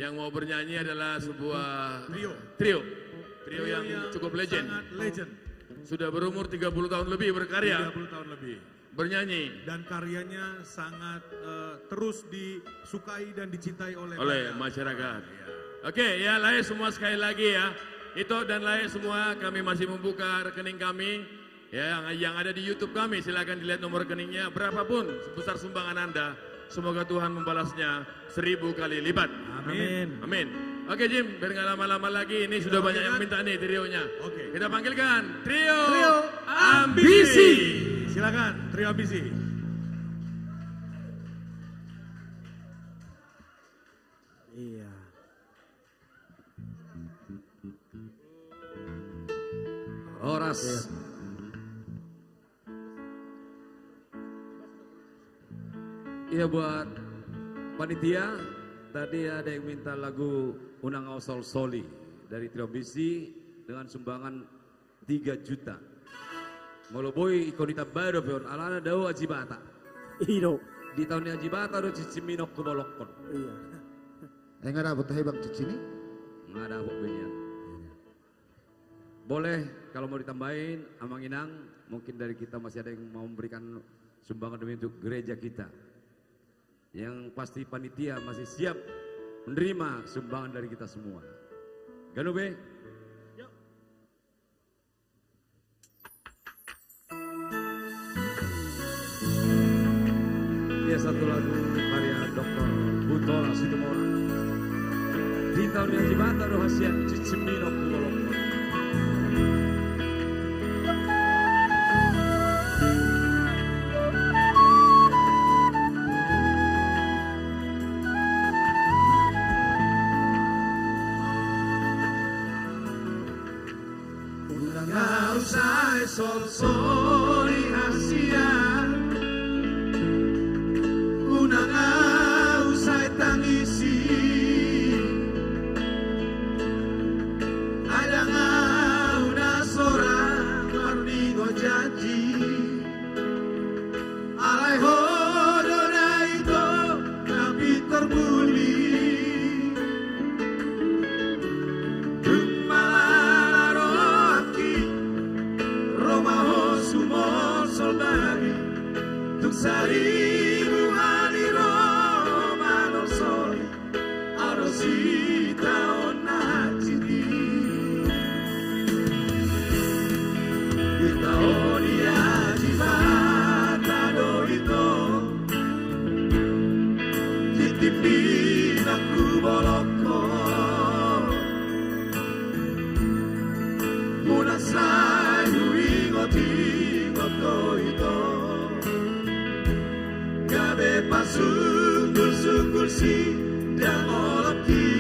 Speaker 13: yang mau bernyanyi adalah sebuah trio yang cukup legend.
Speaker 10: Sangat legend.
Speaker 13: Sudah berumur 30 tahun lebih berkarya.
Speaker 10: 30 tahun lebih.
Speaker 13: Bernyanyi.
Speaker 10: Dan karyanya sangat terus disukai dan dicintai oleh
Speaker 13: masyarakat. Oke, ya Lae semua sekali lagi ya. Ito dan Lae semua kami masih membuka rekening kami ya yang ada di YouTube kami. Silakan dilihat nomor rekeningnya berapapun sebesar sumbangan Anda. Semoga Tuhan membalasnya 1000 kali lipat.
Speaker 10: Amin.
Speaker 13: Amin. Oke Jim, biar nggak lama-lama lagi. Ini sudah banyak yang minta nih trionya.
Speaker 10: Oke.
Speaker 13: Kita panggilkan trio
Speaker 10: Ambisi. Silakan trio Ambisi.
Speaker 12: Iya.
Speaker 4: Horas. Iya buat panitia, tadi ada yang minta lagu Unang Sol Soli dari Trio Ambisi dengan sumbangan 3 juta. Moloboy ikonita baru pion alana daw ajibata.
Speaker 12: Iyo.
Speaker 4: Di tahunnya ajibata do ciciminok kubolokon.
Speaker 12: Iya.
Speaker 15: Enggak dapat hebang cicini?
Speaker 4: Nggak ada pokoknya. Boleh kalau mau ditambahin Amang Inang, mungkin dari kita masih ada yang mau memberikan sumbangan demi untuk gereja kita. Yang pasti panitia masih siap menerima sumbangan dari kita semua. Ganube? Ya satu lagu karya Dr. Butola Situmora. Di tahun yang jibata rahasia Cicimino Kubolokon.
Speaker 9: Usai sol-soli hasia Unang usai tangisi Ada una seorang warningo janji Alai hodona itu nabi terbuli Saribu hari Roma non soli Arosita onaciti Kita odia jibata doito Titipin aku boloko Munasai huingoti ngotoito Gabe pasungkul-sungkul si dan oloki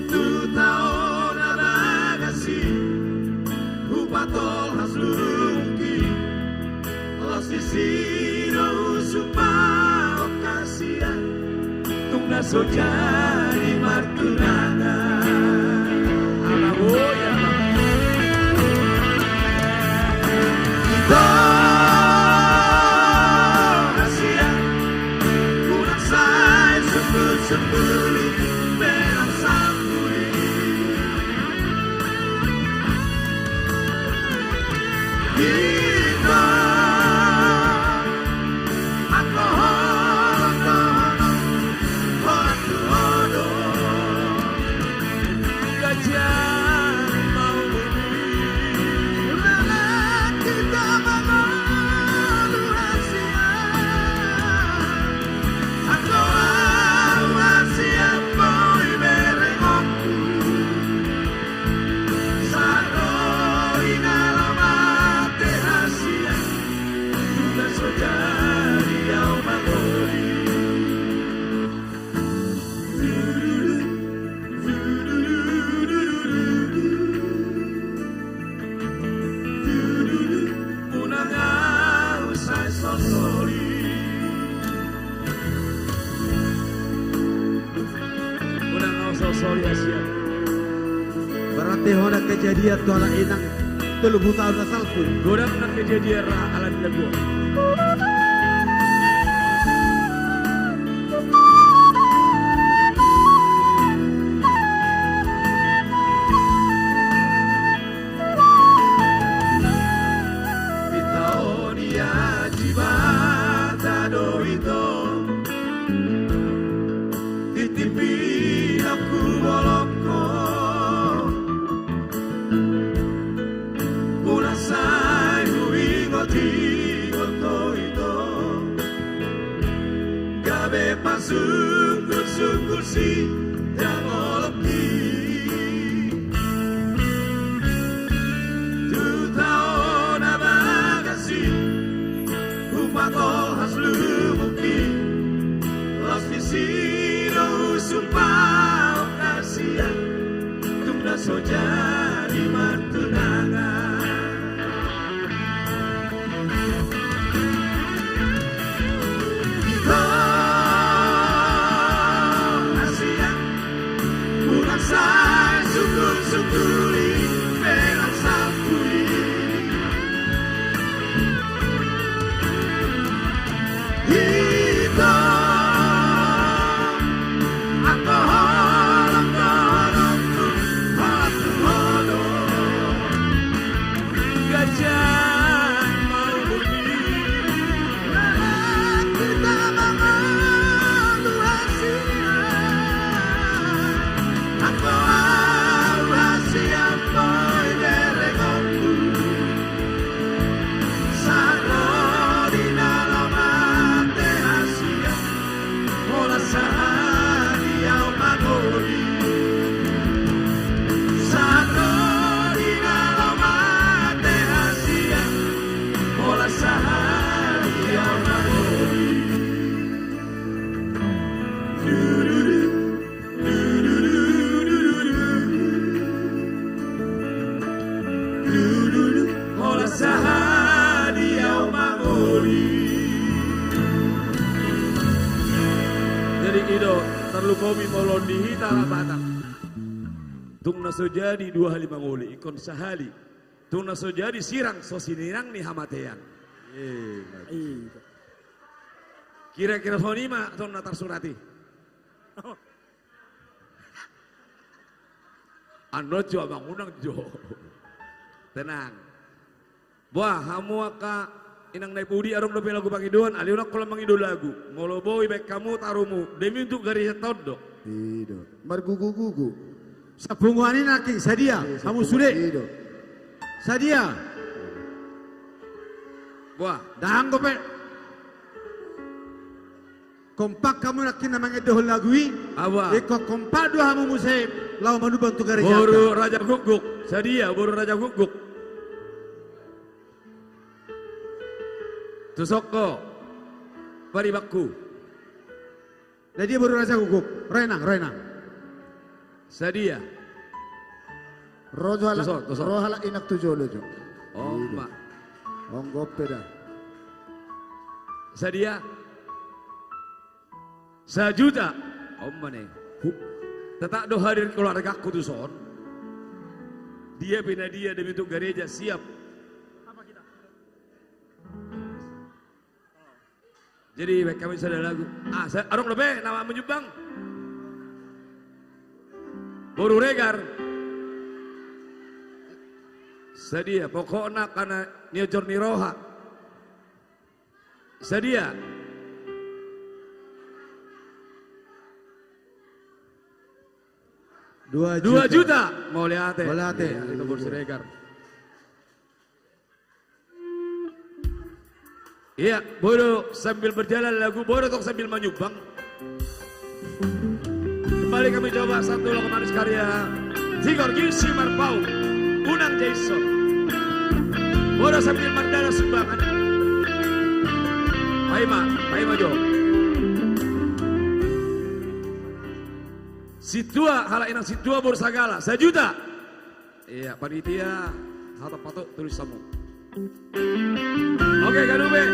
Speaker 9: Tu taon aragasi Upatol haslungki Los di sino usupa okasian Tung naso jadi martunangan Alaboya Sebeli merah sambui Kita Alkohol
Speaker 6: tehona kejadian tu ala inang telu buta na salpu.
Speaker 12: Godam na kejadian ra ala lagu.
Speaker 9: Sungguh-sungguh si yang oloki tu tahun abagasi umato haslu muki los visino sumpah okasia tunda soja di martunangan. Sukuri merah sapuri Hito Alkohol Hatu hono Gajah mau bumi Kita mengalu hasilnya
Speaker 12: Jadi Ido terlukomi molon di hitala batang. Tung naso jadi 2 hali mangoli ikon sahali. Tung naso jadi sirang sosinirang ni hamatean. Kira-kira sonima tung natar surati. Ano jo abang unang jo. Tenang. Wah, hamu ka inang naik budi arong dope lagu pangiduan, aliunak kalau mangidu lagu. Ngoloboi baik kamu tarumu demi untuk garis todo.
Speaker 6: Tidak. Margugu-gugu. Sabunguan ini naki, sadia. Kamu sudah. Sadia.
Speaker 12: Wah,
Speaker 6: dahang dope. Kompak kamu naki namanya doh lagui.
Speaker 12: Awa.
Speaker 6: Eko kompak dua hamu musib. Lau manu bantu garis.
Speaker 12: Boru Raja Guguk. Sadia, boru Raja Guguk. Tusoko, paribaku.
Speaker 6: Jadi baru rasa guguk, renang.
Speaker 12: Sadia.
Speaker 18: Rohala inak tujuh lojo.
Speaker 12: Oh, mak.
Speaker 18: Onggop peda.
Speaker 12: Sadia. 1 juta. Om mana? Tetap do hadir keluarga aku tuh son. Dia bina dia demi untuk gereja siap. Jadi baik kami sudah lagu. Arong lebih nama menyumbang. Boru regar. Sedia pokoknya karena nyojor niroha. Sedia. Dua juta. Mau lihat itu boru regar. Iya, bodoh sambil berjalan lagu bodoh atau sambil menyumbang. Kembali kami coba satu lagu manis karya Zigor Gilsi Marpau, Unang Jason. Bodoh sambil merdana sumbangan. Paima Jo. Situa, hala inang situa bodoh sagala, 1 juta. Iya, panitia harap patut tulis samu. Oke, Kadube.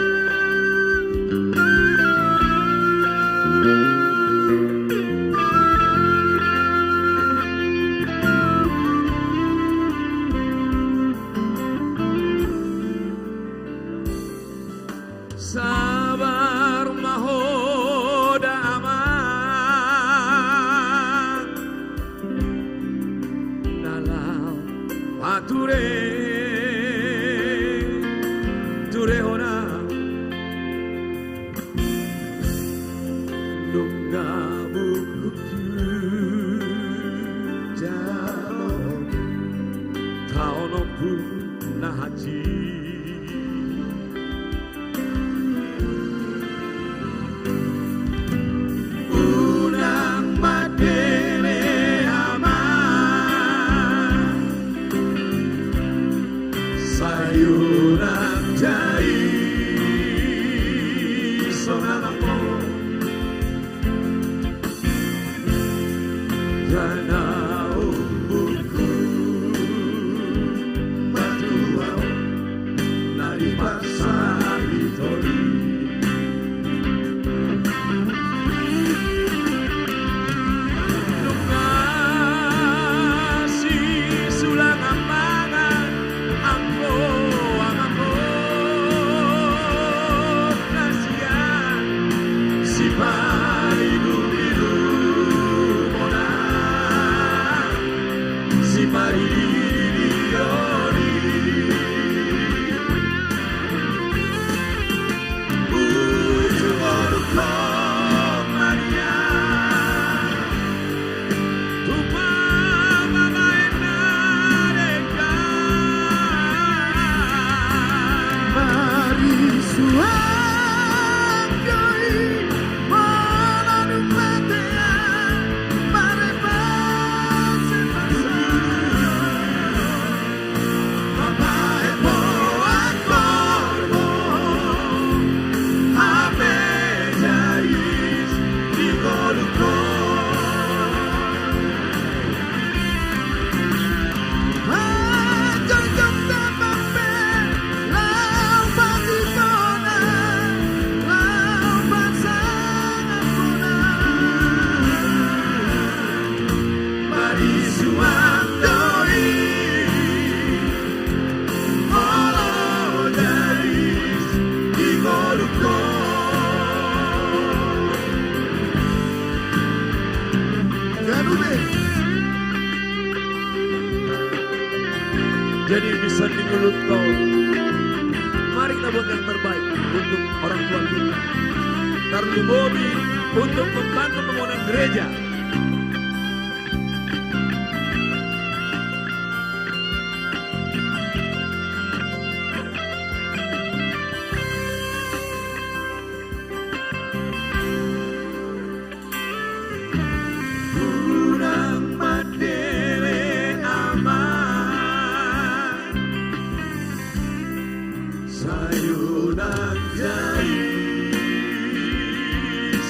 Speaker 9: ature ture hona nunga buku jalo taono puna haji unang madere ama sayuran jai sonanamo jana umbuku matuau nari pasari tori nungasi sulang amangan ambo ambo kasihan si paridu biru mona si paridiori ujung orko Maria tupa mama enareka mari suagai malanu patea mare pase mama e boa corvo ave jais di coluco Jadi bisa di mulut kau. Mari kita buat yang terbaik untuk orang tua kita. Karlu Bobi untuk membantu pembangunan gereja. Kurang madere aman sayunan jai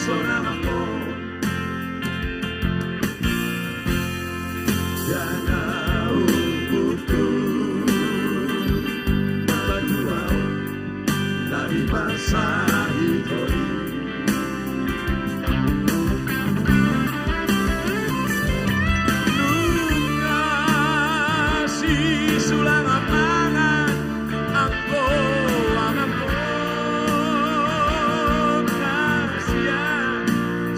Speaker 9: sonamamo jana umbuku mabajuau dari masa hitori nungasi sulang amangan ambo ambo kasihan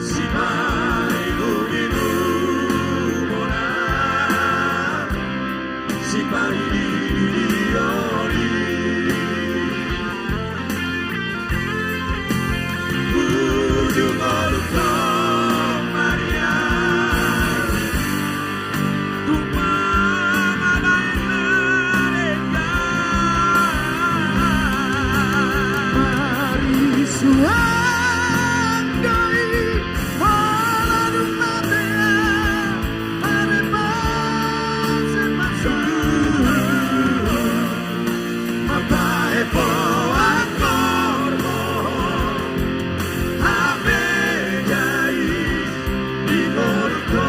Speaker 9: si paridu biru mona si paridiori ujung orko Maria tupa mama enareka mari suagai malanu patea mare pase mapa e boa corvo ave jais di corco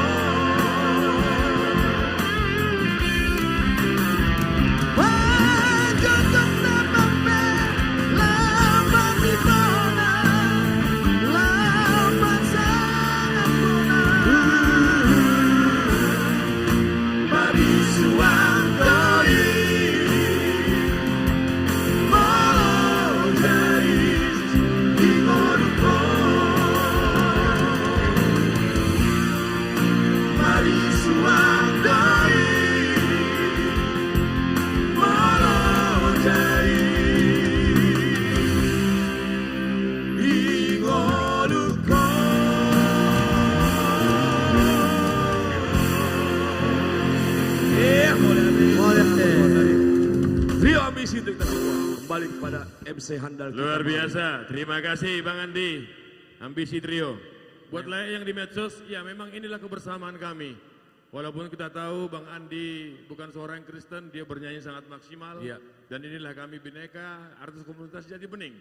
Speaker 12: situ kita semua. Kembali kepada MC handal kita.
Speaker 13: Luar biasa. Terima kasih Bang Andi. Ambisi Trio. Buat layak yang di medsos, ya memang inilah kebersamaan kami. Walaupun kita tahu Bang Andi bukan seorang Kristen, dia bernyanyi sangat maksimal.
Speaker 12: Iya.
Speaker 13: Dan inilah kami Bineka, artis komunitas Jati Bening.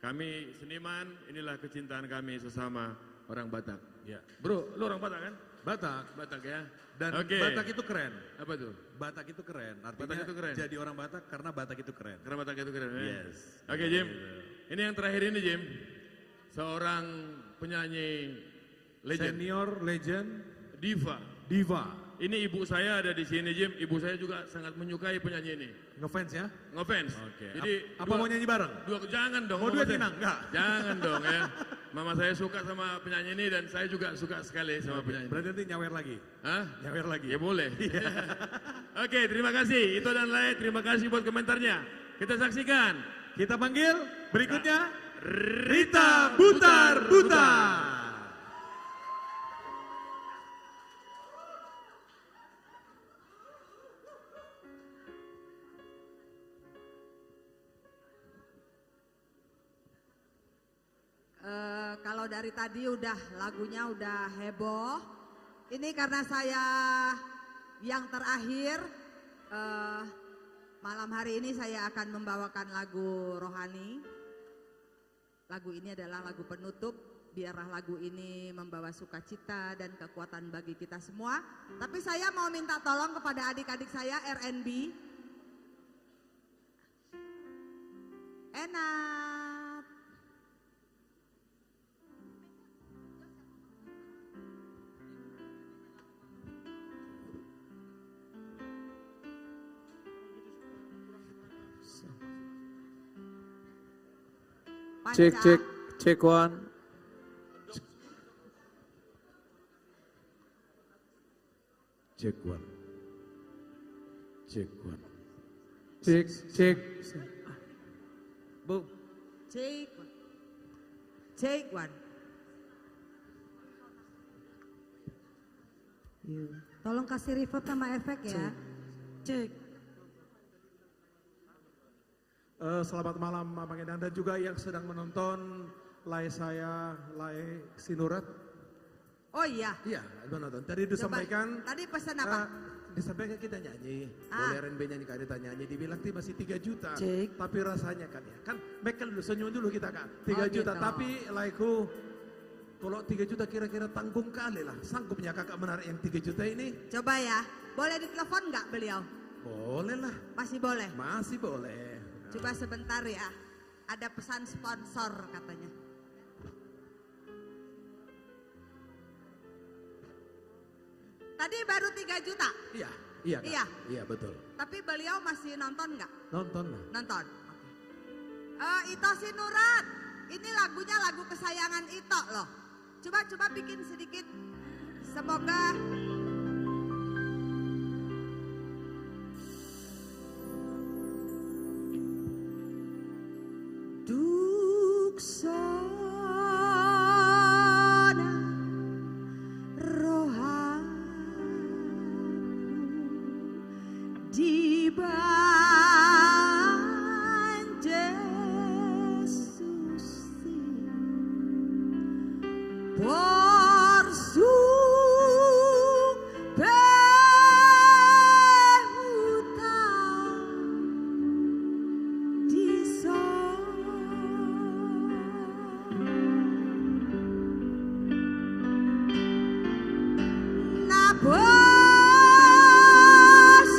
Speaker 13: Kami seniman, inilah kecintaan kami sesama orang Batak.
Speaker 12: Ya.
Speaker 13: Bro, lu orang Batak kan?
Speaker 12: Batak.
Speaker 13: Batak ya.
Speaker 12: Dan
Speaker 13: Oke.
Speaker 12: Batak itu keren.
Speaker 13: Apa tuh?
Speaker 12: Batak itu keren. Artinya
Speaker 13: Batak itu keren.
Speaker 12: jadi orang Batak karena Batak itu keren.
Speaker 13: Karena Batak itu keren. ya?
Speaker 12: Yes.
Speaker 13: Oke Jim. Ini yang terakhir ini Jim. Seorang penyanyi legend.
Speaker 12: Senior legend.
Speaker 13: Diva.
Speaker 12: Diva.
Speaker 13: Ini ibu saya ada di sini Jim. Ibu saya juga sangat menyukai penyanyi ini.
Speaker 12: Ngefans ya?
Speaker 13: Ngefans.
Speaker 12: Oke.
Speaker 13: Jadi
Speaker 12: Apa mau nyanyi bareng?
Speaker 13: Jangan dong.
Speaker 12: Mau
Speaker 13: Mama
Speaker 12: duet
Speaker 13: saya-
Speaker 12: Inang? Enggak.
Speaker 13: Jangan dong ya. Mama saya suka sama penyanyi ini dan saya juga suka sekali sama penyanyi.
Speaker 12: Berarti nanti nyawer lagi.
Speaker 13: Hah?
Speaker 12: Nyawer lagi.
Speaker 13: Ya boleh. Oke, terima kasih. Ito dan lain, terima kasih buat komentarnya. Kita saksikan.
Speaker 12: Kita panggil berikutnya Rita Butar Butar.
Speaker 8: Kalau dari tadi lagunya udah heboh. Ini karena saya yang terakhir, malam hari ini saya akan membawakan lagu rohani. Lagu ini adalah lagu penutup. Biarlah lagu ini membawa sukacita dan kekuatan bagi kita semua. Tapi saya mau minta tolong kepada adik-adik saya RNB. Enak.
Speaker 12: Cek one. Cek one. Cek one. Cek. Bu.
Speaker 8: Take one. Tolong kasih reverb sama efek ya. Cek.
Speaker 12: Selamat malam Abang Endang dan juga yang sedang menonton live saya, live Sinurat.
Speaker 8: Oh iya.
Speaker 12: Iya, nonton. Tadi disampaikan.
Speaker 8: Tadi pesan apa?
Speaker 12: Disampaikan kita nyanyi. Boleh RNB nyanyi, kita nyanyi. Dibilang tuh masih 3 juta.
Speaker 8: Cek.
Speaker 12: Tapi rasanya kan ya. Kan make dulu, senyum dulu kita kan. 3
Speaker 8: Oh,
Speaker 12: juta.
Speaker 8: gitu.
Speaker 12: Tapi like-ku kalau 3 juta kira-kira tanggung kali lah. Sanggupnya kakak menarik yang 3 juta ini?
Speaker 8: Coba ya. Boleh ditelepon nggak beliau?
Speaker 12: Boleh lah.
Speaker 8: Masih boleh?
Speaker 12: Masih boleh.
Speaker 8: Coba sebentar ya. Ada pesan sponsor katanya. Tadi baru 3 juta?
Speaker 12: Iya, iya, Kak.
Speaker 8: Iya.
Speaker 12: Iya, betul.
Speaker 8: Tapi beliau masih nonton nggak?
Speaker 12: Nonton lah.
Speaker 8: Nonton. Ito Sinurat. Ini lagunya lagu kesayangan Ito loh. Coba bikin sedikit. Semoga Duksana rohani di Banjesusi porsuk behutang di Nabos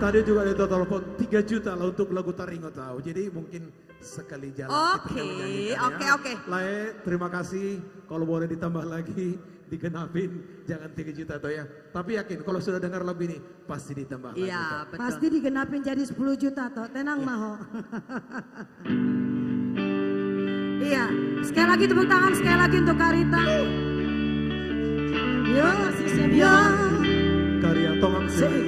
Speaker 12: Tadi juga ada telepon 3 juta lah untuk lagu Taringo Tahu. Jadi mungkin sekali jalan.
Speaker 8: Oke.
Speaker 12: Lae, terima kasih. Kalau boleh ditambah lagi, digenapin. Jangan 3 juta toh ya. Tapi yakin kalau sudah dengar lagu ini, pasti ditambah lagi.
Speaker 7: Iya, betul. Pasti digenapin jadi 10 juta toh. Tenang maho. Iya, sekali lagi tepuk tangan sekali lagi untuk Karita. Yo, yo.
Speaker 12: Karya Tomang Sih.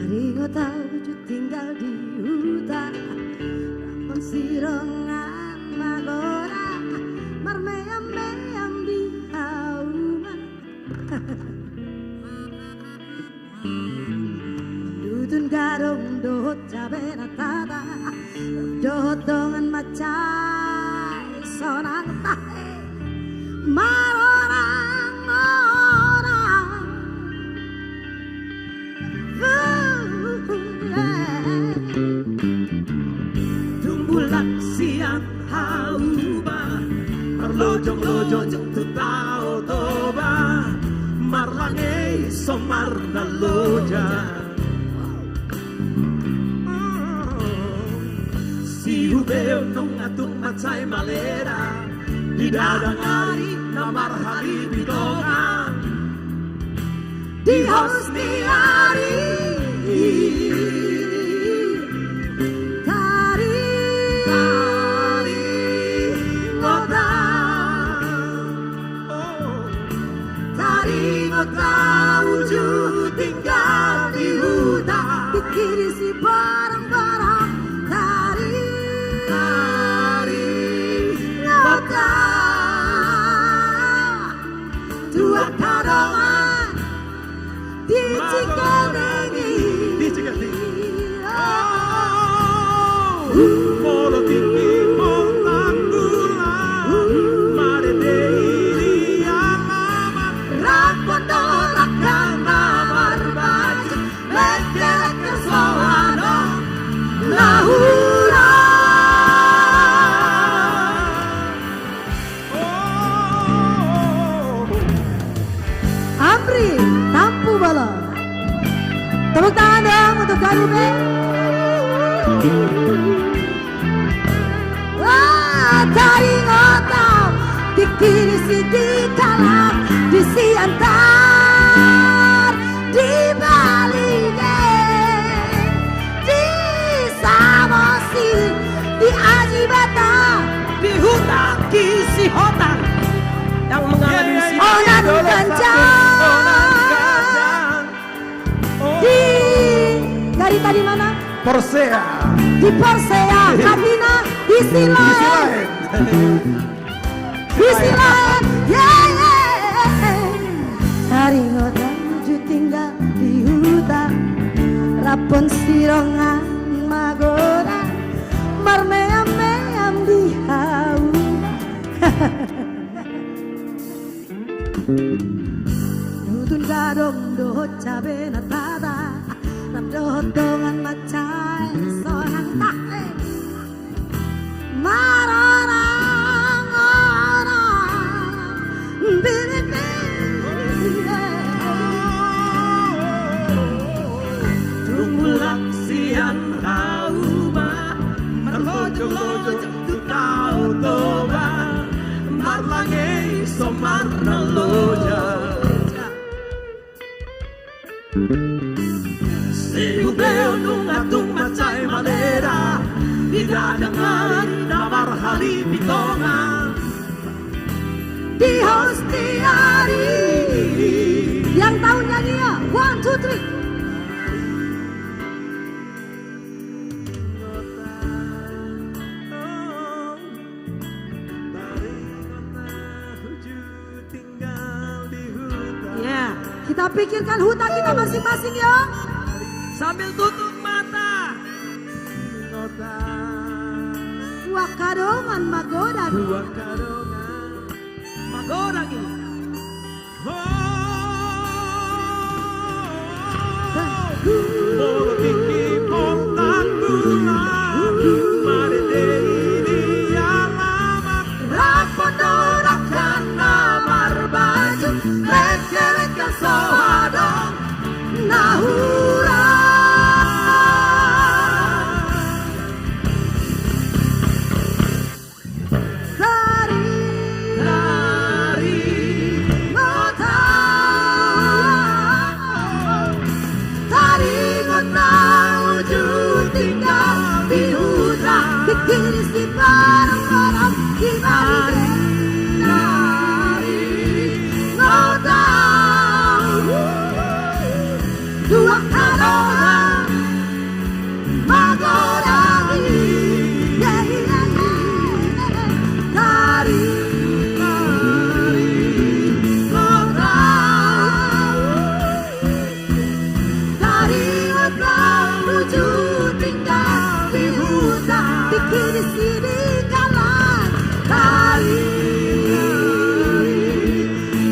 Speaker 7: Taringo tahu tinggal di hutan, ramon sirongan magora, marmeam-meam di hauman. Dudun garong dohot cabena tada, dohot dongan macai sonang tahe, marorang.
Speaker 9: Tumbulan siang hauba, marlojong-lojong tu tao toba, marlange somar na loja. Si hubeo nung atung macay malera, di dadangari na marhali bidongan, di hosniari. Taringo tahu tinggal di hutan,
Speaker 7: Dikiri si barang-barang Taringo tahu tua kadongan di Ciketing.
Speaker 9: Molo tinggi montanggula, madedei
Speaker 7: Tepuk tangan dong untuk KBP. Wah, dari ngotau di kiri si di kalah di siantar di Balige di Samosi di Ajibata
Speaker 9: di hutan kisi hotan yang mengalami si
Speaker 7: Onan Ganjang di Garita di mana?
Speaker 12: Persea.
Speaker 7: Di Persea, Katina di Silaen. Di Silaen, Hari ngota menuju tinggal di hutan, rapon sirongan magoda, marmeam-meam di hauna. Nutun gadong do cabe natada, rabdotongan macai sonang takle, marorang-orang bini-bini.
Speaker 9: Tunggulang sian hauma merlojong-lojong tu tau toba marlange somar naloja Siubeo nung atung macay madera Didadangan damar halipitongan
Speaker 7: Di Hostiari. Yang tahu nyanyi ya, 1, 2, 3. Ya, kita pikirkan hutan kita masing-masing ya.
Speaker 9: Sambil tutup mata.
Speaker 7: Wakadongan magodan.
Speaker 9: Magodan ini.
Speaker 7: Kiri si barang-barang di Bali. Dua kalongan magodari. Dari kota menuju tinggal di hutan. Di sini jalan dari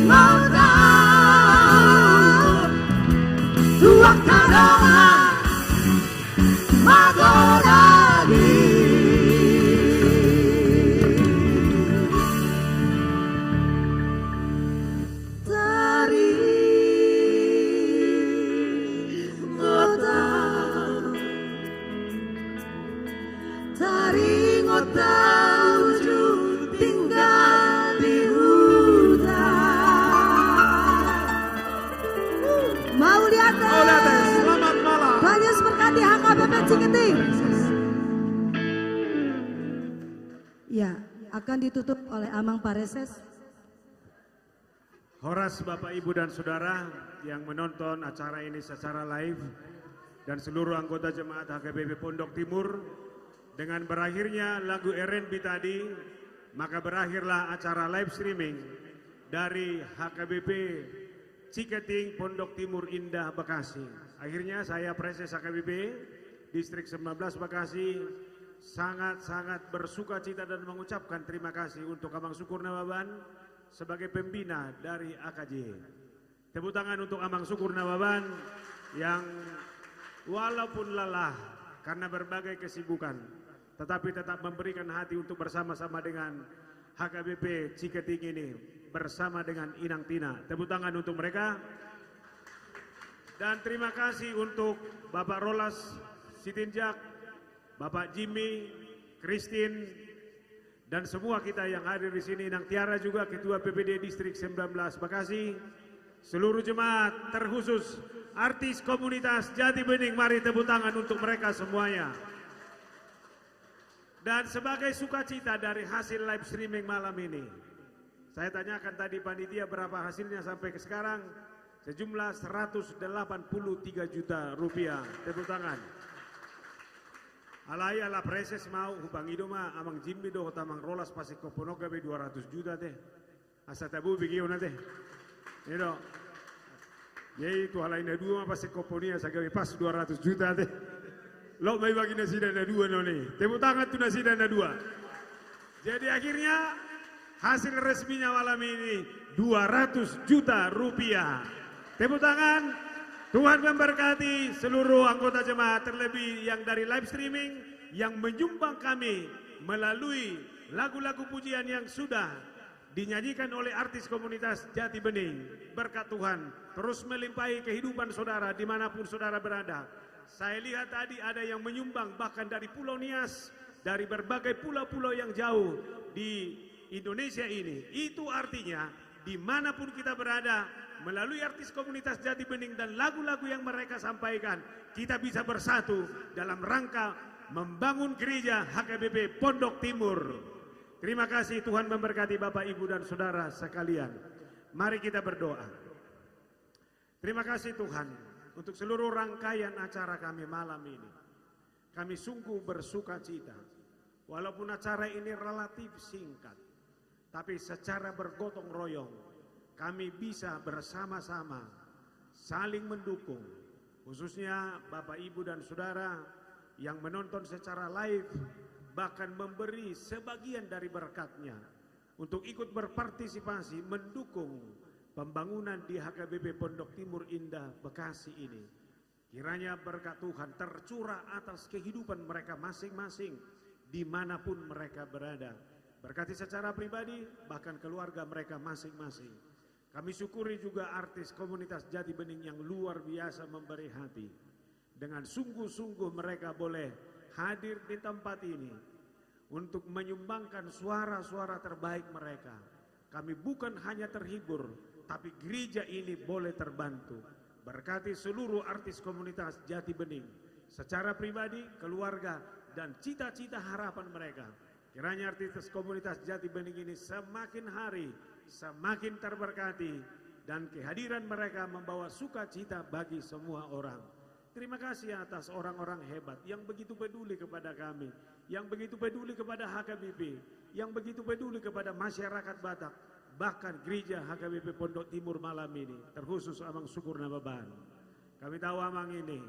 Speaker 7: mau tahu dua kalongan magodari. Dari ngota dari ngota ujung tinggal di hutan. Mau lihat
Speaker 9: Selamat malam.
Speaker 7: Banyak berkati HKBP Ciketing. Ya, akan ditutup oleh Amang Pareses.
Speaker 6: Horas Bapak Ibu dan Saudara yang menonton acara ini secara live dan seluruh anggota jemaat HKBP Pondok Timur, dengan berakhirnya lagu R&B tadi, maka berakhirlah acara live streaming dari HKBP Ciketing Pondok Timur Indah Bekasi. Akhirnya saya Preses HKBP Distrik 19 Bekasi sangat-sangat bersuka cita dan mengucapkan terima kasih untuk Amang Sukur Nababan sebagai pembina dari AKJ. Tepuk tangan untuk Amang Sukur Nababan yang walaupun lelah karena berbagai kesibukan, tetapi tetap memberikan hati untuk bersama-sama dengan HKBP Ciketing ini, bersama dengan Inang Tina. Tepuk tangan untuk mereka.
Speaker 17: Dan terima kasih untuk Bapak Rolas Sitinjak, Bapak Jimmy, Christine, dan semua kita yang hadir di sini. Nang Tiara juga Ketua PPD Distrik 19. Terima kasih. Seluruh jemaat, terkhusus artis komunitas Jati Bening, mari tepuk tangan untuk mereka semuanya. Dan sebagai sukacita dari hasil live streaming malam ini, saya tanyakan tadi panitia berapa hasilnya sampai ke sekarang, sejumlah 183 juta rupiah. Tepuk tangan. Alai ala preses mau hubang idoma amang Jimmy do tamang Rolas pasti koponoga be 200 juta teh. Asa tabu bigio na teh. Ino. Yei tu halaina dua pasti koponia sagawe pas 200 juta teh. Lo mai bagi nasi dana dua noni. Tepuk tangan tu nasi dana dua. Jadi akhirnya hasil resminya malam ini 200 juta rupiah. Tepuk tangan. Tuhan memberkati seluruh anggota jemaat, terlebih yang dari live streaming yang menyumbang kami melalui lagu-lagu pujian yang sudah dinyanyikan oleh artis komunitas Jati Bening. Berkat Tuhan terus melimpahi kehidupan saudara dimanapun saudara berada. Saya lihat tadi ada yang menyumbang bahkan dari Pulau Nias, dari berbagai pulau-pulau yang jauh di Indonesia ini. Itu artinya dimanapun kita berada, melalui artis komunitas Jati Bening dan lagu-lagu yang mereka sampaikan, kita bisa bersatu dalam rangka membangun gereja HKBP Pondok Timur. Terima kasih, Tuhan memberkati Bapak, Ibu, dan Saudara sekalian. Mari kita berdoa. Terima kasih Tuhan untuk seluruh rangkaian acara kami malam ini. Kami sungguh bersuka cita. Walaupun acara ini relatif singkat, tapi secara bergotong royong, kami bisa bersama-sama saling mendukung, khususnya Bapak, Ibu, dan Saudara yang menonton secara live, bahkan memberi sebagian dari berkatnya untuk ikut berpartisipasi mendukung pembangunan di HKBP Pondok Timur Indah Bekasi ini. Kiranya berkat Tuhan tercurah atas kehidupan mereka masing-masing dimanapun mereka berada. Berkati secara pribadi, bahkan keluarga mereka masing-masing. Kami syukuri juga artis komunitas Jati Bening yang luar biasa memberi hati. Dengan sungguh-sungguh mereka boleh hadir di tempat ini untuk menyumbangkan suara-suara terbaik mereka. Kami bukan hanya terhibur, tapi gereja ini boleh terbantu. Berkati seluruh artis komunitas Jati Bening, secara pribadi, keluarga, dan cita-cita harapan mereka. Kiranya artis komunitas Jati Bening ini semakin hari semakin terberkati, dan kehadiran mereka membawa sukacita bagi semua orang. Terima kasih atas orang-orang hebat yang begitu peduli kepada kami, yang begitu peduli kepada HKBP, yang begitu peduli kepada masyarakat Batak, bahkan gereja HKBP Pondok Timur malam ini, terkhusus Amang Syukur Nababan. Kami tahu Amang ini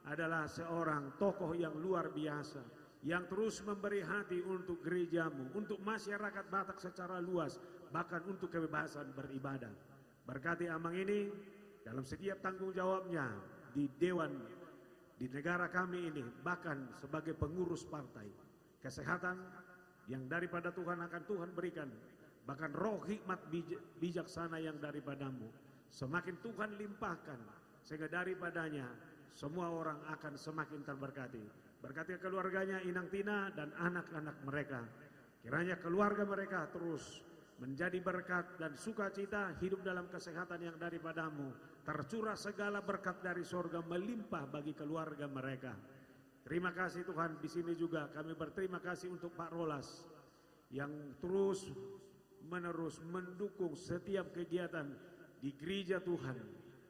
Speaker 17: adalah seorang tokoh yang luar biasa, yang terus memberi hati untuk gerejamu, untuk masyarakat Batak secara luas, bahkan untuk kebebasan beribadah. Berkati Amang ini dalam setiap tanggung jawabnya di dewan, di negara kami ini, bahkan sebagai pengurus partai. Kesehatan yang daripada Tuhan akan Tuhan berikan, bahkan roh hikmat bijaksana yang daripadamu, semakin Tuhan limpahkan, sehingga daripadanya semua orang akan semakin terberkati. Berkati keluarganya Inang Tina dan anak-anak mereka. Kiranya keluarga mereka terus menjadi berkat dan sukacita, hidup dalam kesehatan yang daripadamu. Tercurah segala berkat dari sorga melimpah bagi keluarga mereka. Terima kasih Tuhan. Di sini juga kami berterima kasih untuk Pak Rolas yang terus menerus mendukung setiap kegiatan di gereja Tuhan,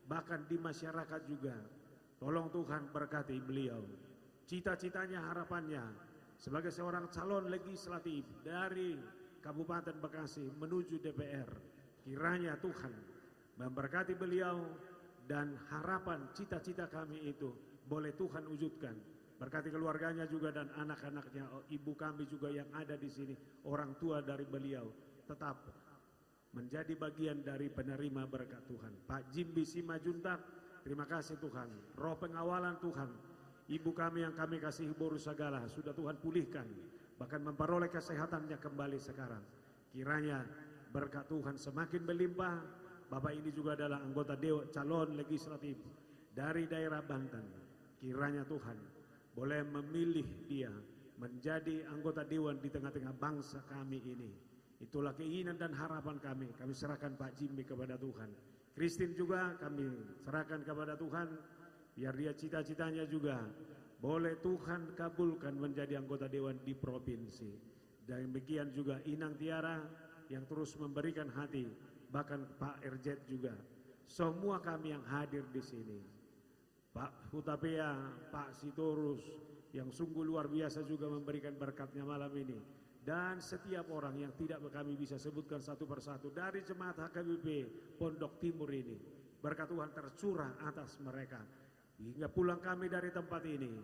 Speaker 17: bahkan di masyarakat juga. Tolong Tuhan berkati beliau. Cita-citanya, harapannya sebagai seorang calon legislatif dari Kabupaten Bekasi menuju DPR. Kiranya Tuhan memberkati beliau dan harapan cita-cita kami itu boleh Tuhan wujudkan. Berkati keluarganya juga dan anak-anaknya, ibu kami juga yang ada di sini, orang tua dari beliau, tetap menjadi bagian dari penerima berkat Tuhan. Pak Jimbi Simajuntak, terima kasih Tuhan. Roh pengawalan Tuhan, ibu kami yang kami kasihi Boru Sagala sudah Tuhan pulihkan, bahkan memperoleh kesehatannya kembali sekarang. Kiranya berkat Tuhan semakin melimpah. Bapak ini juga adalah anggota calon legislatif dari daerah Banten. Kiranya Tuhan boleh memilih dia menjadi anggota dewan di tengah-tengah bangsa kami ini. Itulah keinginan dan harapan kami. Kami serahkan Pak Jimmy kepada Tuhan. Christine juga kami serahkan kepada Tuhan. Biar dia cita-citanya juga boleh Tuhan kabulkan menjadi anggota dewan di provinsi. Dan demikian juga Inang Tiara yang terus memberikan hati. Bahkan Pak RZ juga. Semua kami yang hadir di sini. Pak Hutapea, Pak Sitorus yang sungguh luar biasa juga memberikan berkatnya malam ini. Dan setiap orang yang tidak kami bisa sebutkan satu persatu dari jemaat HKBP Pondok Timur ini. Berkat Tuhan tercurah atas mereka. Hingga pulang kami dari tempat ini,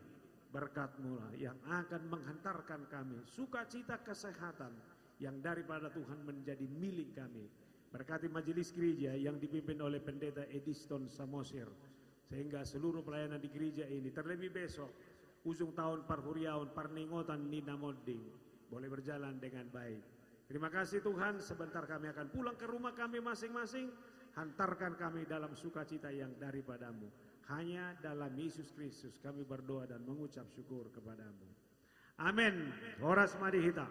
Speaker 17: berkat-Mu lah yang akan menghantarkan kami sukacita kesehatan yang daripada Tuhan menjadi milik kami. Berkati majelis gereja yang dipimpin oleh Pendeta Ediston Samosir, sehingga seluruh pelayanan di gereja ini terlebih besok ujung tahun Parhuriaun Parningotan Nina Modding boleh berjalan dengan baik. Terima kasih Tuhan, sebentar kami akan pulang ke rumah kami masing-masing. Hantarkan kami dalam sukacita yang daripada-Mu. Hanya dalam Yesus Kristus kami berdoa dan mengucap syukur kepada-Mu. Amin. Horas Madihita.